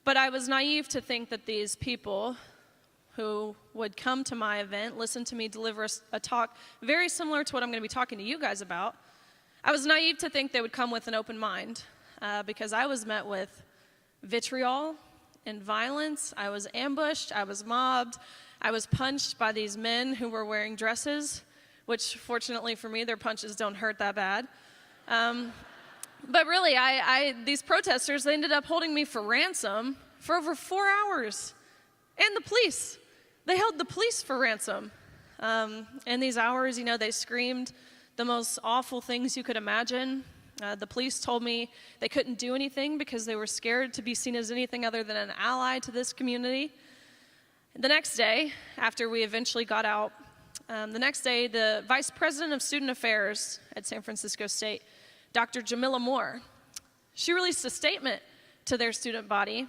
S19: but I was naive to think that these people who would come to my event, listen to me deliver a talk very similar to what I'm going to be talking to you guys about, I was naive to think they would come with an open mind, because I was met with vitriol and violence. I was ambushed, I was mobbed, I was punched by these men who were wearing dresses, which fortunately for me, their punches don't hurt that bad. But really, these protesters, they ended up holding me for ransom for over 4 hours. And the police. They held the police for ransom. In these hours, you know, they screamed the most awful things you could imagine. The police told me they couldn't do anything because they were scared to be seen as anything other than an ally to this community. The next day, after we eventually got out, the Vice President of Student Affairs at San Francisco State, Dr. Jamila Moore, she released a statement to their student body.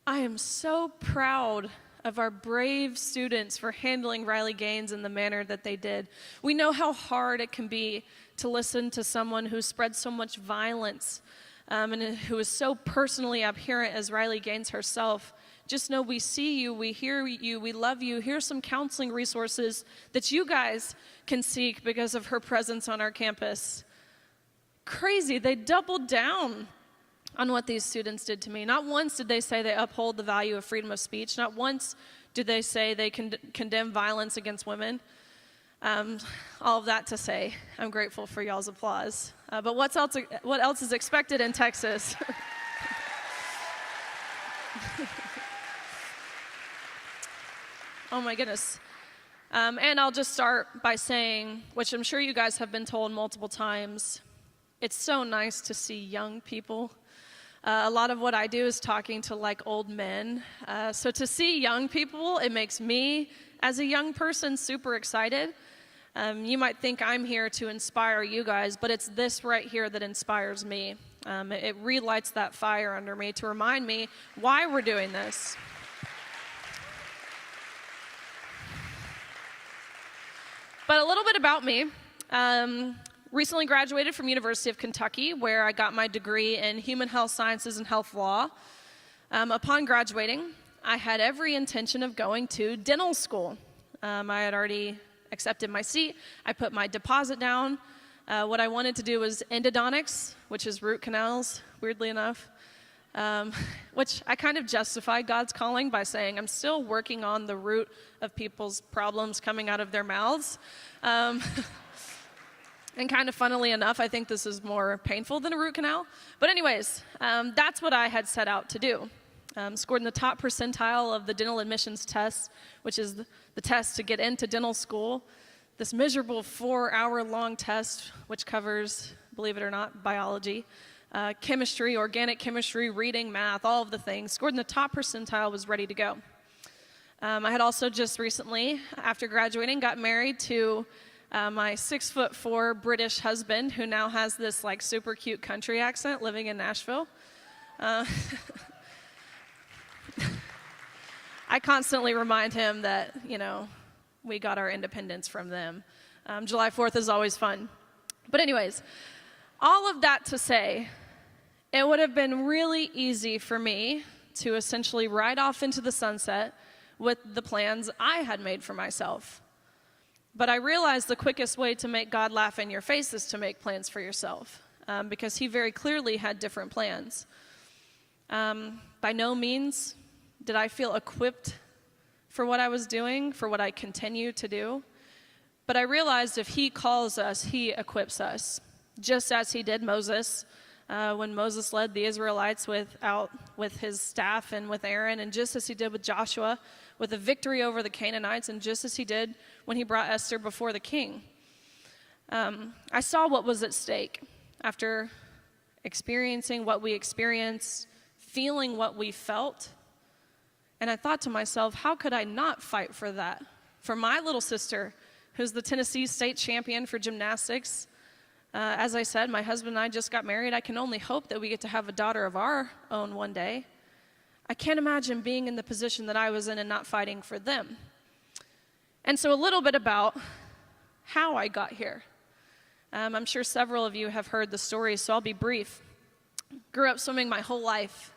S19: I am so proud of our brave students for handling Riley Gaines in the manner that they did. We know how hard it can be to listen to someone who spreads so much violence and who is so personally abhorrent as Riley Gaines herself. Just know we see you, we hear you, we love you. Here's some counseling resources that you guys can seek because of her presence on our campus. Crazy, they doubled down on what these students did to me. Not once did they say they uphold the value of freedom of speech. Not once did they say they condemn violence against women. All of that to say, I'm grateful for y'all's applause. But what else is expected in Texas? Oh my goodness. And I'll just start by saying, which I'm sure you guys have been told multiple times, it's so nice to see young people. A lot of what I do is talking to like old men. So to see young people, it makes me, as a young person, super excited. You might think I'm here to inspire you guys, but it's this right here that inspires me. It relights that fire under me to remind me why we're doing this. But a little bit about me. Recently graduated from University of Kentucky, where I got my degree in human health sciences and health law. Upon graduating, I had every intention of going to dental school. I had already accepted my seat. I put my deposit down. What I wanted to do was endodontics, which is root canals, weirdly enough, which I kind of justified God's calling by saying I'm still working on the root of people's problems coming out of their mouths. And kind of funnily enough, I think this is more painful than a root canal. But anyways, that's what I had set out to do. Scored in the top percentile of the dental admissions test, which is the test to get into dental school. This miserable 4-hour-long test, which covers, believe it or not, biology, chemistry, organic chemistry, reading, math, all of the things. Scored in the top percentile, was ready to go. I had also just recently, after graduating, got married to my 6'4" British husband, who now has this like super cute country accent, living in Nashville. I constantly remind him that, you know, we got our independence from them. July 4th is always fun. But anyways, all of that to say, it would have been really easy for me to essentially ride off into the sunset with the plans I had made for myself. But I realized the quickest way to make God laugh in your face is to make plans for yourself, because he very clearly had different plans. By no means did I feel equipped for what I was doing, for what I continue to do. But I realized if he calls us, he equips us, just as he did Moses. When Moses led the Israelites with his staff and with Aaron, and just as he did with Joshua, with a victory over the Canaanites, and just as he did when he brought Esther before the king. I saw what was at stake after experiencing what we experienced, feeling what we felt, and I thought to myself, how could I not fight for that? For my little sister, who's the Tennessee state champion for gymnastics. As I said, my husband and I just got married. I can only hope that we get to have a daughter of our own one day. I can't imagine being in the position that I was in and not fighting for them. And so a little bit about how I got here. I'm sure several of you have heard the story, so I'll be brief. Grew up swimming my whole life.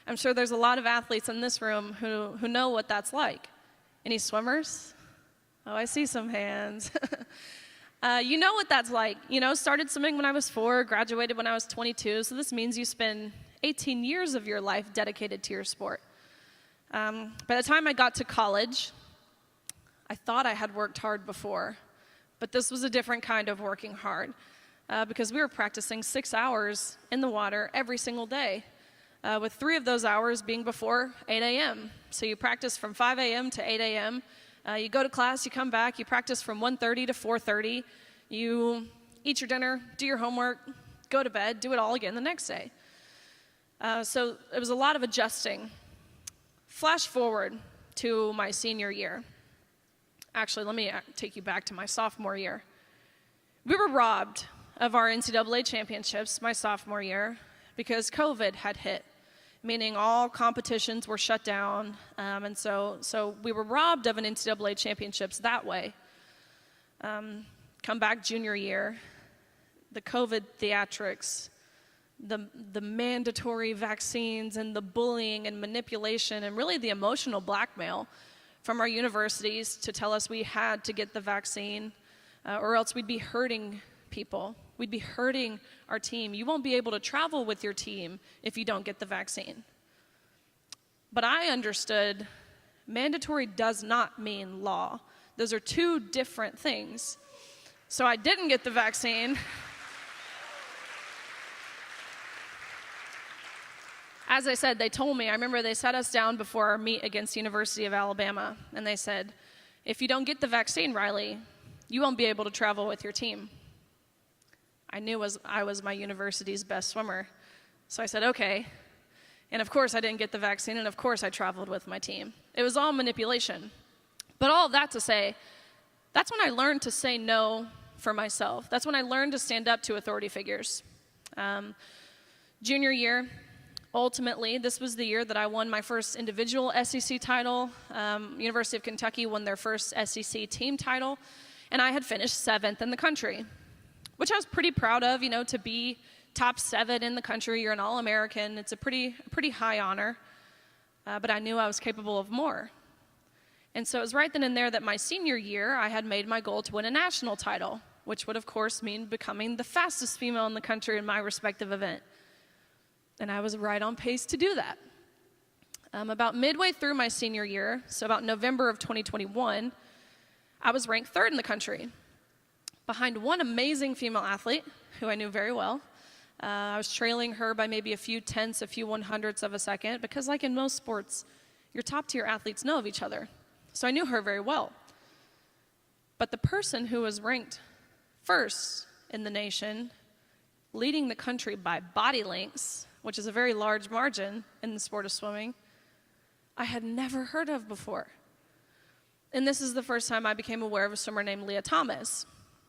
S19: I'm sure there's a lot of athletes in this room who know what that's like. Any swimmers? Oh, I see some hands. You know what that's like. You know, started swimming when I was 4, graduated when I was 22, so this means you spend 18 years of your life dedicated to your sport. By the time I got to college, I thought I had worked hard before, but this was a different kind of working hard because we were practicing 6 hours in the water every single day.
S18: with 3 of those hours being before 8 a.m. So you practice from 5 a.m. to 8 a.m. You go to class, you come back, you practice from 1:30 to 4:30. You eat your dinner, do your homework, go to bed, do it all again the next day. So it was a lot of adjusting. Flash forward to my senior year. Actually, let me take you back to my sophomore year. We were robbed of our NCAA championships my sophomore year because COVID had hit, meaning all competitions were shut down, and so we were robbed of an NCAA championships that way. Come back junior year, the COVID theatrics, the mandatory vaccines and the bullying and manipulation and really the emotional blackmail from our universities to tell us we had to get the vaccine or else we'd be hurting people. We'd be hurting our team. You won't be able to travel with your team if you don't get the vaccine. But I understood mandatory does not mean law. Those are 2 different things. So I didn't get the vaccine. As I said, they told me, I remember they sat us down before our meet against University of Alabama, and they said, if you don't get the vaccine, Riley, you won't be able to travel with your team. I knew I was my university's best swimmer, so I said, okay. And of course I didn't get the vaccine, and of course I traveled with my team. It was all manipulation. But all of that to say, that's when I learned to say no for myself. That's when I learned to stand up to authority figures. Junior year, ultimately, this was the year that I won my first individual SEC title. University of Kentucky won their first SEC team title, and I had finished 7th in the country, which I was pretty proud of, you know, to be top 7 in the country. You're an All-American. It's a pretty high honor, but I knew I was capable of more. And so it was right then and there that my senior year, I had made my goal to win a national title, which would, of course, mean becoming the fastest female in the country in my respective event. And I was right on pace to do that. About midway through my senior year, so about November of 2021, I was ranked 3rd in the country, behind one amazing female athlete who I knew very well. I was trailing her by maybe a few tenths, a few 100ths of a second, because like in most sports, your top-tier athletes know of each other. So I knew her very well. But the person who was ranked 1st in the nation, leading the country by body lengths, which is a very large margin in the sport of swimming, I had never heard of before. And this is the first time I became aware of a swimmer named Leah Thomas.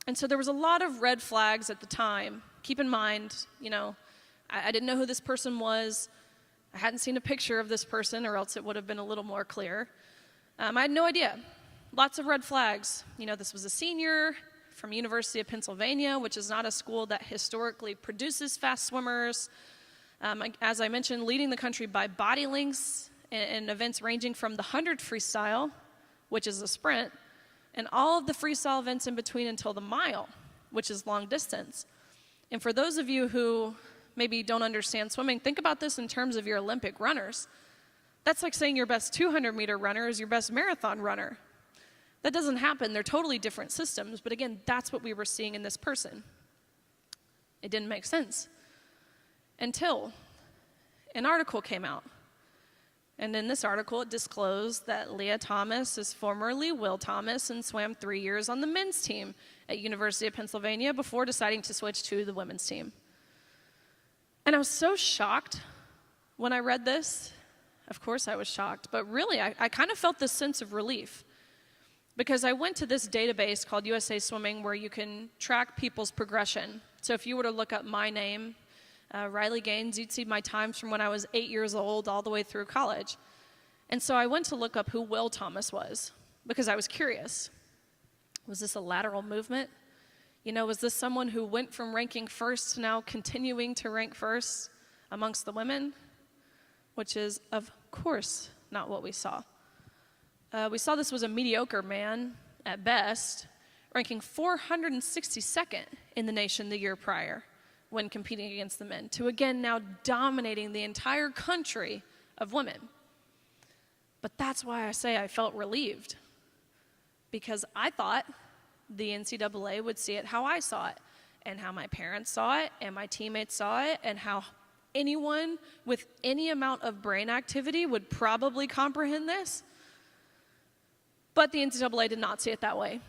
S18: And so there was a lot of red flags at the time. Keep in mind, you know, I didn't know who this person was. I hadn't seen a picture of this person, or else it would have been a little more clear. I had no idea. Lots of red flags. You know, this was a senior from University of Pennsylvania, which is not a school that historically produces fast swimmers. As I mentioned, leading the country by body lengths in events ranging from the 100 freestyle, which is a sprint, and all of the freestyle events in between until the mile, which is long distance. And for those of you who maybe don't understand swimming, think about this in terms of your Olympic runners. That's like saying your best 200-meter runner is your best marathon runner. That doesn't happen. They're totally different systems. But again, that's what we were seeing in this person. It didn't make sense until an article came out. And in this article, it disclosed that Leah Thomas is formerly Will Thomas and swam 3 years on the men's team at University of Pennsylvania before deciding to switch to the women's team. And I was so shocked when I read this. Of course I was shocked, but really I kind of felt this sense of relief because I went to this database called USA Swimming where you can track people's progression. So if you were to look up my name, Riley Gaines, you'd see my times from when I was 8 years old all the way through college. And so I went to look up who Will Thomas was because I was curious. Was this a lateral movement? You know, was this someone who went from ranking 1st to now continuing to rank 1st amongst the women? Which is, of course, not what we saw. We saw this was a mediocre man, at best, ranking 462nd in the nation the year prior when competing against the men, to again now dominating the entire country of women. But that's why I say I felt relieved, because I thought the NCAA would see it how I saw it, and how my parents saw it, and my teammates saw it, and how
S19: anyone with any amount of brain activity would probably comprehend this. But the NCAA did not see it that way.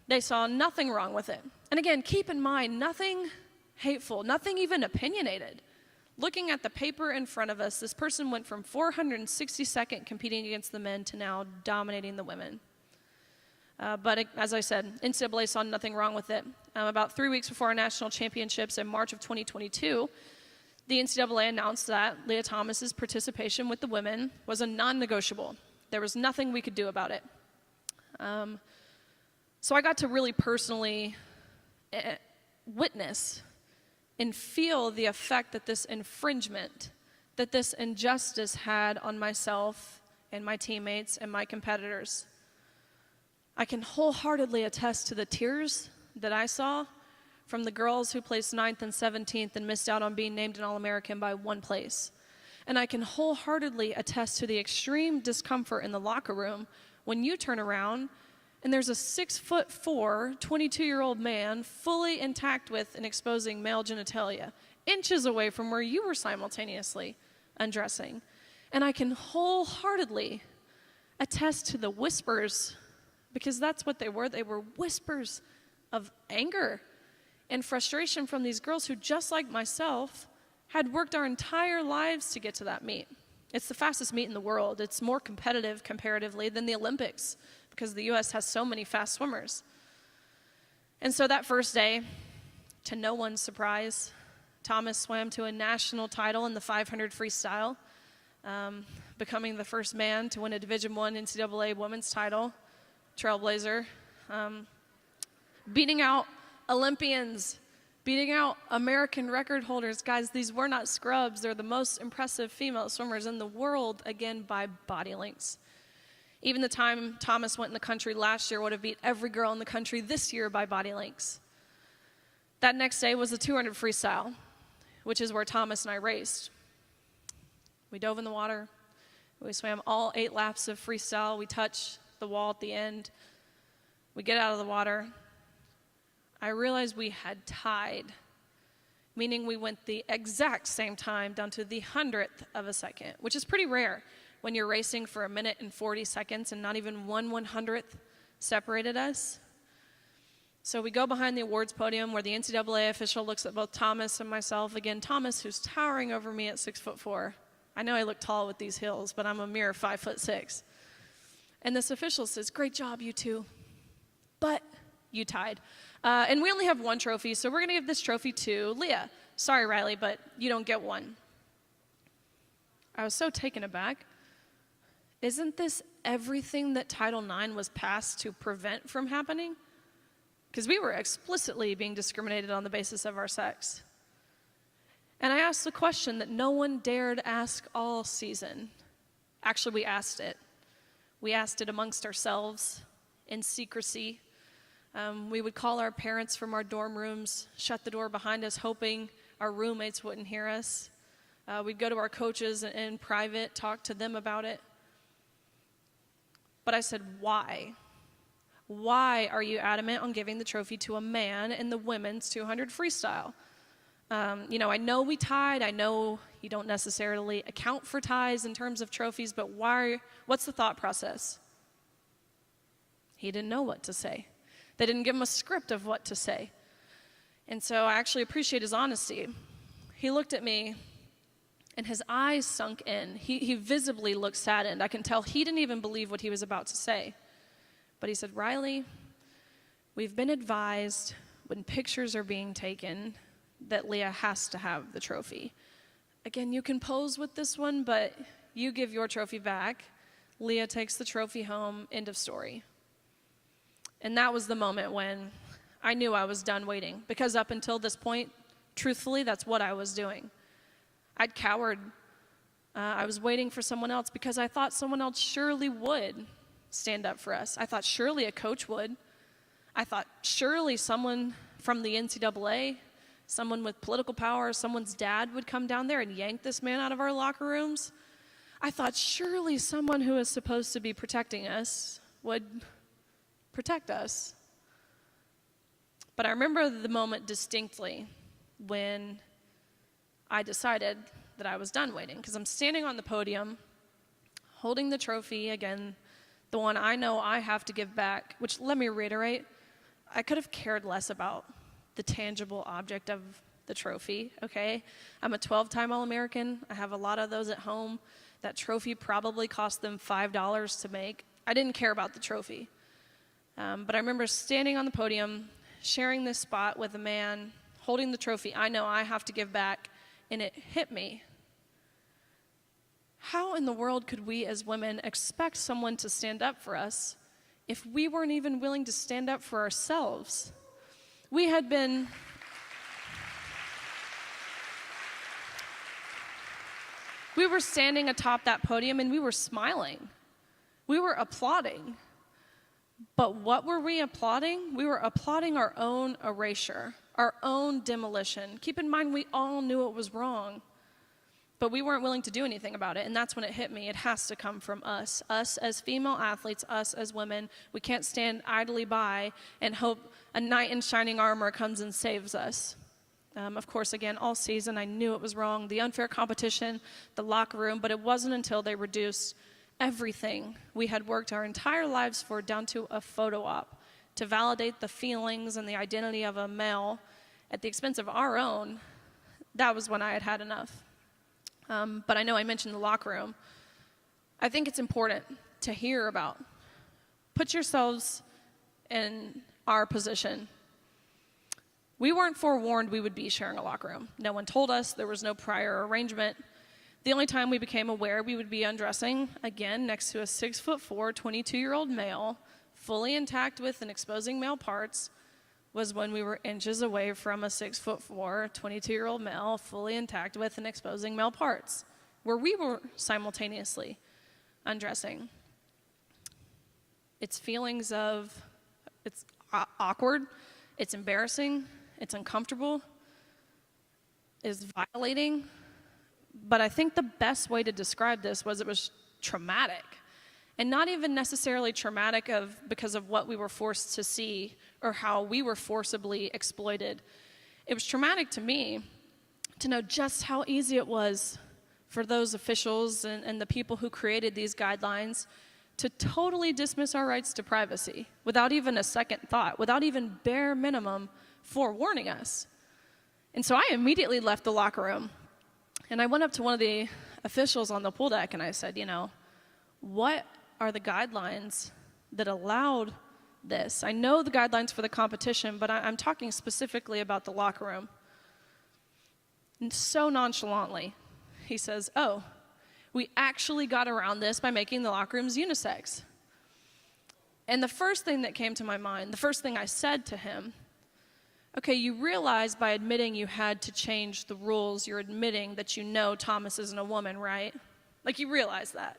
S19: They saw nothing wrong with it. And again, keep in mind, nothing hateful, nothing even opinionated. Looking at the paper in front of us, this person went from 462nd competing against the men to now dominating the women. But as I said, NCAA saw nothing wrong with it. About 3 weeks before our national championships in March of 2022, the NCAA announced that Lia Thomas's participation with the women was a non-negotiable. There was nothing we could do about it. So I got to really personally witness and feel the effect that this infringement, that this injustice had on myself and my teammates and my competitors. I can wholeheartedly attest to the tears that I saw from the girls who placed 9th and 17th and missed out on being named an All-American by 1 place. And I can wholeheartedly attest to the extreme discomfort in the locker room when you turn around and there's a 6'4", 22-year-old man fully intact with and exposing male genitalia, inches away from where you were simultaneously undressing. And I can wholeheartedly attest to the whispers, because that's what they were. They were whispers of anger and frustration from these girls who, just like myself, had worked our entire lives to get to that meet. It's the fastest meet in the world. It's more competitive comparatively than the Olympics, because the U.S. has so many fast swimmers. And so that first day, to no one's surprise, Thomas swam to a national title in the 500 freestyle, becoming the first man to win a Division I NCAA women's title, trailblazer, beating out Olympians, beating out American record holders. Guys, these were not scrubs. They're the most impressive female swimmers in the world, again, by body lengths. Even the time Thomas went in the country last year would have beat every girl in the country this year by body lengths. That next day was the 200 freestyle, which is where Thomas and I raced. We dove in the water. We swam all 8 laps of freestyle. We touched the wall at the end. We get out of the water. I realized we had tied, meaning we went the exact same time down to the 100th of a second, which is pretty rare when you're racing for 1 minute and 40 seconds and not even 1/100th separated us. So we go behind the awards podium where the NCAA official looks at both Thomas and myself. Again, Thomas, who's towering over me at 6'4". I know I look tall with these heels, but I'm a mere 5'6". And this official says, "Great job, you two, but you tied. And we only have 1 trophy, so we're going to give this trophy to Lia. Sorry, Riley, but you don't get one." I was so taken aback. Isn't this everything that Title IX was passed to prevent from happening? Because we were explicitly being discriminated on the basis of our sex. And I asked the question that no one dared ask all season. Actually, we asked it. We asked it amongst ourselves in secrecy. We would call our parents from our dorm rooms, shut the door behind us, hoping our roommates wouldn't hear us. We'd go to our coaches in private, talk to them about it. But I said, why? Why are you adamant on giving the trophy to a man in the women's 200 freestyle? I know we tied. I know you don't necessarily account for ties in terms of trophies, but why? What's the thought process? He didn't know what to say. They didn't give him a script of what to say. And so I actually appreciate his honesty. He looked at me, and his eyes sunk in. He visibly looked saddened. I can tell he didn't even believe what he was about to say. But he said, "Riley, we've been advised when pictures are being taken that Lia has to have the trophy. Again, you can pose with this one, but you give your trophy back. Lia takes the trophy home, end of story." And that was the moment when I knew I was done waiting, because up until this point, truthfully, that's what I was doing. I'd cowered. I was waiting for someone else because I thought someone else surely would stand up for us. I thought surely a coach would. I thought surely someone from the NCAA, someone with political power, someone's dad would come down there and yank this man out of our locker rooms. I thought surely someone who is supposed to be protecting us would protect us. But I remember the moment distinctly when I decided
S18: that I was done waiting, because I'm standing on the podium, holding the trophy, again, the one I know I have to give back, which, let me reiterate, I could have cared less about the tangible object of the trophy, okay? I'm a 12-time All-American. I have a lot of those at home. That trophy probably cost them $5 to make. I didn't care about the trophy. But I remember standing on the podium, sharing this spot with a man, holding the trophy I know I have to give back, and it hit me. How in the world could we as women expect someone to stand up for us if we weren't even willing to stand up for ourselves? We were standing atop that podium and we were smiling. We were applauding. But what were we applauding? We were applauding our own erasure, our own demolition. Keep in mind, we all knew it was wrong, but we weren't willing to do anything about it, and that's when it hit me. It has to come from us as female athletes, us as women. We can't stand idly by and hope a knight in shining armor comes and saves us. Of course, again, all season, I knew it was wrong. The unfair competition, the locker room, but it wasn't until they reduced everything we had worked our entire lives for down to a photo op to validate the feelings and the identity of a male at the expense of our own. That was when I had had enough. But I know I mentioned the locker room. I think it's important to hear about. Put yourselves in our position. We weren't forewarned we would be sharing a locker room. No one told us. There was no prior arrangement. The only time we became aware we would be undressing, again, next to a 6'4", 22-year-old male, fully intact with and exposing male parts, was when we were inches away from a 6'4", 22-year-old male, fully intact with and exposing male parts, where we were simultaneously undressing. It's feelings of, it's awkward, it's embarrassing, it's uncomfortable, it's violating. But I think the best way to describe this was it was traumatic. And not even necessarily traumatic because of what we were forced to see or how we were forcibly exploited. It was traumatic to me to know just how easy it was for those officials and the people who created these guidelines to totally dismiss our rights to privacy without even a second thought, without even bare minimum forewarning us. And so I immediately left the locker room. And I went up to one of the officials on the pool deck and I said, what are the guidelines that allowed this? I know the guidelines for the competition, but I'm talking specifically about the locker room. And so nonchalantly, he says, oh, we actually got around this by making the locker rooms unisex. And the first thing that came to my mind, the first thing I said to him, okay, you realize by admitting you had to change the rules, you're admitting that Thomas isn't a woman, right? Like, you realize that.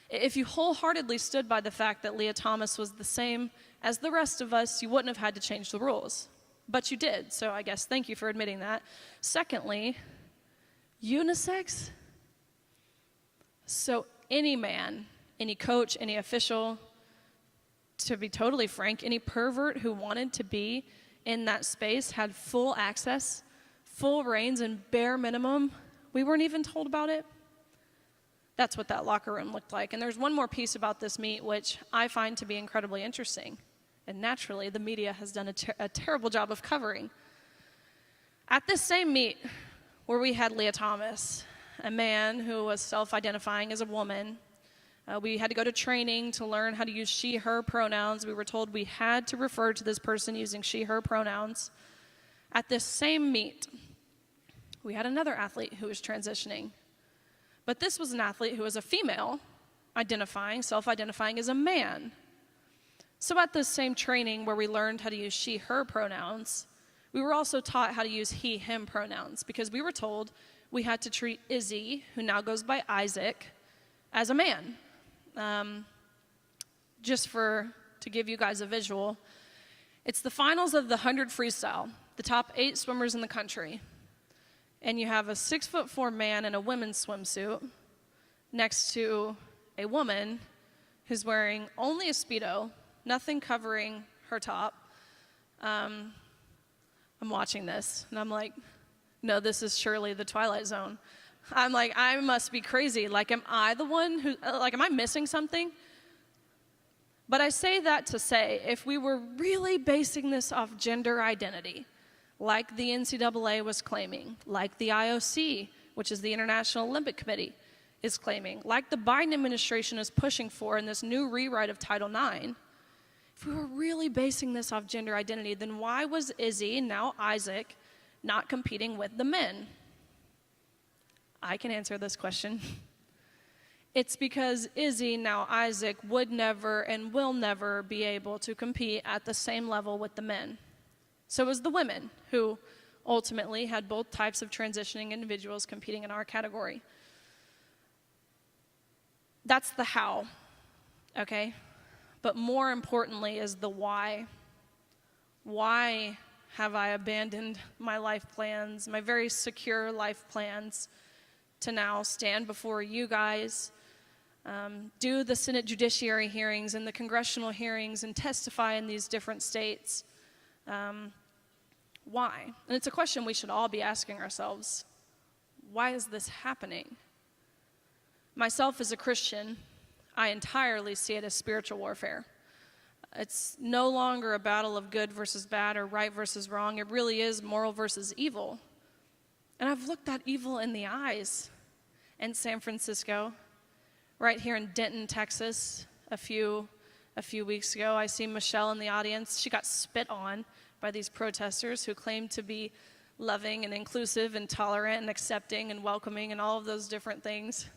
S18: If you wholeheartedly stood by the fact that Leah Thomas was the same as the rest of us, you wouldn't have had to change the rules. But you did, so I guess thank you for admitting that. Secondly, unisex? So any man, any coach, any official, to be totally frank, any pervert who wanted to be in that space had full access, full reins, and bare minimum, we weren't even told about it. That's what that locker room looked like. And there's one more piece about this meet which I find to be incredibly interesting. And naturally, the media has done a terrible job of covering. At this same meet where we had Leah Thomas, a man who was self-identifying as a woman, we had to go to training to learn how to use she, her pronouns. We were told we had to refer to this person using she, her pronouns. At this same meet, we had another athlete who was transitioning. But this was an athlete who was a female, self-identifying as a man. So at this same training where we learned how to use she, her pronouns, we were also taught how to use he, him pronouns because we were told we had to treat Izzy, who now goes by Isaac, as a man. To give you guys a visual, it's the finals of the 100 freestyle, the top 8 swimmers in the country. And you have a 6'4" man in a women's swimsuit next to a woman who's wearing only a Speedo, nothing covering her top. I'm watching this, and I'm like, no, this is surely the Twilight Zone.
S19: I'm like, I must be crazy. Like, am I the one who, like, am I missing something? But I say that to say, if we were really basing this off gender identity, like the NCAA was claiming, like the IOC, which is the International Olympic Committee, is claiming, like the Biden administration is pushing for in this new rewrite of Title IX, if we were really basing this off gender identity, then why was Izzy, now Isaac, not competing with the men? I can answer this question. It's because Izzy, now Isaac, would never and will never be able to compete at the same level with the men. So it was the women who ultimately had both types of transitioning individuals competing in our category. That's the how, okay? But more importantly is the why. Why have I abandoned my life plans, my very secure life plans, to now stand before you guys, do the Senate judiciary hearings and the congressional hearings and testify in these different states? Why? And it's a question we should all be asking ourselves. Why is this happening? Myself as a Christian, I entirely see it as spiritual warfare. It's no longer a battle of good versus bad or right versus wrong. It really is moral versus evil. And I've looked that evil in the eyes in San Francisco, right here in Denton, Texas, a few weeks ago. I see Michelle in the audience. She got spit on by these protesters who claimed to be loving and inclusive and tolerant and accepting and welcoming and all of those different things.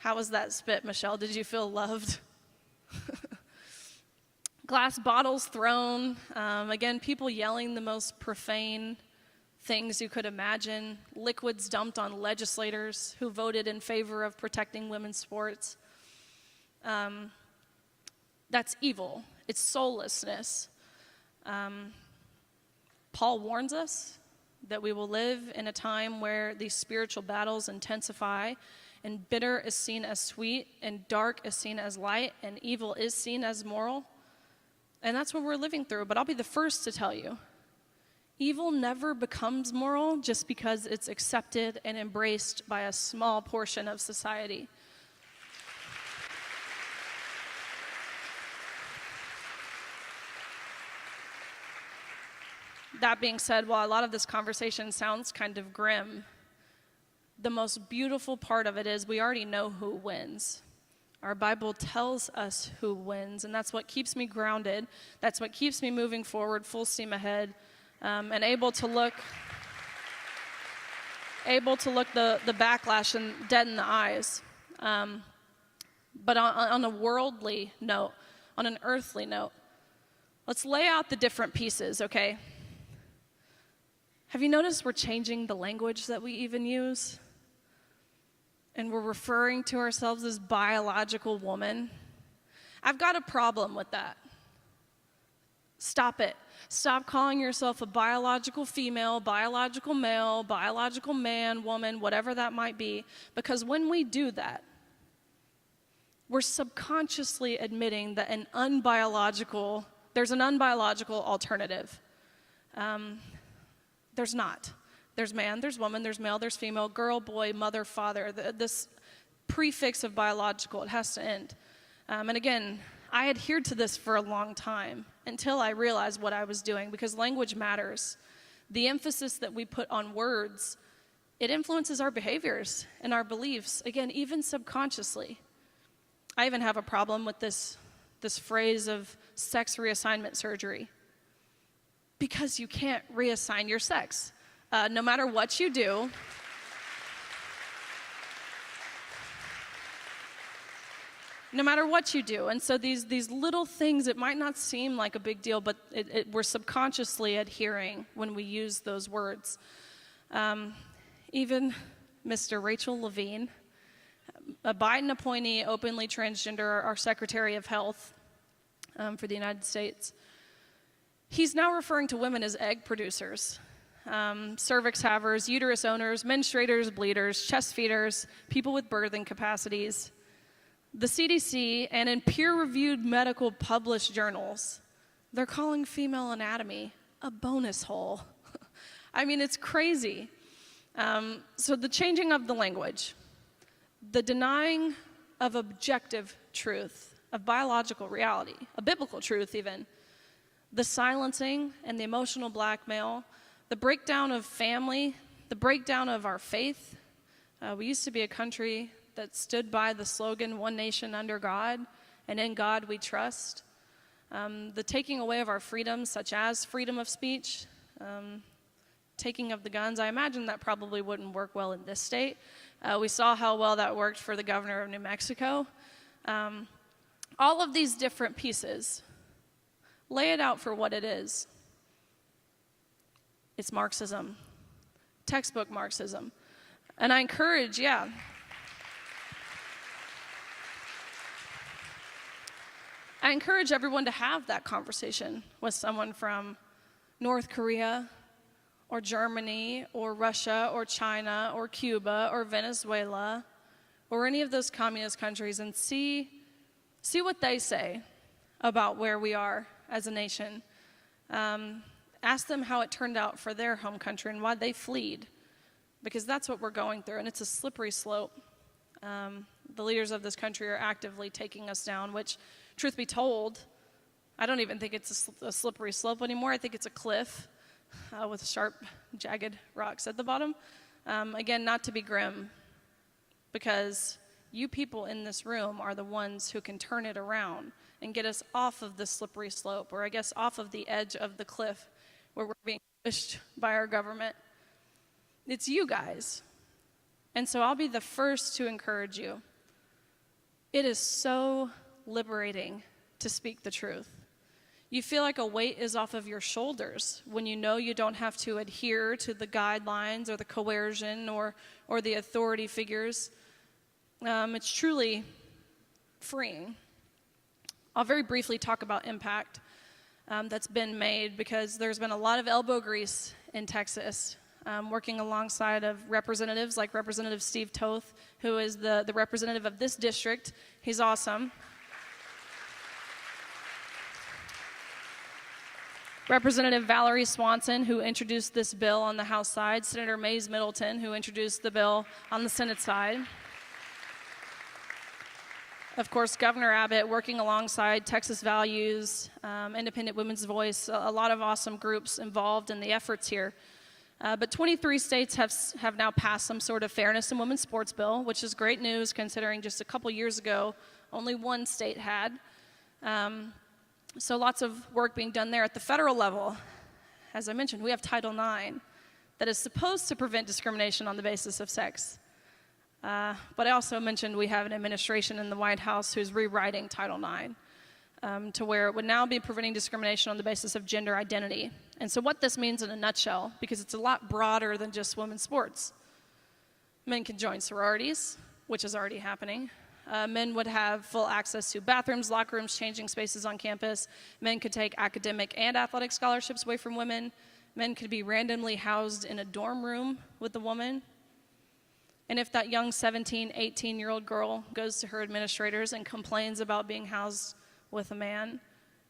S19: How was that spit, Michelle? Did you feel loved? Glass bottles thrown. Again, people yelling the most profane things you could imagine. Liquids dumped on legislators who voted in favor of protecting women's sports. That's evil. It's soullessness. Paul warns us that we will live in a time where these spiritual battles intensify, and bitter is seen as sweet, and dark is seen as light, and evil is seen as moral. And that's what we're living through. But I'll be the first to tell you, evil never becomes moral just because it's accepted and embraced by a small portion of society. That being said, while a lot of this conversation sounds kind of grim, the most beautiful part of it is we already know who wins. Our Bible tells us who wins, and that's what keeps me grounded. That's what keeps me moving forward, full steam ahead, and able to look the backlash and dead in the eyes. But on a worldly note, on an earthly note, let's lay out the different pieces, okay? Have you noticed we're changing the language that we even use? And we're referring to ourselves as biological woman. I've got a problem with that. Stop it. Stop calling yourself a biological female, biological male, biological man, woman, whatever that might be, because when we do that, we're subconsciously admitting that there's an unbiological alternative. There's not. There's man, there's woman, there's male, there's female, girl, boy, mother, father. This prefix of biological, it has to end. And again, I adhered to this for a long time until I realized what I was doing, because language matters. The emphasis that we put on words, it influences our behaviors and our beliefs, again, even subconsciously. I even have a problem with this phrase of sex reassignment surgery, because you can't reassign your sex. No matter what you do, And so these little things, it might not seem like a big deal, but we're subconsciously adhering when we use those words. Even Mr. Rachel Levine, a Biden appointee, openly transgender, our Secretary of Health for the United States, he's now referring to women as egg producers, cervix havers, uterus owners, menstruators, bleeders, chest feeders, people with birthing capacities. The CDC, and in peer-reviewed medical published journals, they're calling female anatomy a bonus hole. I mean, it's crazy.
S18: So the changing of the language, the denying of objective truth, of biological reality, a biblical truth even, the silencing and the emotional blackmail, the breakdown of family, the breakdown of our faith. We used to be a country that stood by the slogan, "One nation under God, and in God we trust." The taking away of our freedoms, such as freedom of speech, taking of the guns. I imagine that probably wouldn't work well in this state. We saw how well that worked for the governor of New Mexico. All of these different pieces, lay it out for what it is. It's Marxism, textbook Marxism. And I encourage, I encourage everyone to have that conversation with someone from North Korea or Germany or Russia or China or Cuba or Venezuela or any of those communist countries and see what they say about where we are as a nation. Ask them how it turned out for their home country and why they fled, because that's what we're going through, and it's a slippery slope. The leaders of this country are actively taking us down, which, truth be told, I don't even think it's a slippery slope anymore. I think it's a cliff with sharp, jagged rocks at the bottom. Again, not to be grim, because you people in this room are the ones who can turn it around and get us off of the slippery slope, or I guess off of the edge of the cliff where we're being pushed by our government. It's you guys. And so I'll be the first to encourage you. It is so liberating to speak the truth. You feel like a weight is off of your shoulders when you know you don't have to adhere to the guidelines or the coercion or the authority figures. It's truly freeing. I'll very briefly talk about impact that's been made, because there's been a lot of elbow grease in Texas, working alongside of representatives like Representative Steve Toth, who is the representative of this district. He's awesome. Representative Valerie Swanson, who introduced this bill on the House side. Senator Mays Middleton, who introduced the bill on the Senate side. Of course, Governor Abbott, working alongside Texas Values, Independent Women's Voice, a lot of awesome groups involved in the efforts here. But 23 states have now passed some sort of fairness in women's sports bill, which is great news considering just a couple years ago, only one state had. So lots of work being done there. At the federal level, as I mentioned, we have Title IX that is supposed to prevent discrimination on the basis of sex. But I also mentioned we have an administration in the White House who's rewriting Title IX to where it would now be preventing discrimination on the basis of gender identity. And so what this means in a nutshell, because it's a lot broader than just women's sports. Men can join sororities, which is already happening. Men would have full access to bathrooms, locker rooms, changing spaces on campus. Men could take academic and athletic scholarships away from women. Men could be randomly housed in a dorm room with a woman. And if that young 17, 18-year-old girl goes to her administrators and complains about being housed with a man,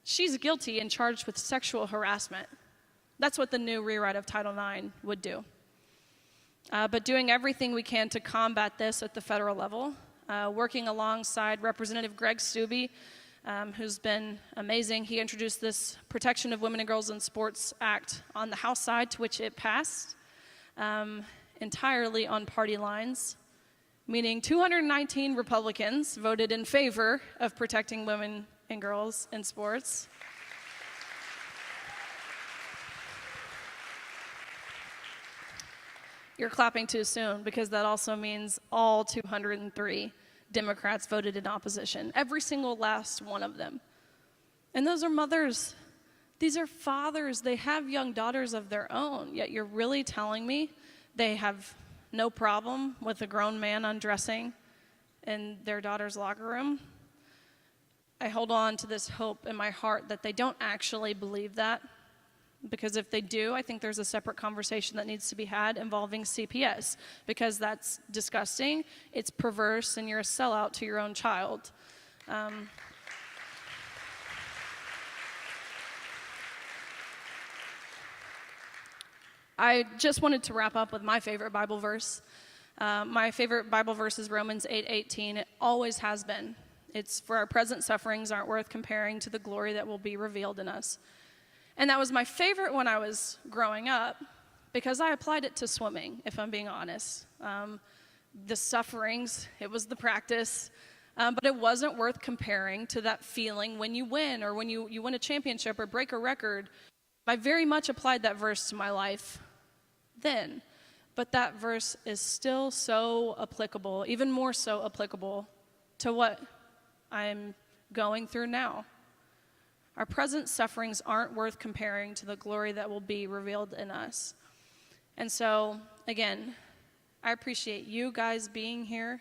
S18: she's guilty and charged with sexual harassment. That's what the new rewrite of Title IX would do. But doing everything we can to combat this at the federal level, working alongside Representative Greg Steube, who's been amazing. He introduced this Protection of Women and Girls in Sports Act on the House side, to which it passed. Entirely on party lines, meaning 219 Republicans voted in favor of protecting women and girls in sports. You're clapping too soon, because that also means all 203 Democrats voted in opposition, every single last one of them. And those are mothers. These are fathers. They have young daughters of their own, yet you're really telling me they have no problem with a grown man undressing in their daughter's locker room? I hold on to this hope in my heart that they don't actually believe that, because if they do, I think there's a separate conversation that needs to be had involving CPS, because that's disgusting, it's perverse, and you're a sellout to your own child. I just wanted to wrap up with my favorite Bible verse. My favorite Bible verse is Romans 8:18. It always has been. It's for our present sufferings aren't worth comparing to the glory that will be revealed in us. And that was my favorite when I was growing up because I applied it to swimming, if I'm being honest. The sufferings, it was the practice, but it wasn't worth comparing to that feeling when you win or when you win a championship or break a record. I very much applied that verse to my life then, but that verse is still so applicable, even more so applicable to what I'm going through now. Our present sufferings aren't worth comparing to the glory that will be revealed in us. And so, again, I appreciate you guys being here.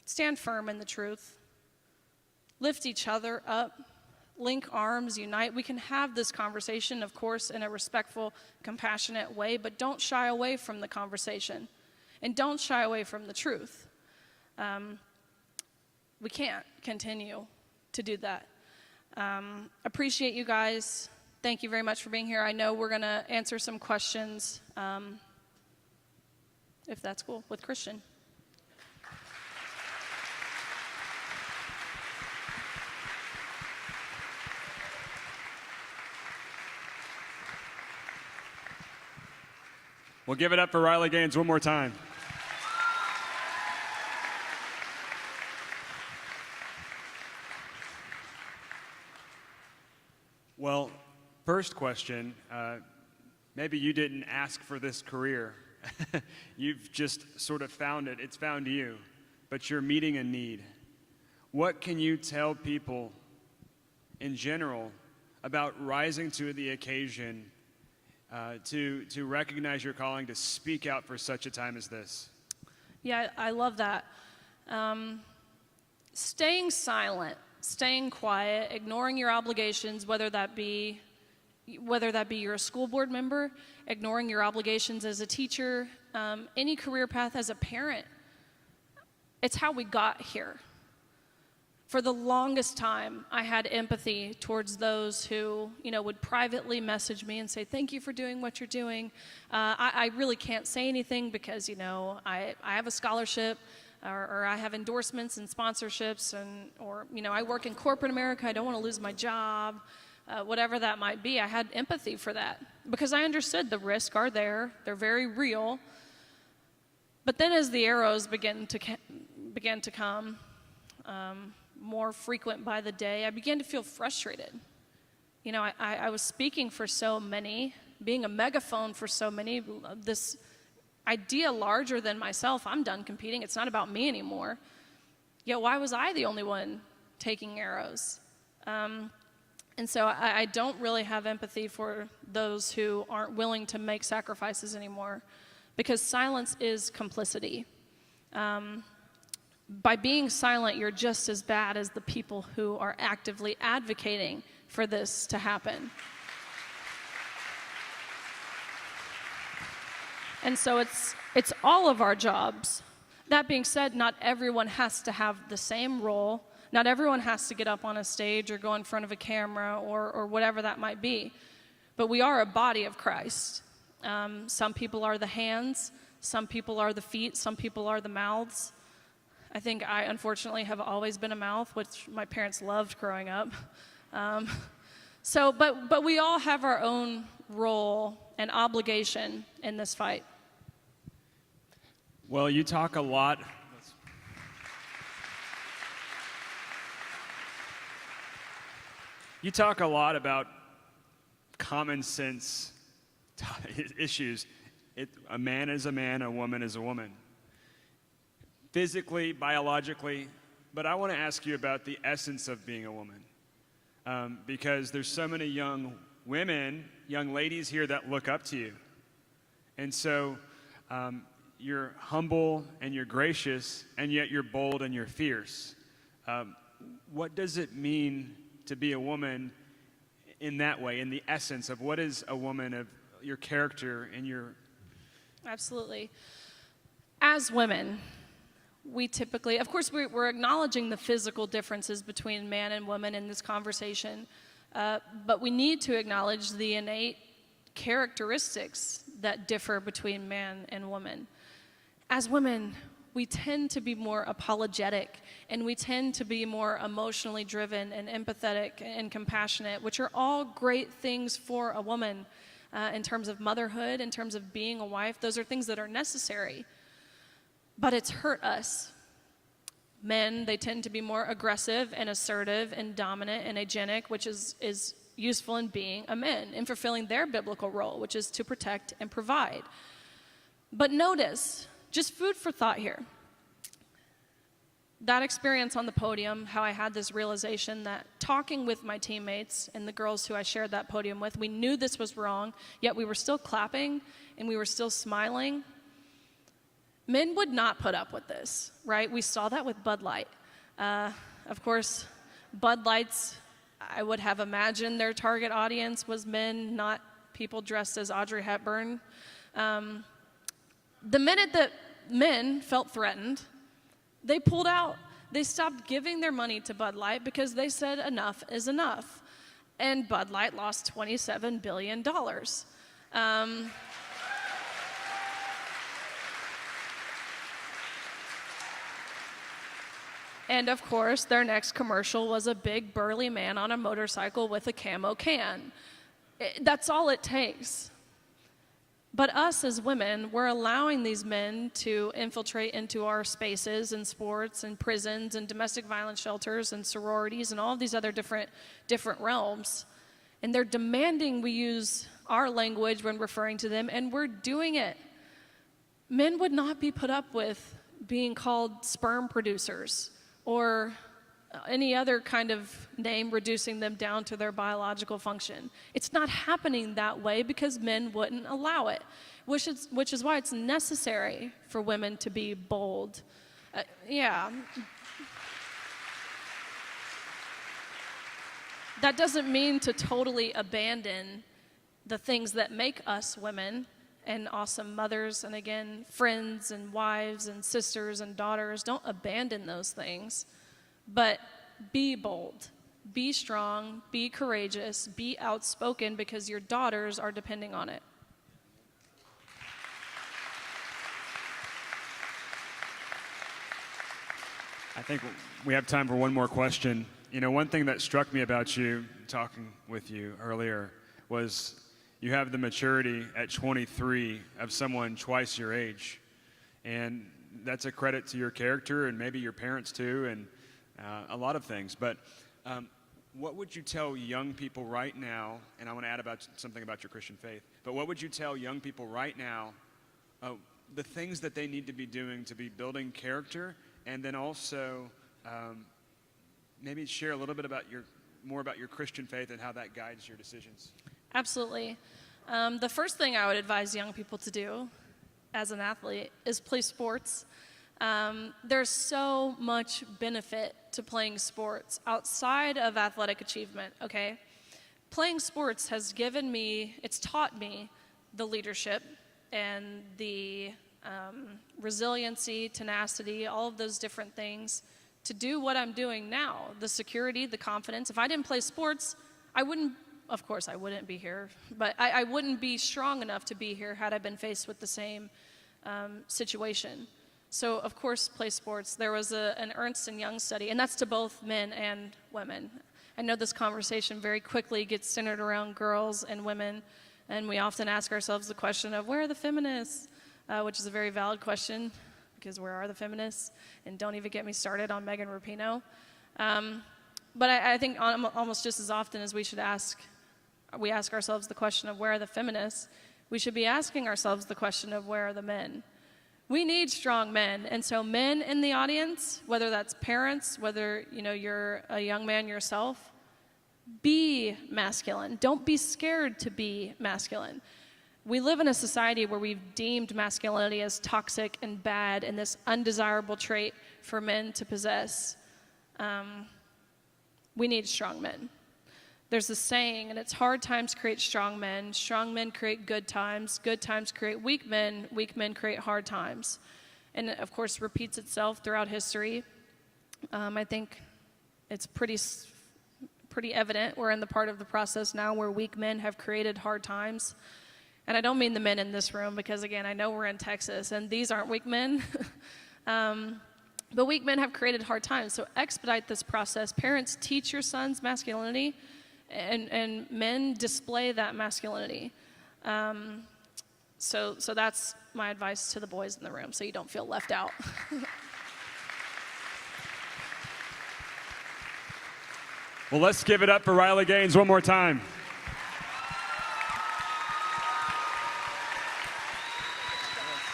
S18: Stand firm in the truth. Lift each other up. Link arms, unite. We can have this conversation, of course, in a respectful, compassionate way, but don't shy away from the conversation. And don't shy away from the truth. We can't continue to do that. Appreciate you guys. Thank you very much for being here. I know we're going to answer some questions, if that's cool, with Christian.
S7: We'll give it up for Riley Gaines one more time. Well, first question, maybe you didn't ask for this career. You've just sort of found it. It's found you, but you're meeting a need. What can you tell people in general about rising to the occasion to recognize your calling, to speak out for such a time as this?
S18: Yeah, I love that. Staying silent, staying quiet, ignoring your obligations, whether that be you're a school board member, ignoring your obligations as a teacher, any career path as a parent. It's how we got here. For the longest time, I had empathy towards those who, would privately message me and say, thank you for doing what you're doing. I really can't say anything because, I have a scholarship or I have endorsements and sponsorships or I work in corporate America. I don't want to lose my job, whatever that might be. I had empathy for that because I understood the risks are there. They're very real. But then as the arrows began to come, more frequent by the day, I began to feel frustrated. I was speaking for so many, being a megaphone for so many, this idea larger than myself. I'm done competing. It's not about me anymore. Yet why was I the only one taking arrows? And so I don't really have empathy for those who aren't willing to make sacrifices anymore because silence is complicity. By being silent, you're just as bad as the people who are actively advocating for this to happen. And so it's all of our jobs. That being said, not everyone has to have the same role. Not everyone has to get up on a stage or go in front of a camera or whatever that might be. But we are a body of Christ. Some people are the hands, some people are the feet, some people are the mouths. I think I, unfortunately, have always been a mouth, which my parents loved growing up. But we all have our own role and obligation in this fight.
S7: Well, you talk a lot. You talk a lot about common sense issues. A man is a man, a woman is a woman. Physically, biologically, but I want to ask you about the essence of being a woman. Because there's so many young women, young ladies here that look up to you. And so you're humble and you're gracious, and yet you're bold and you're fierce. What does it mean to be a woman in that way, in the essence of what is a woman, of your character and your...
S18: Absolutely. As women, we typically, of course, we're acknowledging the physical differences between man and woman in this conversation, but we need to acknowledge the innate characteristics that differ between man and woman. As women, we tend to be more apologetic, and we tend to be more emotionally driven and empathetic and compassionate, which are all great things for a woman in terms of motherhood, in terms of being a wife. Those are things that are necessary. But it's hurt us. Men, they tend to be more aggressive and assertive and dominant and agentic, which is useful in being a man and fulfilling their biblical role, which is to protect and provide. But notice, just food for thought here. That experience on the podium, how I had this realization that talking with my teammates and the girls who I shared that podium with, we knew this was wrong, yet we were still clapping and we were still smiling. Men would not put up with this, right? We saw that with Bud Light. Of course, Bud Light's, I would have imagined their target audience was men, not people dressed as Audrey Hepburn. The minute that men felt threatened, they pulled out. They stopped giving their money to Bud Light because they said enough is enough. And Bud Light lost $27 billion. And of course, their next commercial was a big burly man on a motorcycle with a camo can. That's all it takes. But us as women, we're allowing these men to infiltrate into our spaces and sports and prisons and domestic violence shelters and sororities and all of these other different realms. And they're demanding we use our language when referring to them, and we're doing it. Men would not be put up with being called sperm producers or any other kind of name reducing them down to their biological function. It's not happening that way because men wouldn't allow it, which is why it's necessary for women to be bold. Yeah. That doesn't mean to totally abandon the things that make us women and awesome mothers and, again, friends and wives and sisters and daughters. Don't abandon those things. But be bold, be strong, be courageous, be outspoken because your daughters are depending on it.
S7: I think we have time for one more question. You know, one thing that struck me about you, talking with you earlier, was you have the maturity at 23 of someone twice your age. And that's a credit to your character and maybe your parents too, and a lot of things. But what would you tell young people right now, and I want to add something about your Christian faith, but what would you tell young people right now, the things that they need to be doing to be building character, and then also maybe share a little bit more about your Christian faith and how that guides your decisions?
S18: Absolutely. The first thing I would advise young people to do as an athlete is play sports. There's so much benefit to playing sports outside of athletic achievement, okay? Playing sports has it's taught me the leadership and the resiliency, tenacity, all of those different things to do what I'm doing now, the security, the confidence. If I didn't play sports, of course I wouldn't be here, but I wouldn't be strong enough to be here had I been faced with the same situation. So, of course, play sports. There was an Ernst & Young study, and that's to both men and women. I know this conversation very quickly gets centered around girls and women, and we often ask ourselves the question of, where are the feminists? Which is a very valid question, because where are the feminists? And don't even get me started on Megan Rapinoe. But I think almost just as often as we ask ourselves the question of where are the feminists, we should be asking ourselves the question of where are the men? We need strong men, and so men in the audience, whether that's parents, whether you're a young man yourself, be masculine. Don't be scared to be masculine. We live in a society where we've deemed masculinity as toxic and bad and this undesirable trait for men to possess. We need strong men. There's this saying, and it's hard times create strong men create good times create weak men create hard times. And it, of course, repeats itself throughout history. I think it's pretty evident we're in the part of the process now where weak men have created hard times. And I don't mean the men in this room because, again, I know we're in Texas and these aren't weak men. But weak men have created hard times. So expedite this process. Parents, teach your sons masculinity, and men display that masculinity. So that's my advice to the boys in the room, so you don't feel left out.
S7: Well, let's give it up for Riley Gaines one more time.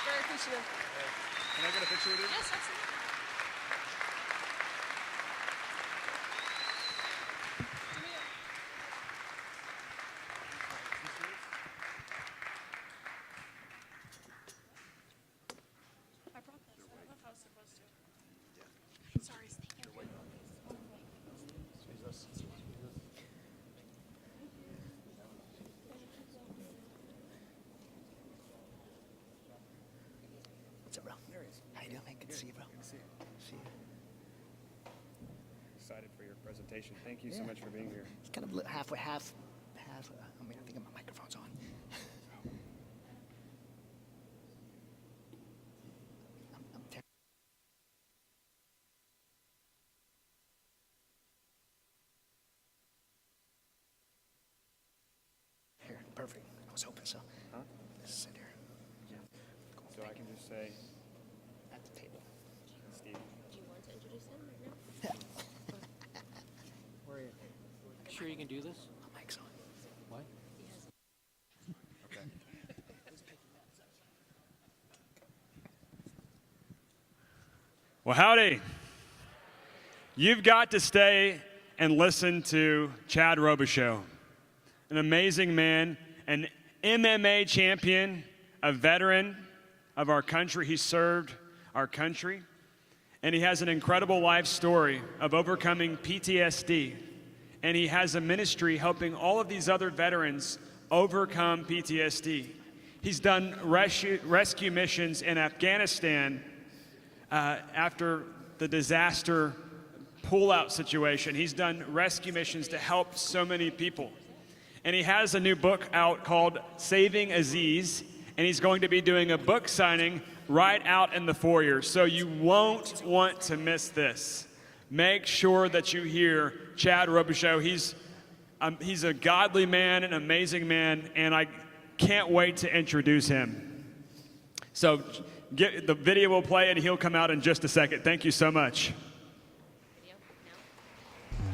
S18: Very appreciative.
S7: Can I get a picture with you?
S18: Yes, absolutely.
S20: What's up, bro? How you doing, man? Good to see you, bro.
S7: Good to see you.
S20: See you.
S7: Excited for your presentation. Thank you so much for being here.
S20: It's kind of halfway, half. I mean, I think my microphone's on. I'm terrible. Here, perfect. I was hoping so.
S7: Huh?
S20: Just sit here.
S7: Yeah. So I can just say,
S20: At the table.
S7: Steve.
S17: Do you want to introduce him right now?
S20: Where are you? Sure you can do this? My mic's on. What?
S7: Okay. Well, howdy. You've got to stay and listen to Chad Robichaux, an amazing man, an MMA champion, a veteran of our country. He served our country, and he has an incredible life story of overcoming PTSD. And he has a ministry helping all of these other veterans overcome PTSD. He's done rescue missions in Afghanistan after the disaster pullout situation. He's done rescue missions to help so many people. And he has a new book out called Saving Aziz, and he's going to be doing a book signing right out in the foyer. So you won't want to miss this. Make sure that you hear Chad Robichaux. He's a godly man, an amazing man, and I can't wait to introduce him. So the video will play and he'll come out in just a second. Thank you so much.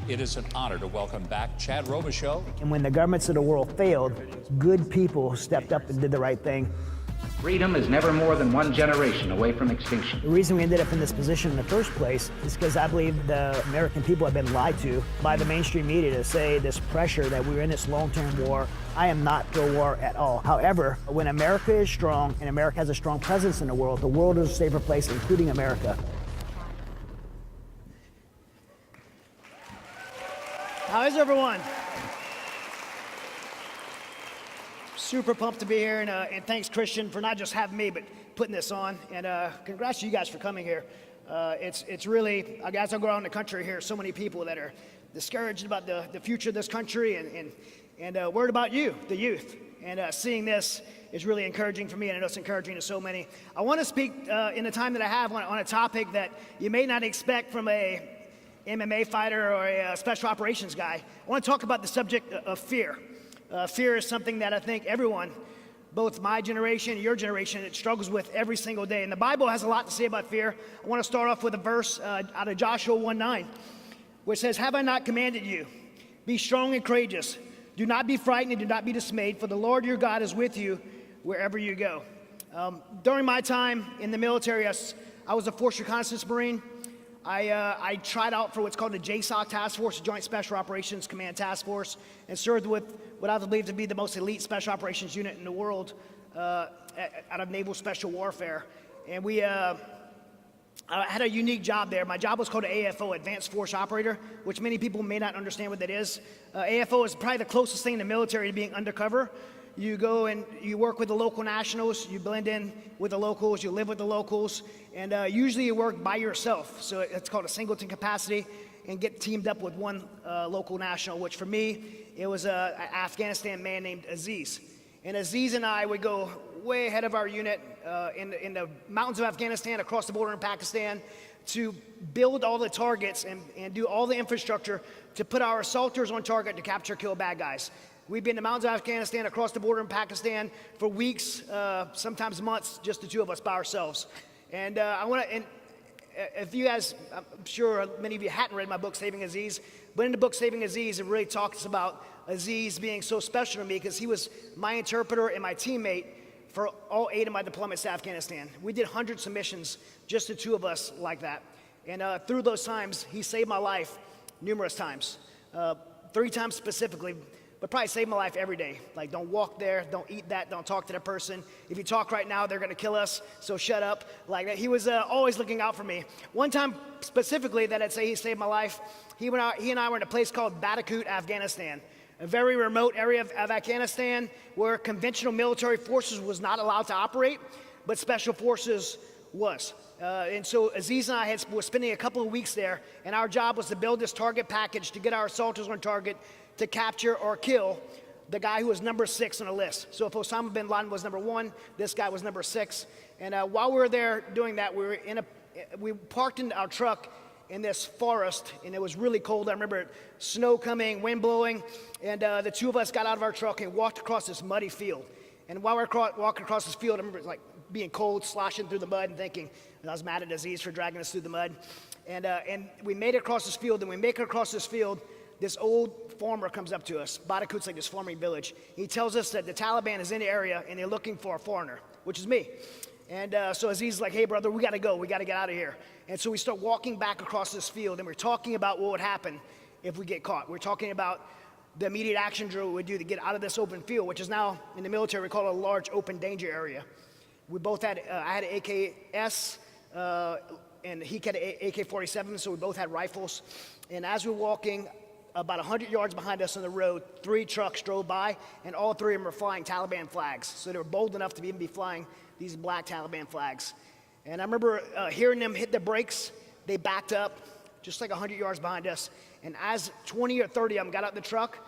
S21: It is an honor to welcome back Chad Robichaux.
S22: And when the governments of the world failed, good people stepped up and did the right thing.
S3: Freedom is never more than one generation away from extinction.
S22: The reason we ended up in this position in the first place is because I believe the American people have been lied to by the mainstream media to say this pressure that we're in this long-term war. I am not pro-war at all. However, when America is strong and America has a strong presence in the world is a safer place, including America. How is everyone? Super pumped to be here, and thanks, Christian, for not just having me, but putting this on. And congrats to you guys for coming here. It's really, as I go around the country, here so many people that are discouraged about the future of this country and worried about you, the youth. And seeing this is really encouraging for me, and I know it's encouraging to so many. I want to speak in the time that I have on a topic that you may not expect from a MMA fighter or a special operations guy. I want to talk about the subject of fear. Fear is something that I think everyone, both my generation and your generation, it struggles with every single day. And the Bible has a lot to say about fear. I want to start off with a verse out of Joshua 1:9, which says, "Have I not commanded you? Be strong and courageous. Do not be frightened and do not be dismayed, for the Lord your God is with you wherever you go." During my time in the military, I was a Force Reconnaissance Marine. I tried out for what's called the JSOC Task Force, Joint Special Operations Command Task Force, and served with what I believe to be the most elite special operations unit in the world out of Naval Special Warfare. And I had a unique job there. My job was called an AFO, Advanced Force Operator, which many people may not understand what that is. AFO is probably the closest thing in the military to being undercover. You go and you work with the local nationals, you blend in with the locals, you live with the locals, and usually you work by yourself. So it's called a singleton capacity, and get teamed up with one local national, which for me, it was an Afghanistan man named Aziz. And Aziz and I would go way ahead of our unit in the mountains of Afghanistan, across the border in Pakistan, to build all the targets and do all the infrastructure to put our assaulters on target to capture, kill bad guys. We'd be in the mountains of Afghanistan, across the border in Pakistan for weeks, sometimes months, just the two of us by ourselves. And if you guys, I'm sure many of you hadn't read my book, Saving Aziz, but in the book, Saving Aziz, it really talks about Aziz being so special to me because he was my interpreter and my teammate for all 8 of my deployments to Afghanistan. We did hundreds of missions, just the two of us like that. And through those times, he saved my life numerous times. 3 times specifically, but probably saved my life every day. Like, don't walk there, don't eat that, don't talk to that person. If you talk right now, they're gonna kill us, so shut up. Like that. He was always looking out for me. One time specifically that I'd say he saved my life, he and I were in a place called Batakut, Afghanistan, a very remote area of Afghanistan where conventional military forces was not allowed to operate, but special forces was. And so Aziz and I were spending a couple of weeks there, and our job was to build this target package to get our assaulters on target to capture or kill the guy who was number 6 on the list. So if Osama bin Laden was number 1, this guy was number 6. And while we were there doing that, we parked in our truck in this forest, and it was really cold. I remember snow coming, wind blowing, and the two of us got out of our truck and walked across this muddy field. And while we were walking across this field, I remember like being cold, sloshing through the mud, and thinking, and I was mad at Aziz for dragging us through the mud. And we made it across this field, and we make it across this field. This old farmer comes up to us. Batakut's like this farming village. He tells us that the Taliban is in the area, and they're looking for a foreigner, which is me. And so Aziz is like, hey, brother, we got to go. We got to get out of here. And so we start walking back across this field, and we're talking about what would happen if we get caught. We're talking about the immediate action drill we would do to get out of this open field, which is now, in the military, we call it a large open danger area. We both had, I had an AKS, and he had an AK-47, so we both had rifles. And as we were walking, about 100 yards behind us on the road, 3 trucks drove by, and all 3 of them were flying Taliban flags. So they were bold enough to even be flying these black Taliban flags. And I remember hearing them hit the brakes. They backed up just like 100 yards behind us. And as 20 or 30 of them got out the truck,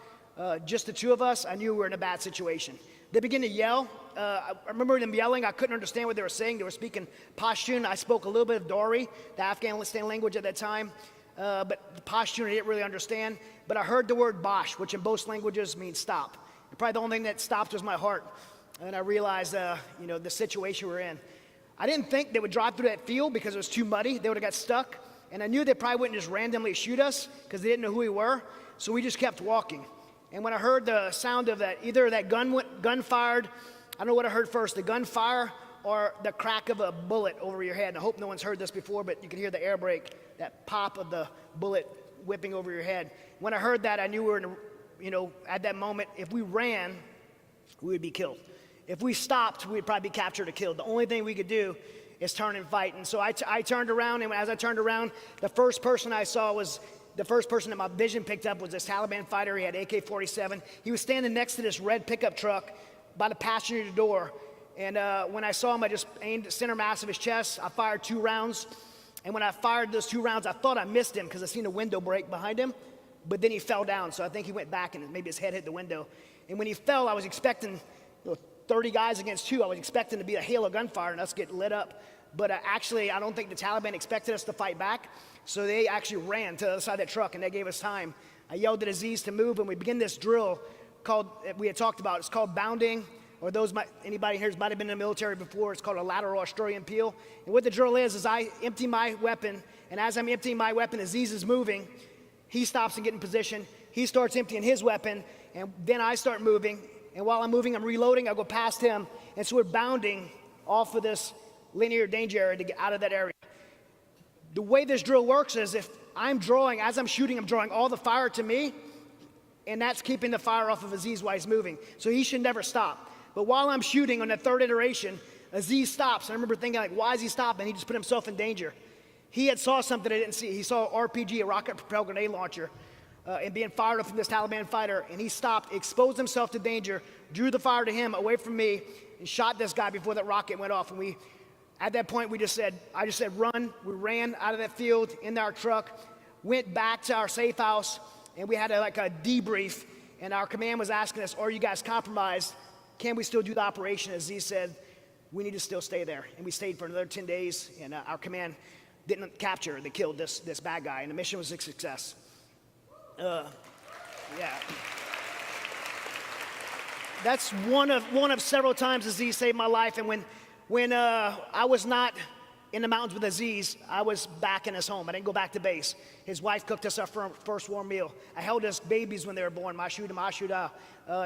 S22: just the two of us, I knew we were in a bad situation. They began to yell. I remember them yelling. I couldn't understand what they were saying. They were speaking Pashtun. I spoke a little bit of Dari, the Afghanistan language at that time. But the Pashtun I didn't really understand. But I heard the word Bosh, which in both languages means stop. And probably the only thing that stopped was my heart. And I realized, the situation we're in. I didn't think they would drive through that field because it was too muddy. They would have got stuck. And I knew they probably wouldn't just randomly shoot us because they didn't know who we were. So we just kept walking. And when I heard the sound of that, either that gun fired, I don't know what I heard first, the gunfire or the crack of a bullet over your head. And I hope no one's heard this before, but you can hear the air brake, that pop of the bullet whipping over your head. When I heard that, I knew we were in at that moment, if we ran, we would be killed. If we stopped, we'd probably be captured or killed. The only thing we could do is turn and fight. And so I turned around, and as I turned around, the first person I saw was the first person that my vision picked up was this Taliban fighter. He had AK-47. He was standing next to this red pickup truck by the passenger door. And when I saw him, I just aimed at center mass of his chest. I fired 2 rounds. And when I fired those 2 rounds, I thought I missed him because I seen a window break behind him. But then he fell down, so I think he went back and maybe his head hit the window. And when he fell, I was expecting 30 guys against 2. I was expecting to be a hail of gunfire and us get lit up. But actually, I don't think the Taliban expected us to fight back. So they actually ran to the other side of that truck, and they gave us time. I yelled at Aziz to move, and we began this drill called, we had talked about, it's called bounding, or anybody here might have been in the military before, it's called a lateral Australian peel. And what the drill is I empty my weapon, and as I'm emptying my weapon, Aziz is moving. He stops and gets in position. He starts emptying his weapon, and then I start moving. And while I'm moving, I'm reloading. I go past him, and so we're bounding off of this linear danger area to get out of that area. The way this drill works is if I'm drawing, as I'm shooting, I'm drawing all the fire to me, and that's keeping the fire off of Aziz while he's moving. So he should never stop. But while I'm shooting on the 3rd iteration, Aziz stops. I remember thinking, why is he stopping? He just put himself in danger. He had saw something I didn't see. He saw an RPG, a rocket-propelled grenade launcher, and being fired up from this Taliban fighter, and he stopped, exposed himself to danger, drew the fire to him away from me, and shot this guy before that rocket went off. And at that point, I just said, run. We ran out of that field in our truck, went back to our safe house, and we had a debrief. And our command was asking us, are you guys compromised? can we still do the operation? Aziz said, we need to still stay there. And we stayed for another 10 days, and our command didn't capture, they killed this bad guy, and the mission was a success. Yeah. That's one of several times Aziz saved my life, and when I was not in the mountains with Aziz, I was back in his home. I didn't go back to base. His wife cooked us our first warm meal. I held his babies when they were born, Mashuda.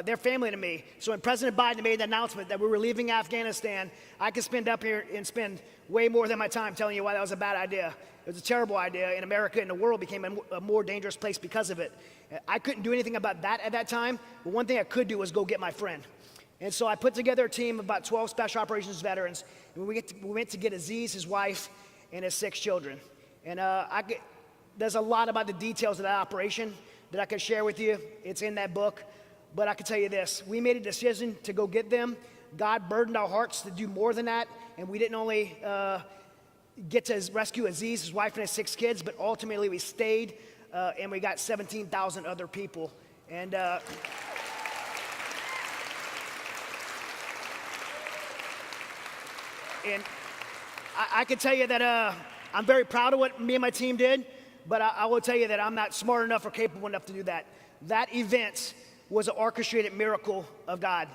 S22: They're family to me. So when President Biden made the announcement that we were leaving Afghanistan, I could spend up here and spend way more than my time telling you why that was a bad idea. It was a terrible idea, and America and the world became a more dangerous place because of it. I couldn't do anything about that at that time, but one thing I could do was go get my friend. And so I put together a team of about 12 special operations veterans, and we went to get Aziz, his wife, and his 6 children. And there's a lot about the details of that operation that I could share with you. It's in that book. But I can tell you this, we made a decision to go get them. God burdened our hearts to do more than that, and we didn't only get to rescue Aziz, his wife, and his 6 kids, but ultimately we stayed, and we got 17,000 other people. And and I can tell you that I'm very proud of what me and my team did, but I will tell you that I'm not smart enough or capable enough to do that. That event was an orchestrated miracle of God.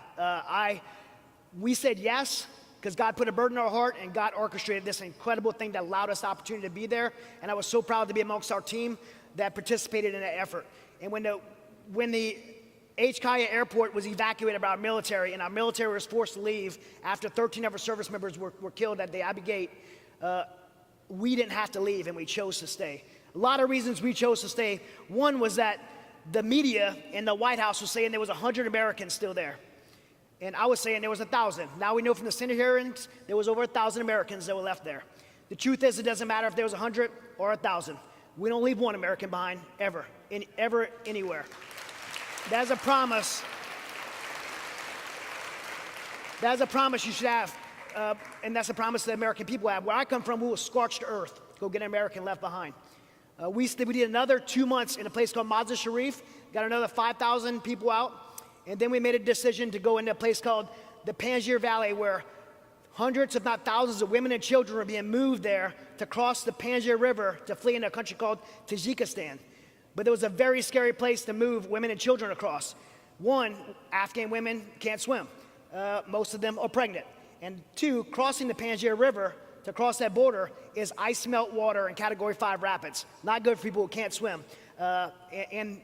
S22: We said yes because God put a burden in our heart, and God orchestrated this incredible thing that allowed us the opportunity to be there. And I was so proud to be amongst our team that participated in that effort. And when the HKIA airport was evacuated by our military, and our military was forced to leave after 13 of our service members were killed at the Abbey Gate, we didn't have to leave, and we chose to stay. A lot of reasons we chose to stay. One was that the media in the White House was saying there was 100 Americans still there. And I was saying there was 1,000. Now we know from the Senate hearings there was over 1,000 Americans that were left there. The truth is, it doesn't matter if there was 100 or 1,000. We don't leave one American behind, ever, anywhere. That's a promise. That's a promise you should have, and that's a promise the American people have. Where I come from, we will scorch the earth, go get an American left behind. We did another 2 months in a place called Mazar Sharif, got another 5,000 people out, and then we made a decision to go into a place called the Panjshir Valley, where hundreds, if not thousands, of women and children are being moved there to cross the Panjshir River to flee in a country called Tajikistan. But it was a very scary place to move women and children across. One, Afghan women can't swim. Most of them are pregnant. And 2, crossing the Panjshir River to cross that border is ice melt water in Category 5 rapids. Not good for people who can't swim, and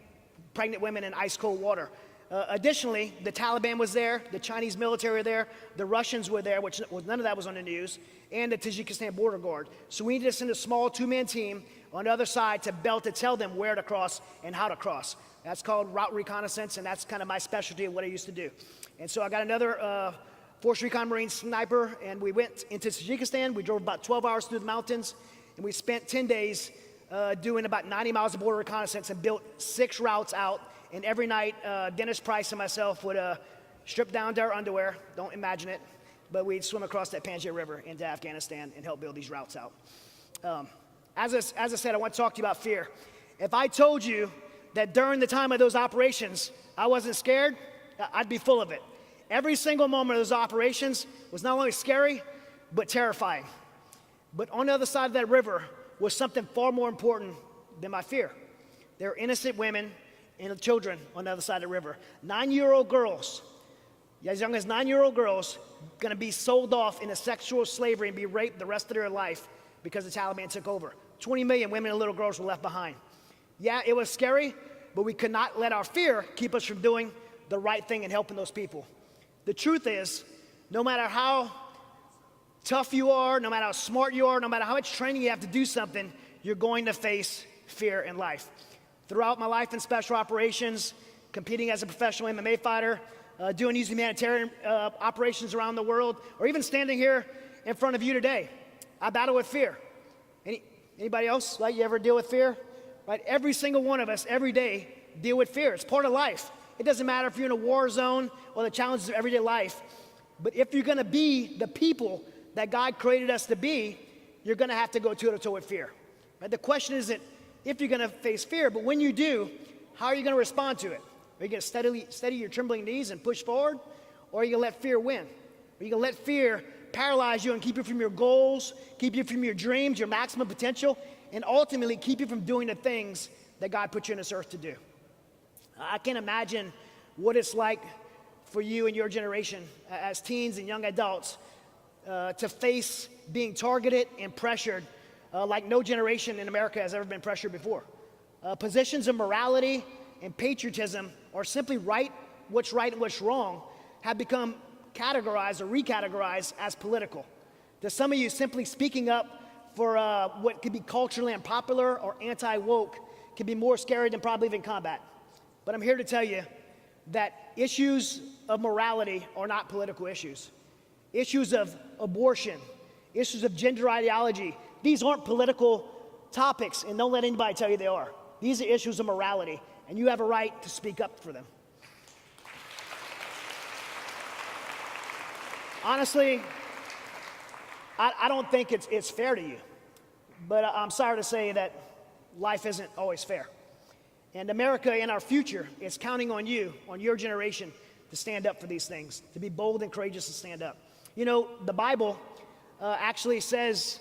S22: pregnant women in ice cold water. Additionally, the Taliban was there, the Chinese military were there, the Russians were there, which none of that was on the news, and the Tajikistan border guard. So we needed to send a small 2-man team on the other side to tell them where to cross and how to cross. That's called route reconnaissance, and that's kind of my specialty of what I used to do. And so I got another Force Recon Marine sniper, and we went into Tajikistan. We drove about 12 hours through the mountains, and we spent 10 days doing about 90 miles of border reconnaissance and built 6 routes out. And every night, Dennis Price and myself would strip down to our underwear, don't imagine it, but we'd swim across that Panjshir River into Afghanistan and help build these routes out. As I said, I want to talk to you about fear. If I told you that during the time of those operations, I wasn't scared, I'd be full of it. Every single moment of those operations was not only scary, but terrifying. But on the other side of that river was something far more important than my fear. There were innocent women and children on the other side of the river. 9-year-old girls, as young as 9-year-old girls, gonna be sold off into sexual slavery and be raped the rest of their life because the Taliban took over. 20 million women and little girls were left behind. Yeah, it was scary, but we could not let our fear keep us from doing the right thing and helping those people. The truth is, no matter how tough you are, no matter how smart you are, no matter how much training you have to do something, you're going to face fear in life. Throughout my life in special operations, competing as a professional MMA fighter, doing these humanitarian operations around the world, or even standing here in front of you today, I battle with fear. Anybody else, like, you ever deal with fear? Right? Every single one of us, every day, deal with fear. It's part of life. It doesn't matter if you're in a war zone or the challenges of everyday life. But if you're going to be the people that God created us to be, you're going to have to go toe-to-toe with fear. Right? The question isn't if you're going to face fear, but when you do, how are you going to respond to it? Are you going to steady your trembling knees and push forward? or are you going to let fear win? Are you going to let fear paralyze you and keep you from your goals, keep you from your dreams, your maximum potential, and ultimately keep you from doing the things that God put you on this earth to do? I can't imagine what it's like for you and your generation as teens and young adults to face being targeted and pressured like no generation in America has ever been pressured before. Positions of morality and patriotism, or simply what's right and what's wrong, have become categorized or recategorized as political. To some of you, simply speaking up for what could be culturally unpopular or anti-woke can be more scary than probably even combat. But I'm here to tell you that issues of morality are not political issues. Issues of abortion, issues of gender ideology, these aren't political topics, and don't let anybody tell you they are. These are issues of morality, and you have a right to speak up for them. Honestly, I don't think it's fair to you, but I'm sorry to say that life isn't always fair. And America in our future is counting on you, on your generation, to stand up for these things, to be bold and courageous and stand up. You know, the Bible actually says,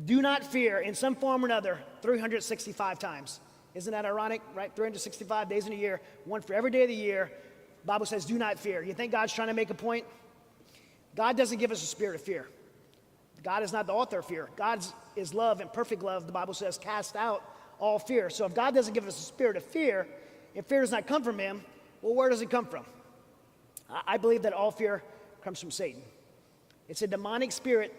S22: do not fear in some form or another 365 times. Isn't that ironic, right? 365 days in a year, one for every day of the year. The Bible says, do not fear. You think God's trying to make a point? God doesn't give us a spirit of fear. God is not the author of fear. God is love, and perfect love, the Bible says, cast out all fear. So if God doesn't give us a spirit of fear, if fear does not come from him, well, where does it come from? I believe that all fear comes from Satan. It's a demonic spirit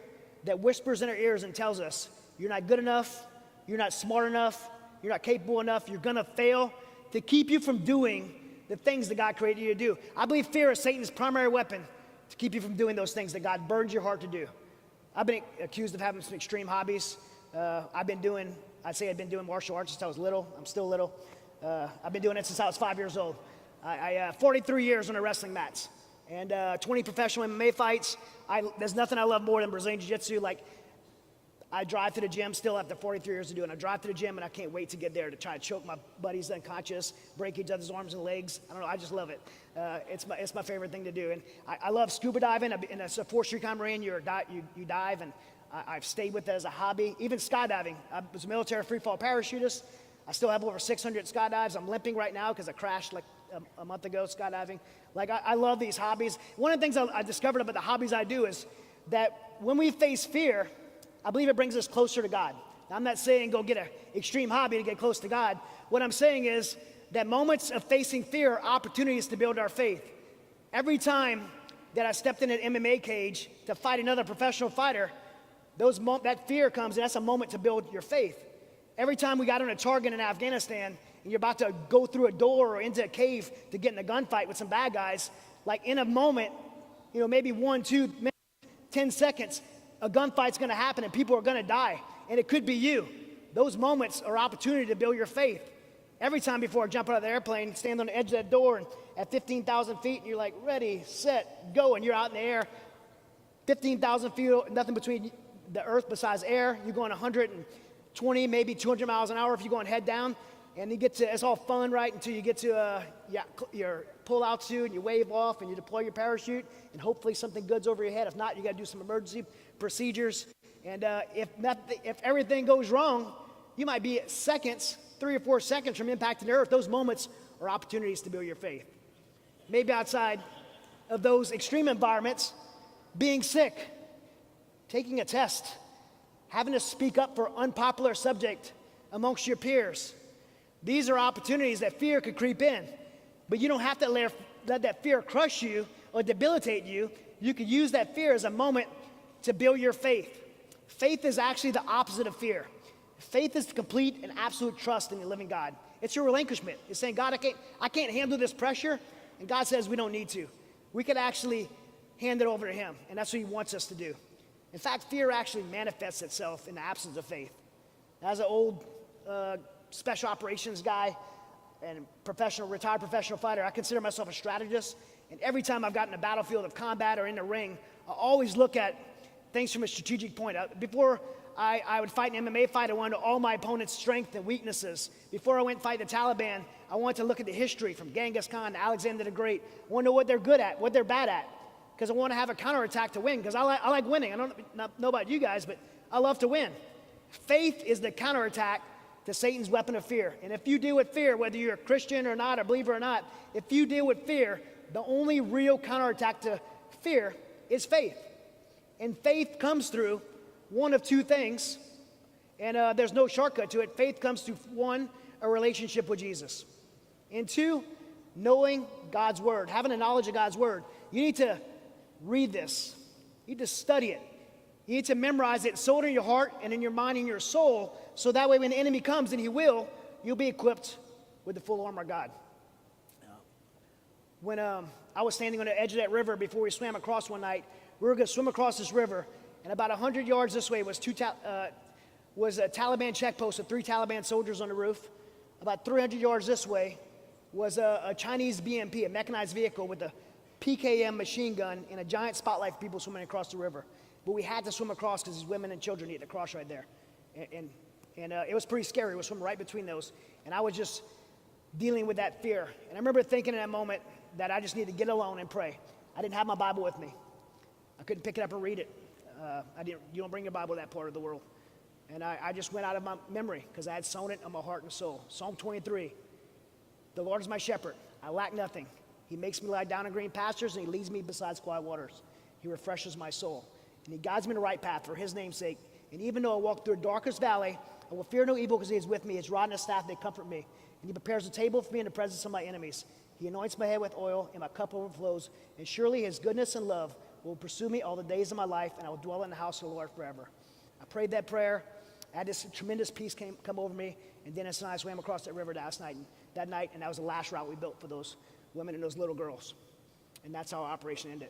S22: that whispers in our ears and tells us, you're not good enough, you're not smart enough, you're not capable enough, you're gonna fail, to keep you from doing the things that God created you to do. I believe fear is Satan's primary weapon to keep you from doing those things that God burns your heart to do. I've been accused of having some extreme hobbies. I'd been doing martial arts since I was little. I'm still little. I've been doing it since I was 5 years old. I 43 years on the wrestling mats and 20 professional MMA fights. There's nothing I love more than Brazilian Jiu-Jitsu. Like, I drive to the gym still after 43 years to do it. I drive to the gym and I can't wait to get there to try to choke my buddies unconscious, break each other's arms and legs. I don't know, I just love it. It's my favorite thing to do. And I love scuba diving. And it's a 4th Street Marine. You dive, and I've stayed with it as a hobby. Even skydiving. I was a military free-fall parachutist. I still have over 600 skydives. I'm limping right now because I crashed like a month ago skydiving. Like, I love these hobbies. One of the things I discovered about the hobbies I do is that when we face fear, I believe it brings us closer to God. Now, I'm not saying go get an extreme hobby to get close to God. What I'm saying is that moments of facing fear are opportunities to build our faith. Every time that I stepped in an MMA cage to fight another professional fighter, that fear comes, and that's a moment to build your faith. Every time we got on a target in Afghanistan, and you're about to go through a door or into a cave to get in a gunfight with some bad guys, like in a moment, maybe 1, 2, maybe 10 seconds, a gunfight's gonna happen and people are gonna die, and it could be you. Those moments are opportunity to build your faith. Every time before I jump out of the airplane, stand on the edge of that door and at 15,000 feet, and you're like, ready, set, go, and you're out in the air. 15,000 feet, nothing between the earth besides air. You're going 120, maybe 200 miles an hour if you're going head down, and you get to, it's all fun, right, until you get to your pull altitude, and you wave off, and you deploy your parachute, and hopefully something good's over your head. If not, you gotta do some emergency procedures. And if everything goes wrong, you might be seconds, 3 or 4 seconds from impacting the earth. Those moments are opportunities to build your faith. Maybe outside of those extreme environments, being sick, taking a test, having to speak up for unpopular subject amongst your peers. These are opportunities that fear could creep in, but you don't have to let that fear crush you or debilitate you. You could use that fear as a moment to build your faith. Faith is actually the opposite of fear. Faith is complete and absolute trust in the living God. It's your relinquishment. It's saying, God, I can't handle this pressure, and God says we don't need to. We could actually hand it over to him, and that's what he wants us to do. In fact, fear actually manifests itself in the absence of faith. As an old special operations guy and retired professional fighter, I consider myself a strategist, and every time I've gotten in a battlefield of combat or in the ring, I always look at things from a strategic point. Before I would fight an MMA fight, I wanted to know all my opponent's strengths and weaknesses. Before I went and fight the Taliban, I wanted to look at the history from Genghis Khan to Alexander the Great. I want to know what they're good at, what they're bad at, because I want to have a counterattack to win, because I like winning. I don't know about you guys, but I love to win. Faith is the counterattack to Satan's weapon of fear. And if you deal with fear, whether you're a Christian or not, a believer or not, if you deal with fear, the only real counterattack to fear is faith. And faith comes through one of two things, and there's no shortcut to it. Faith comes through, one, a relationship with Jesus, and two, knowing God's word, having a knowledge of God's word. You need to read this. You need to study it. You need to memorize it, sow it in your heart and in your mind and your soul, so that way when the enemy comes, and he will, you'll be equipped with the full armor of God. When I was standing on the edge of that river before we swam across one night, we were going to swim across this river, and about 100 yards this way was a Taliban check post with 3 Taliban soldiers on the roof. About 300 yards this way was a Chinese BMP, a mechanized vehicle with a PKM machine gun and a giant spotlight for people swimming across the river. But we had to swim across because these women and children needed to cross right there. And it was pretty scary. We were swimming right between those. And I was just dealing with that fear. And I remember thinking in that moment that I just needed to get alone and pray. I didn't have my Bible with me. I couldn't pick it up and read it. You don't bring your Bible to that part of the world. And I just went out of my memory because I had sown it on my heart and soul. Psalm 23, the Lord is my shepherd. I lack nothing. He makes me lie down in green pastures, and he leads me beside quiet waters. He refreshes my soul. And he guides me in the right path for his name's sake. And even though I walk through the darkest valley, I will fear no evil because he is with me. His rod and his staff, they comfort me. And he prepares a table for me in the presence of my enemies. He anoints my head with oil, and my cup overflows. And surely his goodness and love will pursue me all the days of my life, and I will dwell in the house of the Lord forever. I prayed that prayer. I had this tremendous peace come over me, and Dennis and I swam across that river that night, and that was the last route we built for those women and those little girls. And that's how our operation ended.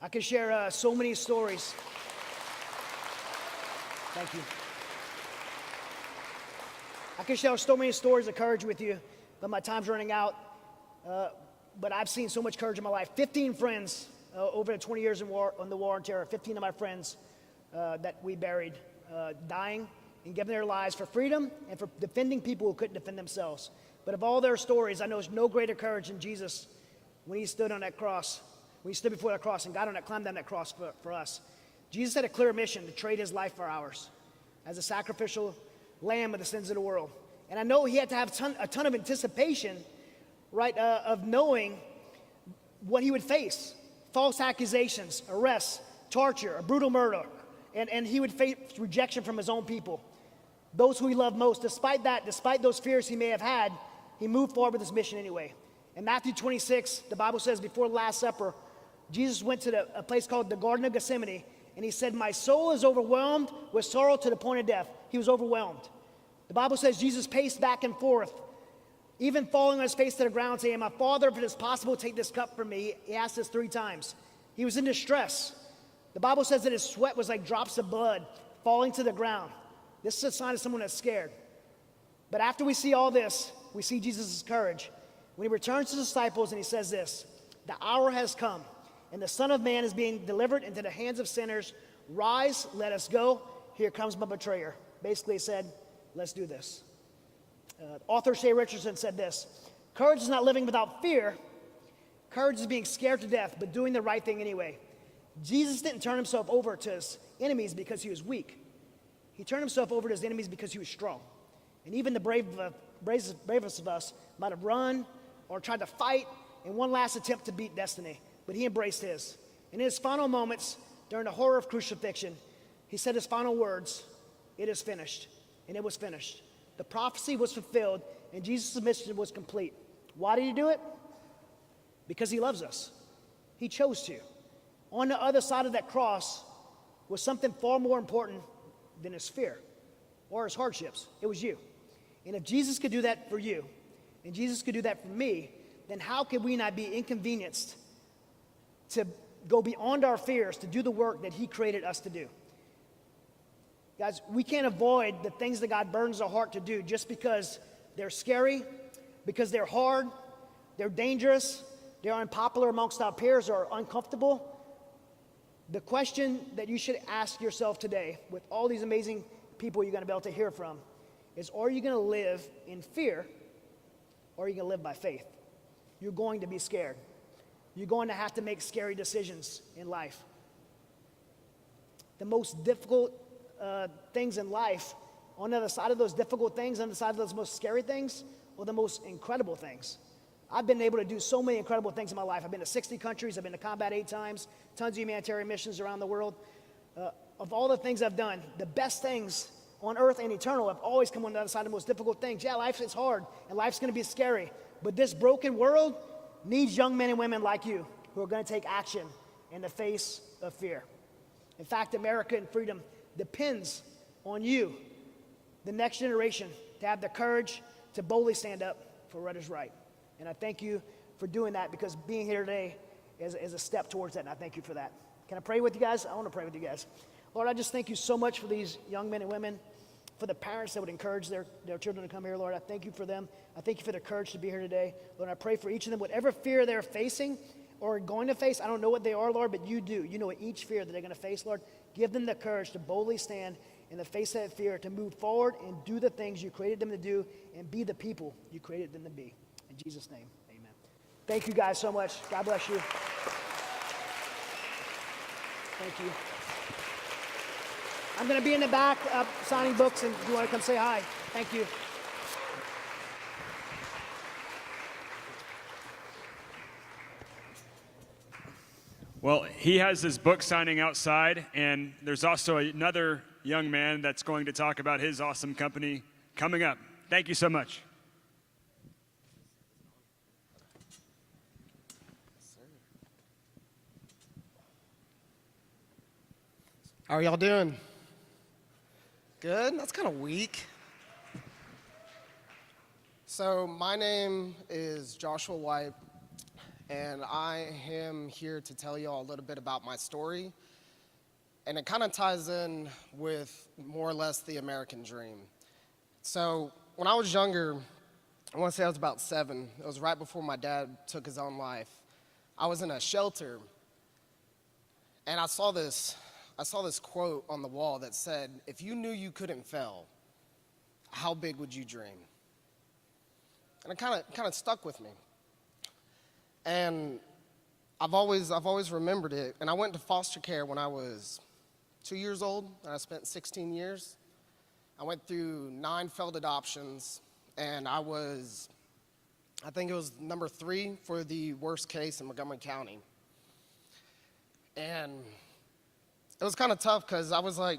S22: I could share so many stories. Thank you. I could share so many stories of courage with you, but my time's running out. But I've seen so much courage in my life. 15 friends over the 20 years on the war on terror. 15 of my friends that we buried, dying and giving their lives for freedom and for defending people who couldn't defend themselves. But of all their stories, I know there's no greater courage than Jesus when he stood on that cross, when he stood before that cross and climbed down that cross for us. Jesus had a clear mission to trade his life for ours as a sacrificial lamb of the sins of the world. And I know he had to have a ton of anticipation, right, of knowing what he would face. False accusations, arrests, torture, a brutal murder. And he would face rejection from his own people, those who he loved most. Despite that, despite those fears he may have had, he moved forward with his mission anyway. In Matthew 26, the Bible says before the Last Supper, Jesus went to a place called the Garden of Gethsemane, and he said, my soul is overwhelmed with sorrow to the point of death. He was overwhelmed. The Bible says Jesus paced back and forth, even falling on his face to the ground, saying, my Father, if it is possible, take this cup from me. He asked this 3 times. He was in distress. The Bible says that his sweat was like drops of blood falling to the ground. This is a sign of someone that's scared. But after we see all this, we see Jesus' courage. When he returns to the disciples and he says this, the hour has come, and the Son of Man is being delivered into the hands of sinners. Rise, let us go. Here comes my betrayer. Basically he said, let's do this. Author Shay Richardson said this, courage is not living without fear. Courage is being scared to death, but doing the right thing anyway. Jesus didn't turn himself over to his enemies because he was weak. He turned himself over to his enemies because he was strong. And even the bravest of us might have run or tried to fight in one last attempt to beat destiny, but he embraced his. And in his final moments, during the horror of crucifixion, he said his final words, it is finished. And it was finished. The prophecy was fulfilled, and Jesus' mission was complete. Why did he do it? Because he loves us. He chose to. On the other side of that cross was something far more important than his fear or his hardships. It was you. And if Jesus could do that for you, and Jesus could do that for me, then how could we not be inconvenienced to go beyond our fears to do the work that he created us to do? Guys, we can't avoid the things that God burdens our heart to do just because they're scary, because they're hard, they're dangerous, they're unpopular amongst our peers, or uncomfortable. The question that you should ask yourself today, with all these amazing people you're going to be able to hear from, is are you going to live in fear or are you going to live by faith? You're going to be scared. You're going to have to make scary decisions in life. The most difficult things in life, on the other side of those difficult things, on the side of those most scary things, are the most incredible things. I've been able to do so many incredible things in my life. I've been to 60 countries. I've been to combat 8 times, tons of humanitarian missions around the world. Of all the things I've done, the best things on earth and eternal have always come on the other side of the most difficult things. Yeah, life is hard, and life's going to be scary. But this broken world needs young men and women like you who are going to take action in the face of fear. In fact, America and freedom depends on you, the next generation, to have the courage to boldly stand up for what is right. And I thank you for doing that, because being here today is a step towards that, and I thank you for that. Can I pray with you guys? I want to pray with you guys. Lord, I just thank you so much for these young men and women, for the parents that would encourage their children to come here, Lord. I thank you for them. I thank you for their courage to be here today. Lord, I pray for each of them, whatever fear they're facing or going to face. I don't know what they are, Lord, but you do. You know each fear that they're going to face, Lord. Give them the courage to boldly stand in the face of that fear, to move forward and do the things you created them to do and be the people you created them to be. In Jesus' name, amen. Thank you guys so much. God bless you. Thank you. I'm going to be in the back signing books, and if you want to come say hi. Thank you.
S7: Well, he has his book signing outside, and there's also another young man that's going to talk about his awesome company coming up. Thank you so much.
S1: How are y'all doing? Good? That's kind of weak. So my name is Joshua White, and I am here to tell you all a little bit about my story. And it kind of ties in with more or less the American dream. So when I was younger, I want to say I was about 7. It was right before my dad took his own life. I was in a shelter, and I saw this quote on the wall that said, "If you knew you couldn't fail, how big would you dream?" And it kind of stuck with me. And I've always remembered it. And I went to foster care when I was 2 years old, and I spent 16 years. I went through 9 failed adoptions, and I think it was number 3 for the worst case in Montgomery County. And it was kind of tough, because I was like,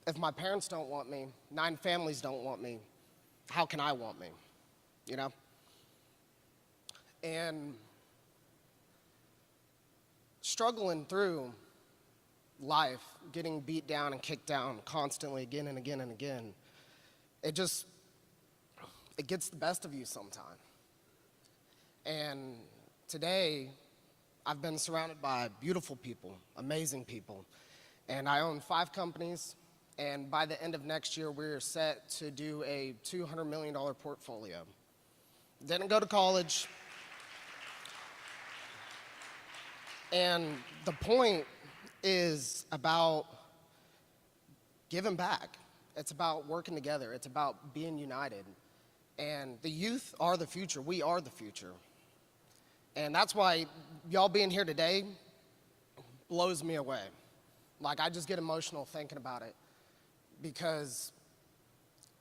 S1: if my parents don't want me, 9 families don't want me, how can I want me, you know? And struggling through life, getting beat down and kicked down constantly again and again and again, it gets the best of you sometime. And today, I've been surrounded by beautiful people, amazing people, and I own 5 companies, and by the end of next year, we're set to do a $200 million portfolio. Didn't go to college, and the point is about giving back. It's about working together. It's about being united. And the youth are the future. We are the future. And that's why y'all being here today blows me away. Like, I just get emotional thinking about it, because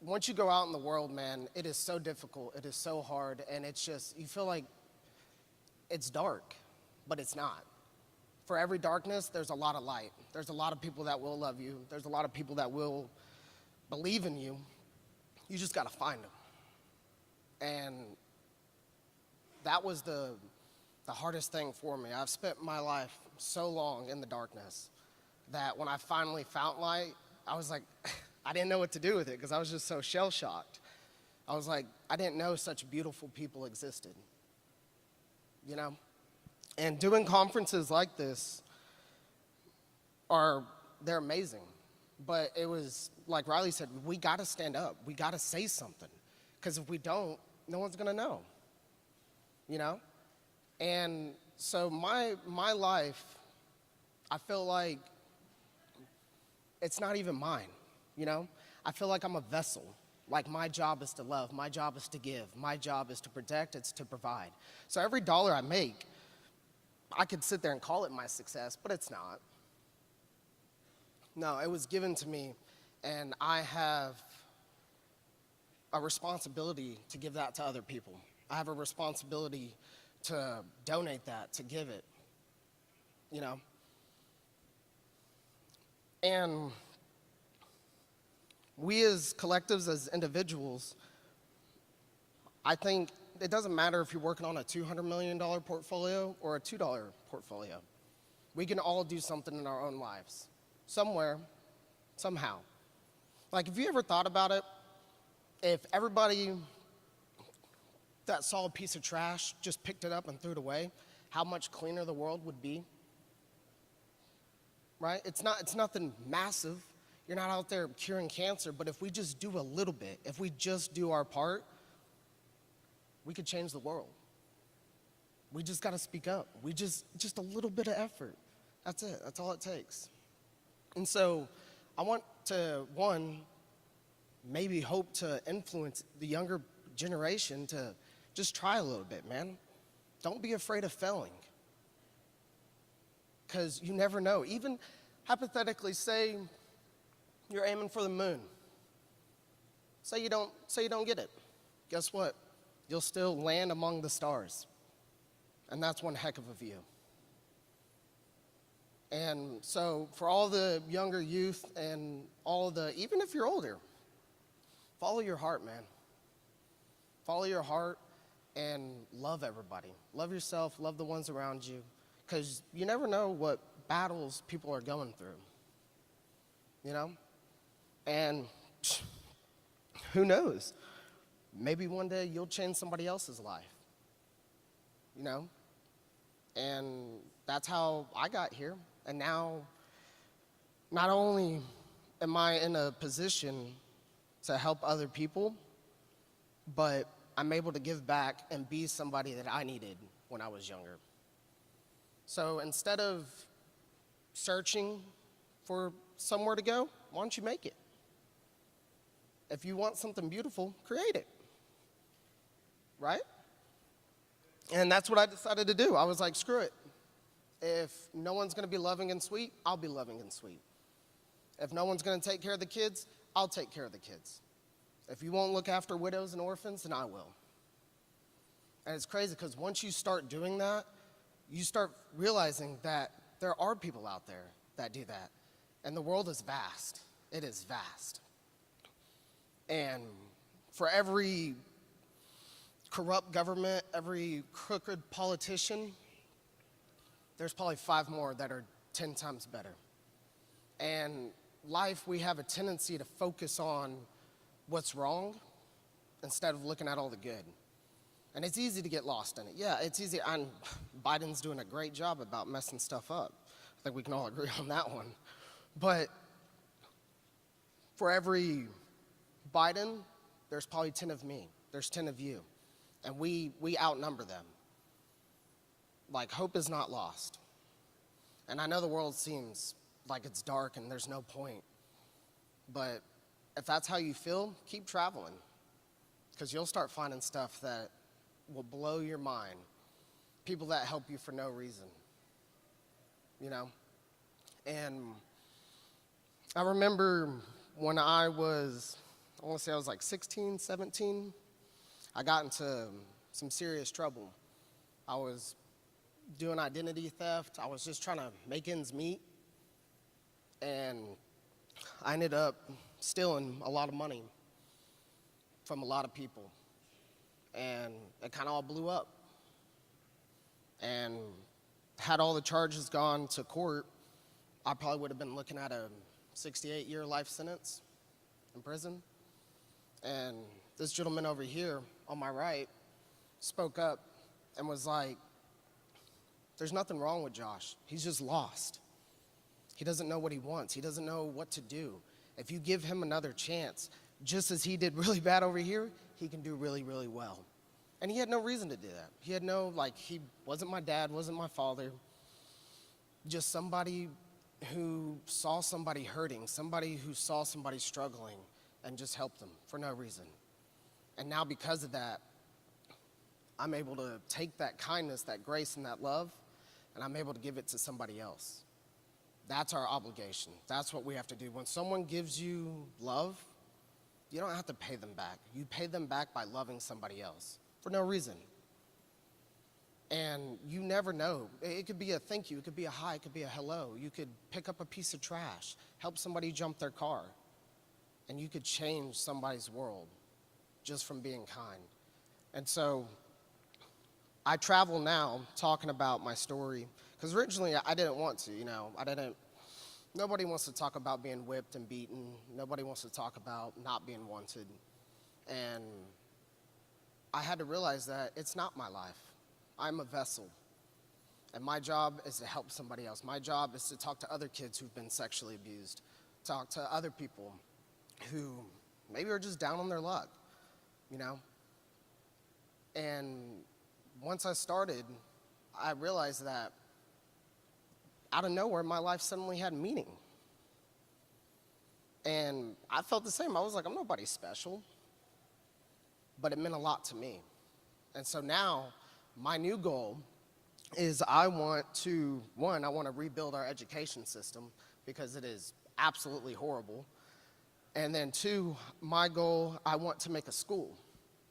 S1: once you go out in the world, man, it is so difficult, it is so hard, and it's just, you feel like it's dark, but it's not. For every darkness, there's a lot of light. There's a lot of people that will love you. There's a lot of people that will believe in you. You just gotta find them. And that was the hardest thing for me. I've spent my life so long in the darkness that when I finally found light, I was like, I didn't know what to do with it, because I was just so shell-shocked. I was like, I didn't know such beautiful people existed, you know? And doing conferences like this they're amazing. But it was, like Riley said, we gotta stand up. We gotta say something. Because if we don't, no one's gonna know, you know? And so my life I feel like it's not even mine, you know? I feel like I'm a vessel. Like my job is to love, my job is to give, my job is to protect, it's to provide. So every dollar I make, I could sit there and call it my success, but it's not. No, it was given to me, and I have a responsibility to give that to other people. I have a responsibility to donate that, to give it, you know? And we as collectives, as individuals, I think it doesn't matter if you're working on a $200 million portfolio or a $2 portfolio. We can all do something in our own lives, somewhere, somehow. Like, have you ever thought about it? If everybody that saw a piece of trash just picked it up and threw it away, how much cleaner the world would be? Right? It's nothing massive. You're not out there curing cancer, but if we just do a little bit, if we just do our part, we could change the world. We just got to speak up. We just a little bit of effort. That's it. That's all it takes. And so I want to, one, maybe hope to influence the younger generation to just try a little bit, man. Don't be afraid of failing. Because you never know. Even hypothetically, say you're aiming for the moon. Say you don't get it. Guess what? You'll still land among the stars. And that's one heck of a view. And so for all the younger youth and even if you're older, follow your heart, man. Follow your heart and love everybody. Love yourself, love the ones around you, because you never know what battles people are going through, you know? And who knows? Maybe one day you'll change somebody else's life, you know? And that's how I got here. And now, not only am I in a position to help other people, but I'm able to give back and be somebody that I needed when I was younger. So instead of searching for somewhere to go, why don't you make it? If you want something beautiful, create it, right? And that's what I decided to do. I was like, screw it. If no one's gonna be loving and sweet, I'll be loving and sweet. If no one's gonna take care of the kids, I'll take care of the kids. If you won't look after widows and orphans, then I will. And it's crazy because once you start doing that, you start realizing that there are people out there that do that. And the world is vast. It is vast. And for every corrupt government, every crooked politician, there's probably 5 more that are 10 times better. And life, we have a tendency to focus on what's wrong instead of looking at all the good. And it's easy to get lost in it. Yeah, it's easy. And Biden's doing a great job about messing stuff up. I think we can all agree on that one. But for every Biden, there's probably 10 of me. There's 10 of you. And we outnumber them. Like, hope is not lost. And I know the world seems like it's dark and there's no point. But if that's how you feel, keep traveling. Because you'll start finding stuff that will blow your mind. People that help you for no reason. You know? And I remember when I want to say I was like 16, 17, I got into some serious trouble. I was doing identity theft. I was just trying to make ends meet. And I ended up stealing a lot of money from a lot of people. And it kind of all blew up. And had all the charges gone to court, I probably would have been looking at a 68-year life sentence in prison. And this gentleman over here on my right spoke up and was like, there's nothing wrong with Josh. He's just lost. He doesn't know what he wants. He doesn't know what to do. If you give him another chance, just as he did really bad over here, he can do really, really well. And he had no reason to do that. He had no, he wasn't my dad, wasn't my father. just somebody who saw somebody hurting, somebody who saw somebody struggling, and just helped them for no reason. And now because of that, I'm able to take that kindness, that grace, and that love, and I'm able to give it to somebody else. That's our obligation. That's what we have to do. When someone gives you love, you don't have to pay them back. You pay them back by loving somebody else for no reason. And you never know. It could be a thank you, it could be a hi, it could be a hello. You could pick up a piece of trash, help somebody jump their car, and you could change somebody's world just from being kind. And so I travel now talking about my story, because originally I didn't want to, nobody wants to talk about being whipped and beaten. Nobody wants to talk about not being wanted. And I had to realize that it's not my life. I'm a vessel. And my job is to help somebody else. My job is to talk to other kids who've been sexually abused, talk to other people who maybe are just down on their luck, And once I started, I realized that out of nowhere, my life suddenly had meaning. And I felt the same. I was like, I'm nobody special. But it meant a lot to me. And so now, my new goal is I want to rebuild our education system because it is absolutely horrible. And then 2, my goal, I want to make a school.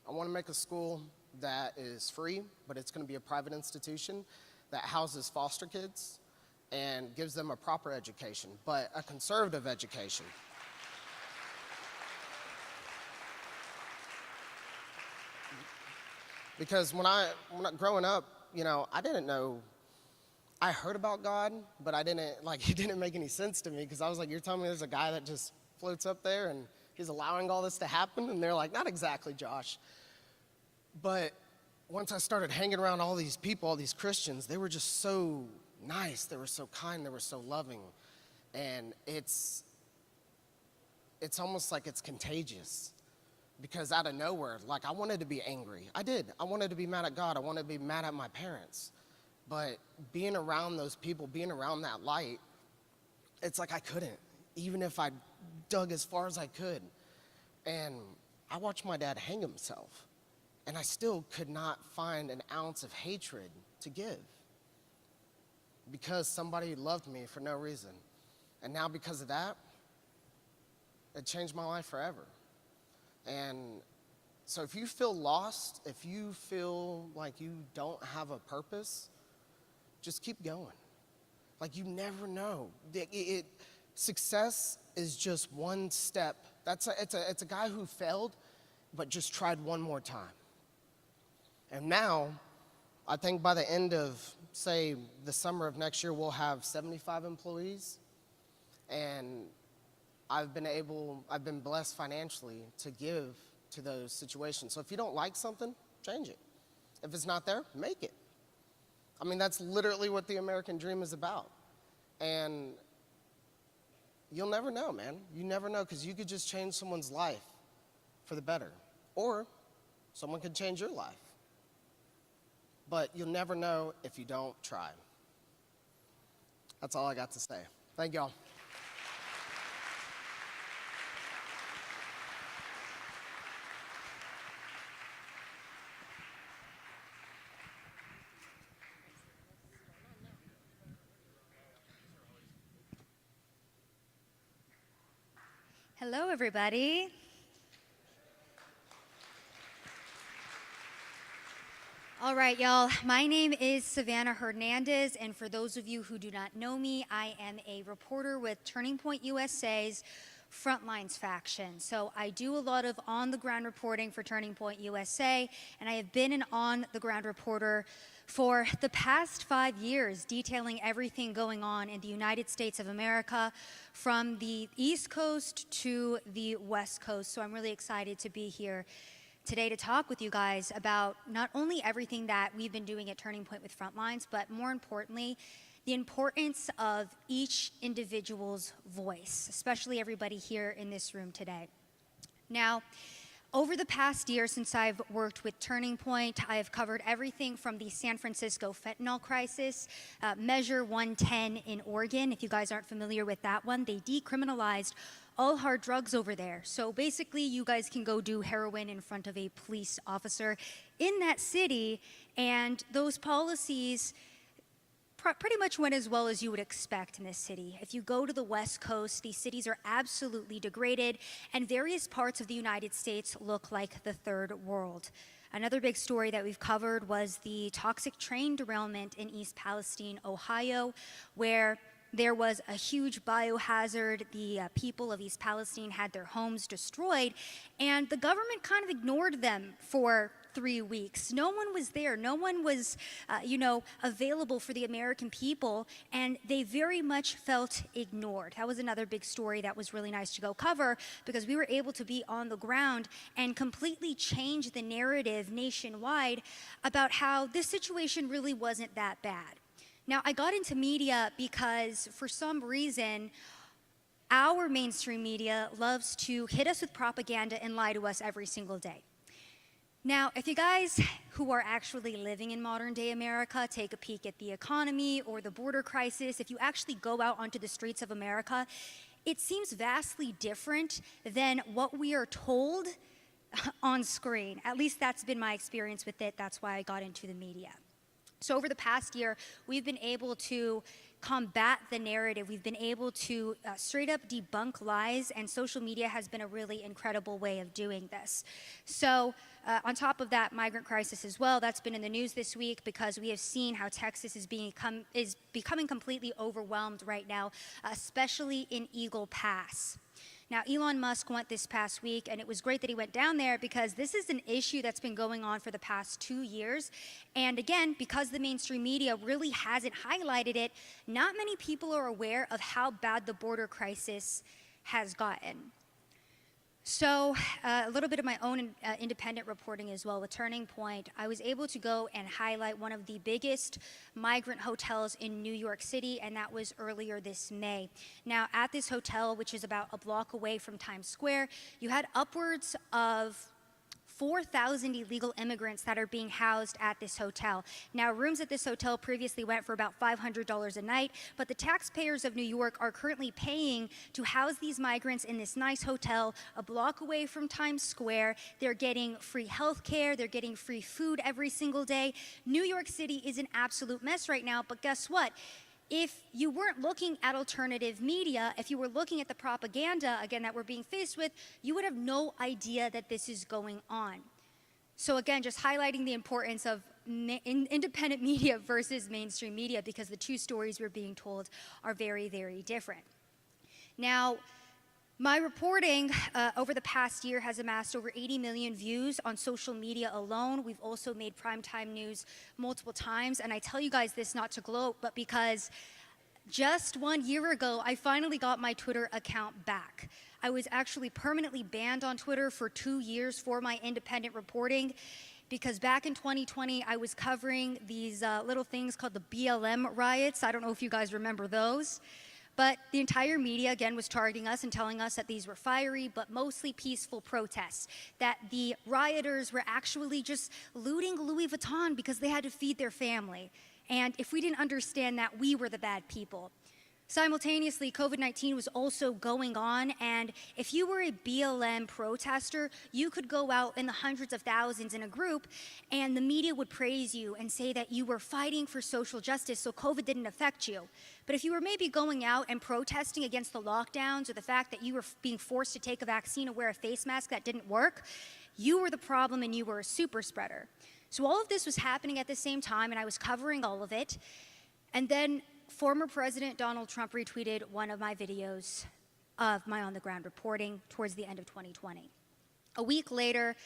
S1: I want to make a school that is free, but it's going to be a private institution that houses foster kids and gives them a proper education, but a conservative education. Because when I growing up, I didn't know. I heard about God, but it didn't make any sense to me because I was like, you're telling me there's a guy that just floats up there and he's allowing all this to happen? And they're like, not exactly, Josh. But once I started hanging around all these people, all these Christians, they were just so nice. They were so kind. They were so loving. And it's almost like it's contagious. Because out of nowhere, I wanted to be angry. I did. I wanted to be mad at God. I wanted to be mad at my parents. But being around those people, being around that light, it's like I couldn't, even if I dug as far as I could. And I watched my dad hang himself, and I still could not find an ounce of hatred to give because somebody loved me for no reason. And now because of that, it changed my life forever. And so if you feel lost, if you feel like you don't have a purpose, just keep going. You never know. Success is just one step. It's a guy who failed, but just tried one more time. And now, I think by the end of, say, the summer of next year, we'll have 75 employees. And I've been blessed financially to give to those situations. So if you don't like something, change it. If it's not there, make it. That's literally what the American dream is about. And you'll never know, man. You never know, because you could just change someone's life for the better. Or someone could change your life. But you'll never know if you don't try. That's all I got to say. Thank y'all.
S2: Hello, everybody. All right, y'all. My name is Savannah Hernandez, and for those of you who do not know me, I am a reporter with Turning Point USA's Frontlines faction. So I do a lot of on-the-ground reporting for Turning Point USA, and I have been an on-the-ground reporter for the past 5 years, detailing everything going on in the United States of America, from the East Coast to the West Coast. So I'm really excited to be here today to talk with you guys about not only everything that we've been doing at Turning Point with Frontlines, but more importantly, the importance of each individual's voice, especially everybody here in this room today. Now, Over the past year since I've worked with Turning Point, I have covered everything from the San Francisco fentanyl crisis, Measure 110 in Oregon. If you guys aren't familiar with that one, they decriminalized all hard drugs over there. So basically, you guys can go do heroin in front of a police officer in that city, and those policies pretty much went as well as you would expect in this city. If you go to the West Coast, these cities are absolutely degraded, and various parts of the United States look like the third world. Another big story that we've covered was the toxic train derailment in East Palestine, Ohio, where there was a huge biohazard. The people of East Palestine had their homes destroyed, and the government kind of ignored them for 3 weeks. No one was there. No one was, available for the American people, and they very much felt ignored. That was another big story that was really nice to go cover, because we were able to be on the ground and completely change the narrative nationwide about how this situation really wasn't that bad. Now, I got into media because, for some reason, our mainstream media loves to hit us with propaganda and lie to us every single day. Now, if you guys who are actually living in modern day America take a peek at the economy or the border crisis, if you actually go out onto the streets of America, it seems vastly different than what we are told on screen. At least that's been my experience with it. That's why I got into the media. So over the past year, we've been able to combat the narrative. We've been able to straight up debunk lies, and social media has been a really incredible way of doing this. So on top of that, migrant crisis as well, that's been in the news this week, because we have seen how Texas is becoming completely overwhelmed right now, especially in Eagle Pass. Now, Elon Musk went this past week, and it was great that he went down there, because this is an issue that's been going on for the past 2 years. And again, because the mainstream media really hasn't highlighted it, not many people are aware of how bad the border crisis has gotten. So a little bit of my own independent reporting as well with Turning Point. I was able to go and highlight one of the biggest migrant hotels in New York City, and that was earlier this May. Now, at this hotel, which is about a block away from Times Square, you had upwards of 4,000 illegal immigrants that are being housed at this hotel. Now, rooms at this hotel previously went for about $500 a night, but the taxpayers of New York are currently paying to house these migrants in this nice hotel a block away from Times Square. They're getting free health care, they're getting free food every single day. New York City is an absolute mess right now, but guess what? If you weren't looking at alternative media, if you were looking at the propaganda, again, that we're being faced with, you would have no idea that this is going on. So again, just highlighting the importance of independent media versus mainstream media, because the two stories we're being told are very, very different. Now, my reporting over the past year has amassed over 80 million views on social media alone. We've also made primetime news multiple times, and I tell you guys this not to gloat, but because just 1 year ago, I finally got my Twitter account back. I was actually permanently banned on Twitter for 2 years for my independent reporting, because back in 2020, I was covering these little things called the BLM riots. I don't know if you guys remember those. But the entire media, again, was targeting us and telling us that these were fiery but mostly peaceful protests, that the rioters were actually just looting Louis Vuitton because they had to feed their family. And if we didn't understand that, we were the bad people. Simultaneously, COVID-19 was also going on, and if you were a BLM protester, you could go out in the hundreds of thousands in a group, and the media would praise you and say that you were fighting for social justice, so COVID didn't affect you. But if you were maybe going out and protesting against the lockdowns or the fact that you were being forced to take a vaccine or wear a face mask that didn't work, you were the problem and you were a super spreader. So all of this was happening at the same time, and I was covering all of it. And then former President Donald Trump retweeted one of my videos of my on-the-ground reporting towards the end of 2020. A week later,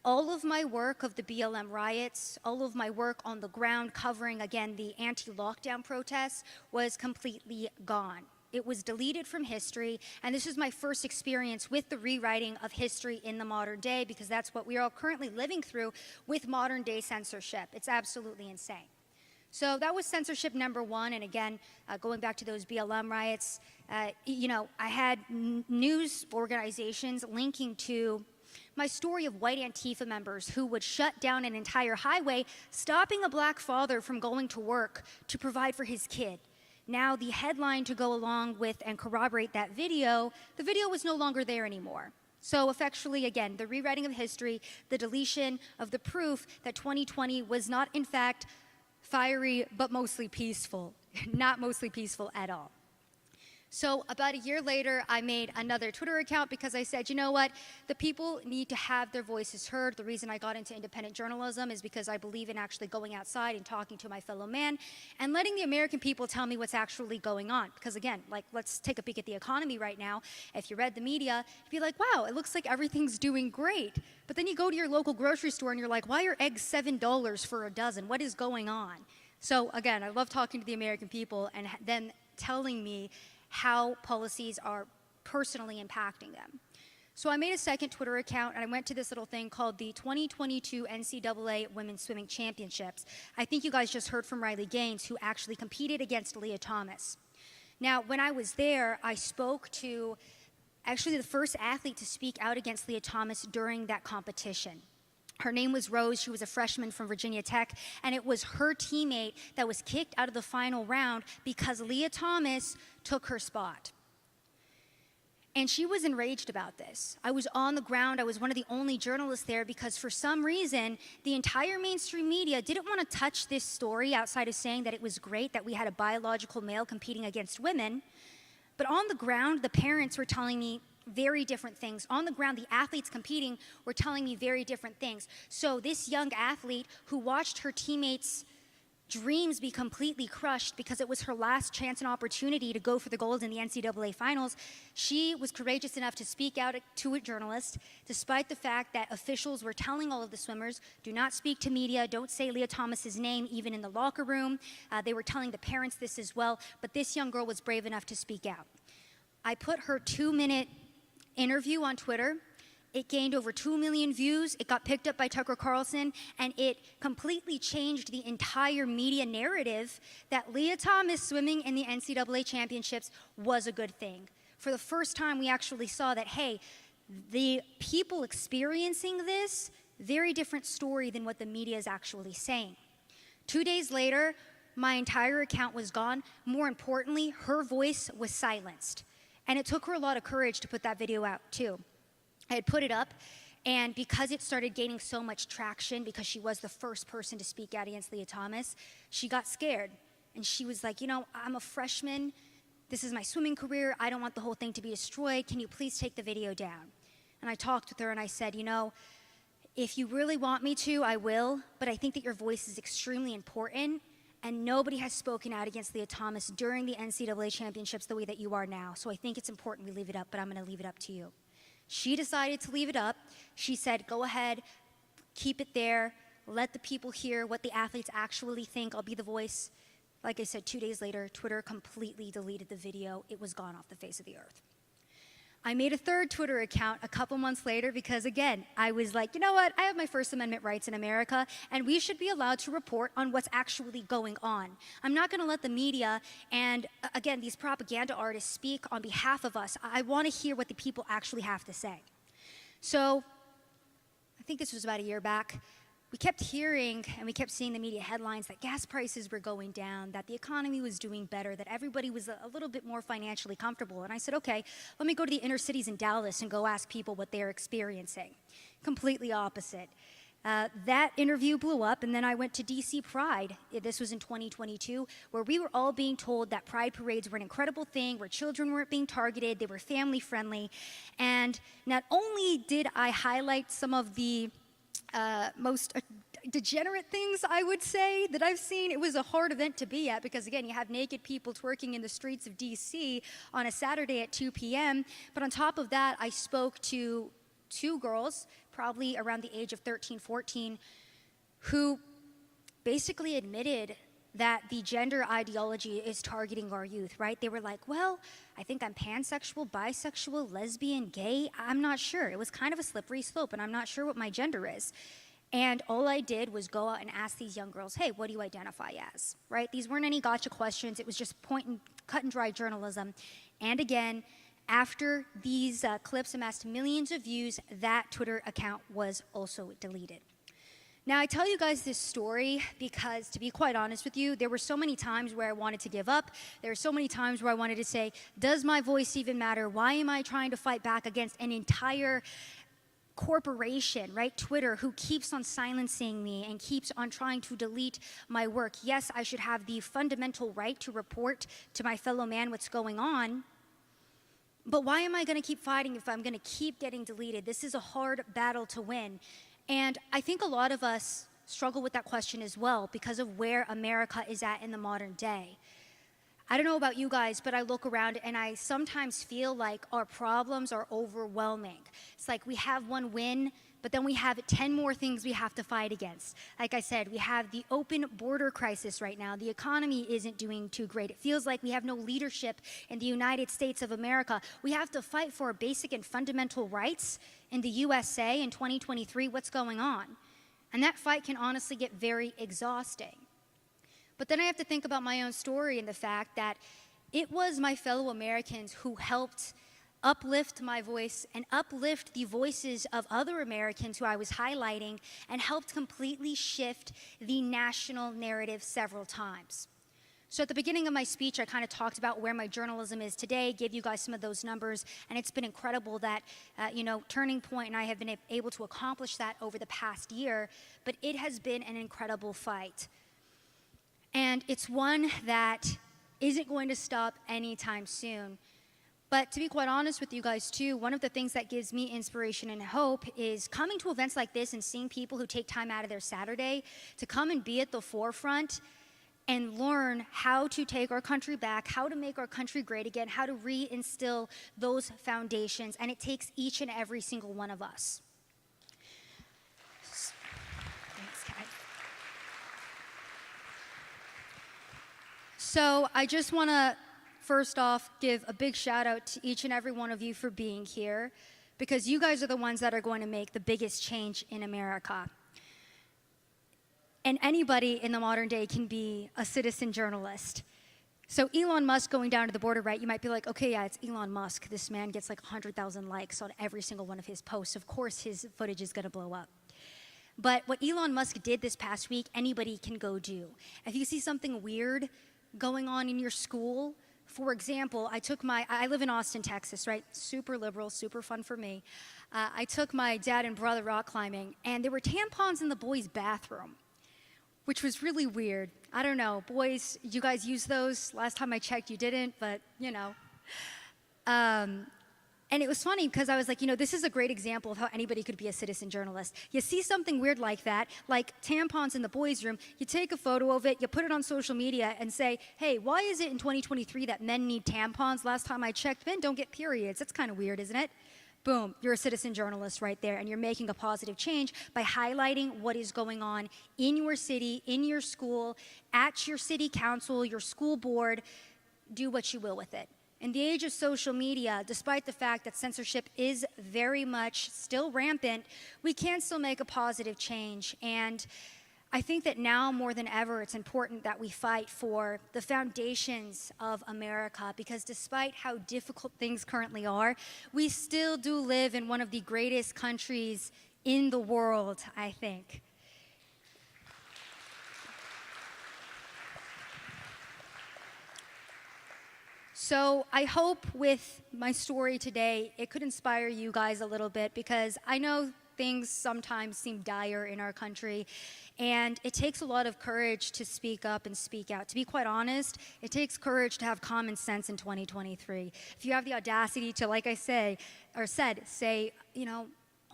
S2: all of my work of the BLM riots, all of my work on the ground covering, again, the anti-lockdown protests was completely gone. It was deleted from history, and this is my first experience with the rewriting of history in the modern day, because that's what we are all currently living through with modern day censorship. It's absolutely insane. So that was censorship number one, and again, going back to those BLM riots, I had news organizations linking to My story of white Antifa members who would shut down an entire highway, stopping a black father from going to work to provide for his kid. Now, the headline to go along with and corroborate that video, the video was no longer there anymore. So effectually, again, the rewriting of history, the deletion of the proof that 2020 was not, in fact, fiery, but mostly peaceful. Not mostly peaceful at all. So about a year later, I made another Twitter account because I said, you know what? The people need to have their voices heard. The reason I got into independent journalism is because I believe in actually going outside and talking to my fellow man and letting the American people tell me what's actually going on. Because again, like, let's take a peek at the economy right now. If you read the media, you'd be like, wow, it looks like everything's doing great. But then you go to your local grocery store and you're like, why are eggs $7 for a dozen? What is going on? So again, I love talking to the American people and then telling me how policies are personally impacting them. So I made a second Twitter account, and I went to this little thing called the 2022 NCAA Women's Swimming Championships. I think you guys just heard from Riley Gaines, who actually competed against Lia Thomas. Now, when I was there, I spoke to actually the first athlete to speak out against Lia Thomas during that competition. Her name was Rose. She was a freshman from Virginia Tech, and it was her teammate that was kicked out of the final round because Lia Thomas took her spot. And she was enraged about this. I was on the ground. I was one of the only journalists there because for some reason, the entire mainstream media didn't want to touch this story outside of saying that it was great that we had a biological male competing against women. But on the ground, the parents were telling me very different things. On the ground, the athletes competing were telling me very different things. So this young athlete who watched her teammates' dreams be completely crushed because it was her last chance and opportunity to go for the gold in the NCAA finals, she was courageous enough to speak out to a journalist, despite the fact that officials were telling all of the swimmers, do not speak to media, don't say Lia Thomas's name, even in the locker room. They were telling the parents this as well, but this young girl was brave enough to speak out. I put her 2-minute interview on Twitter. It gained over 2 million views. It got picked up by Tucker Carlson, and it completely changed the entire media narrative that Lia Thomas swimming in the NCAA championships was a good thing. For the first time, we actually saw that, hey, the people experiencing this, very different story than what the media is actually saying. 2 days later, my entire account was gone. More importantly, her voice was silenced. And it took her a lot of courage to put that video out, too. I had put it up, and because it started gaining so much traction, because she was the first person to speak out against Lia Thomas, she got scared. And she was like, you know, I'm a freshman. This is my swimming career. I don't want the whole thing to be destroyed. Can you please take the video down? And I talked with her, and I said, you know, if you really want me to, I will, but I think that your voice is extremely important, and nobody has spoken out against Lia Thomas during the NCAA championships the way that you are now. So I think it's important we leave it up, but I'm going to leave it up to you. She decided to leave it up. She said, go ahead, keep it there, let the people hear what the athletes actually think. I'll be the voice. Like I said, 2 days later, Twitter completely deleted the video. It was gone off the face of the earth. I made a third Twitter account a couple months later because, again, I was like, you know what? I have my First Amendment rights in America, and we should be allowed to report on what's actually going on. I'm not going to let the media and, again, these propaganda artists speak on behalf of us. I want to hear what the people actually have to say. So I think this was about a year back. We kept hearing and we kept seeing the media headlines that gas prices were going down, that the economy was doing better, that everybody was a little bit more financially comfortable. And I said, okay, let me go to the inner cities in Dallas and go ask people what they're experiencing. Completely opposite. That interview blew up, and then I went to DC Pride. This was in 2022, where we were all being told that Pride parades were an incredible thing, where children weren't being targeted, they were family friendly. And not only did I highlight some of the most degenerate things, I would say, that I've seen. It was a hard event to be at because, again, you have naked people twerking in the streets of DC on a Saturday at 2 p.m. But on top of that, I spoke to 2 girls, probably around the age of 13, 14, who basically admitted that the gender ideology is targeting our youth, right? They were like, well, I think I'm pansexual, bisexual, lesbian, gay. I'm not sure. It was kind of a slippery slope, and I'm not sure what my gender is. And all I did was go out and ask these young girls, hey, what do you identify as, right? These weren't any gotcha questions. It was just cut and dry journalism. And again, After these clips amassed millions of views, that Twitter account was also deleted. Now, I tell you guys this story because, to be quite honest with you, there were so many times where I wanted to give up. There were so many times where I wanted to say, does my voice even matter? Why am I trying to fight back against an entire corporation, right, Twitter, who keeps on silencing me and keeps on trying to delete my work? Yes, I should have the fundamental right to report to my fellow man what's going on, but why am I going to keep fighting if I'm going to keep getting deleted? This is a hard battle to win. And I think a lot of us struggle with that question as well because of where America is at in the modern day. I don't know about you guys, but I look around and I sometimes feel like our problems are overwhelming. It's like we have one win, but then we have 10 more things we have to fight against. Like I said, we have the open border crisis right now. The economy isn't doing too great. It feels like we have no leadership in the United States of America. We have to fight for our basic and fundamental rights in the USA in 2023. What's going on? And that fight can honestly get very exhausting. But then I have to think about my own story and the fact that it was my fellow Americans who helped uplift my voice and uplift the voices of other Americans who I was highlighting and helped completely shift the national narrative several times. So at the beginning of my speech, I kind of talked about where my journalism is today, gave you guys some of those numbers, and it's been incredible that, Turning Point and I have been able to accomplish that over the past year, but it has been an incredible fight. And it's one that isn't going to stop anytime soon. But to be quite honest with you guys too, one of the things that gives me inspiration and hope is coming to events like this and seeing people who take time out of their Saturday to come and be at the forefront and learn how to take our country back, how to make our country great again, how to reinstill those foundations. And it takes each and every single one of us. Thanks, Kai. So I just want to first off give a big shout out to each and every one of you for being here, because you guys are the ones that are going to make the biggest change in America. And anybody in the modern day can be a citizen journalist. So Elon Musk going down to the border, right? You might be like, okay, yeah, it's Elon Musk. This man gets like 100,000 likes on every single one of his posts. Of course, his footage is going to blow up. But what Elon Musk did this past week, anybody can go do. If you see something weird going on in your school, for example, I live in Austin, Texas, right? Super liberal, super fun for me. I took my dad and brother rock climbing, and there were tampons in the boys' bathroom, which was really weird. I don't know, boys, you guys use those? Last time I checked, you didn't, but And it was funny because I was like, this is a great example of how anybody could be a citizen journalist. You see something weird like that, like tampons in the boys' room, you take a photo of it, you put it on social media and say, hey, why is it in 2023 that men need tampons? Last time I checked, men don't get periods. That's kind of weird, isn't it? Boom, you're a citizen journalist right there, and you're making a positive change by highlighting what is going on in your city, in your school, at your city council, your school board. Do what you will with it. In the age of social media, despite the fact that censorship is very much still rampant, we can still make a positive change. And I think that now more than ever, it's important that we fight for the foundations of America, because despite how difficult things currently are, we still do live in one of the greatest countries in the world, I think. So I hope with my story today, it could inspire you guys a little bit, because I know things sometimes seem dire in our country, and it takes a lot of courage to speak up and speak out. To be quite honest, it takes courage to have common sense in 2023. If you have the audacity to, like I say,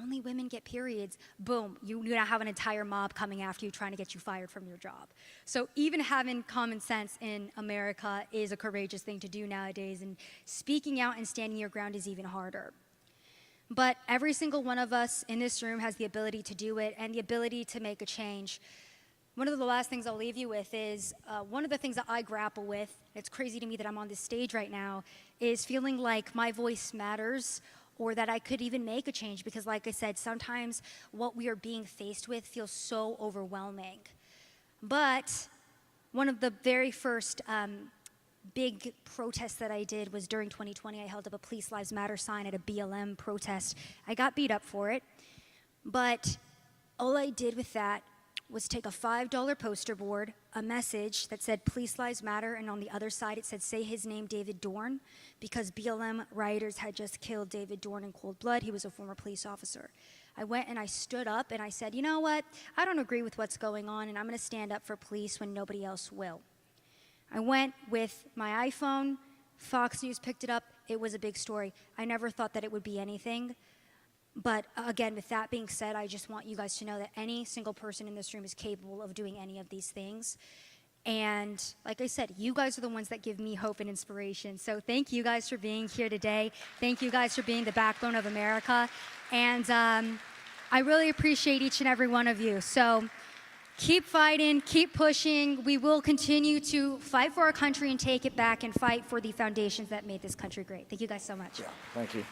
S2: only women get periods, boom, you now have an entire mob coming after you trying to get you fired from your job. So even having common sense in America is a courageous thing to do nowadays, and speaking out and standing your ground is even harder. But every single one of us in this room has the ability to do it and the ability to make a change. One of the last things I'll leave you with is one of the things that I grapple with, it's crazy to me that I'm on this stage right now, is feeling like my voice matters, or that I could even make a change, because like I said, sometimes what we are being faced with feels so overwhelming. But one of the very first big protest that I did was during 2020. I held up a Police Lives Matter sign at a BLM protest. I got beat up for it, but all I did with that was take a $5 poster board, a message that said Police Lives Matter, and on the other side it said, say his name, David Dorn, because BLM rioters had just killed David Dorn in cold blood. He was a former police officer. I went and I stood up and I said, you know what? I don't agree with what's going on, and I'm going to stand up for police when nobody else will. I went with my iPhone. Fox News picked it up. It was a big story. I never thought that it would be anything. But again, with that being said, I just want you guys to know that any single person in this room is capable of doing any of these things. And like I said, you guys are the ones that give me hope and inspiration. So thank you guys for being here today. Thank you guys for being the backbone of America. And I really appreciate each and every one of you. So keep fighting, keep pushing. We will continue to fight for our country and take it back and fight for the foundations that made this country great. Thank you guys so much.
S4: Yeah, thank you.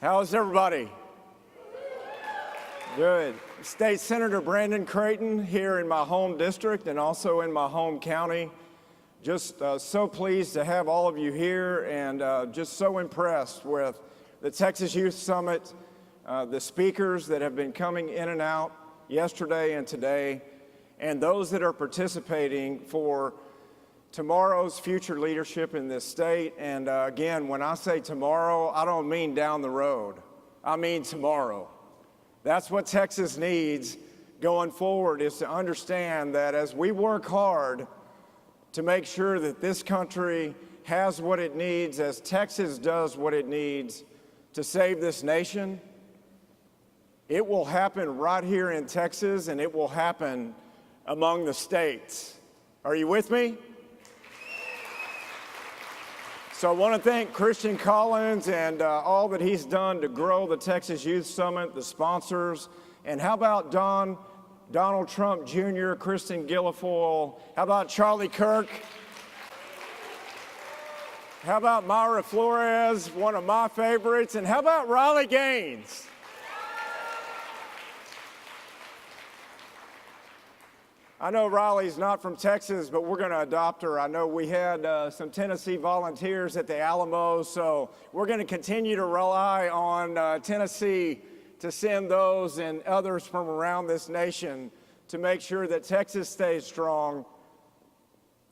S4: How's everybody? Good. State Senator Brandon Creighton here in my home district and also in my home county. Just so pleased to have all of you here, and just so impressed with the Texas Youth Summit, the speakers that have been coming in and out yesterday and today, and those that are participating for tomorrow's future leadership in this state. And again, when I say tomorrow, I don't mean down the road. I mean tomorrow. That's what Texas needs going forward, is to understand that as we work hard to make sure that this country has what it needs, as Texas does what it needs to save this nation, it will happen right here in Texas, and it will happen among the states. Are you with me? So I want to thank Christian Collins and all that he's done to grow the Texas Youth Summit, the sponsors. And how about Donald Trump Jr., Kristen Guilfoyle? How about Charlie Kirk? How about Mayra Flores, one of my favorites? And how about Riley Gaines? I know Riley's not from Texas, but we're going to adopt her. I know we had some Tennessee volunteers at the Alamo, so we're going to continue to rely on Tennessee to send those and others from around this nation to make sure that Texas stays strong,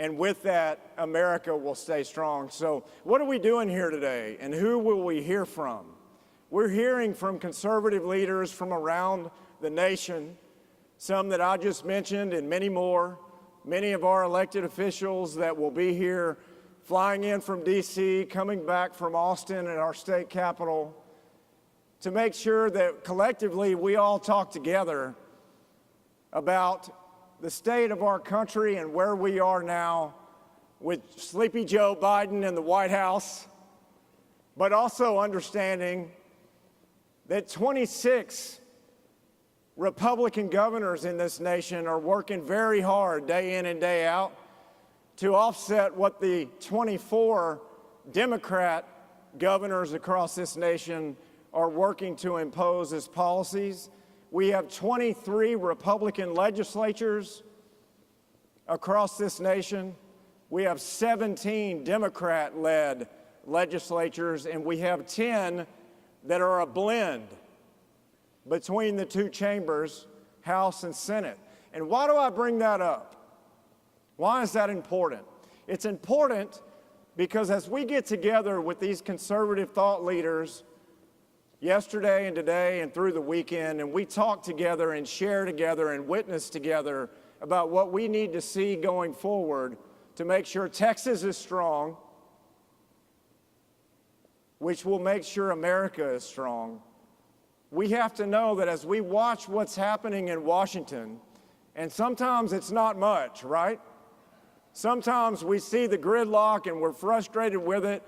S4: and with that, America will stay strong. So what are we doing here today, and who will we hear from? We're hearing from conservative leaders from around the nation, some that I just mentioned and many more, many of our elected officials that will be here flying in from D.C., coming back from Austin at our state capitol, to make sure that collectively we all talk together about the state of our country and where we are now with Sleepy Joe Biden in the White House, but also understanding that 26 Republican governors in this nation are working very hard day in and day out to offset what the 24 Democrat governors across this nation are working to impose as policies. We have 23 Republican legislatures across this nation. We have 17 Democrat-led legislatures, and we have 10 that are a blend between the two chambers, House and Senate. And why do I bring that up? Why is that important? It's important because as we get together with these conservative thought leaders yesterday and today and through the weekend, and we talk together and share together and witness together about what we need to see going forward to make sure Texas is strong, which will make sure America is strong. We have to know that as we watch what's happening in Washington And sometimes it's not much, right? Sometimes we see the gridlock and we're frustrated with it.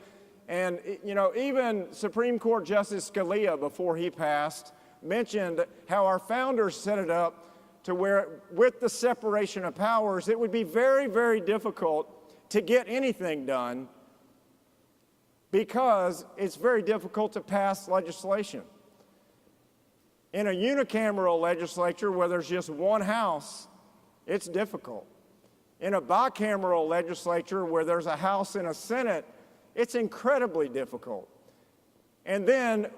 S4: And, you know, even Supreme Court Justice Scalia, before he passed, mentioned how our founders set it up to where, with the separation of powers, it would be very, very difficult to get anything done because it's very difficult to pass legislation. In a unicameral legislature where there's just one house, it's difficult. In a bicameral legislature where there's a House and a Senate, it's incredibly difficult. And then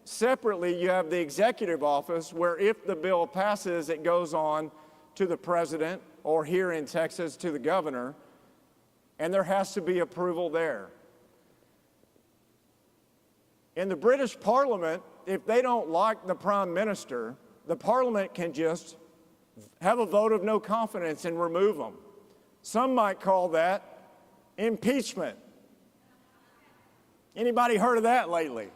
S4: separately, you have the executive office where if the bill passes, it goes on to the president, or here in Texas to the governor, and there has to be approval there. In the British Parliament, if they don't like the Prime Minister, the Parliament can just have a vote of no confidence and remove them. Some might call that impeachment. Anybody heard of that lately?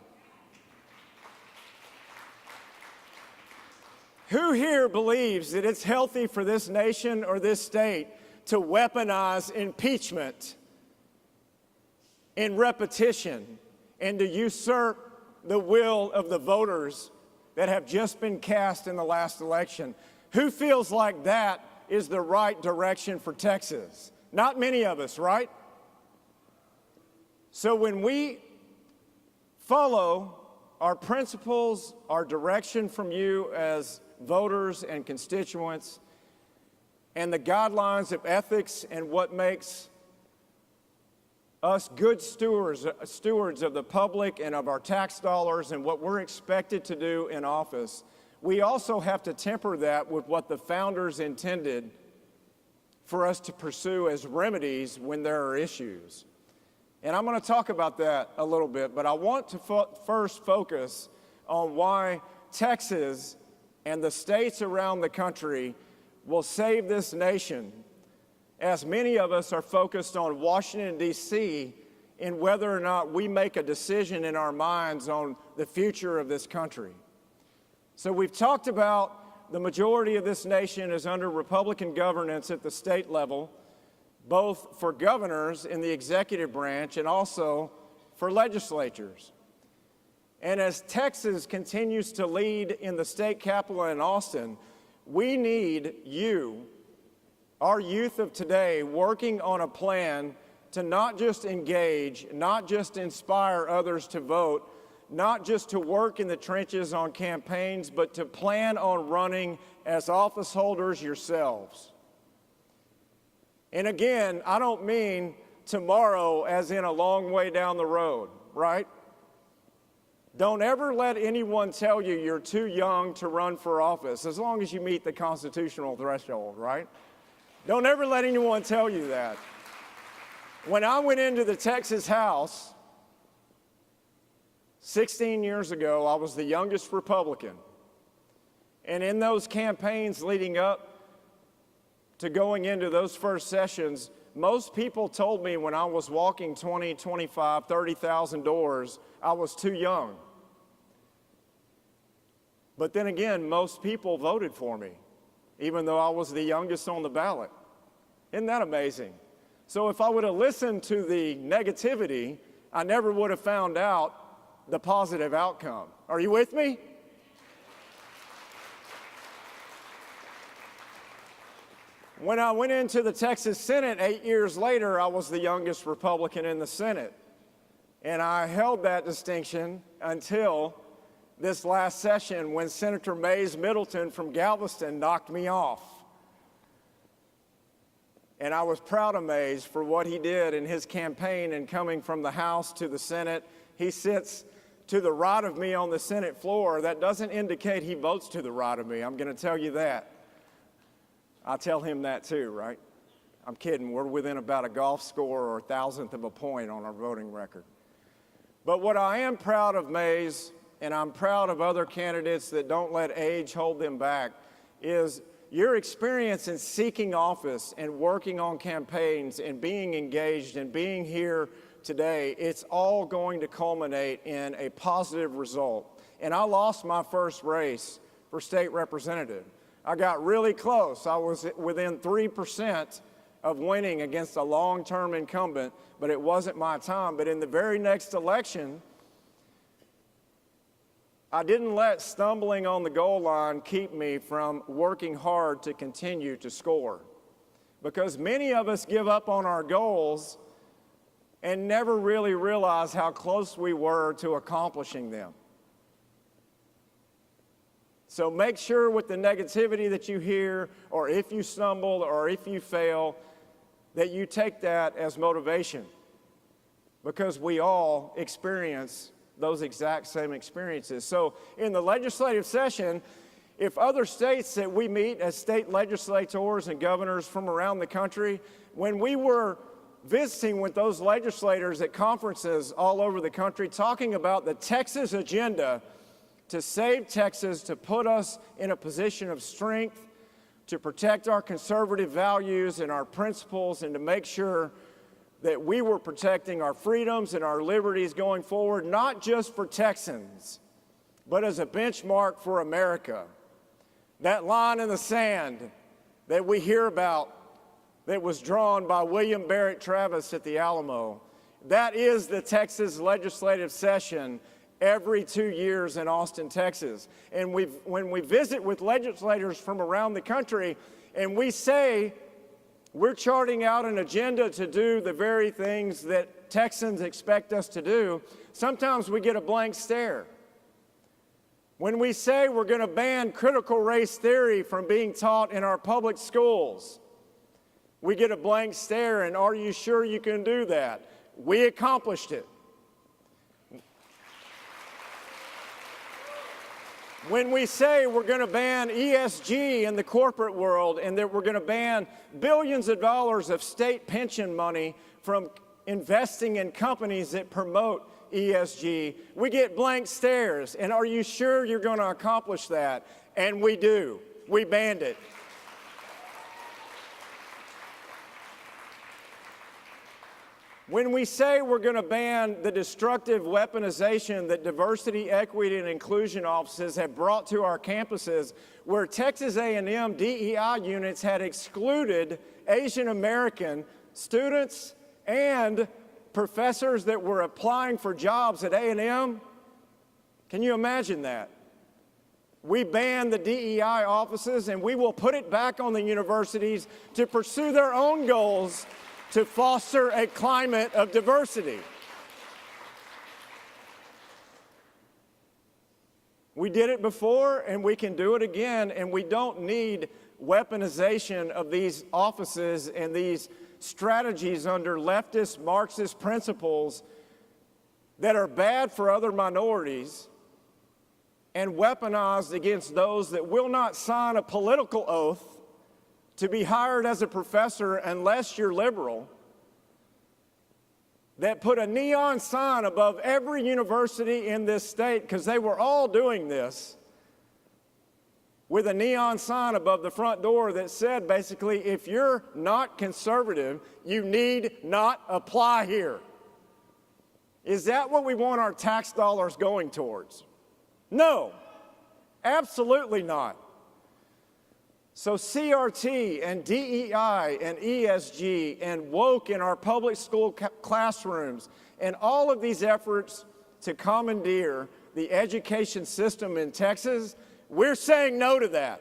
S4: Who here believes that it's healthy for this nation or this state to weaponize impeachment in repetition and to usurp the will of the voters that have just been cast in the last election? Who feels like that is the right direction for Texas? Not many of us, right? So when we follow our principles, our direction from you as voters and constituents, and the guidelines of ethics and what makes us good stewards of the public and of our tax dollars and what we're expected to do in office, we also have to temper that with what the founders intended for us to pursue as remedies when there are issues. And I'm going to talk about that a little bit, but I want to first focus on why Texas and the states around the country will save this nation, as many of us are focused on Washington, D.C., in whether or not we make a decision in our minds on the future of this country. So we've talked about the majority of this nation is under Republican governance at the state level, both for governors in the executive branch and also for legislatures. And as Texas continues to lead in the state capitol in Austin, we need you, our youth of today, working on a plan to not just engage, not just inspire others to vote, not just to work in the trenches on campaigns, but to plan on running as office holders yourselves. And again, I don't mean tomorrow as in a long way down the road, right? Don't ever let anyone tell you you're too young to run for office, as long as you meet the constitutional threshold, right? Don't ever let anyone tell you that. When I went into the Texas House 16 years ago, I was the youngest Republican. And in those campaigns leading up to going into those first sessions, most people told me when I was walking 20, 25, 30,000 doors, I was too young. But then again, most people voted for me, even though I was the youngest on the ballot. Isn't that amazing? So if I would have listened to the negativity, I never would have found out the positive outcome. Are you with me? When I went into the Texas Senate 8 years later, I was the youngest Republican in the Senate. And I held that distinction until this last session when Senator Mays Middleton from Galveston knocked me off. And I was proud of Mays for what he did in his campaign and coming from the House to the Senate. He sits to the right of me on the Senate floor. That doesn't indicate he votes to the right of me. I'm going to tell you that. I tell him that too, right? I'm kidding. We're within about a golf score or a thousandth of a point on our voting record. But what I am proud of Mays, and I'm proud of other candidates that don't let age hold them back, is your experience in seeking office and working on campaigns and being engaged and being here today. It's all going to culminate in a positive result. And I lost my first race for state representative. I got really close. I was within 3% of winning against a long-term incumbent, but it wasn't my time. But in the very next election, I didn't let stumbling on the goal line keep me from working hard to continue to score. Because many of us give up on our goals and never really realize how close we were to accomplishing them. So make sure with the negativity that you hear, or if you stumble, or if you fail, that you take that as motivation. Because we all experience those exact same experiences. So in the legislative session, if other states that we meet as state legislators and governors from around the country, when we were visiting with those legislators at conferences all over the country, talking about the Texas agenda to save Texas, to put us in a position of strength, to protect our conservative values and our principles, and to make sure that we were protecting our freedoms and our liberties going forward, not just for Texans, but as a benchmark for America. That line in the sand that we hear about that was drawn by William Barrett Travis at the Alamo, that is the Texas legislative session every 2 years in Austin, Texas. And when we visit with legislators from around the country and we say we're charting out an agenda to do the very things that Texans expect us to do, sometimes we get a blank stare. When we say we're going to ban critical race theory from being taught in our public schools, we get a blank stare, and are you sure you can do that? We accomplished it. When we say we're going to ban ESG in the corporate world and that we're going to ban billions of dollars of state pension money from investing in companies that promote ESG, we get blank stares. And are you sure you're going to accomplish that? And we do. We banned it. When we say we're going to ban the destructive weaponization that diversity, equity, and inclusion offices have brought to our campuses, where Texas A&M DEI units had excluded Asian American students and professors that were applying for jobs at A&M, can you imagine that? We banned the DEI offices, and we will put it back on the universities to pursue their own goals to foster a climate of diversity. We did it before, and we can do it again, and we don't need weaponization of these offices and these strategies under leftist Marxist principles that are bad for other minorities and weaponized against those that will not sign a political oath to be hired as a professor unless you're liberal, that put a neon sign above every university in this state, because they were all doing this, with a neon sign above the front door that said basically, if you're not conservative, you need not apply here. Is that what we want our tax dollars going towards? No, absolutely not. So CRT and DEI and ESG and woke in our public school classrooms and all of these efforts to commandeer the education system in Texas, we're saying no to that.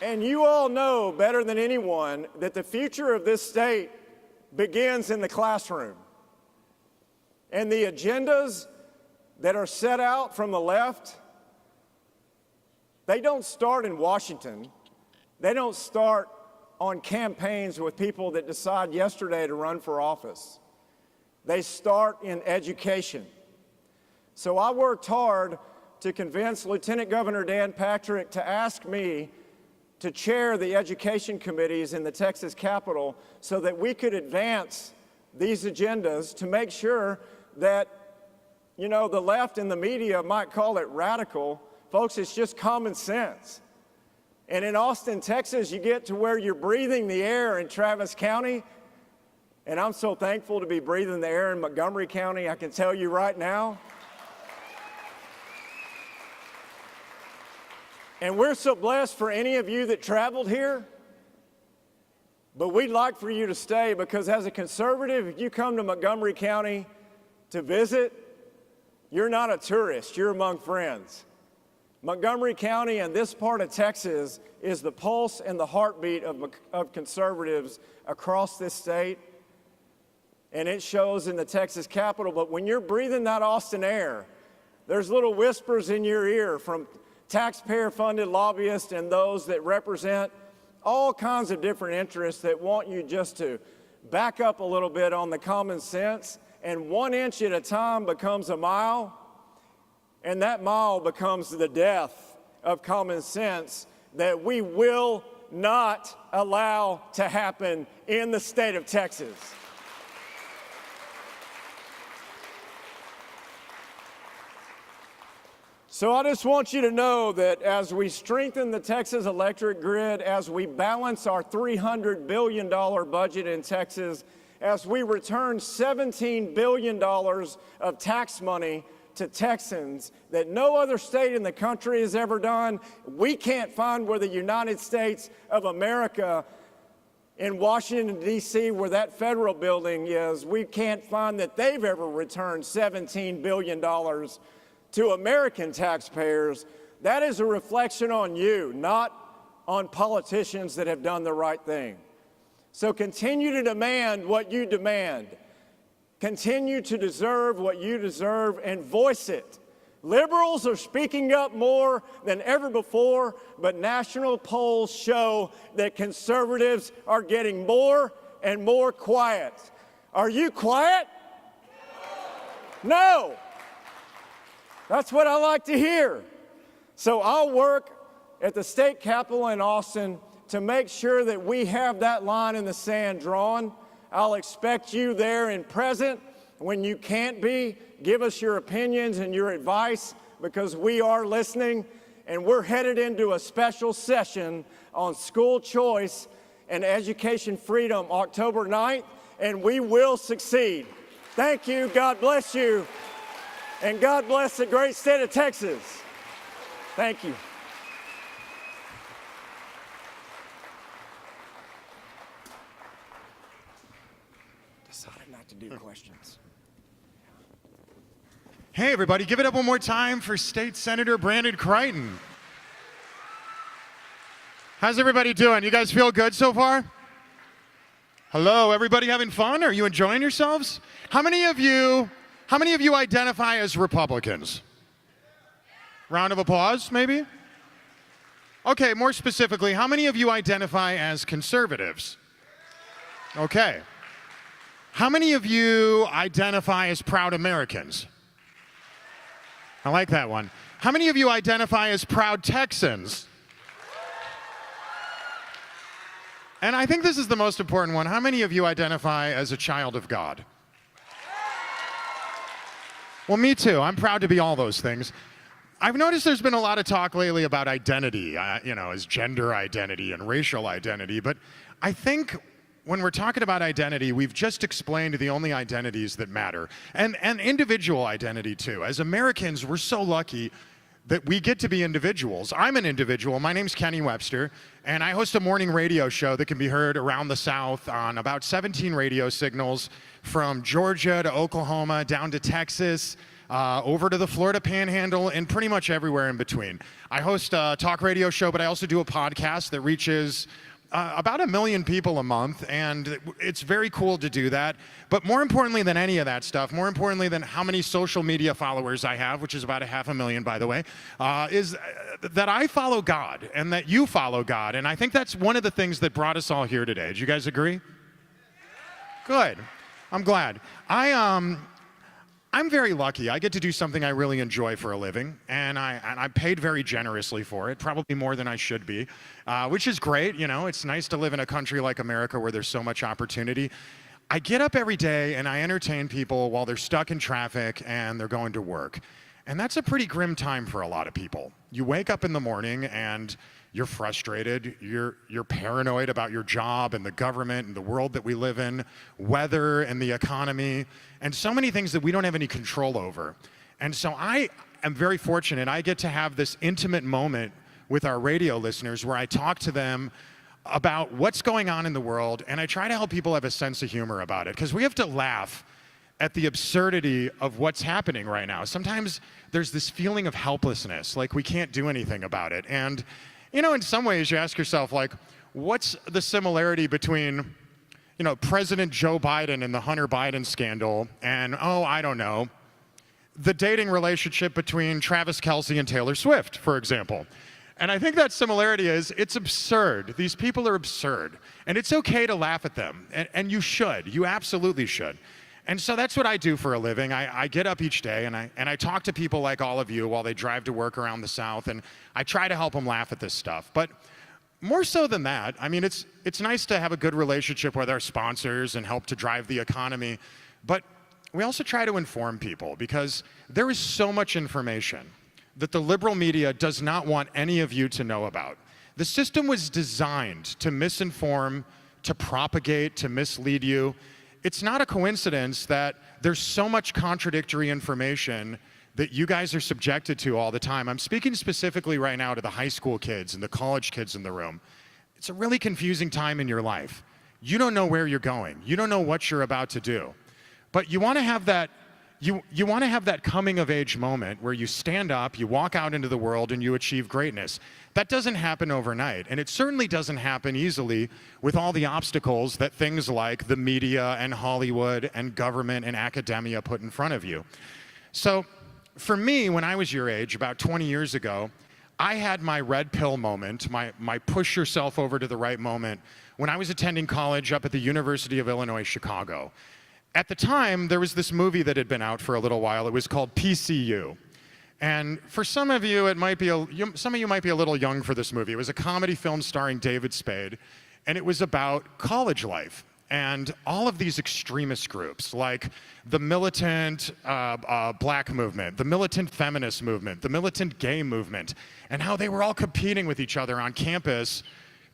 S4: And you all know better than anyone that the future of this state begins in the classroom. And the agendas that are set out from the left, they don't start in Washington. They don't start on campaigns with people that decide yesterday to run for office. They start in education. So I worked hard to convince Lieutenant Governor Dan Patrick to ask me to chair the education committees in the Texas Capitol so that we could advance these agendas to make sure that, you know, the left and the media might call it radical. Folks, it's just common sense. And in Austin, Texas, you get to where you're breathing the air in Travis County, And I'm so thankful to be breathing the air in Montgomery County, I can tell you right now. And we're so blessed for any of you that traveled here. But we'd like for you to stay because as a conservative, if you come to Montgomery County to visit, you're not a tourist, you're among friends. Montgomery County and this part of Texas is the pulse and the heartbeat of conservatives across this state. And it shows in the Texas Capitol. But when you're breathing that Austin air, there's little whispers in your ear from taxpayer-funded lobbyists and those that represent all kinds of different interests that want you just to back up a little bit on the common sense, and 1 inch at a time becomes a mile, and that mile becomes the death of common sense that we will not allow to happen in the state of Texas. So I just want you to know that as we strengthen the Texas electric grid, as we balance our $300 billion budget in Texas, as we return $17 billion of tax money to Texans that no other state in the country has ever done, we can't find where the United States of America in Washington, D.C., where that federal building is, we can't find that they've ever returned $17 billion to American taxpayers. That is a reflection on you, not on politicians that have done the right thing. So continue to demand what you demand. Continue to deserve what you deserve and voice it. Liberals are speaking up more than ever before, but national polls show that conservatives are getting more and more quiet. Are you quiet? No. That's what I like to hear. So I'll work at the state capitol in Austin to make sure that we have that line in the sand drawn. I'll expect you there and present. When you can't be, give us your opinions and your advice because we are listening, and we're headed into a special session on school choice and education freedom October 9th, and we will succeed. Thank you. God bless you. And God bless the great state of Texas. Thank you. Decided not to do questions.
S5: Hey, everybody, give it up one more time for State Senator Brandon Crichton. How's everybody doing? You guys feel good so far? Hello, everybody having fun? Are you enjoying yourselves? How many of you identify as Republicans? Round of applause, maybe? Okay, more specifically, how many of you identify as conservatives? Okay. How many of you identify as proud Americans? I like that one. How many of you identify as proud Texans? And I think this is the most important one. How many of you identify as a child of God? Well, me too. I'm proud to be all those things. I've noticed there's been a lot of talk lately about identity, as gender identity and racial identity. But I think when we're talking about identity, we've just explained the only identities that matter. And individual identity, too. As Americans, we're so lucky that we get to be individuals. I'm an individual. My name's Kenny Webster, and I host a morning radio show that can be heard around the South on about 17 radio signals from Georgia to Oklahoma, down to Texas, over to the Florida Panhandle, and pretty much everywhere in between. I host a talk radio show, but I also do a podcast that reaches about 1 million people a month, and it's very cool to do that. But more importantly than any of that stuff, more importantly than how many social media followers I have, which is about 500,000, by the way, is that I follow God and that you follow God. And I think that's one of the things that brought us all here today. Do you guys agree? Good. I'm glad. I'm very lucky. I get to do something I really enjoy for a living, and I'm paid very generously for it, probably more than I should be, which is great. It's nice to live in a country like America where there's so much opportunity. I get up every day and I entertain people while they're stuck in traffic and they're going to work. And that's a pretty grim time for a lot of people. You wake up in the morning and you're frustrated, you're paranoid about your job and the government and the world that we live in, weather and the economy, and so many things that we don't have any control over. And so I am very fortunate. I get to have this intimate moment with our radio listeners where I talk to them about what's going on in the world, and I try to help people have a sense of humor about it, because we have to laugh at the absurdity of what's happening right now. Sometimes there's this feeling of helplessness, like we can't do anything about it. And, you know, in some ways you ask yourself, like, what's the similarity between, you know, President Joe Biden and the Hunter Biden scandal and, oh, I don't know, the dating relationship between Travis Kelce and Taylor Swift, for example. And I think that similarity is, it's absurd. These people are absurd. And it's okay to laugh at them. And you should. You absolutely should. And so that's what I do for a living. I get up each day and I talk to people like all of you while they drive to work around the South, and I try to help them laugh at this stuff. But more so than that, I mean, it's nice to have a good relationship with our sponsors and help to drive the economy. But we also try to inform people, because there is so much information that the liberal media does not want any of you to know about. The system was designed to misinform, to propagate, to mislead you. It's not a coincidence that there's so much contradictory information that you guys are subjected to all the time. I'm speaking specifically right now to the high school kids and the college kids in the room. It's a really confusing time in your life. You don't know where you're going. You don't know what you're about to do. But you want to have that you want to have that coming of age moment where you stand up, you walk out into the world, and you achieve greatness. That doesn't happen overnight, and it certainly doesn't happen easily with all the obstacles that things like the media and Hollywood and government and academia put in front of you. So for me, when I was your age, about 20 years ago, I had my red pill moment, my push yourself over to the right moment, when I was attending college up at the University of Illinois, Chicago. At the time, there was this movie that had been out for a little while. It was called PCU. And for some of you, some of you might be a little young for this movie. It was a comedy film starring David Spade, and it was about college life and all of these extremist groups, like the militant black movement, the militant feminist movement, the militant gay movement, and how they were all competing with each other on campus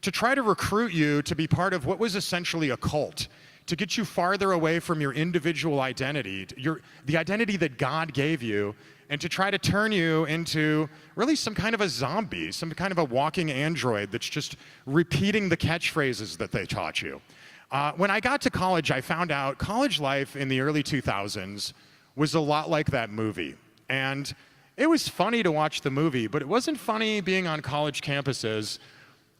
S5: to try to recruit you to be part of what was essentially a cult, to get you farther away from your individual identity, the identity that God gave you, and to try to turn you into really some kind of a zombie, some kind of a walking android that's just repeating the catchphrases that they taught you. When I got to college, I found out college life in the early 2000s was a lot like that movie. And it was funny to watch the movie, but it wasn't funny being on college campuses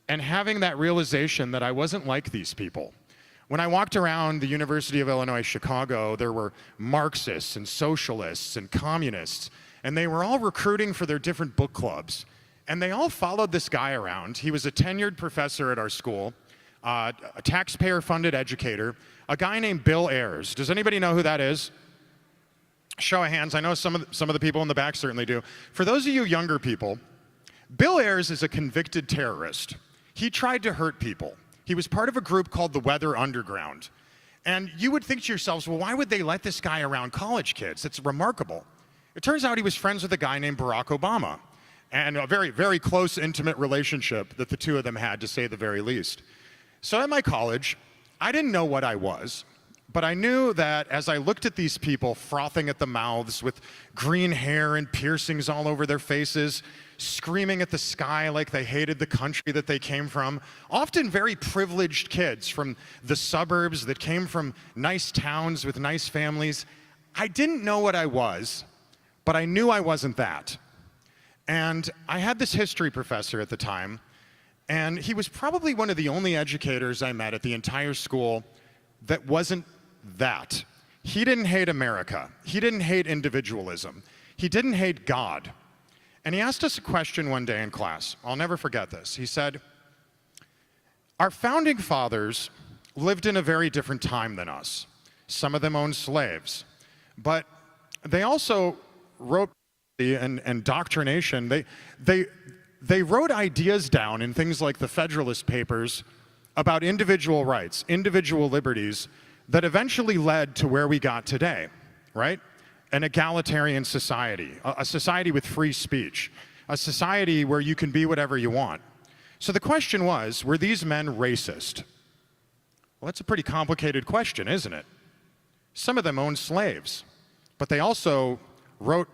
S5: and having that realization that I wasn't like these people. When I walked around the University of Illinois, Chicago, there were Marxists and socialists and communists, and they were all recruiting for their different book clubs. And they all followed this guy around. He was a tenured professor at our school, a taxpayer-funded educator, a guy named Bill Ayers. Does anybody know who that is? Show of hands. I know some of the people in the back certainly do. For those of you younger people, Bill Ayers is a convicted terrorist. He tried to hurt people. He was part of a group called the Weather Underground. And you would think to yourselves, well, why would they let this guy around college kids? It's remarkable. It turns out he was friends with a guy named Barack Obama, and a very, very close, intimate relationship that the two of them had, to say the very least. So at my college, I didn't know what I was, but I knew that as I looked at these people frothing at the mouths with green hair and piercings all over their faces, screaming at the sky like they hated the country that they came from, often very privileged kids from the suburbs that came from nice towns with nice families. I didn't know what I was, but I knew I wasn't that. And I had this history professor at the time, and he was probably one of the only educators I met at the entire school that wasn't that. He didn't hate America. He didn't hate individualism. He didn't hate God. And he asked us a question one day in class. I'll never forget this. He said, our founding fathers lived in a very different time than us. Some of them owned slaves. But they also wrote and indoctrination. They wrote ideas down in things like the Federalist Papers about individual rights, individual liberties, that eventually led to where we got today, right? An egalitarian society, a society with free speech, a society where you can be whatever you want. So the question was, were these men racist? Well, that's a pretty complicated question, isn't it? Some of them owned slaves, but they also wrote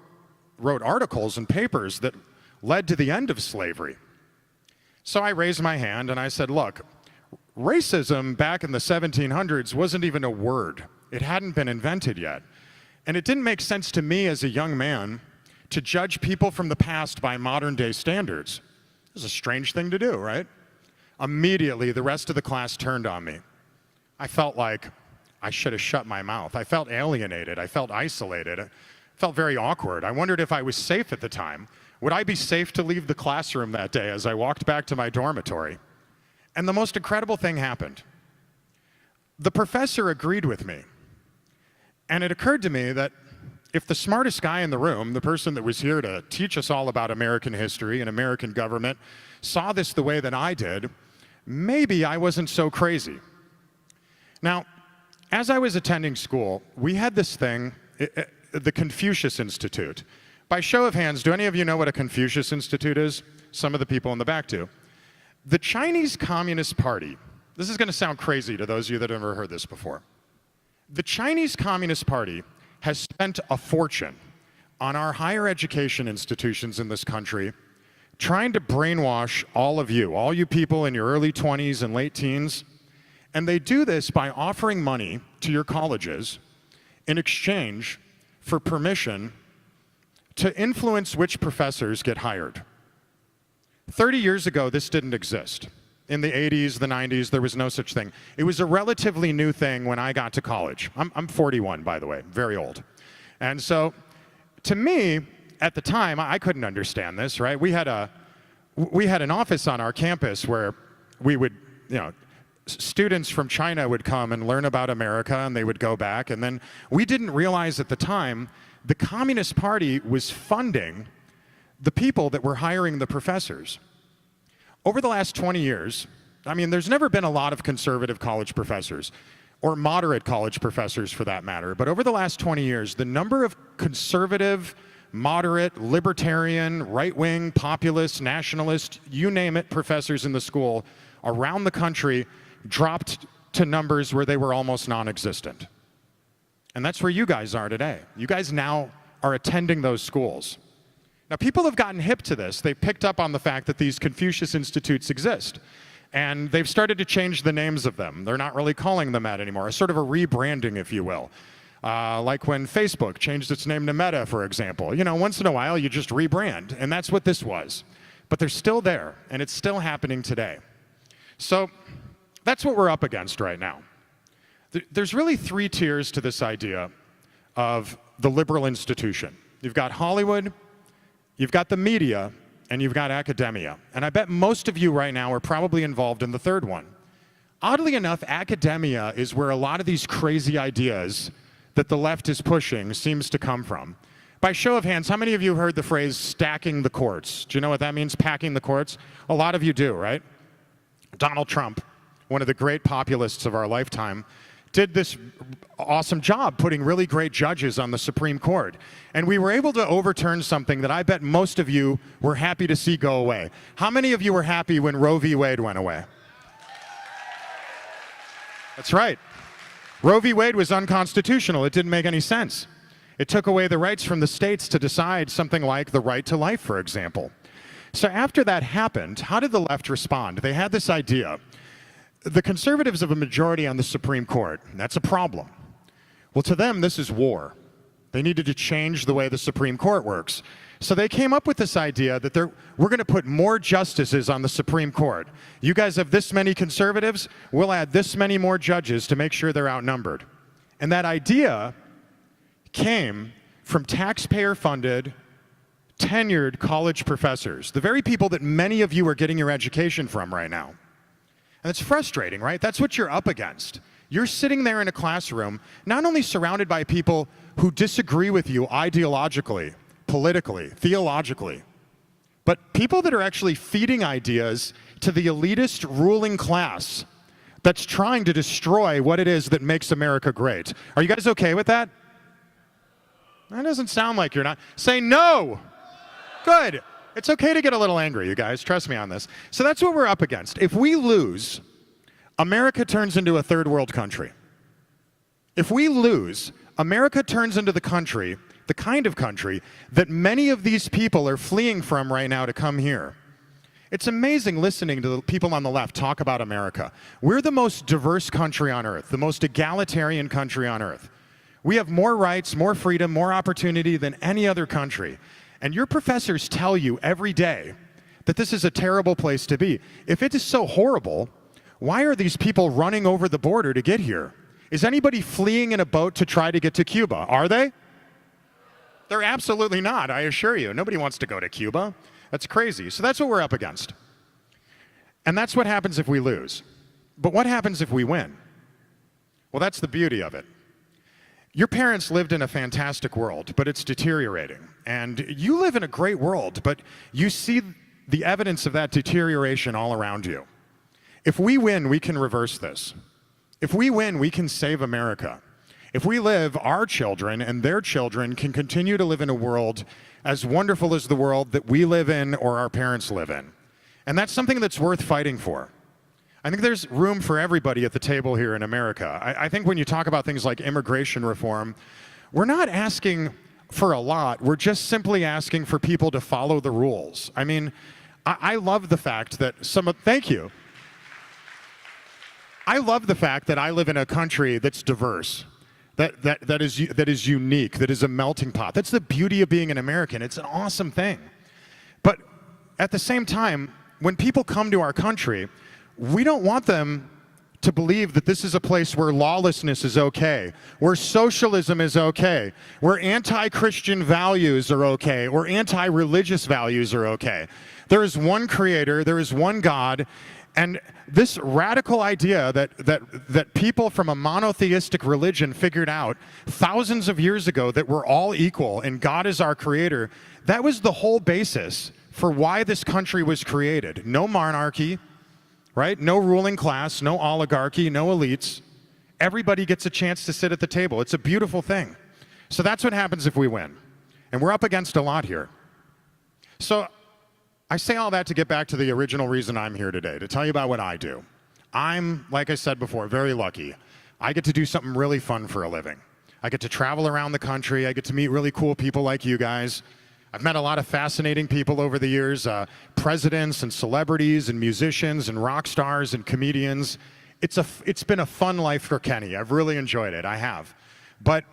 S5: articles and papers that led to the end of slavery. So I raised my hand and I said, look, racism back in the 1700s wasn't even a word. It hadn't been invented yet. And it didn't make sense to me as a young man to judge people from the past by modern day standards. It was a strange thing to do, right? Immediately, the rest of the class turned on me. I felt like I should have shut my mouth. I felt alienated. I felt isolated. I felt very awkward. I wondered if I was safe at the time. Would I be safe to leave the classroom that day as I walked back to my dormitory? And the most incredible thing happened. The professor agreed with me. And it occurred to me that if the smartest guy in the room, the person that was here to teach us all about American history and American government, saw this the way that I did, maybe I wasn't so crazy. Now, as I was attending school, we had this thing, the Confucius Institute. By show of hands, do any of you know what a Confucius Institute is? Some of the people in the back do. The Chinese Communist Party, this is going to sound crazy to those of you that have never heard this before. The Chinese Communist Party has spent a fortune on our higher education institutions in this country trying to brainwash all of you, all you people in your early 20s and late teens. And they do this by offering money to your colleges in exchange for permission to influence which professors get hired. 30 years ago, this didn't exist. In the 80s, the 90s, there was no such thing. It was a relatively new thing when I got to college. I'm 41, by the way, very old. And so, to me, at the time, I couldn't understand this, right? We had an office on our campus where we would, students from China would come and learn about America, and they would go back. And then we didn't realize at the time the Communist Party was funding the people that were hiring the professors. Over the last 20 years, there's never been a lot of conservative college professors, or moderate college professors for that matter, but over the last 20 years, the number of conservative, moderate, libertarian, right-wing, populist, nationalist, you name it, professors in the school around the country dropped to numbers where they were almost non-existent. And that's where you guys are today. You guys now are attending those schools. Now, people have gotten hip to this. They picked up on the fact that these Confucius Institutes exist. And they've started to change the names of them. They're not really calling them that anymore. Sort of a rebranding, if you will. Like when Facebook changed its name to Meta, for example. Once in a while, you just rebrand. And that's what this was. But they're still there, and it's still happening today. So that's what we're up against right now. There's really three tiers to this idea of the liberal institution. You've got Hollywood, you've got the media, and you've got academia. And I bet most of you right now are probably involved in the third one. Oddly enough, academia is where a lot of these crazy ideas that the left is pushing seems to come from. By show of hands, how many of you heard the phrase stacking the courts? Do you know what that means, packing the courts? A lot of you do, right? Donald Trump, one of the great populists of our lifetime, did this awesome job putting really great judges on the Supreme Court. And we were able to overturn something that I bet most of you were happy to see go away. How many of you were happy when Roe v. Wade went away? That's right. Roe v. Wade was unconstitutional. It didn't make any sense. It took away the rights from the states to decide something like the right to life, for example. So after that happened, how did the left respond? They had this idea. The conservatives have a majority on the Supreme Court. That's a problem. Well, to them, this is war. They needed to change the way the Supreme Court works. So they came up with this idea that we're going to put more justices on the Supreme Court. You guys have this many conservatives, we'll add this many more judges to make sure they're outnumbered. And that idea came from taxpayer-funded, tenured college professors, the very people that many of you are getting your education from right now. And it's frustrating, right? That's what you're up against. You're sitting there in a classroom, not only surrounded by people who disagree with you ideologically, politically, theologically, but people that are actually feeding ideas to the elitist ruling class that's trying to destroy what it is that makes America great. Are you guys okay with that? That doesn't sound like you're not. Say no. Good. It's okay to get a little angry, you guys. Trust me on this. So that's what we're up against. If we lose, America turns into a third world country. If we lose, America turns into the kind of country that many of these people are fleeing from right now to come here. It's amazing listening to the people on the left talk about America. We're the most diverse country on earth, the most egalitarian country on earth. We have more rights, more freedom, more opportunity than any other country. And your professors tell you every day that this is a terrible place to be. If it is so horrible, why are these people running over the border to get here? Is anybody fleeing in a boat to try to get to Cuba? Are they? They're absolutely not, I assure you. Nobody wants to go to Cuba. That's crazy. So that's what we're up against. And that's what happens if we lose. But what happens if we win? Well, that's the beauty of it. Your parents lived in a fantastic world, but it's deteriorating. And you live in a great world, but you see the evidence of that deterioration all around you. If we win, we can reverse this. If we win, we can save America. If we live, our children and their children can continue to live in a world as wonderful as the world that we live in or our parents live in. And that's something that's worth fighting for. I think there's room for everybody at the table here in America. I think when you talk about things like immigration reform, we're not asking for a lot. We're just simply asking for people to follow the rules. I mean, I love the fact that thank you. I love the fact that I live in a country that's diverse, that is unique, that is a melting pot. That's the beauty of being an American. It's an awesome thing. But at the same time, when people come to our country, we don't want them to believe that this is a place where lawlessness is okay, where socialism is okay, where anti-Christian values are okay, or anti-religious values are okay. There is one creator, there is one God, and this radical idea that people from a monotheistic religion figured out thousands of years ago that we're all equal and God is our creator, that was the whole basis for why this country was created. No monarchy, right? No ruling class, no oligarchy, no elites. Everybody gets a chance to sit at the table. It's a beautiful thing. So that's what happens if we win. And we're up against a lot here. So I say all that to get back to the original reason I'm here today, to tell you about what I do. I'm, like I said before, very lucky. I get to do something really fun for a living. I get to travel around the country. I get to meet really cool people like you guys. I've met a lot of fascinating people over the years, presidents and celebrities and musicians and rock stars and comedians. It's been a fun life for Kenny. I've really enjoyed it. I have. But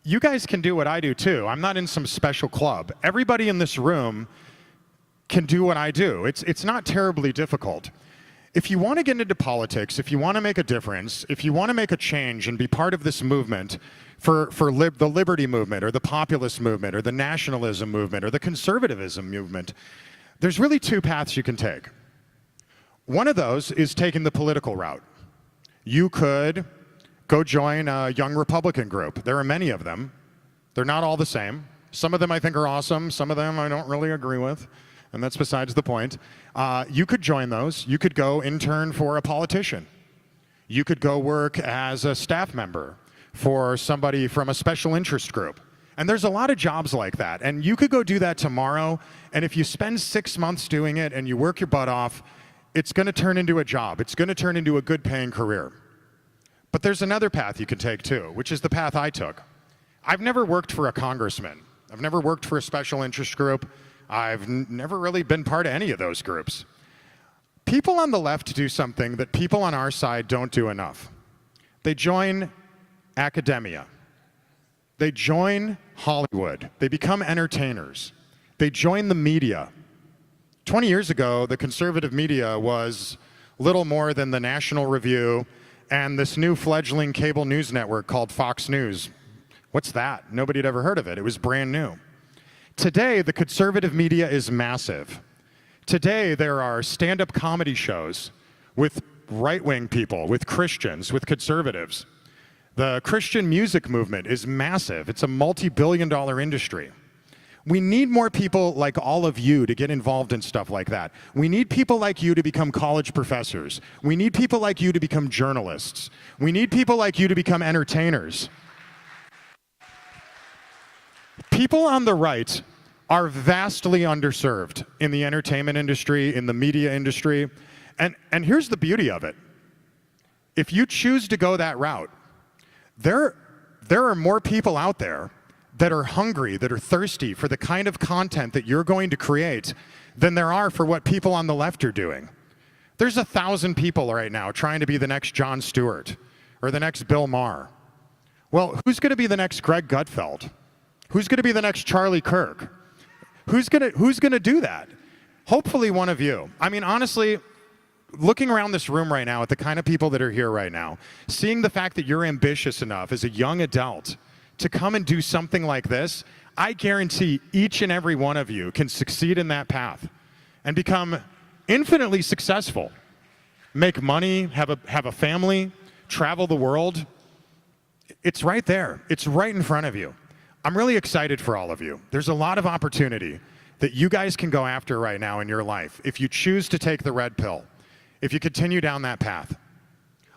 S5: you guys can do what I do too. I'm not in some special club. Everybody in this room can do what I do. It's not terribly difficult. If you want to get into politics, if you want to make a difference, if you want to make a change and be part of this movement for the liberty movement or the populist movement or the nationalism movement or the conservatism movement, there's really two paths you can take. One of those is taking the political route. You could go join a young Republican group. There are many of them. They're not all the same. Some of them I think are awesome. Some of them I don't really agree with. And that's besides the point. You could join those. You could go intern for a politician. You could go work as a staff member for somebody from a special interest group. And there's a lot of jobs like that. And you could go do that tomorrow. And if you spend 6 months doing it and you work your butt off, it's going to turn into a job. It's going to turn into a good paying career. But there's another path you can take too, which is the path I took. I've never worked for a congressman. I've never worked for a special interest group. I've never really been part of any of those groups. People on the left do something that people on our side don't do enough. They join academia. They join Hollywood. They become entertainers. They join the media. 20 years ago, the conservative media was little more than the National Review and this new fledgling cable news network called Fox News. What's that? Nobody had ever heard of it. It was brand new. Today, the conservative media is massive. Today, there are stand-up comedy shows with right-wing people, with Christians, with conservatives. The Christian music movement is massive. It's a multi-billion-dollar industry. We need more people like all of you to get involved in stuff like that. We need people like you to become college professors. We need people like you to become journalists. We need people like you to become entertainers. People on the right are vastly underserved in the entertainment industry, in the media industry. And here's the beauty of it. If you choose to go that route, there are more people out there that are hungry, that are thirsty for the kind of content that you're going to create than there are for what people on the left are doing. There's 1,000 people right now trying to be the next Jon Stewart or the next Bill Maher. Well, who's going to be the next Greg Gutfeld? Who's going to be the next Charlie Kirk? Who's going to do that? Hopefully one of you. I mean, honestly, looking around this room right now at the kind of people that are here right now, seeing the fact that you're ambitious enough as a young adult to come and do something like this, I guarantee each and every one of you can succeed in that path and become infinitely successful. Make money, have a family, travel the world. It's right there. It's right in front of you. I'm really excited for all of you. There's a lot of opportunity that you guys can go after right now in your life if you choose to take the red pill, if you continue down that path.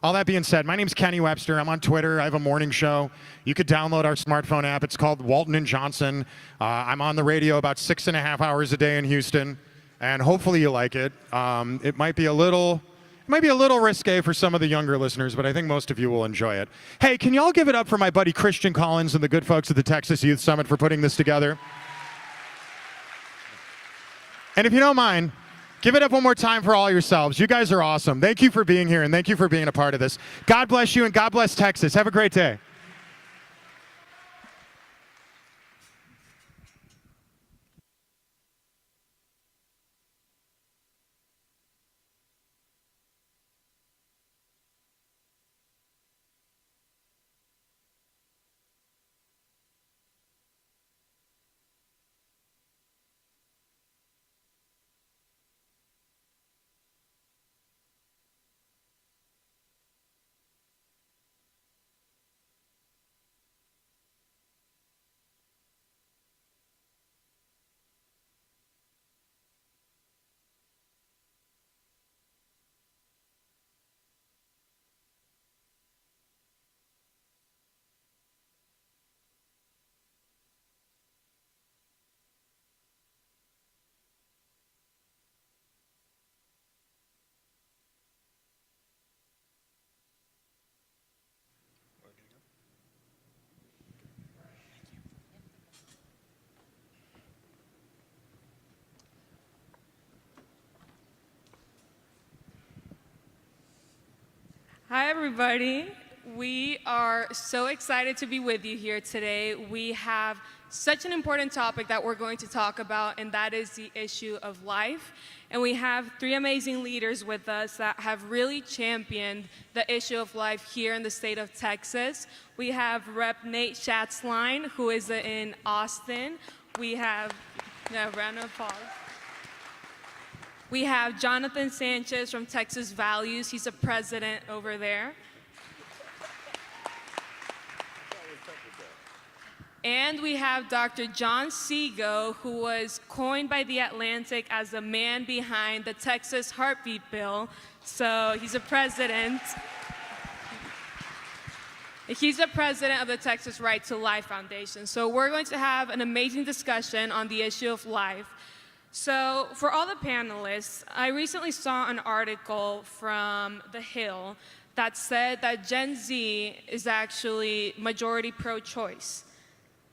S5: All that being said, my name's Kenny Webster. I'm on Twitter. I have a morning show. You could download our smartphone app. It's called Walton and Johnson. I'm on the radio about 6.5 hours a day in Houston, and hopefully you like it. It might be a little risque for some of the younger listeners, but I think most of you will enjoy it. Hey, can y'all give it up for my buddy Christian Collins and the good folks at the Texas Youth Summit for putting this together? And if you don't mind, give it up one more time for all yourselves. You guys are awesome. Thank you for being here, and thank you for being a part of this. God bless you, and God bless Texas. Have a great day.
S6: Hi, everybody. We are so excited to be with you here today. We have such an important topic that we're going to talk about, and that is the issue of life. And we have three amazing leaders with us that have really championed the issue of life here in the state of Texas. We have Rep. Nate Schatzline, who is in Austin. We have, round of applause. We have Jonathan Sanchez from Texas Values. He's a president over there. And we have Dr. John Seago, who was coined by The Atlantic as the man behind the Texas Heartbeat Bill. So he's a president. He's the president of the Texas Right to Life Foundation. So we're going to have an amazing discussion on the issue of life. So for all the panelists, I recently saw an article from The Hill that said that Gen Z is actually majority pro-choice.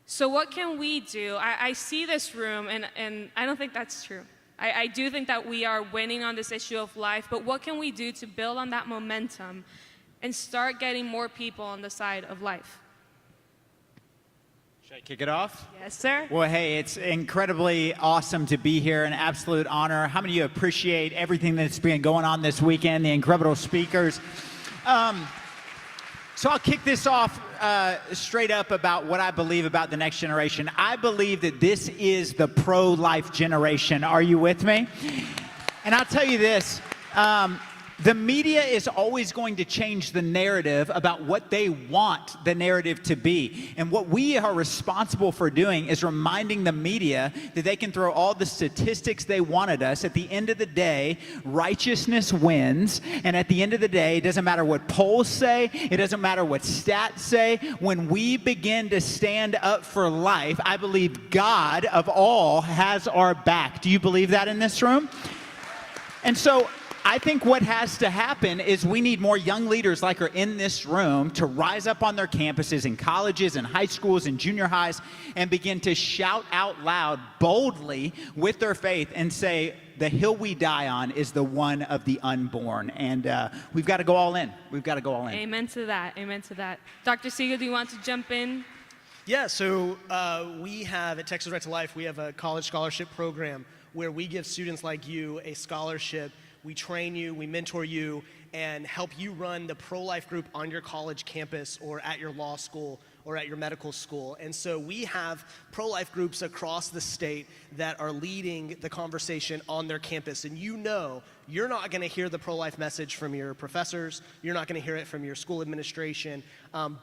S6: So what can we do? I see this room, and I don't think that's true. I do think that we are winning on this issue of life, but what can we do to build on that momentum and start getting more people on the side of life?
S8: Should I kick it off?
S6: Yes, sir.
S8: Well, hey, it's incredibly awesome to be here, an absolute honor. How many of you appreciate everything that's been going on this weekend, the incredible speakers? So I'll kick this off straight up about what I believe about the next generation. I believe that this is the pro-life generation. Are you with me? And I'll tell you this, The media is always going to change the narrative about what they want the narrative to be. And what we are responsible for doing is reminding the media that they can throw all the statistics they want at us. At the end of the day, righteousness wins. And at the end of the day, it doesn't matter what polls say, it doesn't matter what stats say. When we begin to stand up for life, I believe God of all has our back. Do you believe that in this room? And so I think what has to happen is we need more young leaders like are in this room to rise up on their campuses in colleges and high schools and junior highs and begin to shout out loud boldly with their faith and say, the hill we die on is the one of the unborn. And we've got to go all in. We've got to go all in.
S6: Amen to that. Amen to that. Dr. Siegel, do you want to jump in?
S11: Yeah, so we have at Texas Right to Life, we have a college scholarship program where we give students like you a scholarship. We train you, we mentor you, and help you run the pro-life group on your college campus or at your law school or at your medical school. And so we have pro-life groups across the state that are leading the conversation on their campus. And you know, you're not gonna hear the pro-life message from your professors, you're not gonna hear it from your school administration,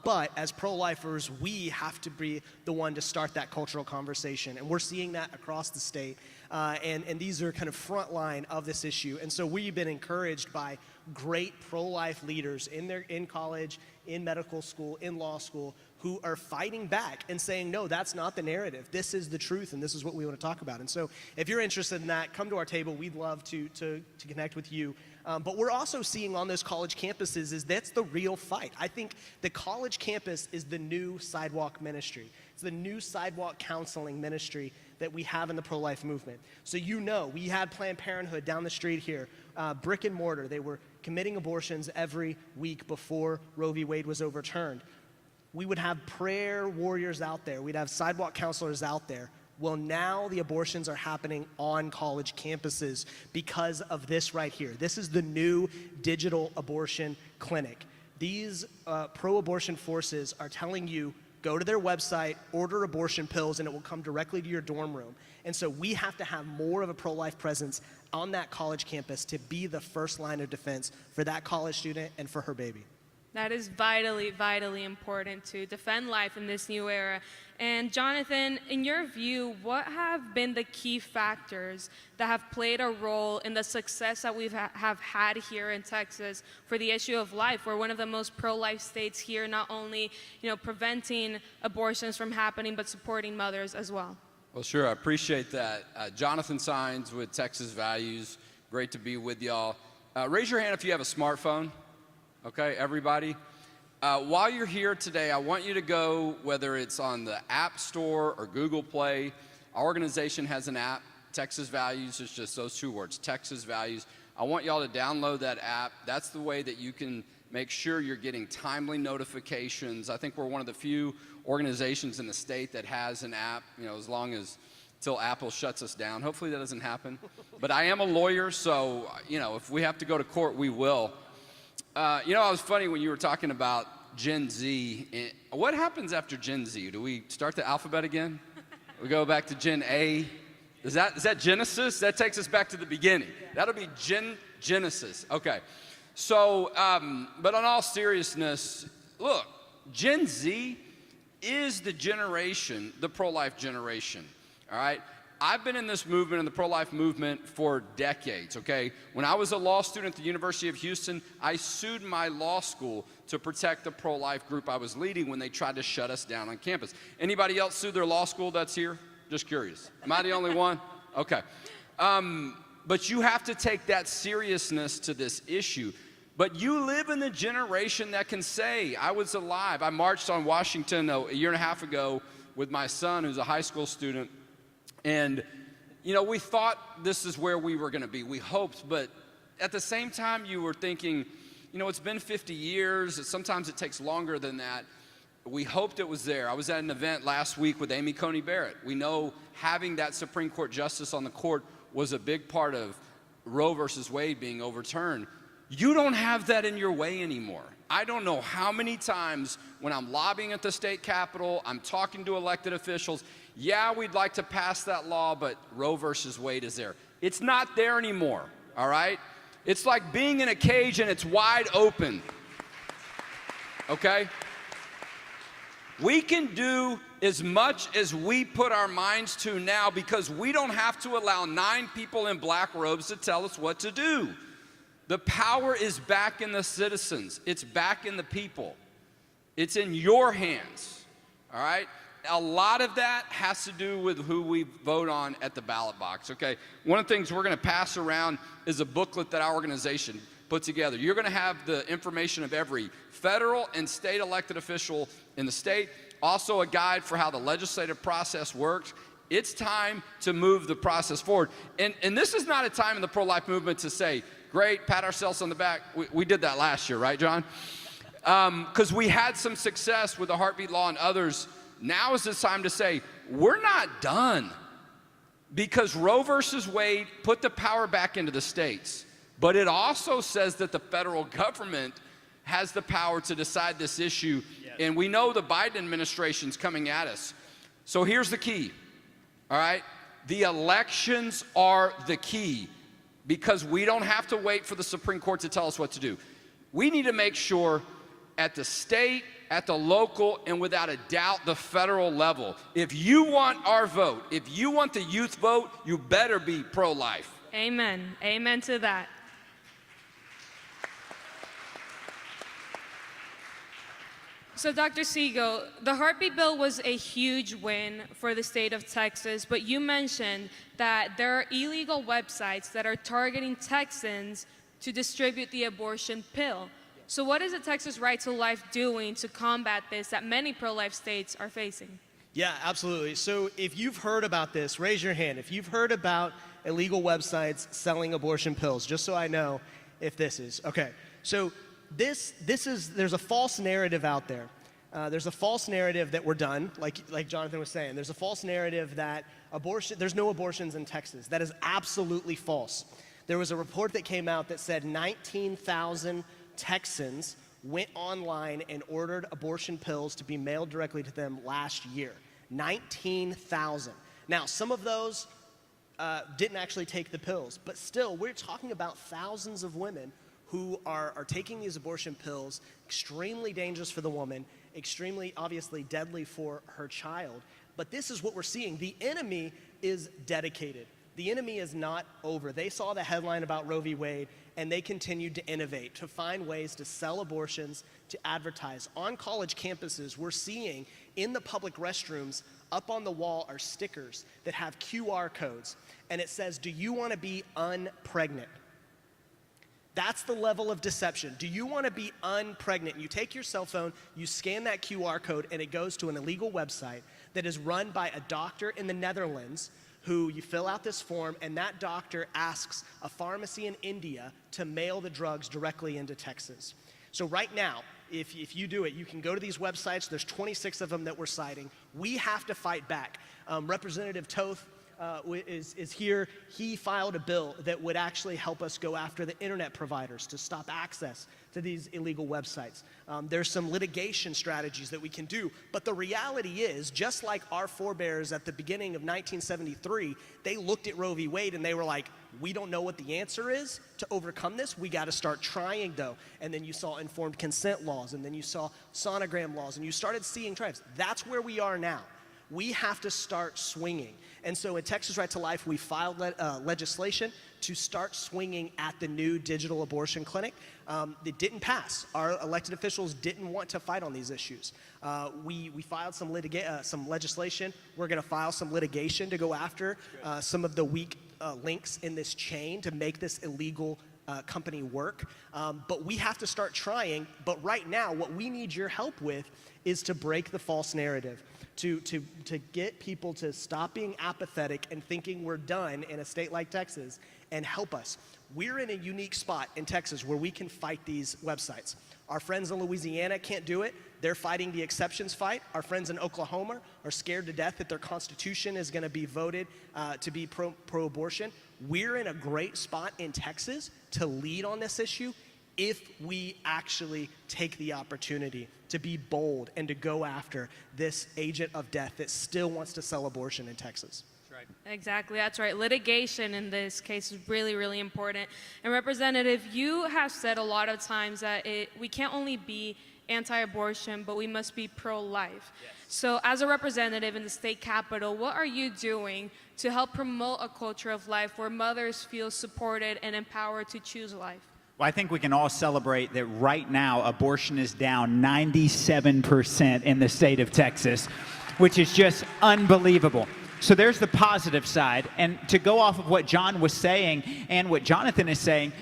S11: but as pro-lifers, we have to be the one to start that cultural conversation. And we're seeing that across the state. And these are kind of front line of this issue. And so we've been encouraged by great pro-life leaders in college, in medical school, in law school, who are fighting back and saying, no, that's not the narrative. This is the truth, and this is what we want to talk about. And so if you're interested in that, come to our table. We'd love to connect with you. But we're also seeing on those college campuses is that's the real fight. I think the college campus is the new sidewalk ministry. It's the new sidewalk counseling ministry that we have in the pro-life movement. So you know, we had Planned Parenthood down the street here, brick and mortar. They were committing abortions every week before Roe v. Wade was overturned. We would have prayer warriors out there. We'd have sidewalk counselors out there. Well, now the abortions are happening on college campuses because of this right here. This is the new digital abortion clinic. These pro-abortion forces are telling you, go to their website, order abortion pills, and it will come directly to your dorm room. And so we have to have more of a pro-life presence on that college campus to be the first line of defense for that college student and for her baby.
S6: That is vitally, vitally important to defend life in this new era. And Jonathan, in your view, what have been the key factors that have played a role in the success that we have had here in Texas for the issue of life? We're one of the most pro-life states here, not only preventing abortions from happening, but supporting mothers as well.
S12: Well, sure, I appreciate that. Jonathan Signs with Texas Values. Great to be with y'all. Raise your hand if you have a smartphone. Okay, everybody. While you're here today, I want you to go, whether it's on the App Store or Google Play. Our organization has an app, Texas Values. It's just those two words, Texas Values. I want y'all to download that app. That's the way that you can make sure you're getting timely notifications. I think we're one of the few organizations in the state that has an app, as long as till Apple shuts us down. Hopefully that doesn't happen. But I am a lawyer, so, if we have to go to court, we will. It was funny when you were talking about Gen Z. What happens after Gen Z? Do we start the alphabet again? We go back to Gen A? Is that Genesis? That takes us back to the beginning. That'll be Genesis. Okay. So, but on all seriousness, look, Gen Z is the generation, the pro-life generation, all right? I've been in this movement, in the pro-life movement, for decades, okay? When I was a law student at the University of Houston, I sued my law school to protect the pro-life group I was leading when they tried to shut us down on campus. Anybody else sue their law school that's here? Just curious. Am I the only one? Okay. But you have to take that seriousness to this issue. But you live in the generation that can say, I was alive. I marched on Washington a year and a half ago with my son, who's a high school student. And, we thought this is where we were going to be. We hoped, but at the same time, you were thinking, it's been 50 years. Sometimes it takes longer than that. We hoped it was there. I was at an event last week with Amy Coney Barrett. We know having that Supreme Court justice on the court was a big part of Roe versus Wade being overturned. You don't have that in your way anymore. I don't know how many times when I'm lobbying at the state capitol, I'm talking to elected officials, yeah, we'd like to pass that law, but Roe versus Wade is there. It's not there anymore, all right? It's like being in a cage and it's wide open. Okay? We can do as much as we put our minds to now because we don't have to allow 9 people in black robes to tell us what to do. The power is back in the citizens. It's back in the people. It's in your hands, all right? A lot of that has to do with who we vote on at the ballot box, okay? One of the things we're gonna pass around is a booklet that our organization put together. You're gonna have the information of every federal and state elected official in the state, also a guide for how the legislative process works. It's time to move the process forward. And this is not a time in the pro-life movement to say, great, pat ourselves on the back. We did that last year, right, John? Because we had some success with the heartbeat law and others. Now is the time to say, we're not done. Because Roe versus Wade put the power back into the states. But it also says that the federal government has the power to decide this issue. Yes. And we know the Biden administration's coming at us. So here's the key, all right? The elections are the key because we don't have to wait for the Supreme Court to tell us what to do. We need to make sure at the state, at the local, and without a doubt, the federal level. If you want our vote, if you want the youth vote, you better be pro-life.
S6: Amen. Amen to that. So, Dr. Siegel, the heartbeat bill was a huge win for the state of Texas, but you mentioned that there are illegal websites that are targeting Texans to distribute the abortion pill. So what is the Texas Right to Life doing to combat this that many pro-life states are facing?
S11: Yeah, absolutely. So if you've heard about this, raise your hand. If you've heard about illegal websites selling abortion pills, just so I know if this is. Okay, so there's a false narrative out there. There's a false narrative that we're done, like Jonathan was saying. There's a false narrative that there's no abortions in Texas. That is absolutely false. There was a report that came out that said 19,000 Texans went online and ordered abortion pills to be mailed directly to them last year. 19,000. Now, some of those didn't actually take the pills, but still, we're talking about thousands of women who are taking these abortion pills, extremely dangerous for the woman, extremely, obviously, deadly for her child. But this is what we're seeing. The enemy is dedicated. The enemy is not over. They saw the headline about Roe v. Wade, and they continued to innovate, to find ways to sell abortions, to advertise. On college campuses, we're seeing in the public restrooms, up on the wall are stickers that have QR codes, and it says, "Do you want to be unpregnant?" That's the level of deception. Do you want to be unpregnant? You take your cell phone, you scan that QR code, and it goes to an illegal website that is run by a doctor in the Netherlands who you fill out this form, and that doctor asks a pharmacy in India to mail the drugs directly into Texas. So right now, if you do it, you can go to these websites. There's 26 of them that we're citing. We have to fight back. Representative Toth is here. He filed a bill that would actually help us go after the internet providers to stop access to these illegal websites. There's some litigation strategies that we can do, but the reality is, just like our forebears at the beginning of 1973, they looked at Roe v. Wade and they were like, we don't know what the answer is to overcome this. We got to start trying, though. And then you saw informed consent laws, and then you saw sonogram laws, and you started seeing tribes. That's where we are now. We have to start swinging. And so at Texas Right to Life, we filed legislation to start swinging at the new digital abortion clinic. It didn't pass. Our elected officials didn't want to fight on these issues. We filed some legislation. We're going to file some litigation to go after some of the weak links in this chain to make this illegal company work. But we have to start trying. But right now, what we need your help with is to break the false narrative. To get people to stop being apathetic and thinking we're done in a state like Texas and help us. We're in a unique spot in Texas where we can fight these websites. Our friends in Louisiana can't do it. They're fighting the exceptions fight. Our friends in Oklahoma are scared to death that their constitution is going to be voted to be pro-abortion. We're in a great spot in Texas to lead on this issue if we actually take the opportunity to be bold and to go after this agent of death that still wants to sell abortion in Texas.
S6: Exactly, that's right. Litigation in this case is really, really important. And Representative, you have said a lot of times that we can't only be anti-abortion, but we must be pro-life. Yes. So as a representative in the state capitol, what are you doing to help promote a culture of life where mothers feel supported and empowered to choose life?
S8: Well, I think we can all celebrate that right now abortion is down 97% in the state of Texas, which is just unbelievable. So there's the positive side. And to go off of what John was saying and what Jonathan is saying,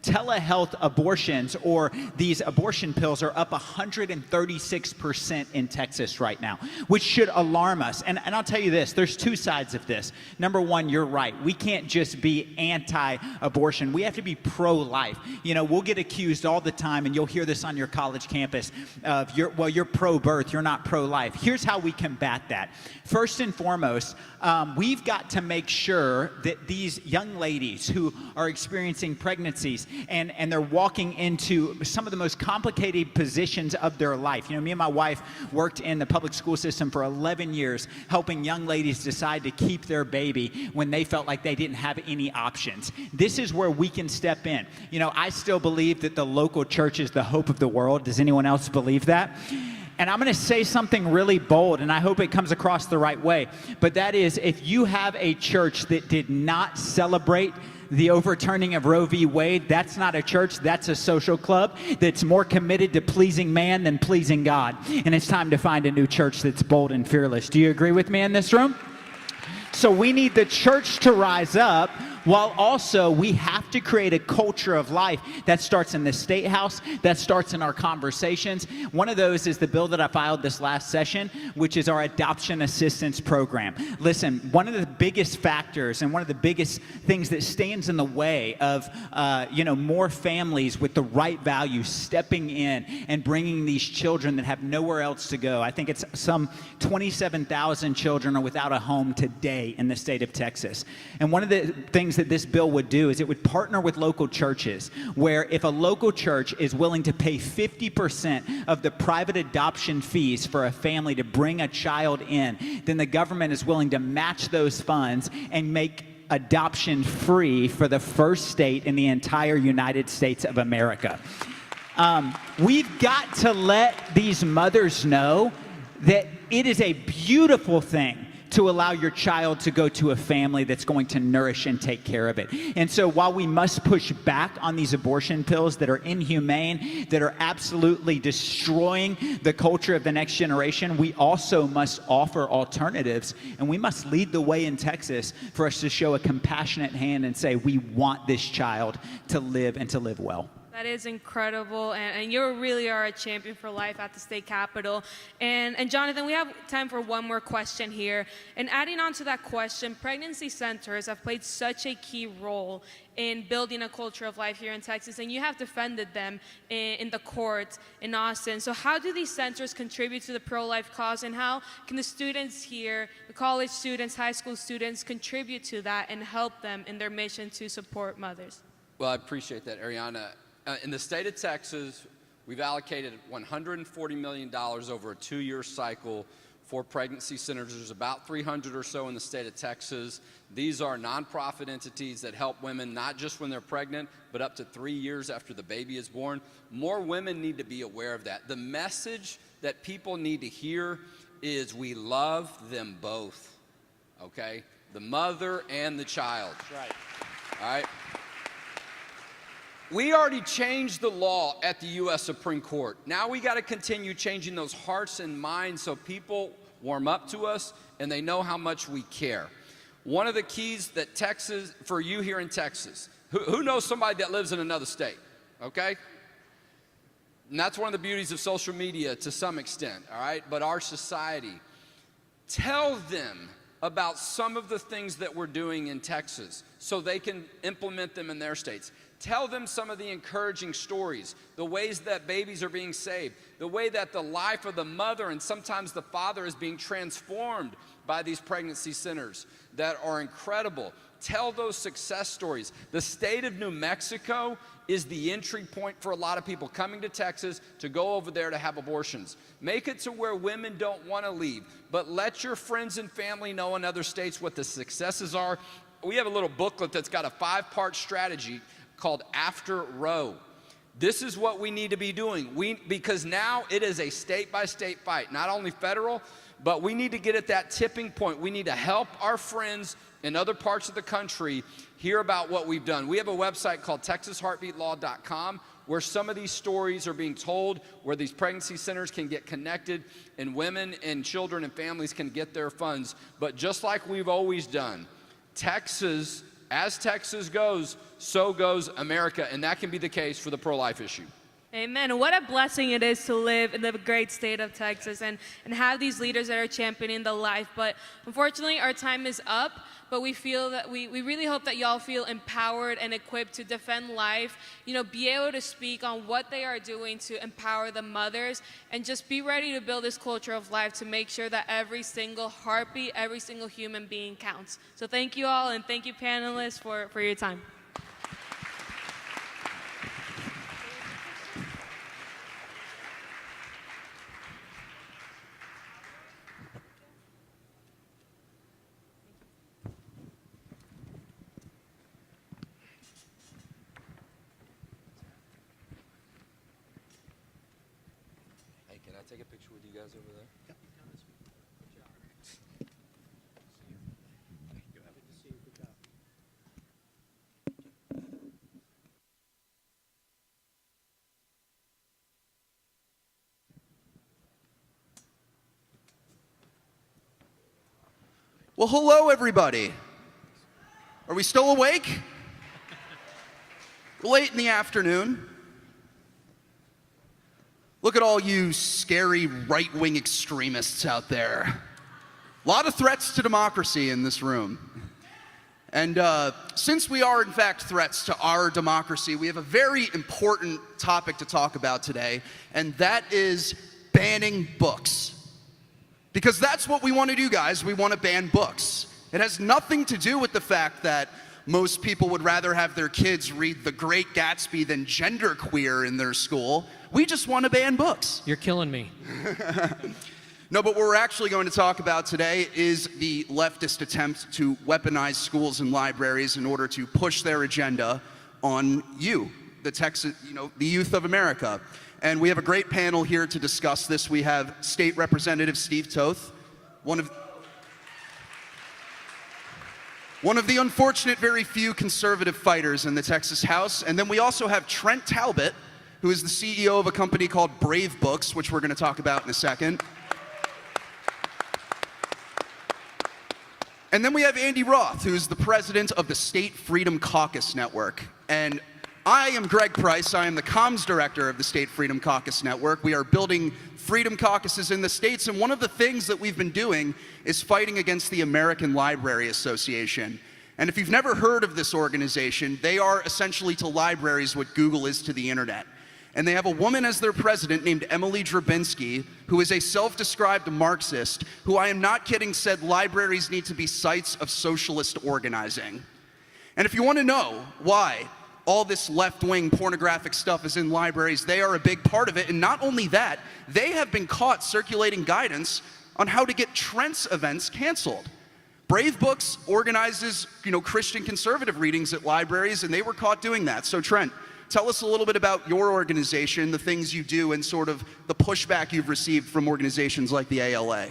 S8: telehealth abortions or these abortion pills are up 136% in Texas right now, which should alarm us. And I'll tell you this, there's two sides of this. Number one, you're right. We can't just be anti-abortion. We have to be pro-life. You know, we'll get accused all the time, and you'll hear this on your college campus, of you're pro-birth, you're not pro-life. Here's how we combat that. First and foremost, we've got to make sure that these young ladies who are experiencing pregnancies and they're walking into some of the most complicated positions of their life. You know, me and my wife worked in the public school system for 11 years, helping young ladies decide to keep their baby when they felt like they didn't have any options. This is where we can step in. You know, I still believe that the local church is the hope of the world. Does anyone else believe that? And I'm going to say something really bold, and I hope it comes across the right way. But that is, if you have a church that did not celebrate the overturning of Roe v. Wade, that's not a church, that's a social club that's more committed to pleasing man than pleasing God. And it's time to find a new church that's bold and fearless. Do you agree with me in this room? So we need the church to rise up, while also we have to create a culture of life that starts in the State House, that starts in our conversations. One of those is the bill that I filed this last session, which is our adoption assistance program. Listen, one of the biggest factors and one of the biggest things that stands in the way of more families with the right values stepping in and bringing these children that have nowhere else to go. I think it's some 27,000 children are without a home today in the state of Texas. And one of the things that this bill would do is it would partner with local churches, where if a local church is willing to pay 50% of the private adoption fees for a family to bring a child in, then the government is willing to match those funds and make adoption free for the first state in the entire United States of America. We've got to let these mothers know that it is a beautiful thing to allow your child to go to a family that's going to nourish and take care of it. And so while we must push back on these abortion pills that are inhumane, that are absolutely destroying the culture of the next generation, we also must offer alternatives, and we must lead the way in Texas for us to show a compassionate hand and say, we want this child to live and to live well.
S6: That is incredible, and you really are a champion for life at the state capitol. And Jonathan, we have time for one more question here. And adding on to that question, pregnancy centers have played such a key role in building a culture of life here in Texas, and you have defended them in the courts in Austin. So how do these centers contribute to the pro-life cause, and how can the students here, the college students, high school students, contribute to that and help them in their mission to support mothers?
S12: Well, I appreciate that, Ariana. In the state of Texas, we've allocated $140 million over a 2-year cycle for pregnancy centers. There's about 300 or so in the state of Texas. These are nonprofit entities that help women not just when they're pregnant, but up to 3 years after the baby is born. More women need to be aware of that. The message that people need to hear is we love them both, okay? The mother and the child.
S8: That's right.
S12: All right? We already changed the law at the U.S. Supreme Court. Now we got to continue changing those hearts and minds so people warm up to us and they know how much we care. One of the keys that Texas, for you here in Texas, who knows somebody that lives in another state, okay? And that's one of the beauties of social media to some extent, all right? But our society, tell them about some of the things that we're doing in Texas so they can implement them in their states. Tell them some of the encouraging stories, the ways that babies are being saved, the way that the life of the mother and sometimes the father is being transformed by these pregnancy centers that are incredible. Tell those success stories. The state of New Mexico is the entry point for a lot of people coming to Texas to go over there to have abortions. Make it to where women don't want to leave, but let your friends and family know in other states what the successes are. We have a little booklet that's got a 5-part strategy called After Roe. This is what we need to be doing. Because now it is a state-by-state fight, not only federal, but we need to get at that tipping point. We need to help our friends in other parts of the country hear about what we've done. We have a website called TexasHeartbeatLaw.com where some of these stories are being told, where these pregnancy centers can get connected, and women and children and families can get their funds. But just like we've always done, Texas, as Texas goes, so goes America, and that can be the case for the pro-life issue.
S6: Amen. What a blessing it is to live in the great state of Texas and have these leaders that are championing the life. But unfortunately, our time is up. But we feel that we really hope that y'all feel empowered and equipped to defend life, be able to speak on what they are doing to empower the mothers, and just be ready to build this culture of life to make sure that every single heartbeat, every single human being counts. So thank you all, and thank you, panelists, for your time.
S12: Take a picture with you guys over there? Yep.
S13: Well, hello, everybody. Are we still awake? Late in the afternoon. Look at all you scary right-wing extremists out there. A lot of threats to democracy in this room. And since we are, in fact, threats to our democracy, we have a very important topic to talk about today, and that is banning books. Because that's what we want to do, guys. We want to ban books. It has nothing to do with the fact that most people would rather have their kids read The Great Gatsby than Genderqueer in their school. We just want to ban books.
S20: You're killing me.
S13: No, but what we're actually going to talk about today is the leftist attempt to weaponize schools and libraries in order to push their agenda on you, the Texas, the youth of America. And we have a great panel here to discuss this. We have State Representative Steve Toth, one of the unfortunate very few conservative fighters in the Texas House. And then we also have Trent Talbot, who is the CEO of a company called Brave Books, which we're going to talk about in a second. And then we have Andy Roth, who is the president of the State Freedom Caucus Network. And I am Greg Price. I am the comms director of the State Freedom Caucus Network. We are building freedom caucuses in the states, and one of the things that we've been doing is fighting against the American Library Association. And if you've never heard of this organization, they are essentially to libraries what Google is to the internet. And they have a woman as their president named Emily Drabinski, who is a self-described Marxist, who, I am not kidding, said libraries need to be sites of socialist organizing. And if you want to know why all this left-wing pornographic stuff is in libraries, they are a big part of it. And not only that, they have been caught circulating guidance on how to get Trent's events canceled. Brave Books organizes, Christian conservative readings at libraries, and they were caught doing that. So Trent, tell us a little bit about your organization, the things you do, and sort of the pushback you've received from organizations like the ALA.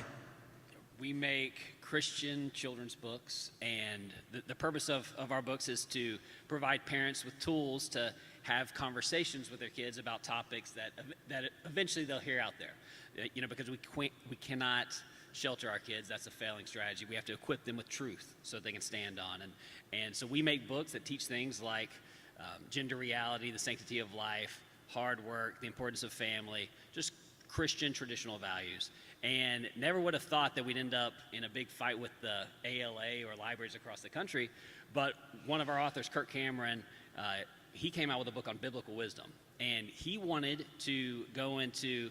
S14: We make Christian children's books, and the purpose of our books is to provide parents with tools to have conversations with their kids about topics that eventually they'll hear out there. Because we cannot shelter our kids. That's a failing strategy. We have to equip them with truth so that they can stand on. And so we make books that teach things like gender reality, the sanctity of life, hard work, the importance of family, just Christian traditional values. And never would have thought that we'd end up in a big fight with the ALA or libraries across the country. But one of our authors, Kirk Cameron, he came out with a book on biblical wisdom, and he wanted to go into,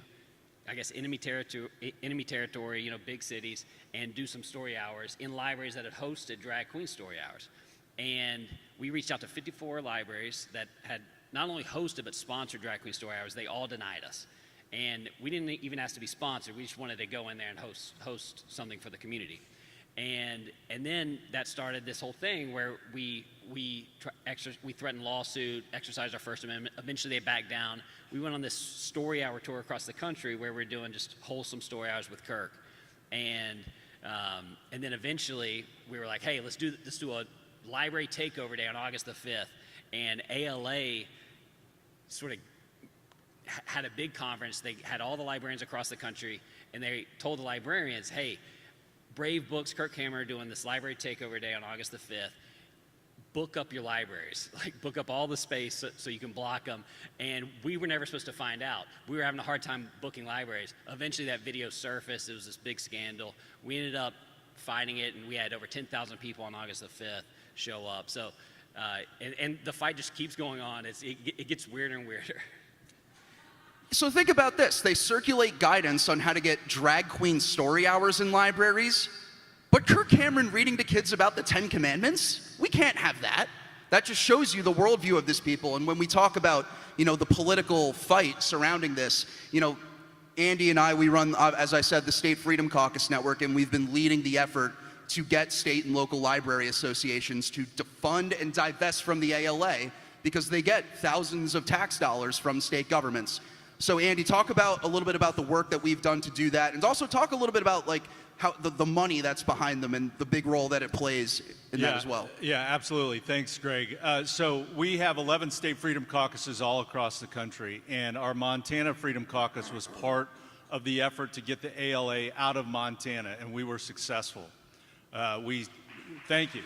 S14: I guess, enemy territory, you know, big cities, and do some story hours in libraries that had hosted drag queen story hours. And we reached out to 54 libraries that had not only hosted but sponsored drag queen story hours. They all denied us. And we didn't even ask to be sponsored. We just wanted to go in there and host something for the community. And then that started this whole thing where we threatened lawsuit, exercised our First Amendment. Eventually they backed down. We went on this story hour tour across the country where we're doing just wholesome story hours with Kirk. And then eventually we were like, hey, let's do a library takeover day on August the 5th. And ALA sort of had a big conference. They had all the librarians across the country, and they told the librarians, hey, Brave Books, Kirk Cameron are doing this library takeover day on August the 5th. Book up your libraries, like book up all the space so you can block them. And we were never supposed to find out. We were having a hard time booking libraries. Eventually that video surfaced. It was this big scandal. We ended up fighting it, and we had over 10,000 people on August the 5th show up. So, and the fight just keeps going on. It gets weirder and weirder.
S13: So think about this. They circulate guidance on how to get drag queen story hours in libraries, but Kirk Cameron reading to kids about the 10 Commandments? We can't have that. That just shows you the worldview of this people. And when we talk about, you know, the political fight surrounding this, you know, Andy and I, we run, as I said, the State Freedom Caucus Network, and we've been leading the effort to get state and local library associations to defund and divest from the ALA because they get thousands of tax dollars from state governments. So Andy, talk about a little bit about the work that we've done to do that, and also talk a little bit about like how the money that's behind them and the big role that it plays in that as well.
S10: Yeah, absolutely. Thanks, Greg. So we have 11 state freedom caucuses all across the country, and our Montana Freedom Caucus was part of the effort to get the ALA out of Montana, and we were successful. Thank you.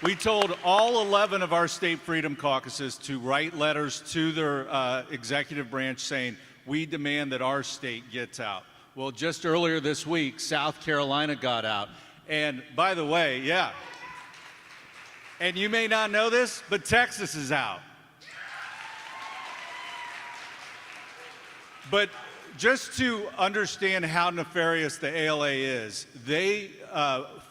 S10: We told all 11 of our state freedom caucuses to write letters to their executive branch saying, we demand that our state gets out. Well, just earlier this week, South Carolina got out. And by the way, yeah, and you may not know this, but Texas is out. But just to understand how nefarious the ALA is, they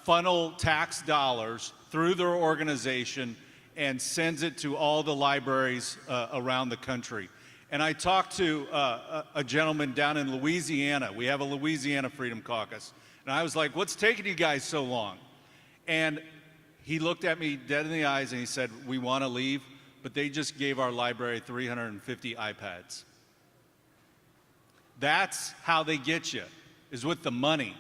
S10: funnel tax dollars through their organization and sends it to all the libraries around the country. And I talked to a gentleman down in Louisiana. We have a Louisiana Freedom Caucus. And I was like, what's taking you guys so long? And he looked at me dead in the eyes and he said, we want to leave, but they just gave our library 350 iPads. That's how they get you, is with the money.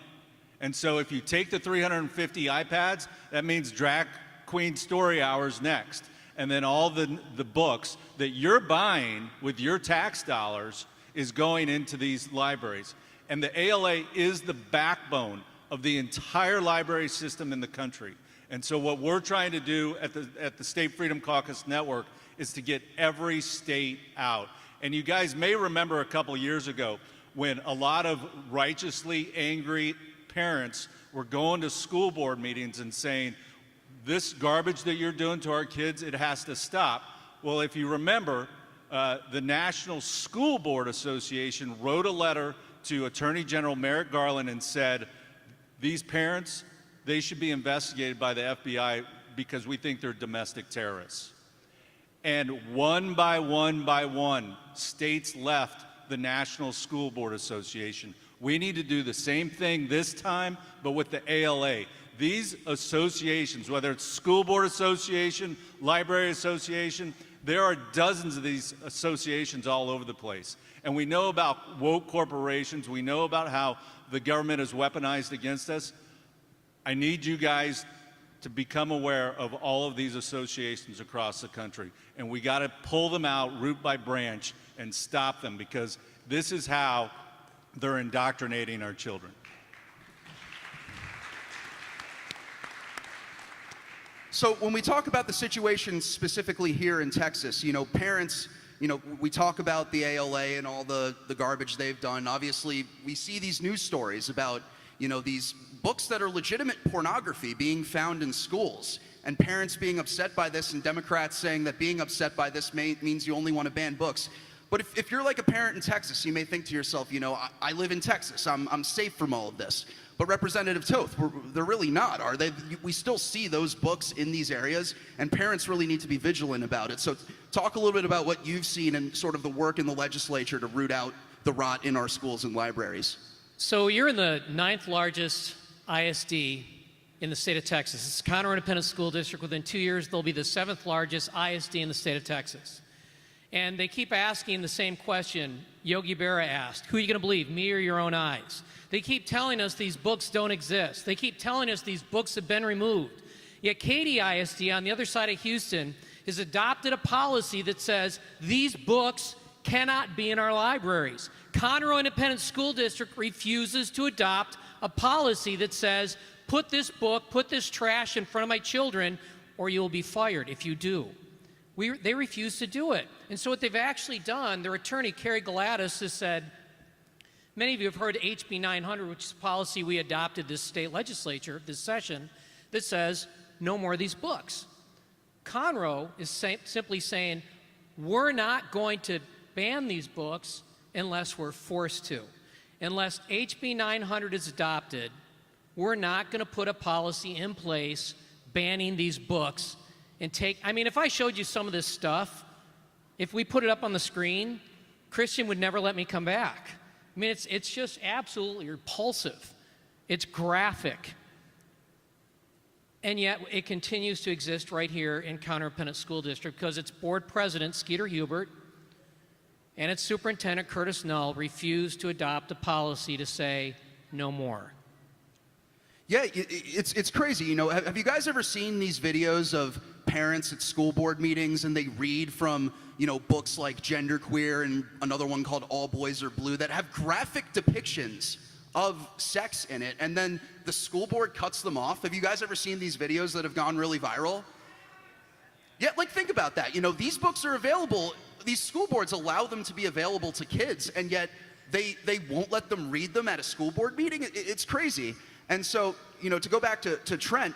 S10: And so if you take the 350 iPads, that means drag queen story hours next. And then all the books that you're buying with your tax dollars is going into these libraries. And the ALA is the backbone of the entire library system in the country. And so what we're trying to do at the State Freedom Caucus Network is to get every state out. And you guys may remember a couple years ago when a lot of righteously angry parents were going to school board meetings and saying, this garbage that you're doing to our kids, it has to stop. Well, if you remember, the National School Board Association wrote a letter to Attorney General Merrick Garland and said, these parents, they should be investigated by the FBI because we think they're domestic terrorists. And one by one, states left the National School Board Association. We need to do the same thing this time, but with the ALA. These associations, whether it's School Board Association, Library Association, there are dozens of these associations all over the place. And we know about woke corporations. We know about how the government is weaponized against us. I need you guys to become aware of all of these associations across the country. And we got to pull them out root by branch and stop them, because this is how they're indoctrinating our children.
S13: So when we talk about the situation specifically here in Texas, you know, parents, you know, we talk about the ALA and all the garbage they've done. Obviously, we see these news stories about, you know, these books that are legitimate pornography being found in schools. and parents being upset by this, and Democrats saying that being upset by this means you only want to ban books. But if you're like a parent in Texas, you may think to yourself, you know, I live in Texas, I'm safe from all of this. But Representative Toth, they're really not, are they? We still see those books in these areas, and parents really need to be vigilant about it. So talk a little bit about what you've seen and sort of the work in the legislature to root out the rot in our schools and libraries.
S20: So you're in the 9th largest ISD in the state of Texas. It's a Conroe Independent School District. Within 2 years, they'll be the 7th largest ISD in the state of Texas. And they keep asking the same question Yogi Berra asked, who are you going to believe, me or your own eyes? They keep telling us these books don't exist. They keep telling us these books have been removed. Yet Katy ISD on the other side of Houston has adopted a policy that says these books cannot be in our libraries. Conroe Independent School District refuses to adopt a policy that says, put this book, put this trash in front of my children, or you'll be fired if you do. They refuse to do it. And so what they've actually done, their attorney, Carrie Gladys, has said, many of you have heard HB 900, which is a policy we adopted this state legislature, this session, that says no more of these books. Conroe is simply saying, we're not going to ban these books unless we're forced to. Unless HB 900 is adopted, we're not going to put a policy in place banning these books and I mean, if I showed you some of this stuff, if we put it up on the screen, Christian would never let me come back. I mean, it's just absolutely repulsive. It's graphic. And yet it continues to exist right here in Conroe Independent School District because its board president, Skeeter Hubert, and its superintendent, Curtis Null, refused to adopt a policy to say no more.
S13: Yeah, it's crazy. You know, have you guys ever seen these videos of parents at school board meetings and they read from, you know, books like Genderqueer and another one called All Boys Are Blue that have graphic depictions of sex in it, and then the school board cuts them off? Have you guys ever seen these videos that have gone really viral? Yeah, like think about that. You know, these books are available. These school boards allow them to be available to kids, and yet they won't let them read them at a school board meeting. It's crazy. And so, you know, to go back to Trent,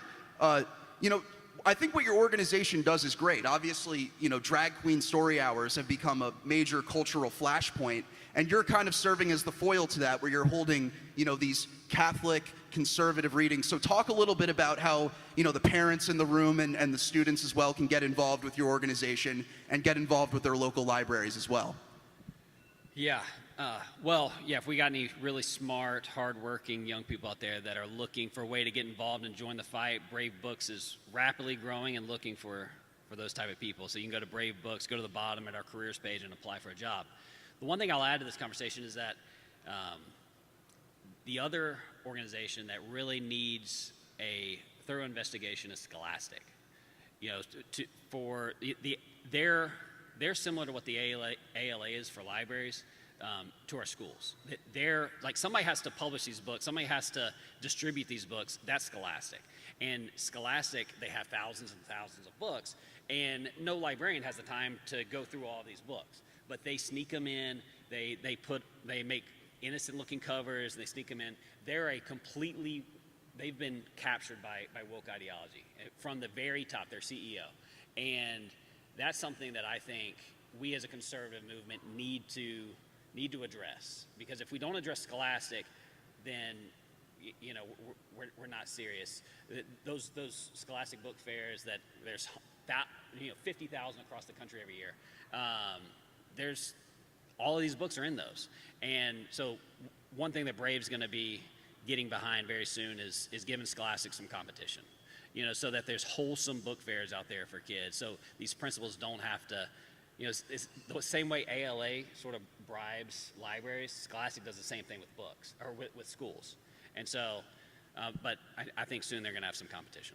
S13: you know, I think what your organization does is great. Obviously, you know, drag queen story hours have become a major cultural flashpoint, and you're kind of serving as the foil to that, where you're holding, you know, these Catholic conservative readings. So talk a little bit about how, you know, the parents in the room and the students as well can get involved with your organization and get involved with their local libraries as well.
S14: Yeah. Well, yeah, if we got any really smart, hardworking young people out there that are looking for a way to get involved and join the fight, Brave Books is rapidly growing and looking for those type of people. So you can go to Brave Books, go to the bottom at our careers page and apply for a job. The one thing I'll add to this conversation is that the other organization that really needs a thorough investigation is Scholastic. You know, they're similar to what the ALA is for libraries. To our schools. They're like, somebody has to publish these books, somebody has to distribute these books. That's Scholastic. And Scholastic, they have thousands and thousands of books, and no librarian has the time to go through all these books. But they sneak them in, they make innocent looking covers, they sneak them in. They've been captured by woke ideology from the very top, their CEO. And that's something that I think we as a conservative movement need to address, because if we don't address Scholastic, then you know we're not serious. Those Scholastic book fairs that there's 50,000 across the country every year. There's all of these books are in those, and so one thing that Brave's going to be getting behind very soon is giving Scholastic some competition. You know, so that there's wholesome book fairs out there for kids, so these principals don't have to. You know, it's the same way ALA sort of bribes libraries, Scholastic does the same thing with books, or with schools. And so, but I think soon they're going to have some competition.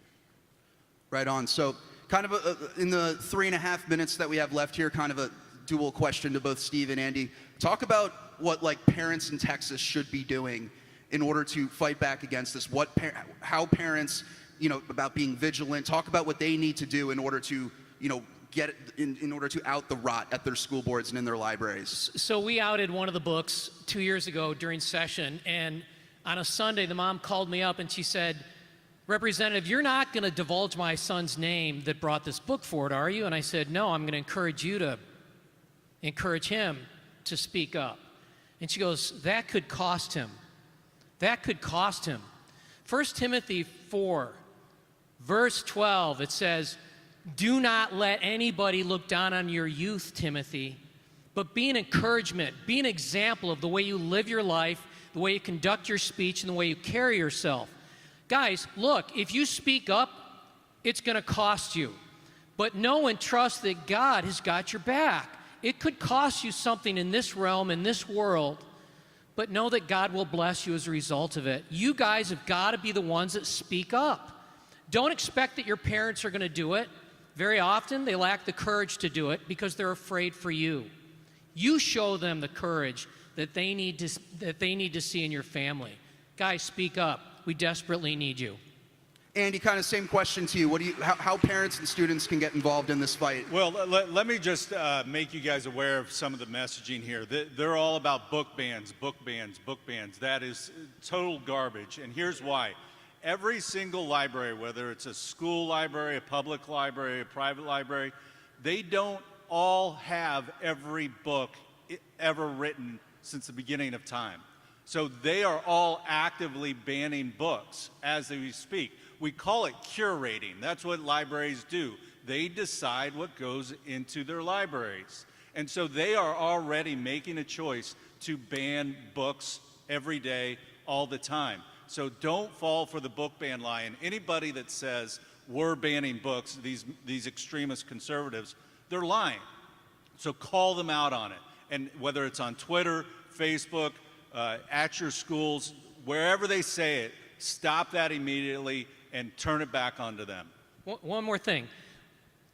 S13: Right on. So kind of in the 3.5 minutes that we have left here, kind of a dual question to both Steve and Andy. Talk about what like parents in Texas should be doing in order to fight back against this. How parents, you know, about being vigilant. Talk about what they need to do in order to, you know, get in order to out the rot at their school boards and in their libraries.
S20: So we outed one of the books 2 years ago during session, and on a Sunday the mom called me up and she said, Representative, you're not going to divulge my son's name that brought this book forward, are you? And I said, no, I'm going to encourage you to encourage him to speak up. And she goes, that could cost him. That could cost him. 1 Timothy 4, verse 12, it says, do not let anybody look down on your youth, Timothy, but be an encouragement, be an example of the way you live your life, the way you conduct your speech, and the way you carry yourself. Guys, look, if you speak up, it's going to cost you. But know and trust that God has got your back. It could cost you something in this realm, in this world, but know that God will bless you as a result of it. You guys have got to be the ones that speak up. Don't expect that your parents are going to do it. Very often, they lack the courage to do it because they're afraid for you. You show them the courage that they need to see in your family. Guys, speak up. We desperately need you.
S13: Andy, kind of same question to you. How parents and students can get involved in this fight?
S10: Well, let me just make you guys aware of some of the messaging here. They're all about book bans, book bans, book bans. That is total garbage, and here's why. Every single library, whether it's a school library, a public library, a private library, they don't all have every book ever written since the beginning of time. So they are all actively banning books as we speak. We call it curating. That's what libraries do. They decide what goes into their libraries. And so they are already making a choice to ban books every day, all the time. So don't fall for the book ban lie. And anybody that says we're banning books, these extremist conservatives, they're lying. So call them out on it. And whether it's on Twitter, Facebook, at your schools, wherever they say it, stop that immediately and turn it back onto them.
S20: One more thing.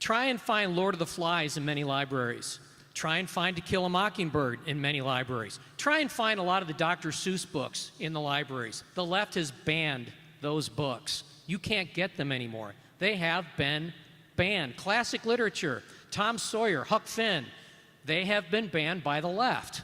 S20: Try and find Lord of the Flies in many libraries. Try and find To Kill a Mockingbird in many libraries. Try and find a lot of the Dr. Seuss books in the libraries. The left has banned those books. You can't get them anymore. They have been banned. Classic literature, Tom Sawyer, Huck Finn, they have been banned by the left.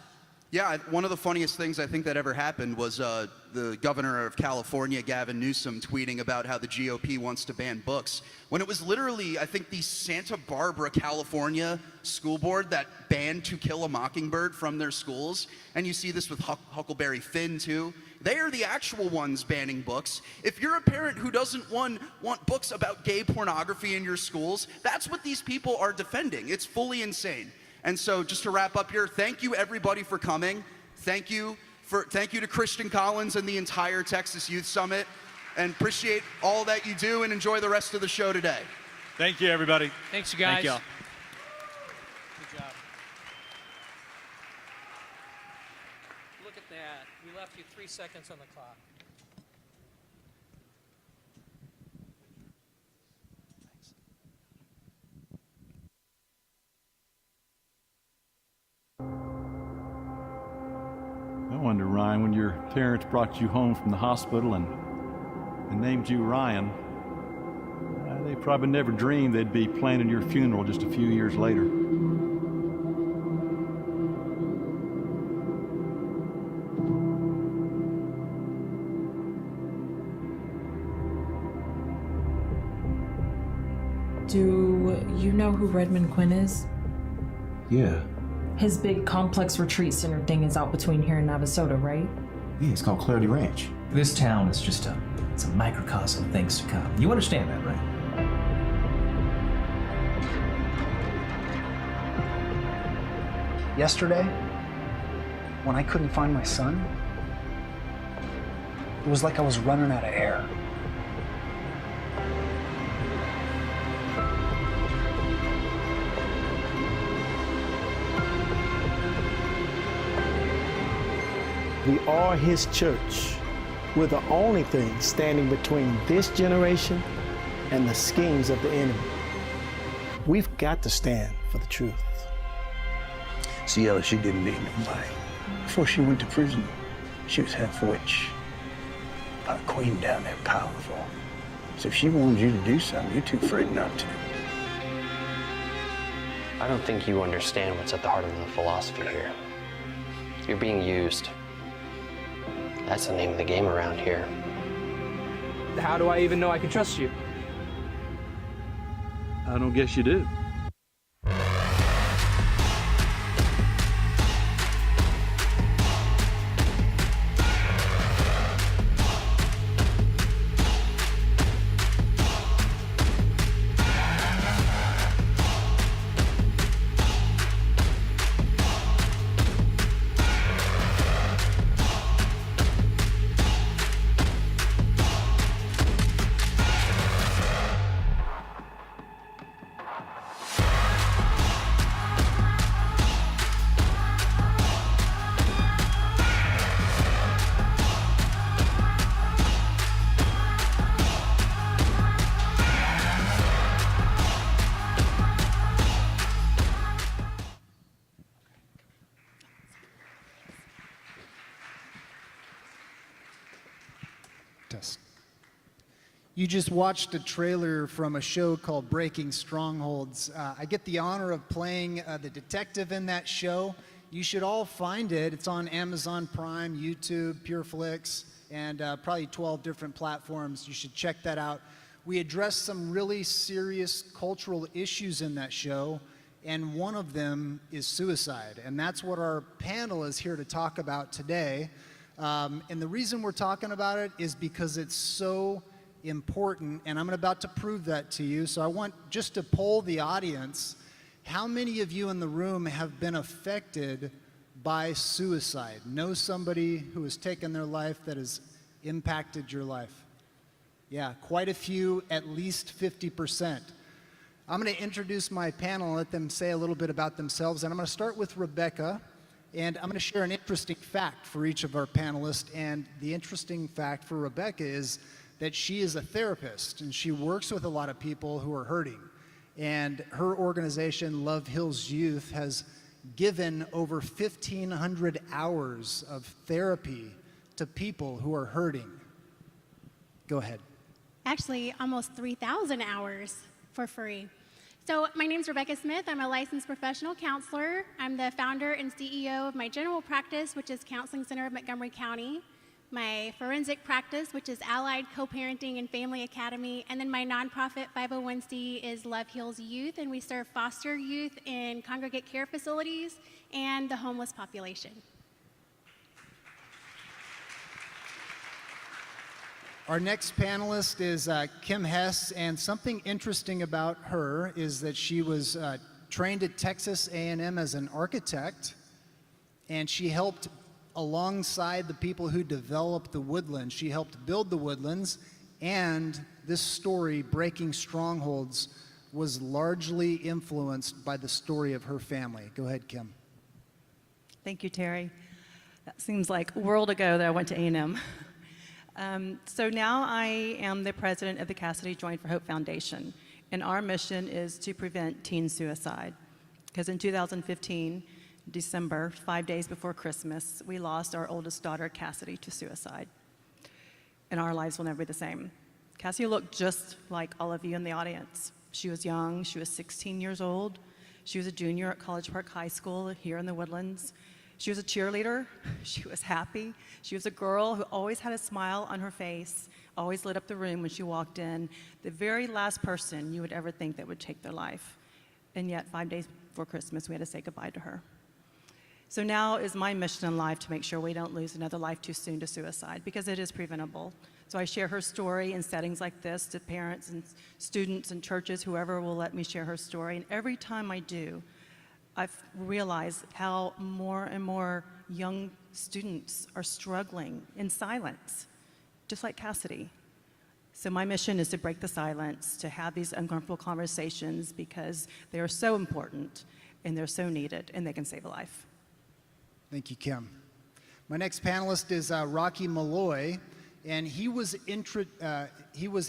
S13: Yeah, one of the funniest things I think that ever happened was the governor of California, Gavin Newsom, tweeting about how the GOP wants to ban books, when it was literally, I think, the Santa Barbara, California school board that banned To Kill a Mockingbird from their schools. And you see this with Huckleberry Finn, too. They are the actual ones banning books. If you're a parent who doesn't want books about gay pornography in your schools, that's what these people are defending. It's fully insane. And so just to wrap up here, thank you everybody for coming. Thank you to Christian Collins and the entire Texas Youth Summit, and appreciate all that you do, and enjoy the rest of the show today.
S10: Thank you, everybody.
S20: Thanks, you guys.
S10: Thank y'all.
S20: Good job. Look at that. We left you 3 seconds on the clock.
S9: I wonder, Ryan, when your parents brought you home from the hospital and named you Ryan, they probably never dreamed they'd be planning your funeral just a few years later.
S15: Do you know who Redmond Quinn is?
S23: Yeah.
S15: His big complex retreat center thing is out between here and Navasota, right?
S23: Yeah, it's called Clarity Ranch.
S24: This town is just it's a microcosm of things to come. You understand that, right?
S25: Yesterday, when I couldn't find my son, it was like I was running out of air.
S26: We are his church. We're the only thing standing between this generation and the schemes of the enemy. We've got to stand for the truth.
S23: Ciela, she didn't need nobody. Before she went to prison, she was half witch. A queen down there, powerful. So if she wanted you to do something, you're too afraid not to.
S27: I don't think you understand what's at the heart of the philosophy here. You're being used. That's the name of the game around here.
S3: how do I even know I can trust you?
S9: I don't guess you do.
S16: You just watched a trailer from a show called Breaking Strongholds. I get the honor of playing the detective in that show. You should all find it. It's on Amazon Prime, YouTube, PureFlix, and probably 12 different platforms. You should check that out. We address some really serious cultural issues in that show, and one of them is suicide. And that's what our panel is here to talk about today. And the reason we're talking about it is because it's so important, and I'm about to prove that to you. So I want just to poll the audience. How many of you in the room have been affected by suicide? Know somebody who has taken their life that has impacted your life? Yeah, quite a few, at least 50%. I'm going to introduce my panel and let them say a little bit about themselves. And I'm going to start with Rebecca, and I'm going to share an interesting fact for each of our panelists. And the interesting fact for Rebecca is that she is a therapist, and she works with a lot of people who are hurting. And her organization, Love Hills Youth, has given over 1,500 hours of therapy to people who are hurting. Go ahead.
S17: Actually, almost 3,000 hours for free. So my name's Rebecca Smith. I'm a licensed professional counselor. I'm the founder and CEO of my general practice, which is Counseling Center of Montgomery County, my forensic practice, which is Allied Co-Parenting and Family Academy, and then my nonprofit 501c is Love Hills Youth, and we serve foster youth in congregate care facilities and the homeless population.
S16: Our next panelist is Kim Hess, and something interesting about her is that she was trained at Texas A&M as an architect, and she helped alongside the people who developed the Woodlands. She helped build the Woodlands, and this story, Breaking Strongholds, was largely influenced by the story of her family. Go ahead, Kim.
S18: Thank you, Terry. That seems like a world ago that I went to A&M. So now I am the president of the Cassidy Join for Hope Foundation, and our mission is to prevent teen suicide. Because in 2015, December, 5 days before Christmas, we lost our oldest daughter, Cassidy, to suicide. And our lives will never be the same. Cassie looked just like all of you in the audience. She was young, she was 16 years old. She was a junior at College Park High School here in the Woodlands. She was a cheerleader, she was happy. She was a girl who always had a smile on her face, always lit up the room when she walked in. The very last person you would ever think that would take their life. And yet, 5 days before Christmas, we had to say goodbye to her. So now is my mission in life to make sure we don't lose another life too soon to suicide, because it is preventable. So I share her story in settings like this to parents and students and churches, whoever will let me share her story. And every time I do, I've realized how more and more young students are struggling in silence, just like Cassidy. So my mission is to break the silence, to have these uncomfortable conversations, because they are so important and they're so needed, and they can save a life.
S16: Thank you, Kim. My next panelist is Rocky Malloy, and he was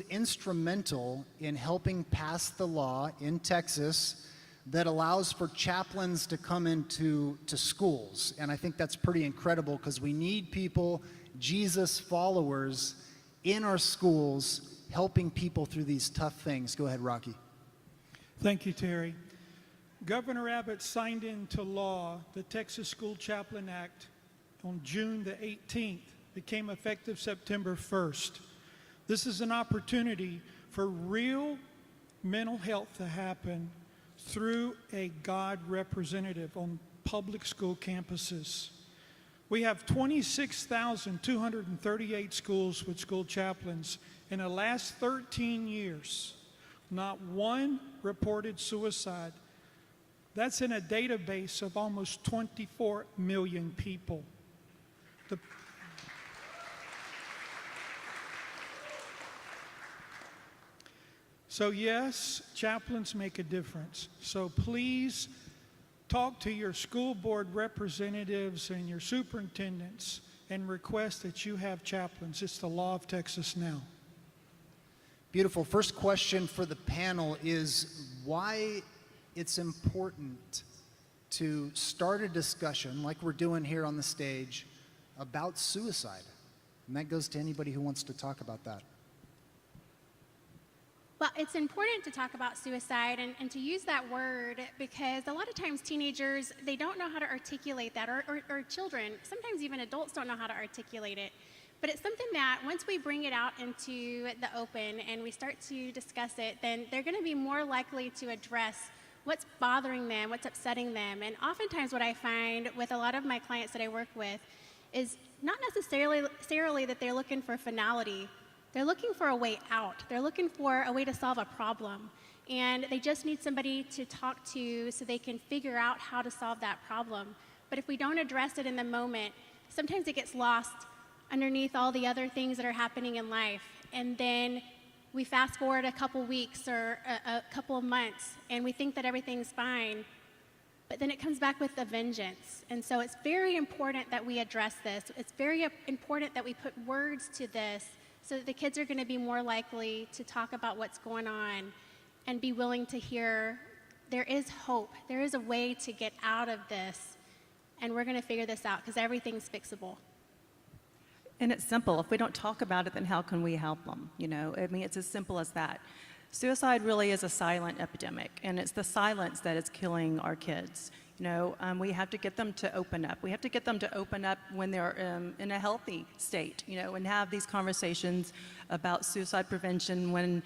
S16: instrumental in helping pass the law in Texas that allows for chaplains to come into schools. And I think that's pretty incredible, because we need people, Jesus followers, in our schools helping people through these tough things. Go ahead, Rocky.
S19: Thank you, Terry. Governor Abbott signed into law the Texas School Chaplain Act on June the 18th. Became effective September 1st. This is an opportunity for real mental health to happen through a God representative on public school campuses. We have 26,238 schools with school chaplains. In the last 13 years, not one reported suicide. That's in a database of almost 24 million people. So yes, chaplains make a difference. So please talk to your school board representatives and your superintendents and request that you have chaplains. It's the law of Texas now.
S16: Beautiful. First question for the panel is why it's important to start a discussion like we're doing here on the stage about suicide. And that goes to anybody who wants to talk about that.
S17: Well, it's important to talk about suicide and to use that word because a lot of times teenagers, they don't know how to articulate that, or children, sometimes even adults don't know how to articulate it. But it's something that once we bring it out into the open and we start to discuss it, then they're going to be more likely to address what's bothering them, what's upsetting them. And oftentimes what I find with a lot of my clients that I work with is not necessarily that they're looking for finality. They're looking for a way out. They're looking for a way to solve a problem. And they just need somebody to talk to so they can figure out how to solve that problem. But if we don't address it in the moment, sometimes it gets lost underneath all the other things that are happening in life. And then we fast forward a couple weeks or a couple of months and we think that everything's fine, but then it comes back with a vengeance. And so it's very important that we address this. It's very important that we put words to this so that the kids are going to be more likely to talk about what's going on and be willing to hear there is hope. There is a way to get out of this, and we're going to figure this out because everything's fixable.
S18: And it's simple. If we don't talk about it, then how can we help them? You know, I mean, it's as simple as that. Suicide really is a silent epidemic, and it's the silence that is killing our kids. You know, we have to get them to open up. We have to get them to open up when they're in a healthy state, you know, and have these conversations about suicide prevention when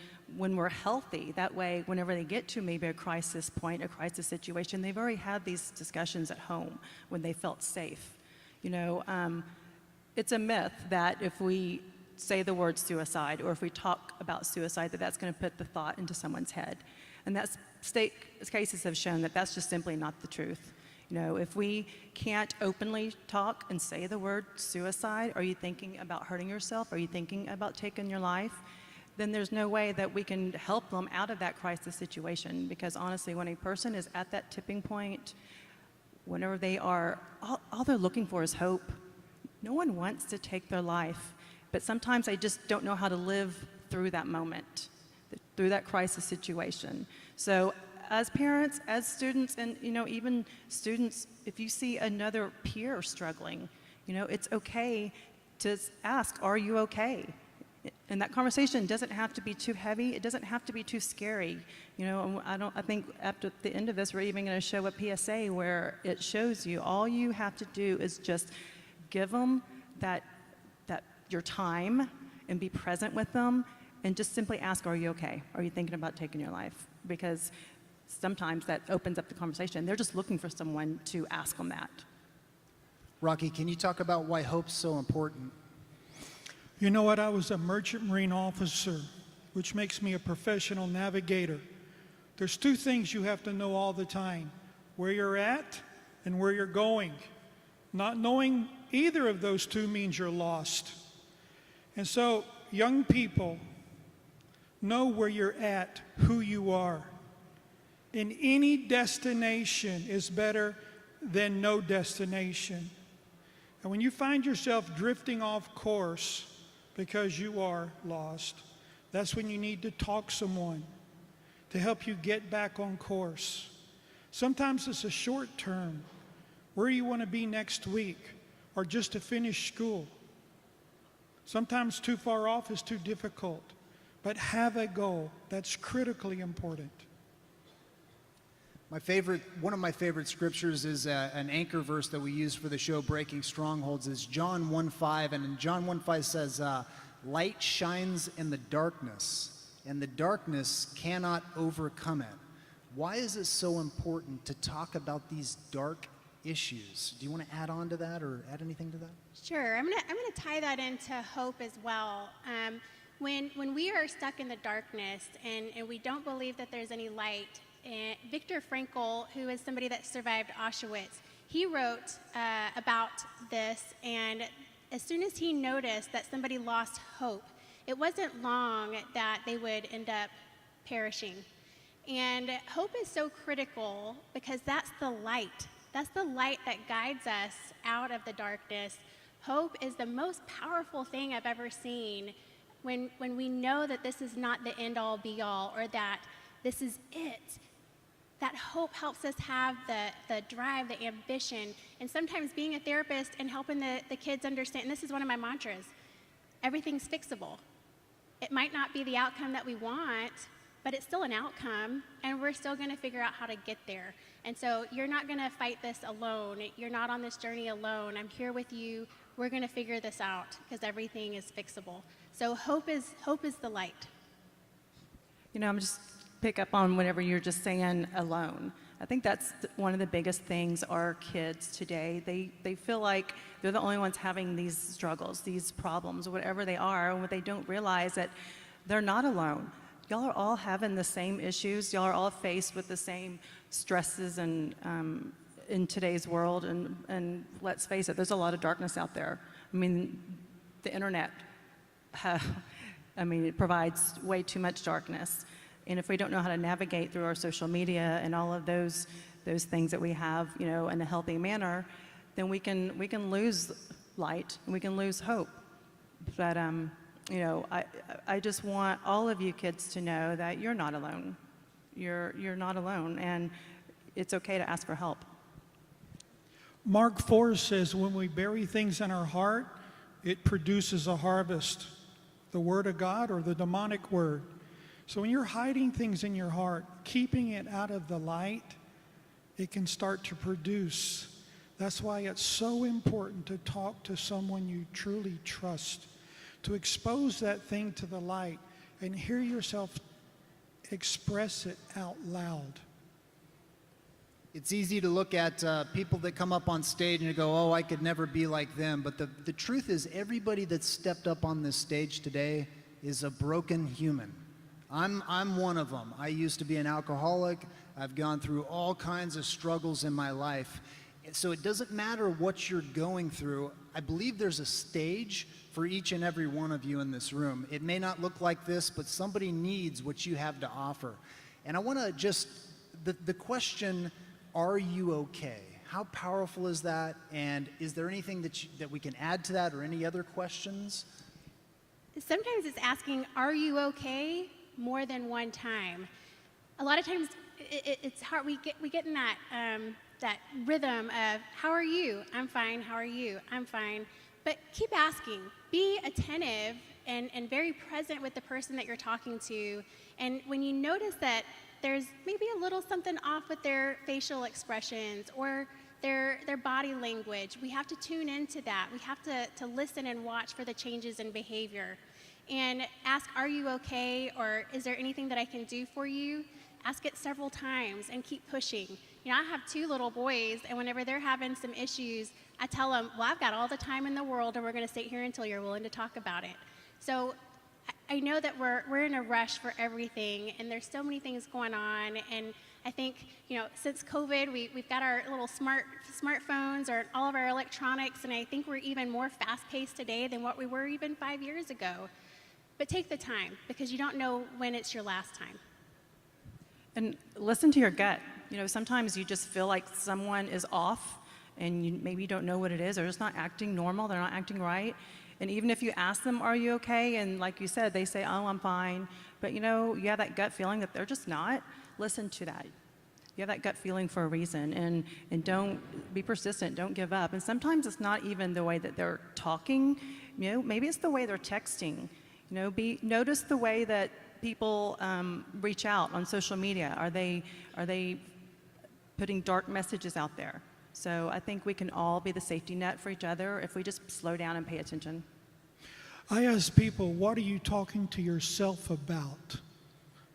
S18: we're healthy. That way, whenever they get to maybe a crisis point, a crisis situation, they've already had these discussions at home when they felt safe. You know, it's a myth that if we say the word suicide or if we talk about suicide, that's going to put the thought into someone's head. And that's state cases have shown that that's just simply not the truth. You know, if we can't openly talk and say the word suicide, are you thinking about hurting yourself? Are you thinking about taking your life? Then there's no way that we can help them out of that crisis situation, because honestly, when a person is at that tipping point, whenever they are, all they're looking for is hope. No one wants to take their life, but sometimes they just don't know how to live through that moment, through that crisis situation. So as parents, as students, and you know, even students, if you see another peer struggling, you know, it's okay to ask, are you okay? And that conversation doesn't have to be too heavy. It doesn't have to be too scary. You know, I think after the end of this, we're even going to show a PSA where it shows you all you have to do is just give them that your time and be present with them and just simply ask, are you okay? Are you thinking about taking your life? Because sometimes that opens up the conversation. They're just looking for someone to ask them that.
S16: Rocky, can you talk about why hope's so important?
S19: You know what? I was a merchant marine officer, which makes me a professional navigator. There's two things you have to know all the time: where you're at and where you're going. Not knowing either of those two means you're lost. And so, young people, know where you're at, who you are. And any destination is better than no destination. And when you find yourself drifting off course because you are lost, that's when you need to talk to someone to help you get back on course. Sometimes it's a short term, where you want to be next week, or just to finish school. Sometimes too far off is too difficult, but have a goal. That's critically important.
S16: One of my favorite scriptures is an anchor verse that we use for the show Breaking Strongholds is John 1:5, and in John 1:5 says, light shines in the darkness, and the darkness cannot overcome it. Why is it so important to talk about these dark issues? Do you want to add on to that or add anything to that?
S17: Sure. I'm gonna tie that into hope as well. When we are stuck in the darkness and we don't believe that there's any light, Viktor Frankl, who is somebody that survived Auschwitz, he wrote about this, and as soon as he noticed that somebody lost hope, it wasn't long that they would end up perishing. And hope is so critical because that's the light. That's the light that guides us out of the darkness. Hope is the most powerful thing I've ever seen when we know that this is not the end-all be-all, or that this is it. That hope helps us have the drive, the ambition, and sometimes being a therapist and helping the kids understand, and this is one of my mantras, everything's fixable. It might not be the outcome that we want, but it's still an outcome, and we're still going to figure out how to get there. And so you're not going to fight this alone. You're not on this journey alone. I'm here with you. We're going to figure this out because everything is fixable. So hope is the light.
S18: You know, I'm just pick up on whatever you're just saying, alone. I think that's one of the biggest things our kids today, they feel like they're the only ones having these struggles, these problems, whatever they are, and what they don't realize that they're not alone. Y'all are all having the same issues. Y'all are all faced with the same stresses and in today's world. And let's face it, there's a lot of darkness out there. I mean, the internet, it provides way too much darkness. And if we don't know how to navigate through our social media and all of those things that we have, you know, in a healthy manner, then we can lose light and we can lose hope. But you know, I just want all of you kids to know that you're not alone. You're not alone, and it's okay to ask for help.
S19: Mark 4 says, when we bury things in our heart, it produces a harvest, the word of God or the demonic word. So when you're hiding things in your heart, keeping it out of the light, it can start to produce. That's why it's so important to talk to someone you truly trust, to expose that thing to the light and hear yourself express it out loud.
S16: It's easy to look at people that come up on stage and go, oh, I could never be like them. But the truth is, everybody that's stepped up on this stage today is a broken human. I'm one of them. I used to be an alcoholic. I've gone through all kinds of struggles in my life. So it doesn't matter what you're going through. I believe there's a stage for each and every one of you in this room. It may not look like this, but somebody needs what you have to offer. And I want to just, the question, are you okay? How powerful is that? And is there anything that we can add to that, or any other questions?
S17: Sometimes it's asking, are you okay, more than one time. A lot of times it's hard. We get in that that rhythm of, how are you? I'm fine. How are you? I'm fine. But keep asking. Be attentive and very present with the person that you're talking to. And when you notice that there's maybe a little something off with their facial expressions or their body language, we have to tune into that. We have to listen and watch for the changes in behavior. And ask, are you okay? Or is there anything that I can do for you? Ask it several times and keep pushing. You know, I have 2 little boys, and whenever they're having some issues, I tell them, well, I've got all the time in the world, and we're going to sit here until you're willing to talk about it. So I know that we're in a rush for everything, and there's so many things going on. And I think, you know, since COVID, we've got our little smartphones or all of our electronics, and I think we're even more fast-paced today than what we were even 5 years ago. But take the time, because you don't know when it's your last time.
S18: And listen to your gut. You know, sometimes you just feel like someone is off, and maybe you don't know what it is. They're just not acting normal. They're not acting right. And even if you ask them, are you okay? And like you said, they say, oh, I'm fine. But you know, you have that gut feeling that they're just not. Listen to that. You have that gut feeling for a reason, and don't be persistent. Don't give up. And sometimes it's not even the way that they're talking. You know, maybe it's the way they're texting. You know, notice the way that people reach out on social media. Are they putting dark messages out there? So I think we can all be the safety net for each other if we just slow down and pay attention.
S19: I ask people, what are you talking to yourself about?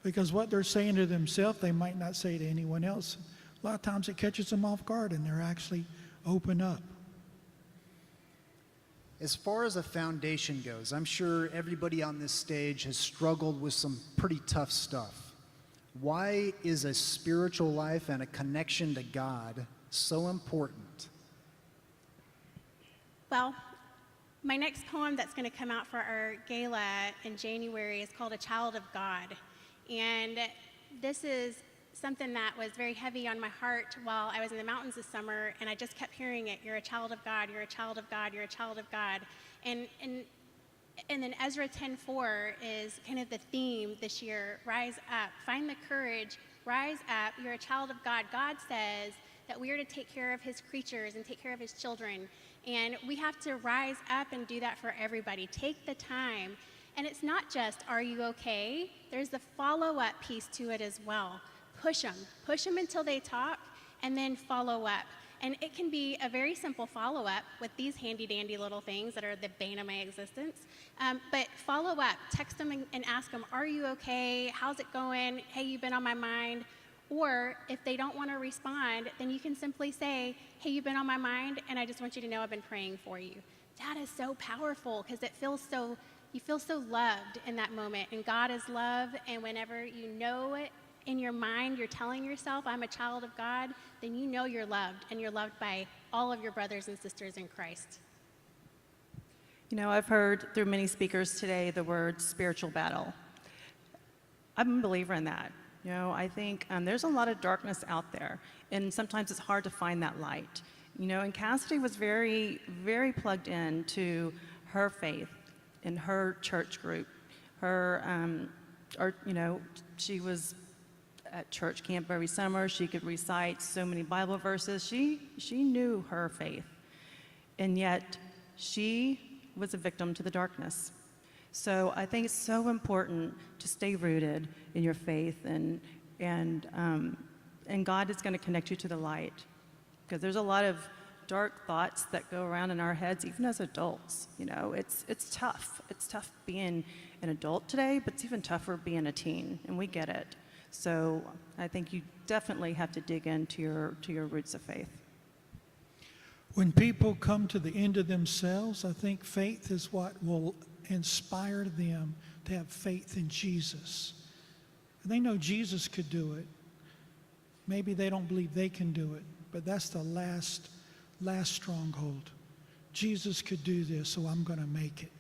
S19: Because what they're saying to themselves, they might not say to anyone else. A lot of times it catches them off guard and they're actually open up.
S16: As far as a foundation goes, I'm sure everybody on this stage has struggled with some pretty tough stuff. Why is a spiritual life and a connection to God so important?
S17: Well, my next poem that's going to come out for our gala in January is called A Child of God. And this is something that was very heavy on my heart while I was in the mountains this summer, and I just kept hearing it. You're a child of God, you're a child of God, you're a child of God. And then Ezra 10:4 is kind of the theme this year. Rise up, find the courage, rise up, you're a child of God. God says that we are to take care of his creatures and take care of his children. And we have to rise up and do that for everybody. Take the time. And it's not just, are you okay? There's the follow-up piece to it as well. Push them until they talk, and then follow up. And it can be a very simple follow-up with these handy-dandy little things that are the bane of my existence. But follow up, text them and ask them, are you okay? How's it going? Hey, you've been on my mind. Or if they don't want to respond, then you can simply say, hey, you've been on my mind, and I just want you to know I've been praying for you. That is so powerful because you feel so loved in that moment. And God is love, and whenever you know it in your mind, you're telling yourself, I'm a child of God, then you know you're loved, and you're loved by all of your brothers and sisters in Christ.
S18: You know, I've heard through many speakers today the word spiritual battle. I'm a believer in that. You know, I think there's a lot of darkness out there, and sometimes it's hard to find that light. You know, and Cassidy was very, very plugged in to her faith in her church group. She was at church camp every summer. She could recite so many Bible verses. She knew her faith, and yet she was a victim to the darkness. So I think it's so important to stay rooted in your faith, and God is going to connect you to the light, because there's a lot of dark thoughts that go around in our heads, even as adults. You know, it's tough. It's tough being an adult today, but it's even tougher being a teen, and we get it. So I think you definitely have to dig into your roots of faith.
S19: When people come to the end of themselves, I think faith is what will inspire them to have faith in Jesus. They know Jesus could do it. Maybe they don't believe they can do it, but that's the last stronghold. Jesus could do this, so I'm going to make it.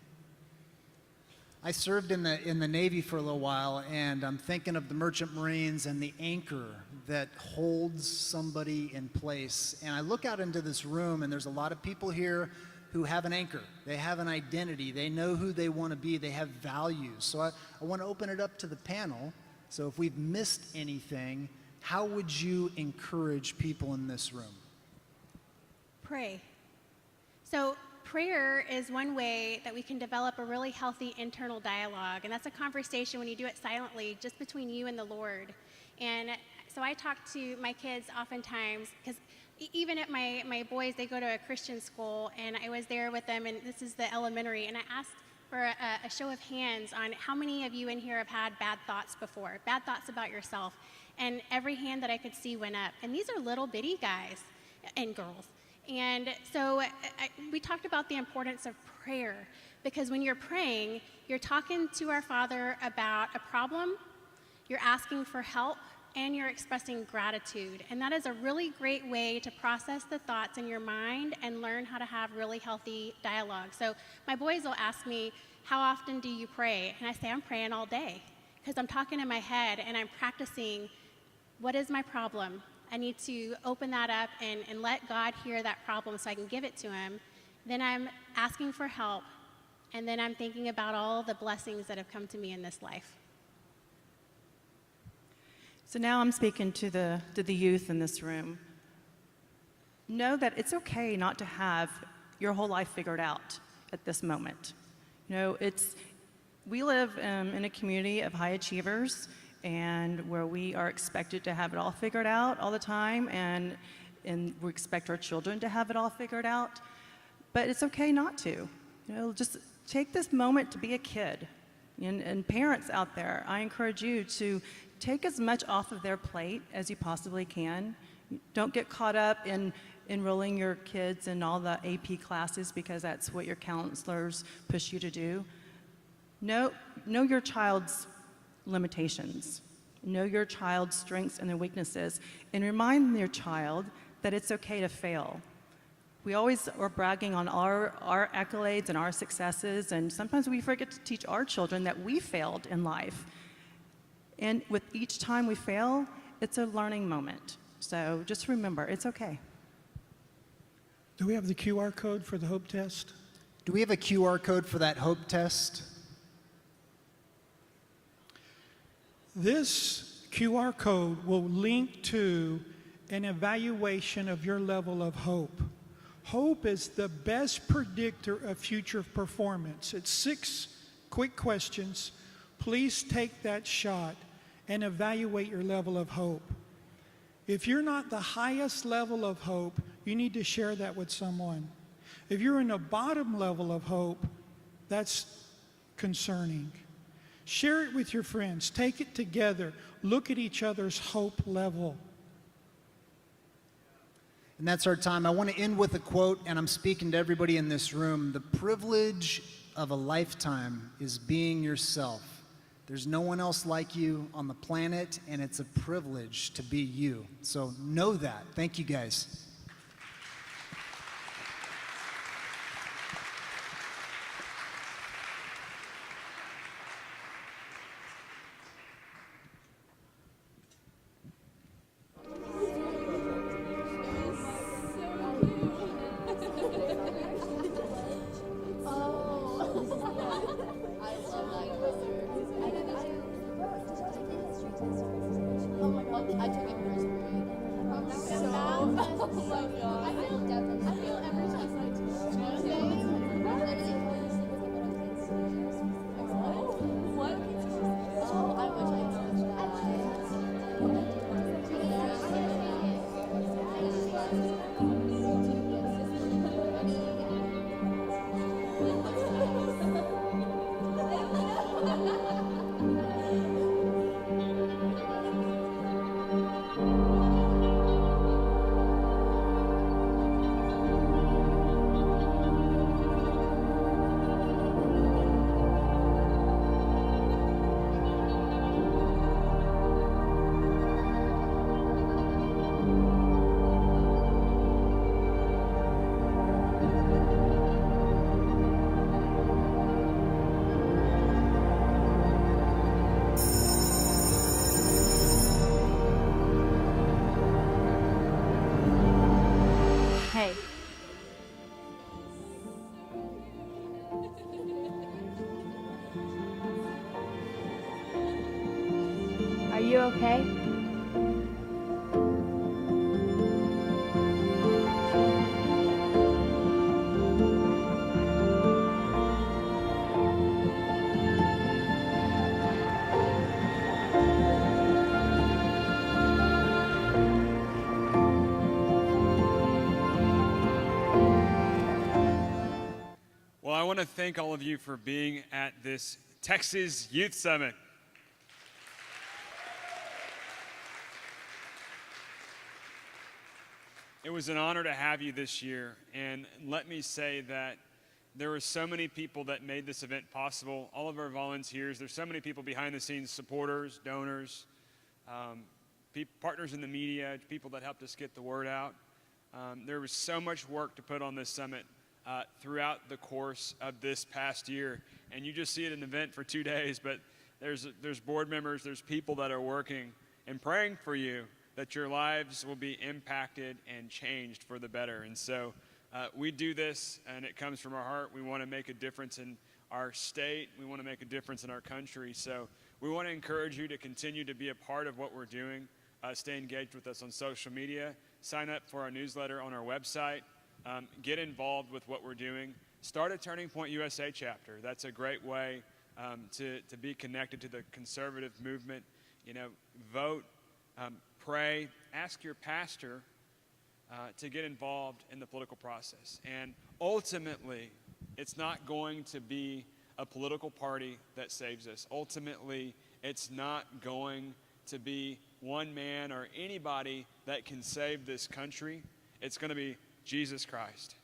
S16: I served in the Navy for a little while, and I'm thinking of the Merchant Marines and the anchor that holds somebody in place. And I look out into this room, and there's a lot of people here who have an anchor. They have an identity. They know who they want to be. They have values. So I want to open it up to the panel. So if we've missed anything, how would you encourage people in this room?
S17: Pray. So prayer is one way that we can develop a really healthy internal dialogue, and that's a conversation when you do it silently, just between you and the Lord. And so I talk to my kids oftentimes, because even at my boys, they go to a Christian school, and I was there with them, and this is the elementary, and I asked for a show of hands on how many of you in here have had bad thoughts before, bad thoughts about yourself. And every hand that I could see went up. And these are little bitty guys and girls. And so we talked about the importance of prayer, because when you're praying, you're talking to our Father about a problem, you're asking for help, and you're expressing gratitude. And that is a really great way to process the thoughts in your mind and learn how to have really healthy dialogue. So my boys will ask me, how often do you pray? And I say, I'm praying all day, because I'm talking in my head and I'm practicing, what is my problem? I need to open that up and let God hear that problem so I can give it to him. Then I'm asking for help, and then I'm thinking about all the blessings that have come to me in this life.
S18: So now I'm speaking to the youth in this room. Know that it's okay not to have your whole life figured out at this moment. You know, we live in a community of high achievers, and where we are expected to have it all figured out all the time, and we expect our children to have it all figured out. But it's okay not to. You know, just take this moment to be a kid. And parents out there, I encourage you to take as much off of their plate as you possibly can. Don't get caught up in enrolling your kids in all the AP classes because that's what your counselors push you to do. Know your child's limitations. Know your child's strengths and their weaknesses, and remind your child that it's okay to fail. We always are bragging on our accolades and our successes, and sometimes we forget to teach our children that we failed in life. And with each time we fail, it's a learning moment. So just remember, it's okay.
S19: Do we have the QR code for the Hope Test?
S16: Do we have a QR code for that Hope Test?
S19: This QR code will link to an evaluation of your level of hope. Hope is the best predictor of future performance. It's 6 quick questions. Please take that shot and evaluate your level of hope. If you're not the highest level of hope, you need to share that with someone. If you're in the bottom level of hope, that's concerning. Share it with your friends. Take it together. Look at each other's hope level.
S16: And that's our time. I want to end with a quote, and I'm speaking to everybody in this room. The privilege of a lifetime is being yourself. There's no one else like you on the planet, and it's a privilege to be you. So know that. Thank you, guys.
S1: Hey. Are you okay?
S2: Well, I want to thank all of you for being at this Texas Youth Summit. It was an honor to have you this year, and let me say that there were so many people that made this event possible, all of our volunteers. There's so many people behind the scenes, supporters, donors, partners in the media, people that helped us get the word out. There was so much work to put on this summit throughout the course of this past year. And you just see it an event for 2 days, but there's board members, there's people that are working and praying for you that your lives will be impacted and changed for the better. And so we do this, and it comes from our heart. We want to make a difference in our state. We want to make a difference in our country. So we want to encourage you to continue to be a part of what we're doing. Stay engaged with us on social media. Sign up for our newsletter on our website. Get involved with what we're doing. Start a Turning Point USA chapter. That's a great way to be connected to the conservative movement. You know, vote, pray, ask your pastor to get involved in the political process. And ultimately, It's not going to be a political party that saves us. Ultimately, it's not going to be one man or anybody that can save this country. It's going to be Jesus Christ.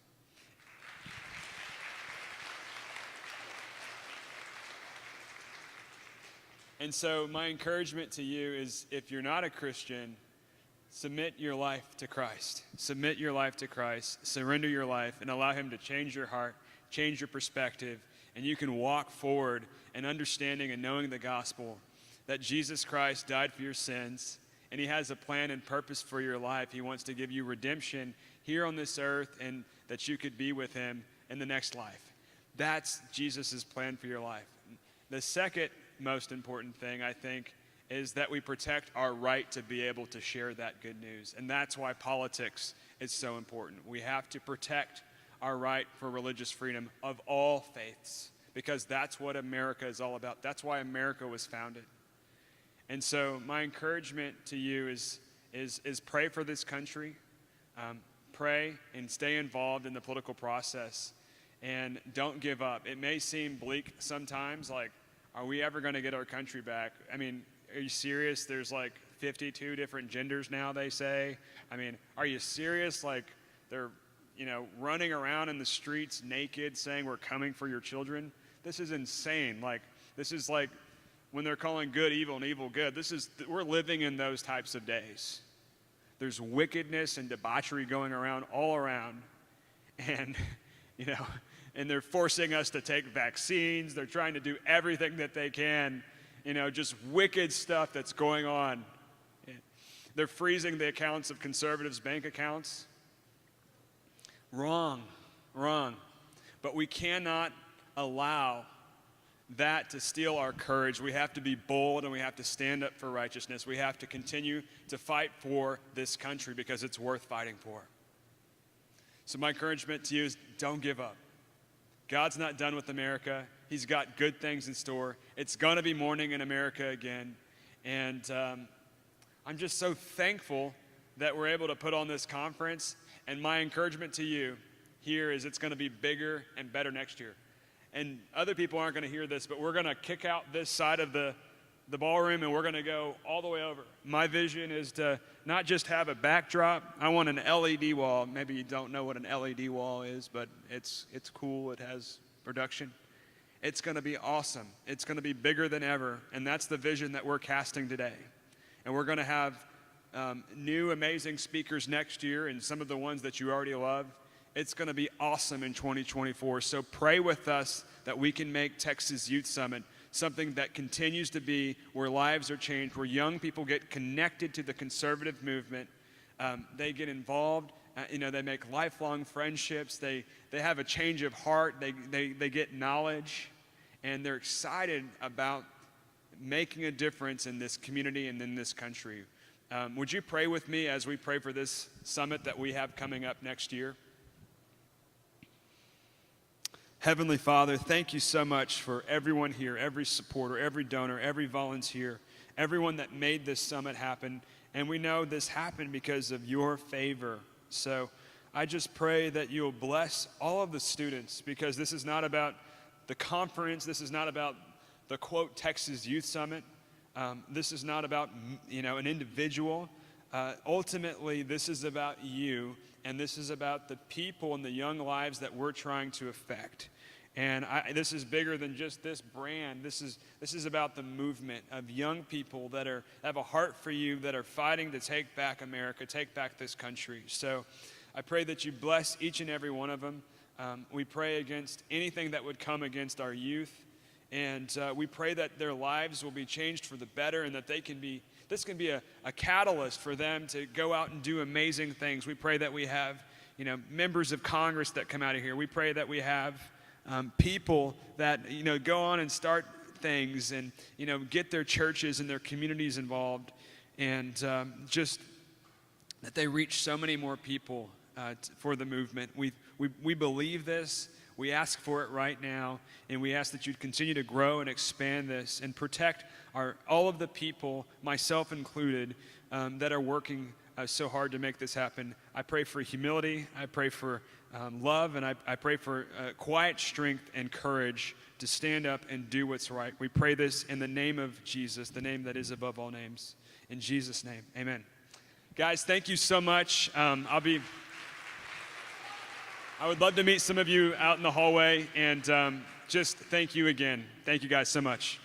S2: And so my encouragement to you is, if you're not a Christian, submit your life to Christ. Submit your life to Christ. Surrender your life and allow him to change your heart, change your perspective, and you can walk forward in understanding and knowing the gospel that Jesus Christ died for your sins, and he has a plan and purpose for your life. He wants to give you redemption here on this earth, and that you could be with him in the next life. That's Jesus' plan for your life. The second most important thing, I think, is that we protect our right to be able to share that good news. And that's why politics is so important. We have to protect our right for religious freedom of all faiths, because that's what America is all about. That's why America was founded. And so my encouragement to you is pray for this country. Pray and stay involved in the political process, and don't give up. It may seem bleak sometimes, like, are we ever going to get our country back? I mean, are you serious? There's like 52 different genders now, they say. I mean, are you serious? Like, they're, running around in the streets naked saying we're coming for your children. This is insane. Like, this is like when they're calling good evil and evil good. We're living in those types of days. There's wickedness and debauchery going around all around. And, and they're forcing us to take vaccines. They're trying to do everything that they can, just wicked stuff that's going on. They're freezing the accounts of conservatives' bank accounts. Wrong. But we cannot allow that to steal our courage. We have to be bold, and we have to stand up for righteousness. We have to continue to fight for this country because it's worth fighting for. So my encouragement to you is, don't give up. God's not done with America. He's got good things in store. It's going to be morning in America again. And I'm just so thankful that we're able to put on this conference. And my encouragement to you here is, it's going to be bigger and better next year. And other people aren't going to hear this, but we're going to kick out this side of the ballroom, and we're going to go all the way over. My vision is to not just have a backdrop. I want an LED wall. Maybe you don't know what an LED wall is, but it's cool. It has production. It's going to be awesome. It's going to be bigger than ever, and that's the vision that we're casting today. And we're going to have new amazing speakers next year, and some of the ones that you already love. It's going to be awesome in 2024. So pray with us that we can make Texas Youth Summit something that continues to be where lives are changed, where young people get connected to the conservative movement. They get involved. They make lifelong friendships. They have a change of heart. They get knowledge, and they're excited about making a difference in this community and in this country. Would you pray with me as we pray for this summit that we have coming up next year? Heavenly Father, thank you so much for everyone here, every supporter, every donor, every volunteer, everyone that made this summit happen. And we know this happened because of your favor. So I just pray that you'll bless all of the students, because this is not about the conference. This is not about the, quote, Texas Youth Summit. This is not about, an individual. Ultimately, this is about you. And this is about the people and the young lives that we're trying to affect. And this is bigger than just this brand. This is about the movement of young people that have a heart for you, that are fighting to take back America, take back this country. So I pray that you bless each and every one of them. We pray against anything that would come against our youth. And we pray that their lives will be changed for the better, and that this can be a catalyst for them to go out and do amazing things. We pray that we have, members of Congress that come out of here. We pray that we have people that, go on and start things and, get their churches and their communities involved, and just that they reach so many more people for the movement. We believe this. We ask for it right now, and we ask that you'd continue to grow and expand this and protect all of the people, myself included, that are working so hard to make this happen. I pray for humility. I pray for love, and I pray for quiet strength and courage to stand up and do what's right. We pray this in the name of Jesus, the name that is above all names. In Jesus' name, amen. Guys, thank you so much. I would love to meet some of you out in the hallway, and just thank you again. Thank you guys so much.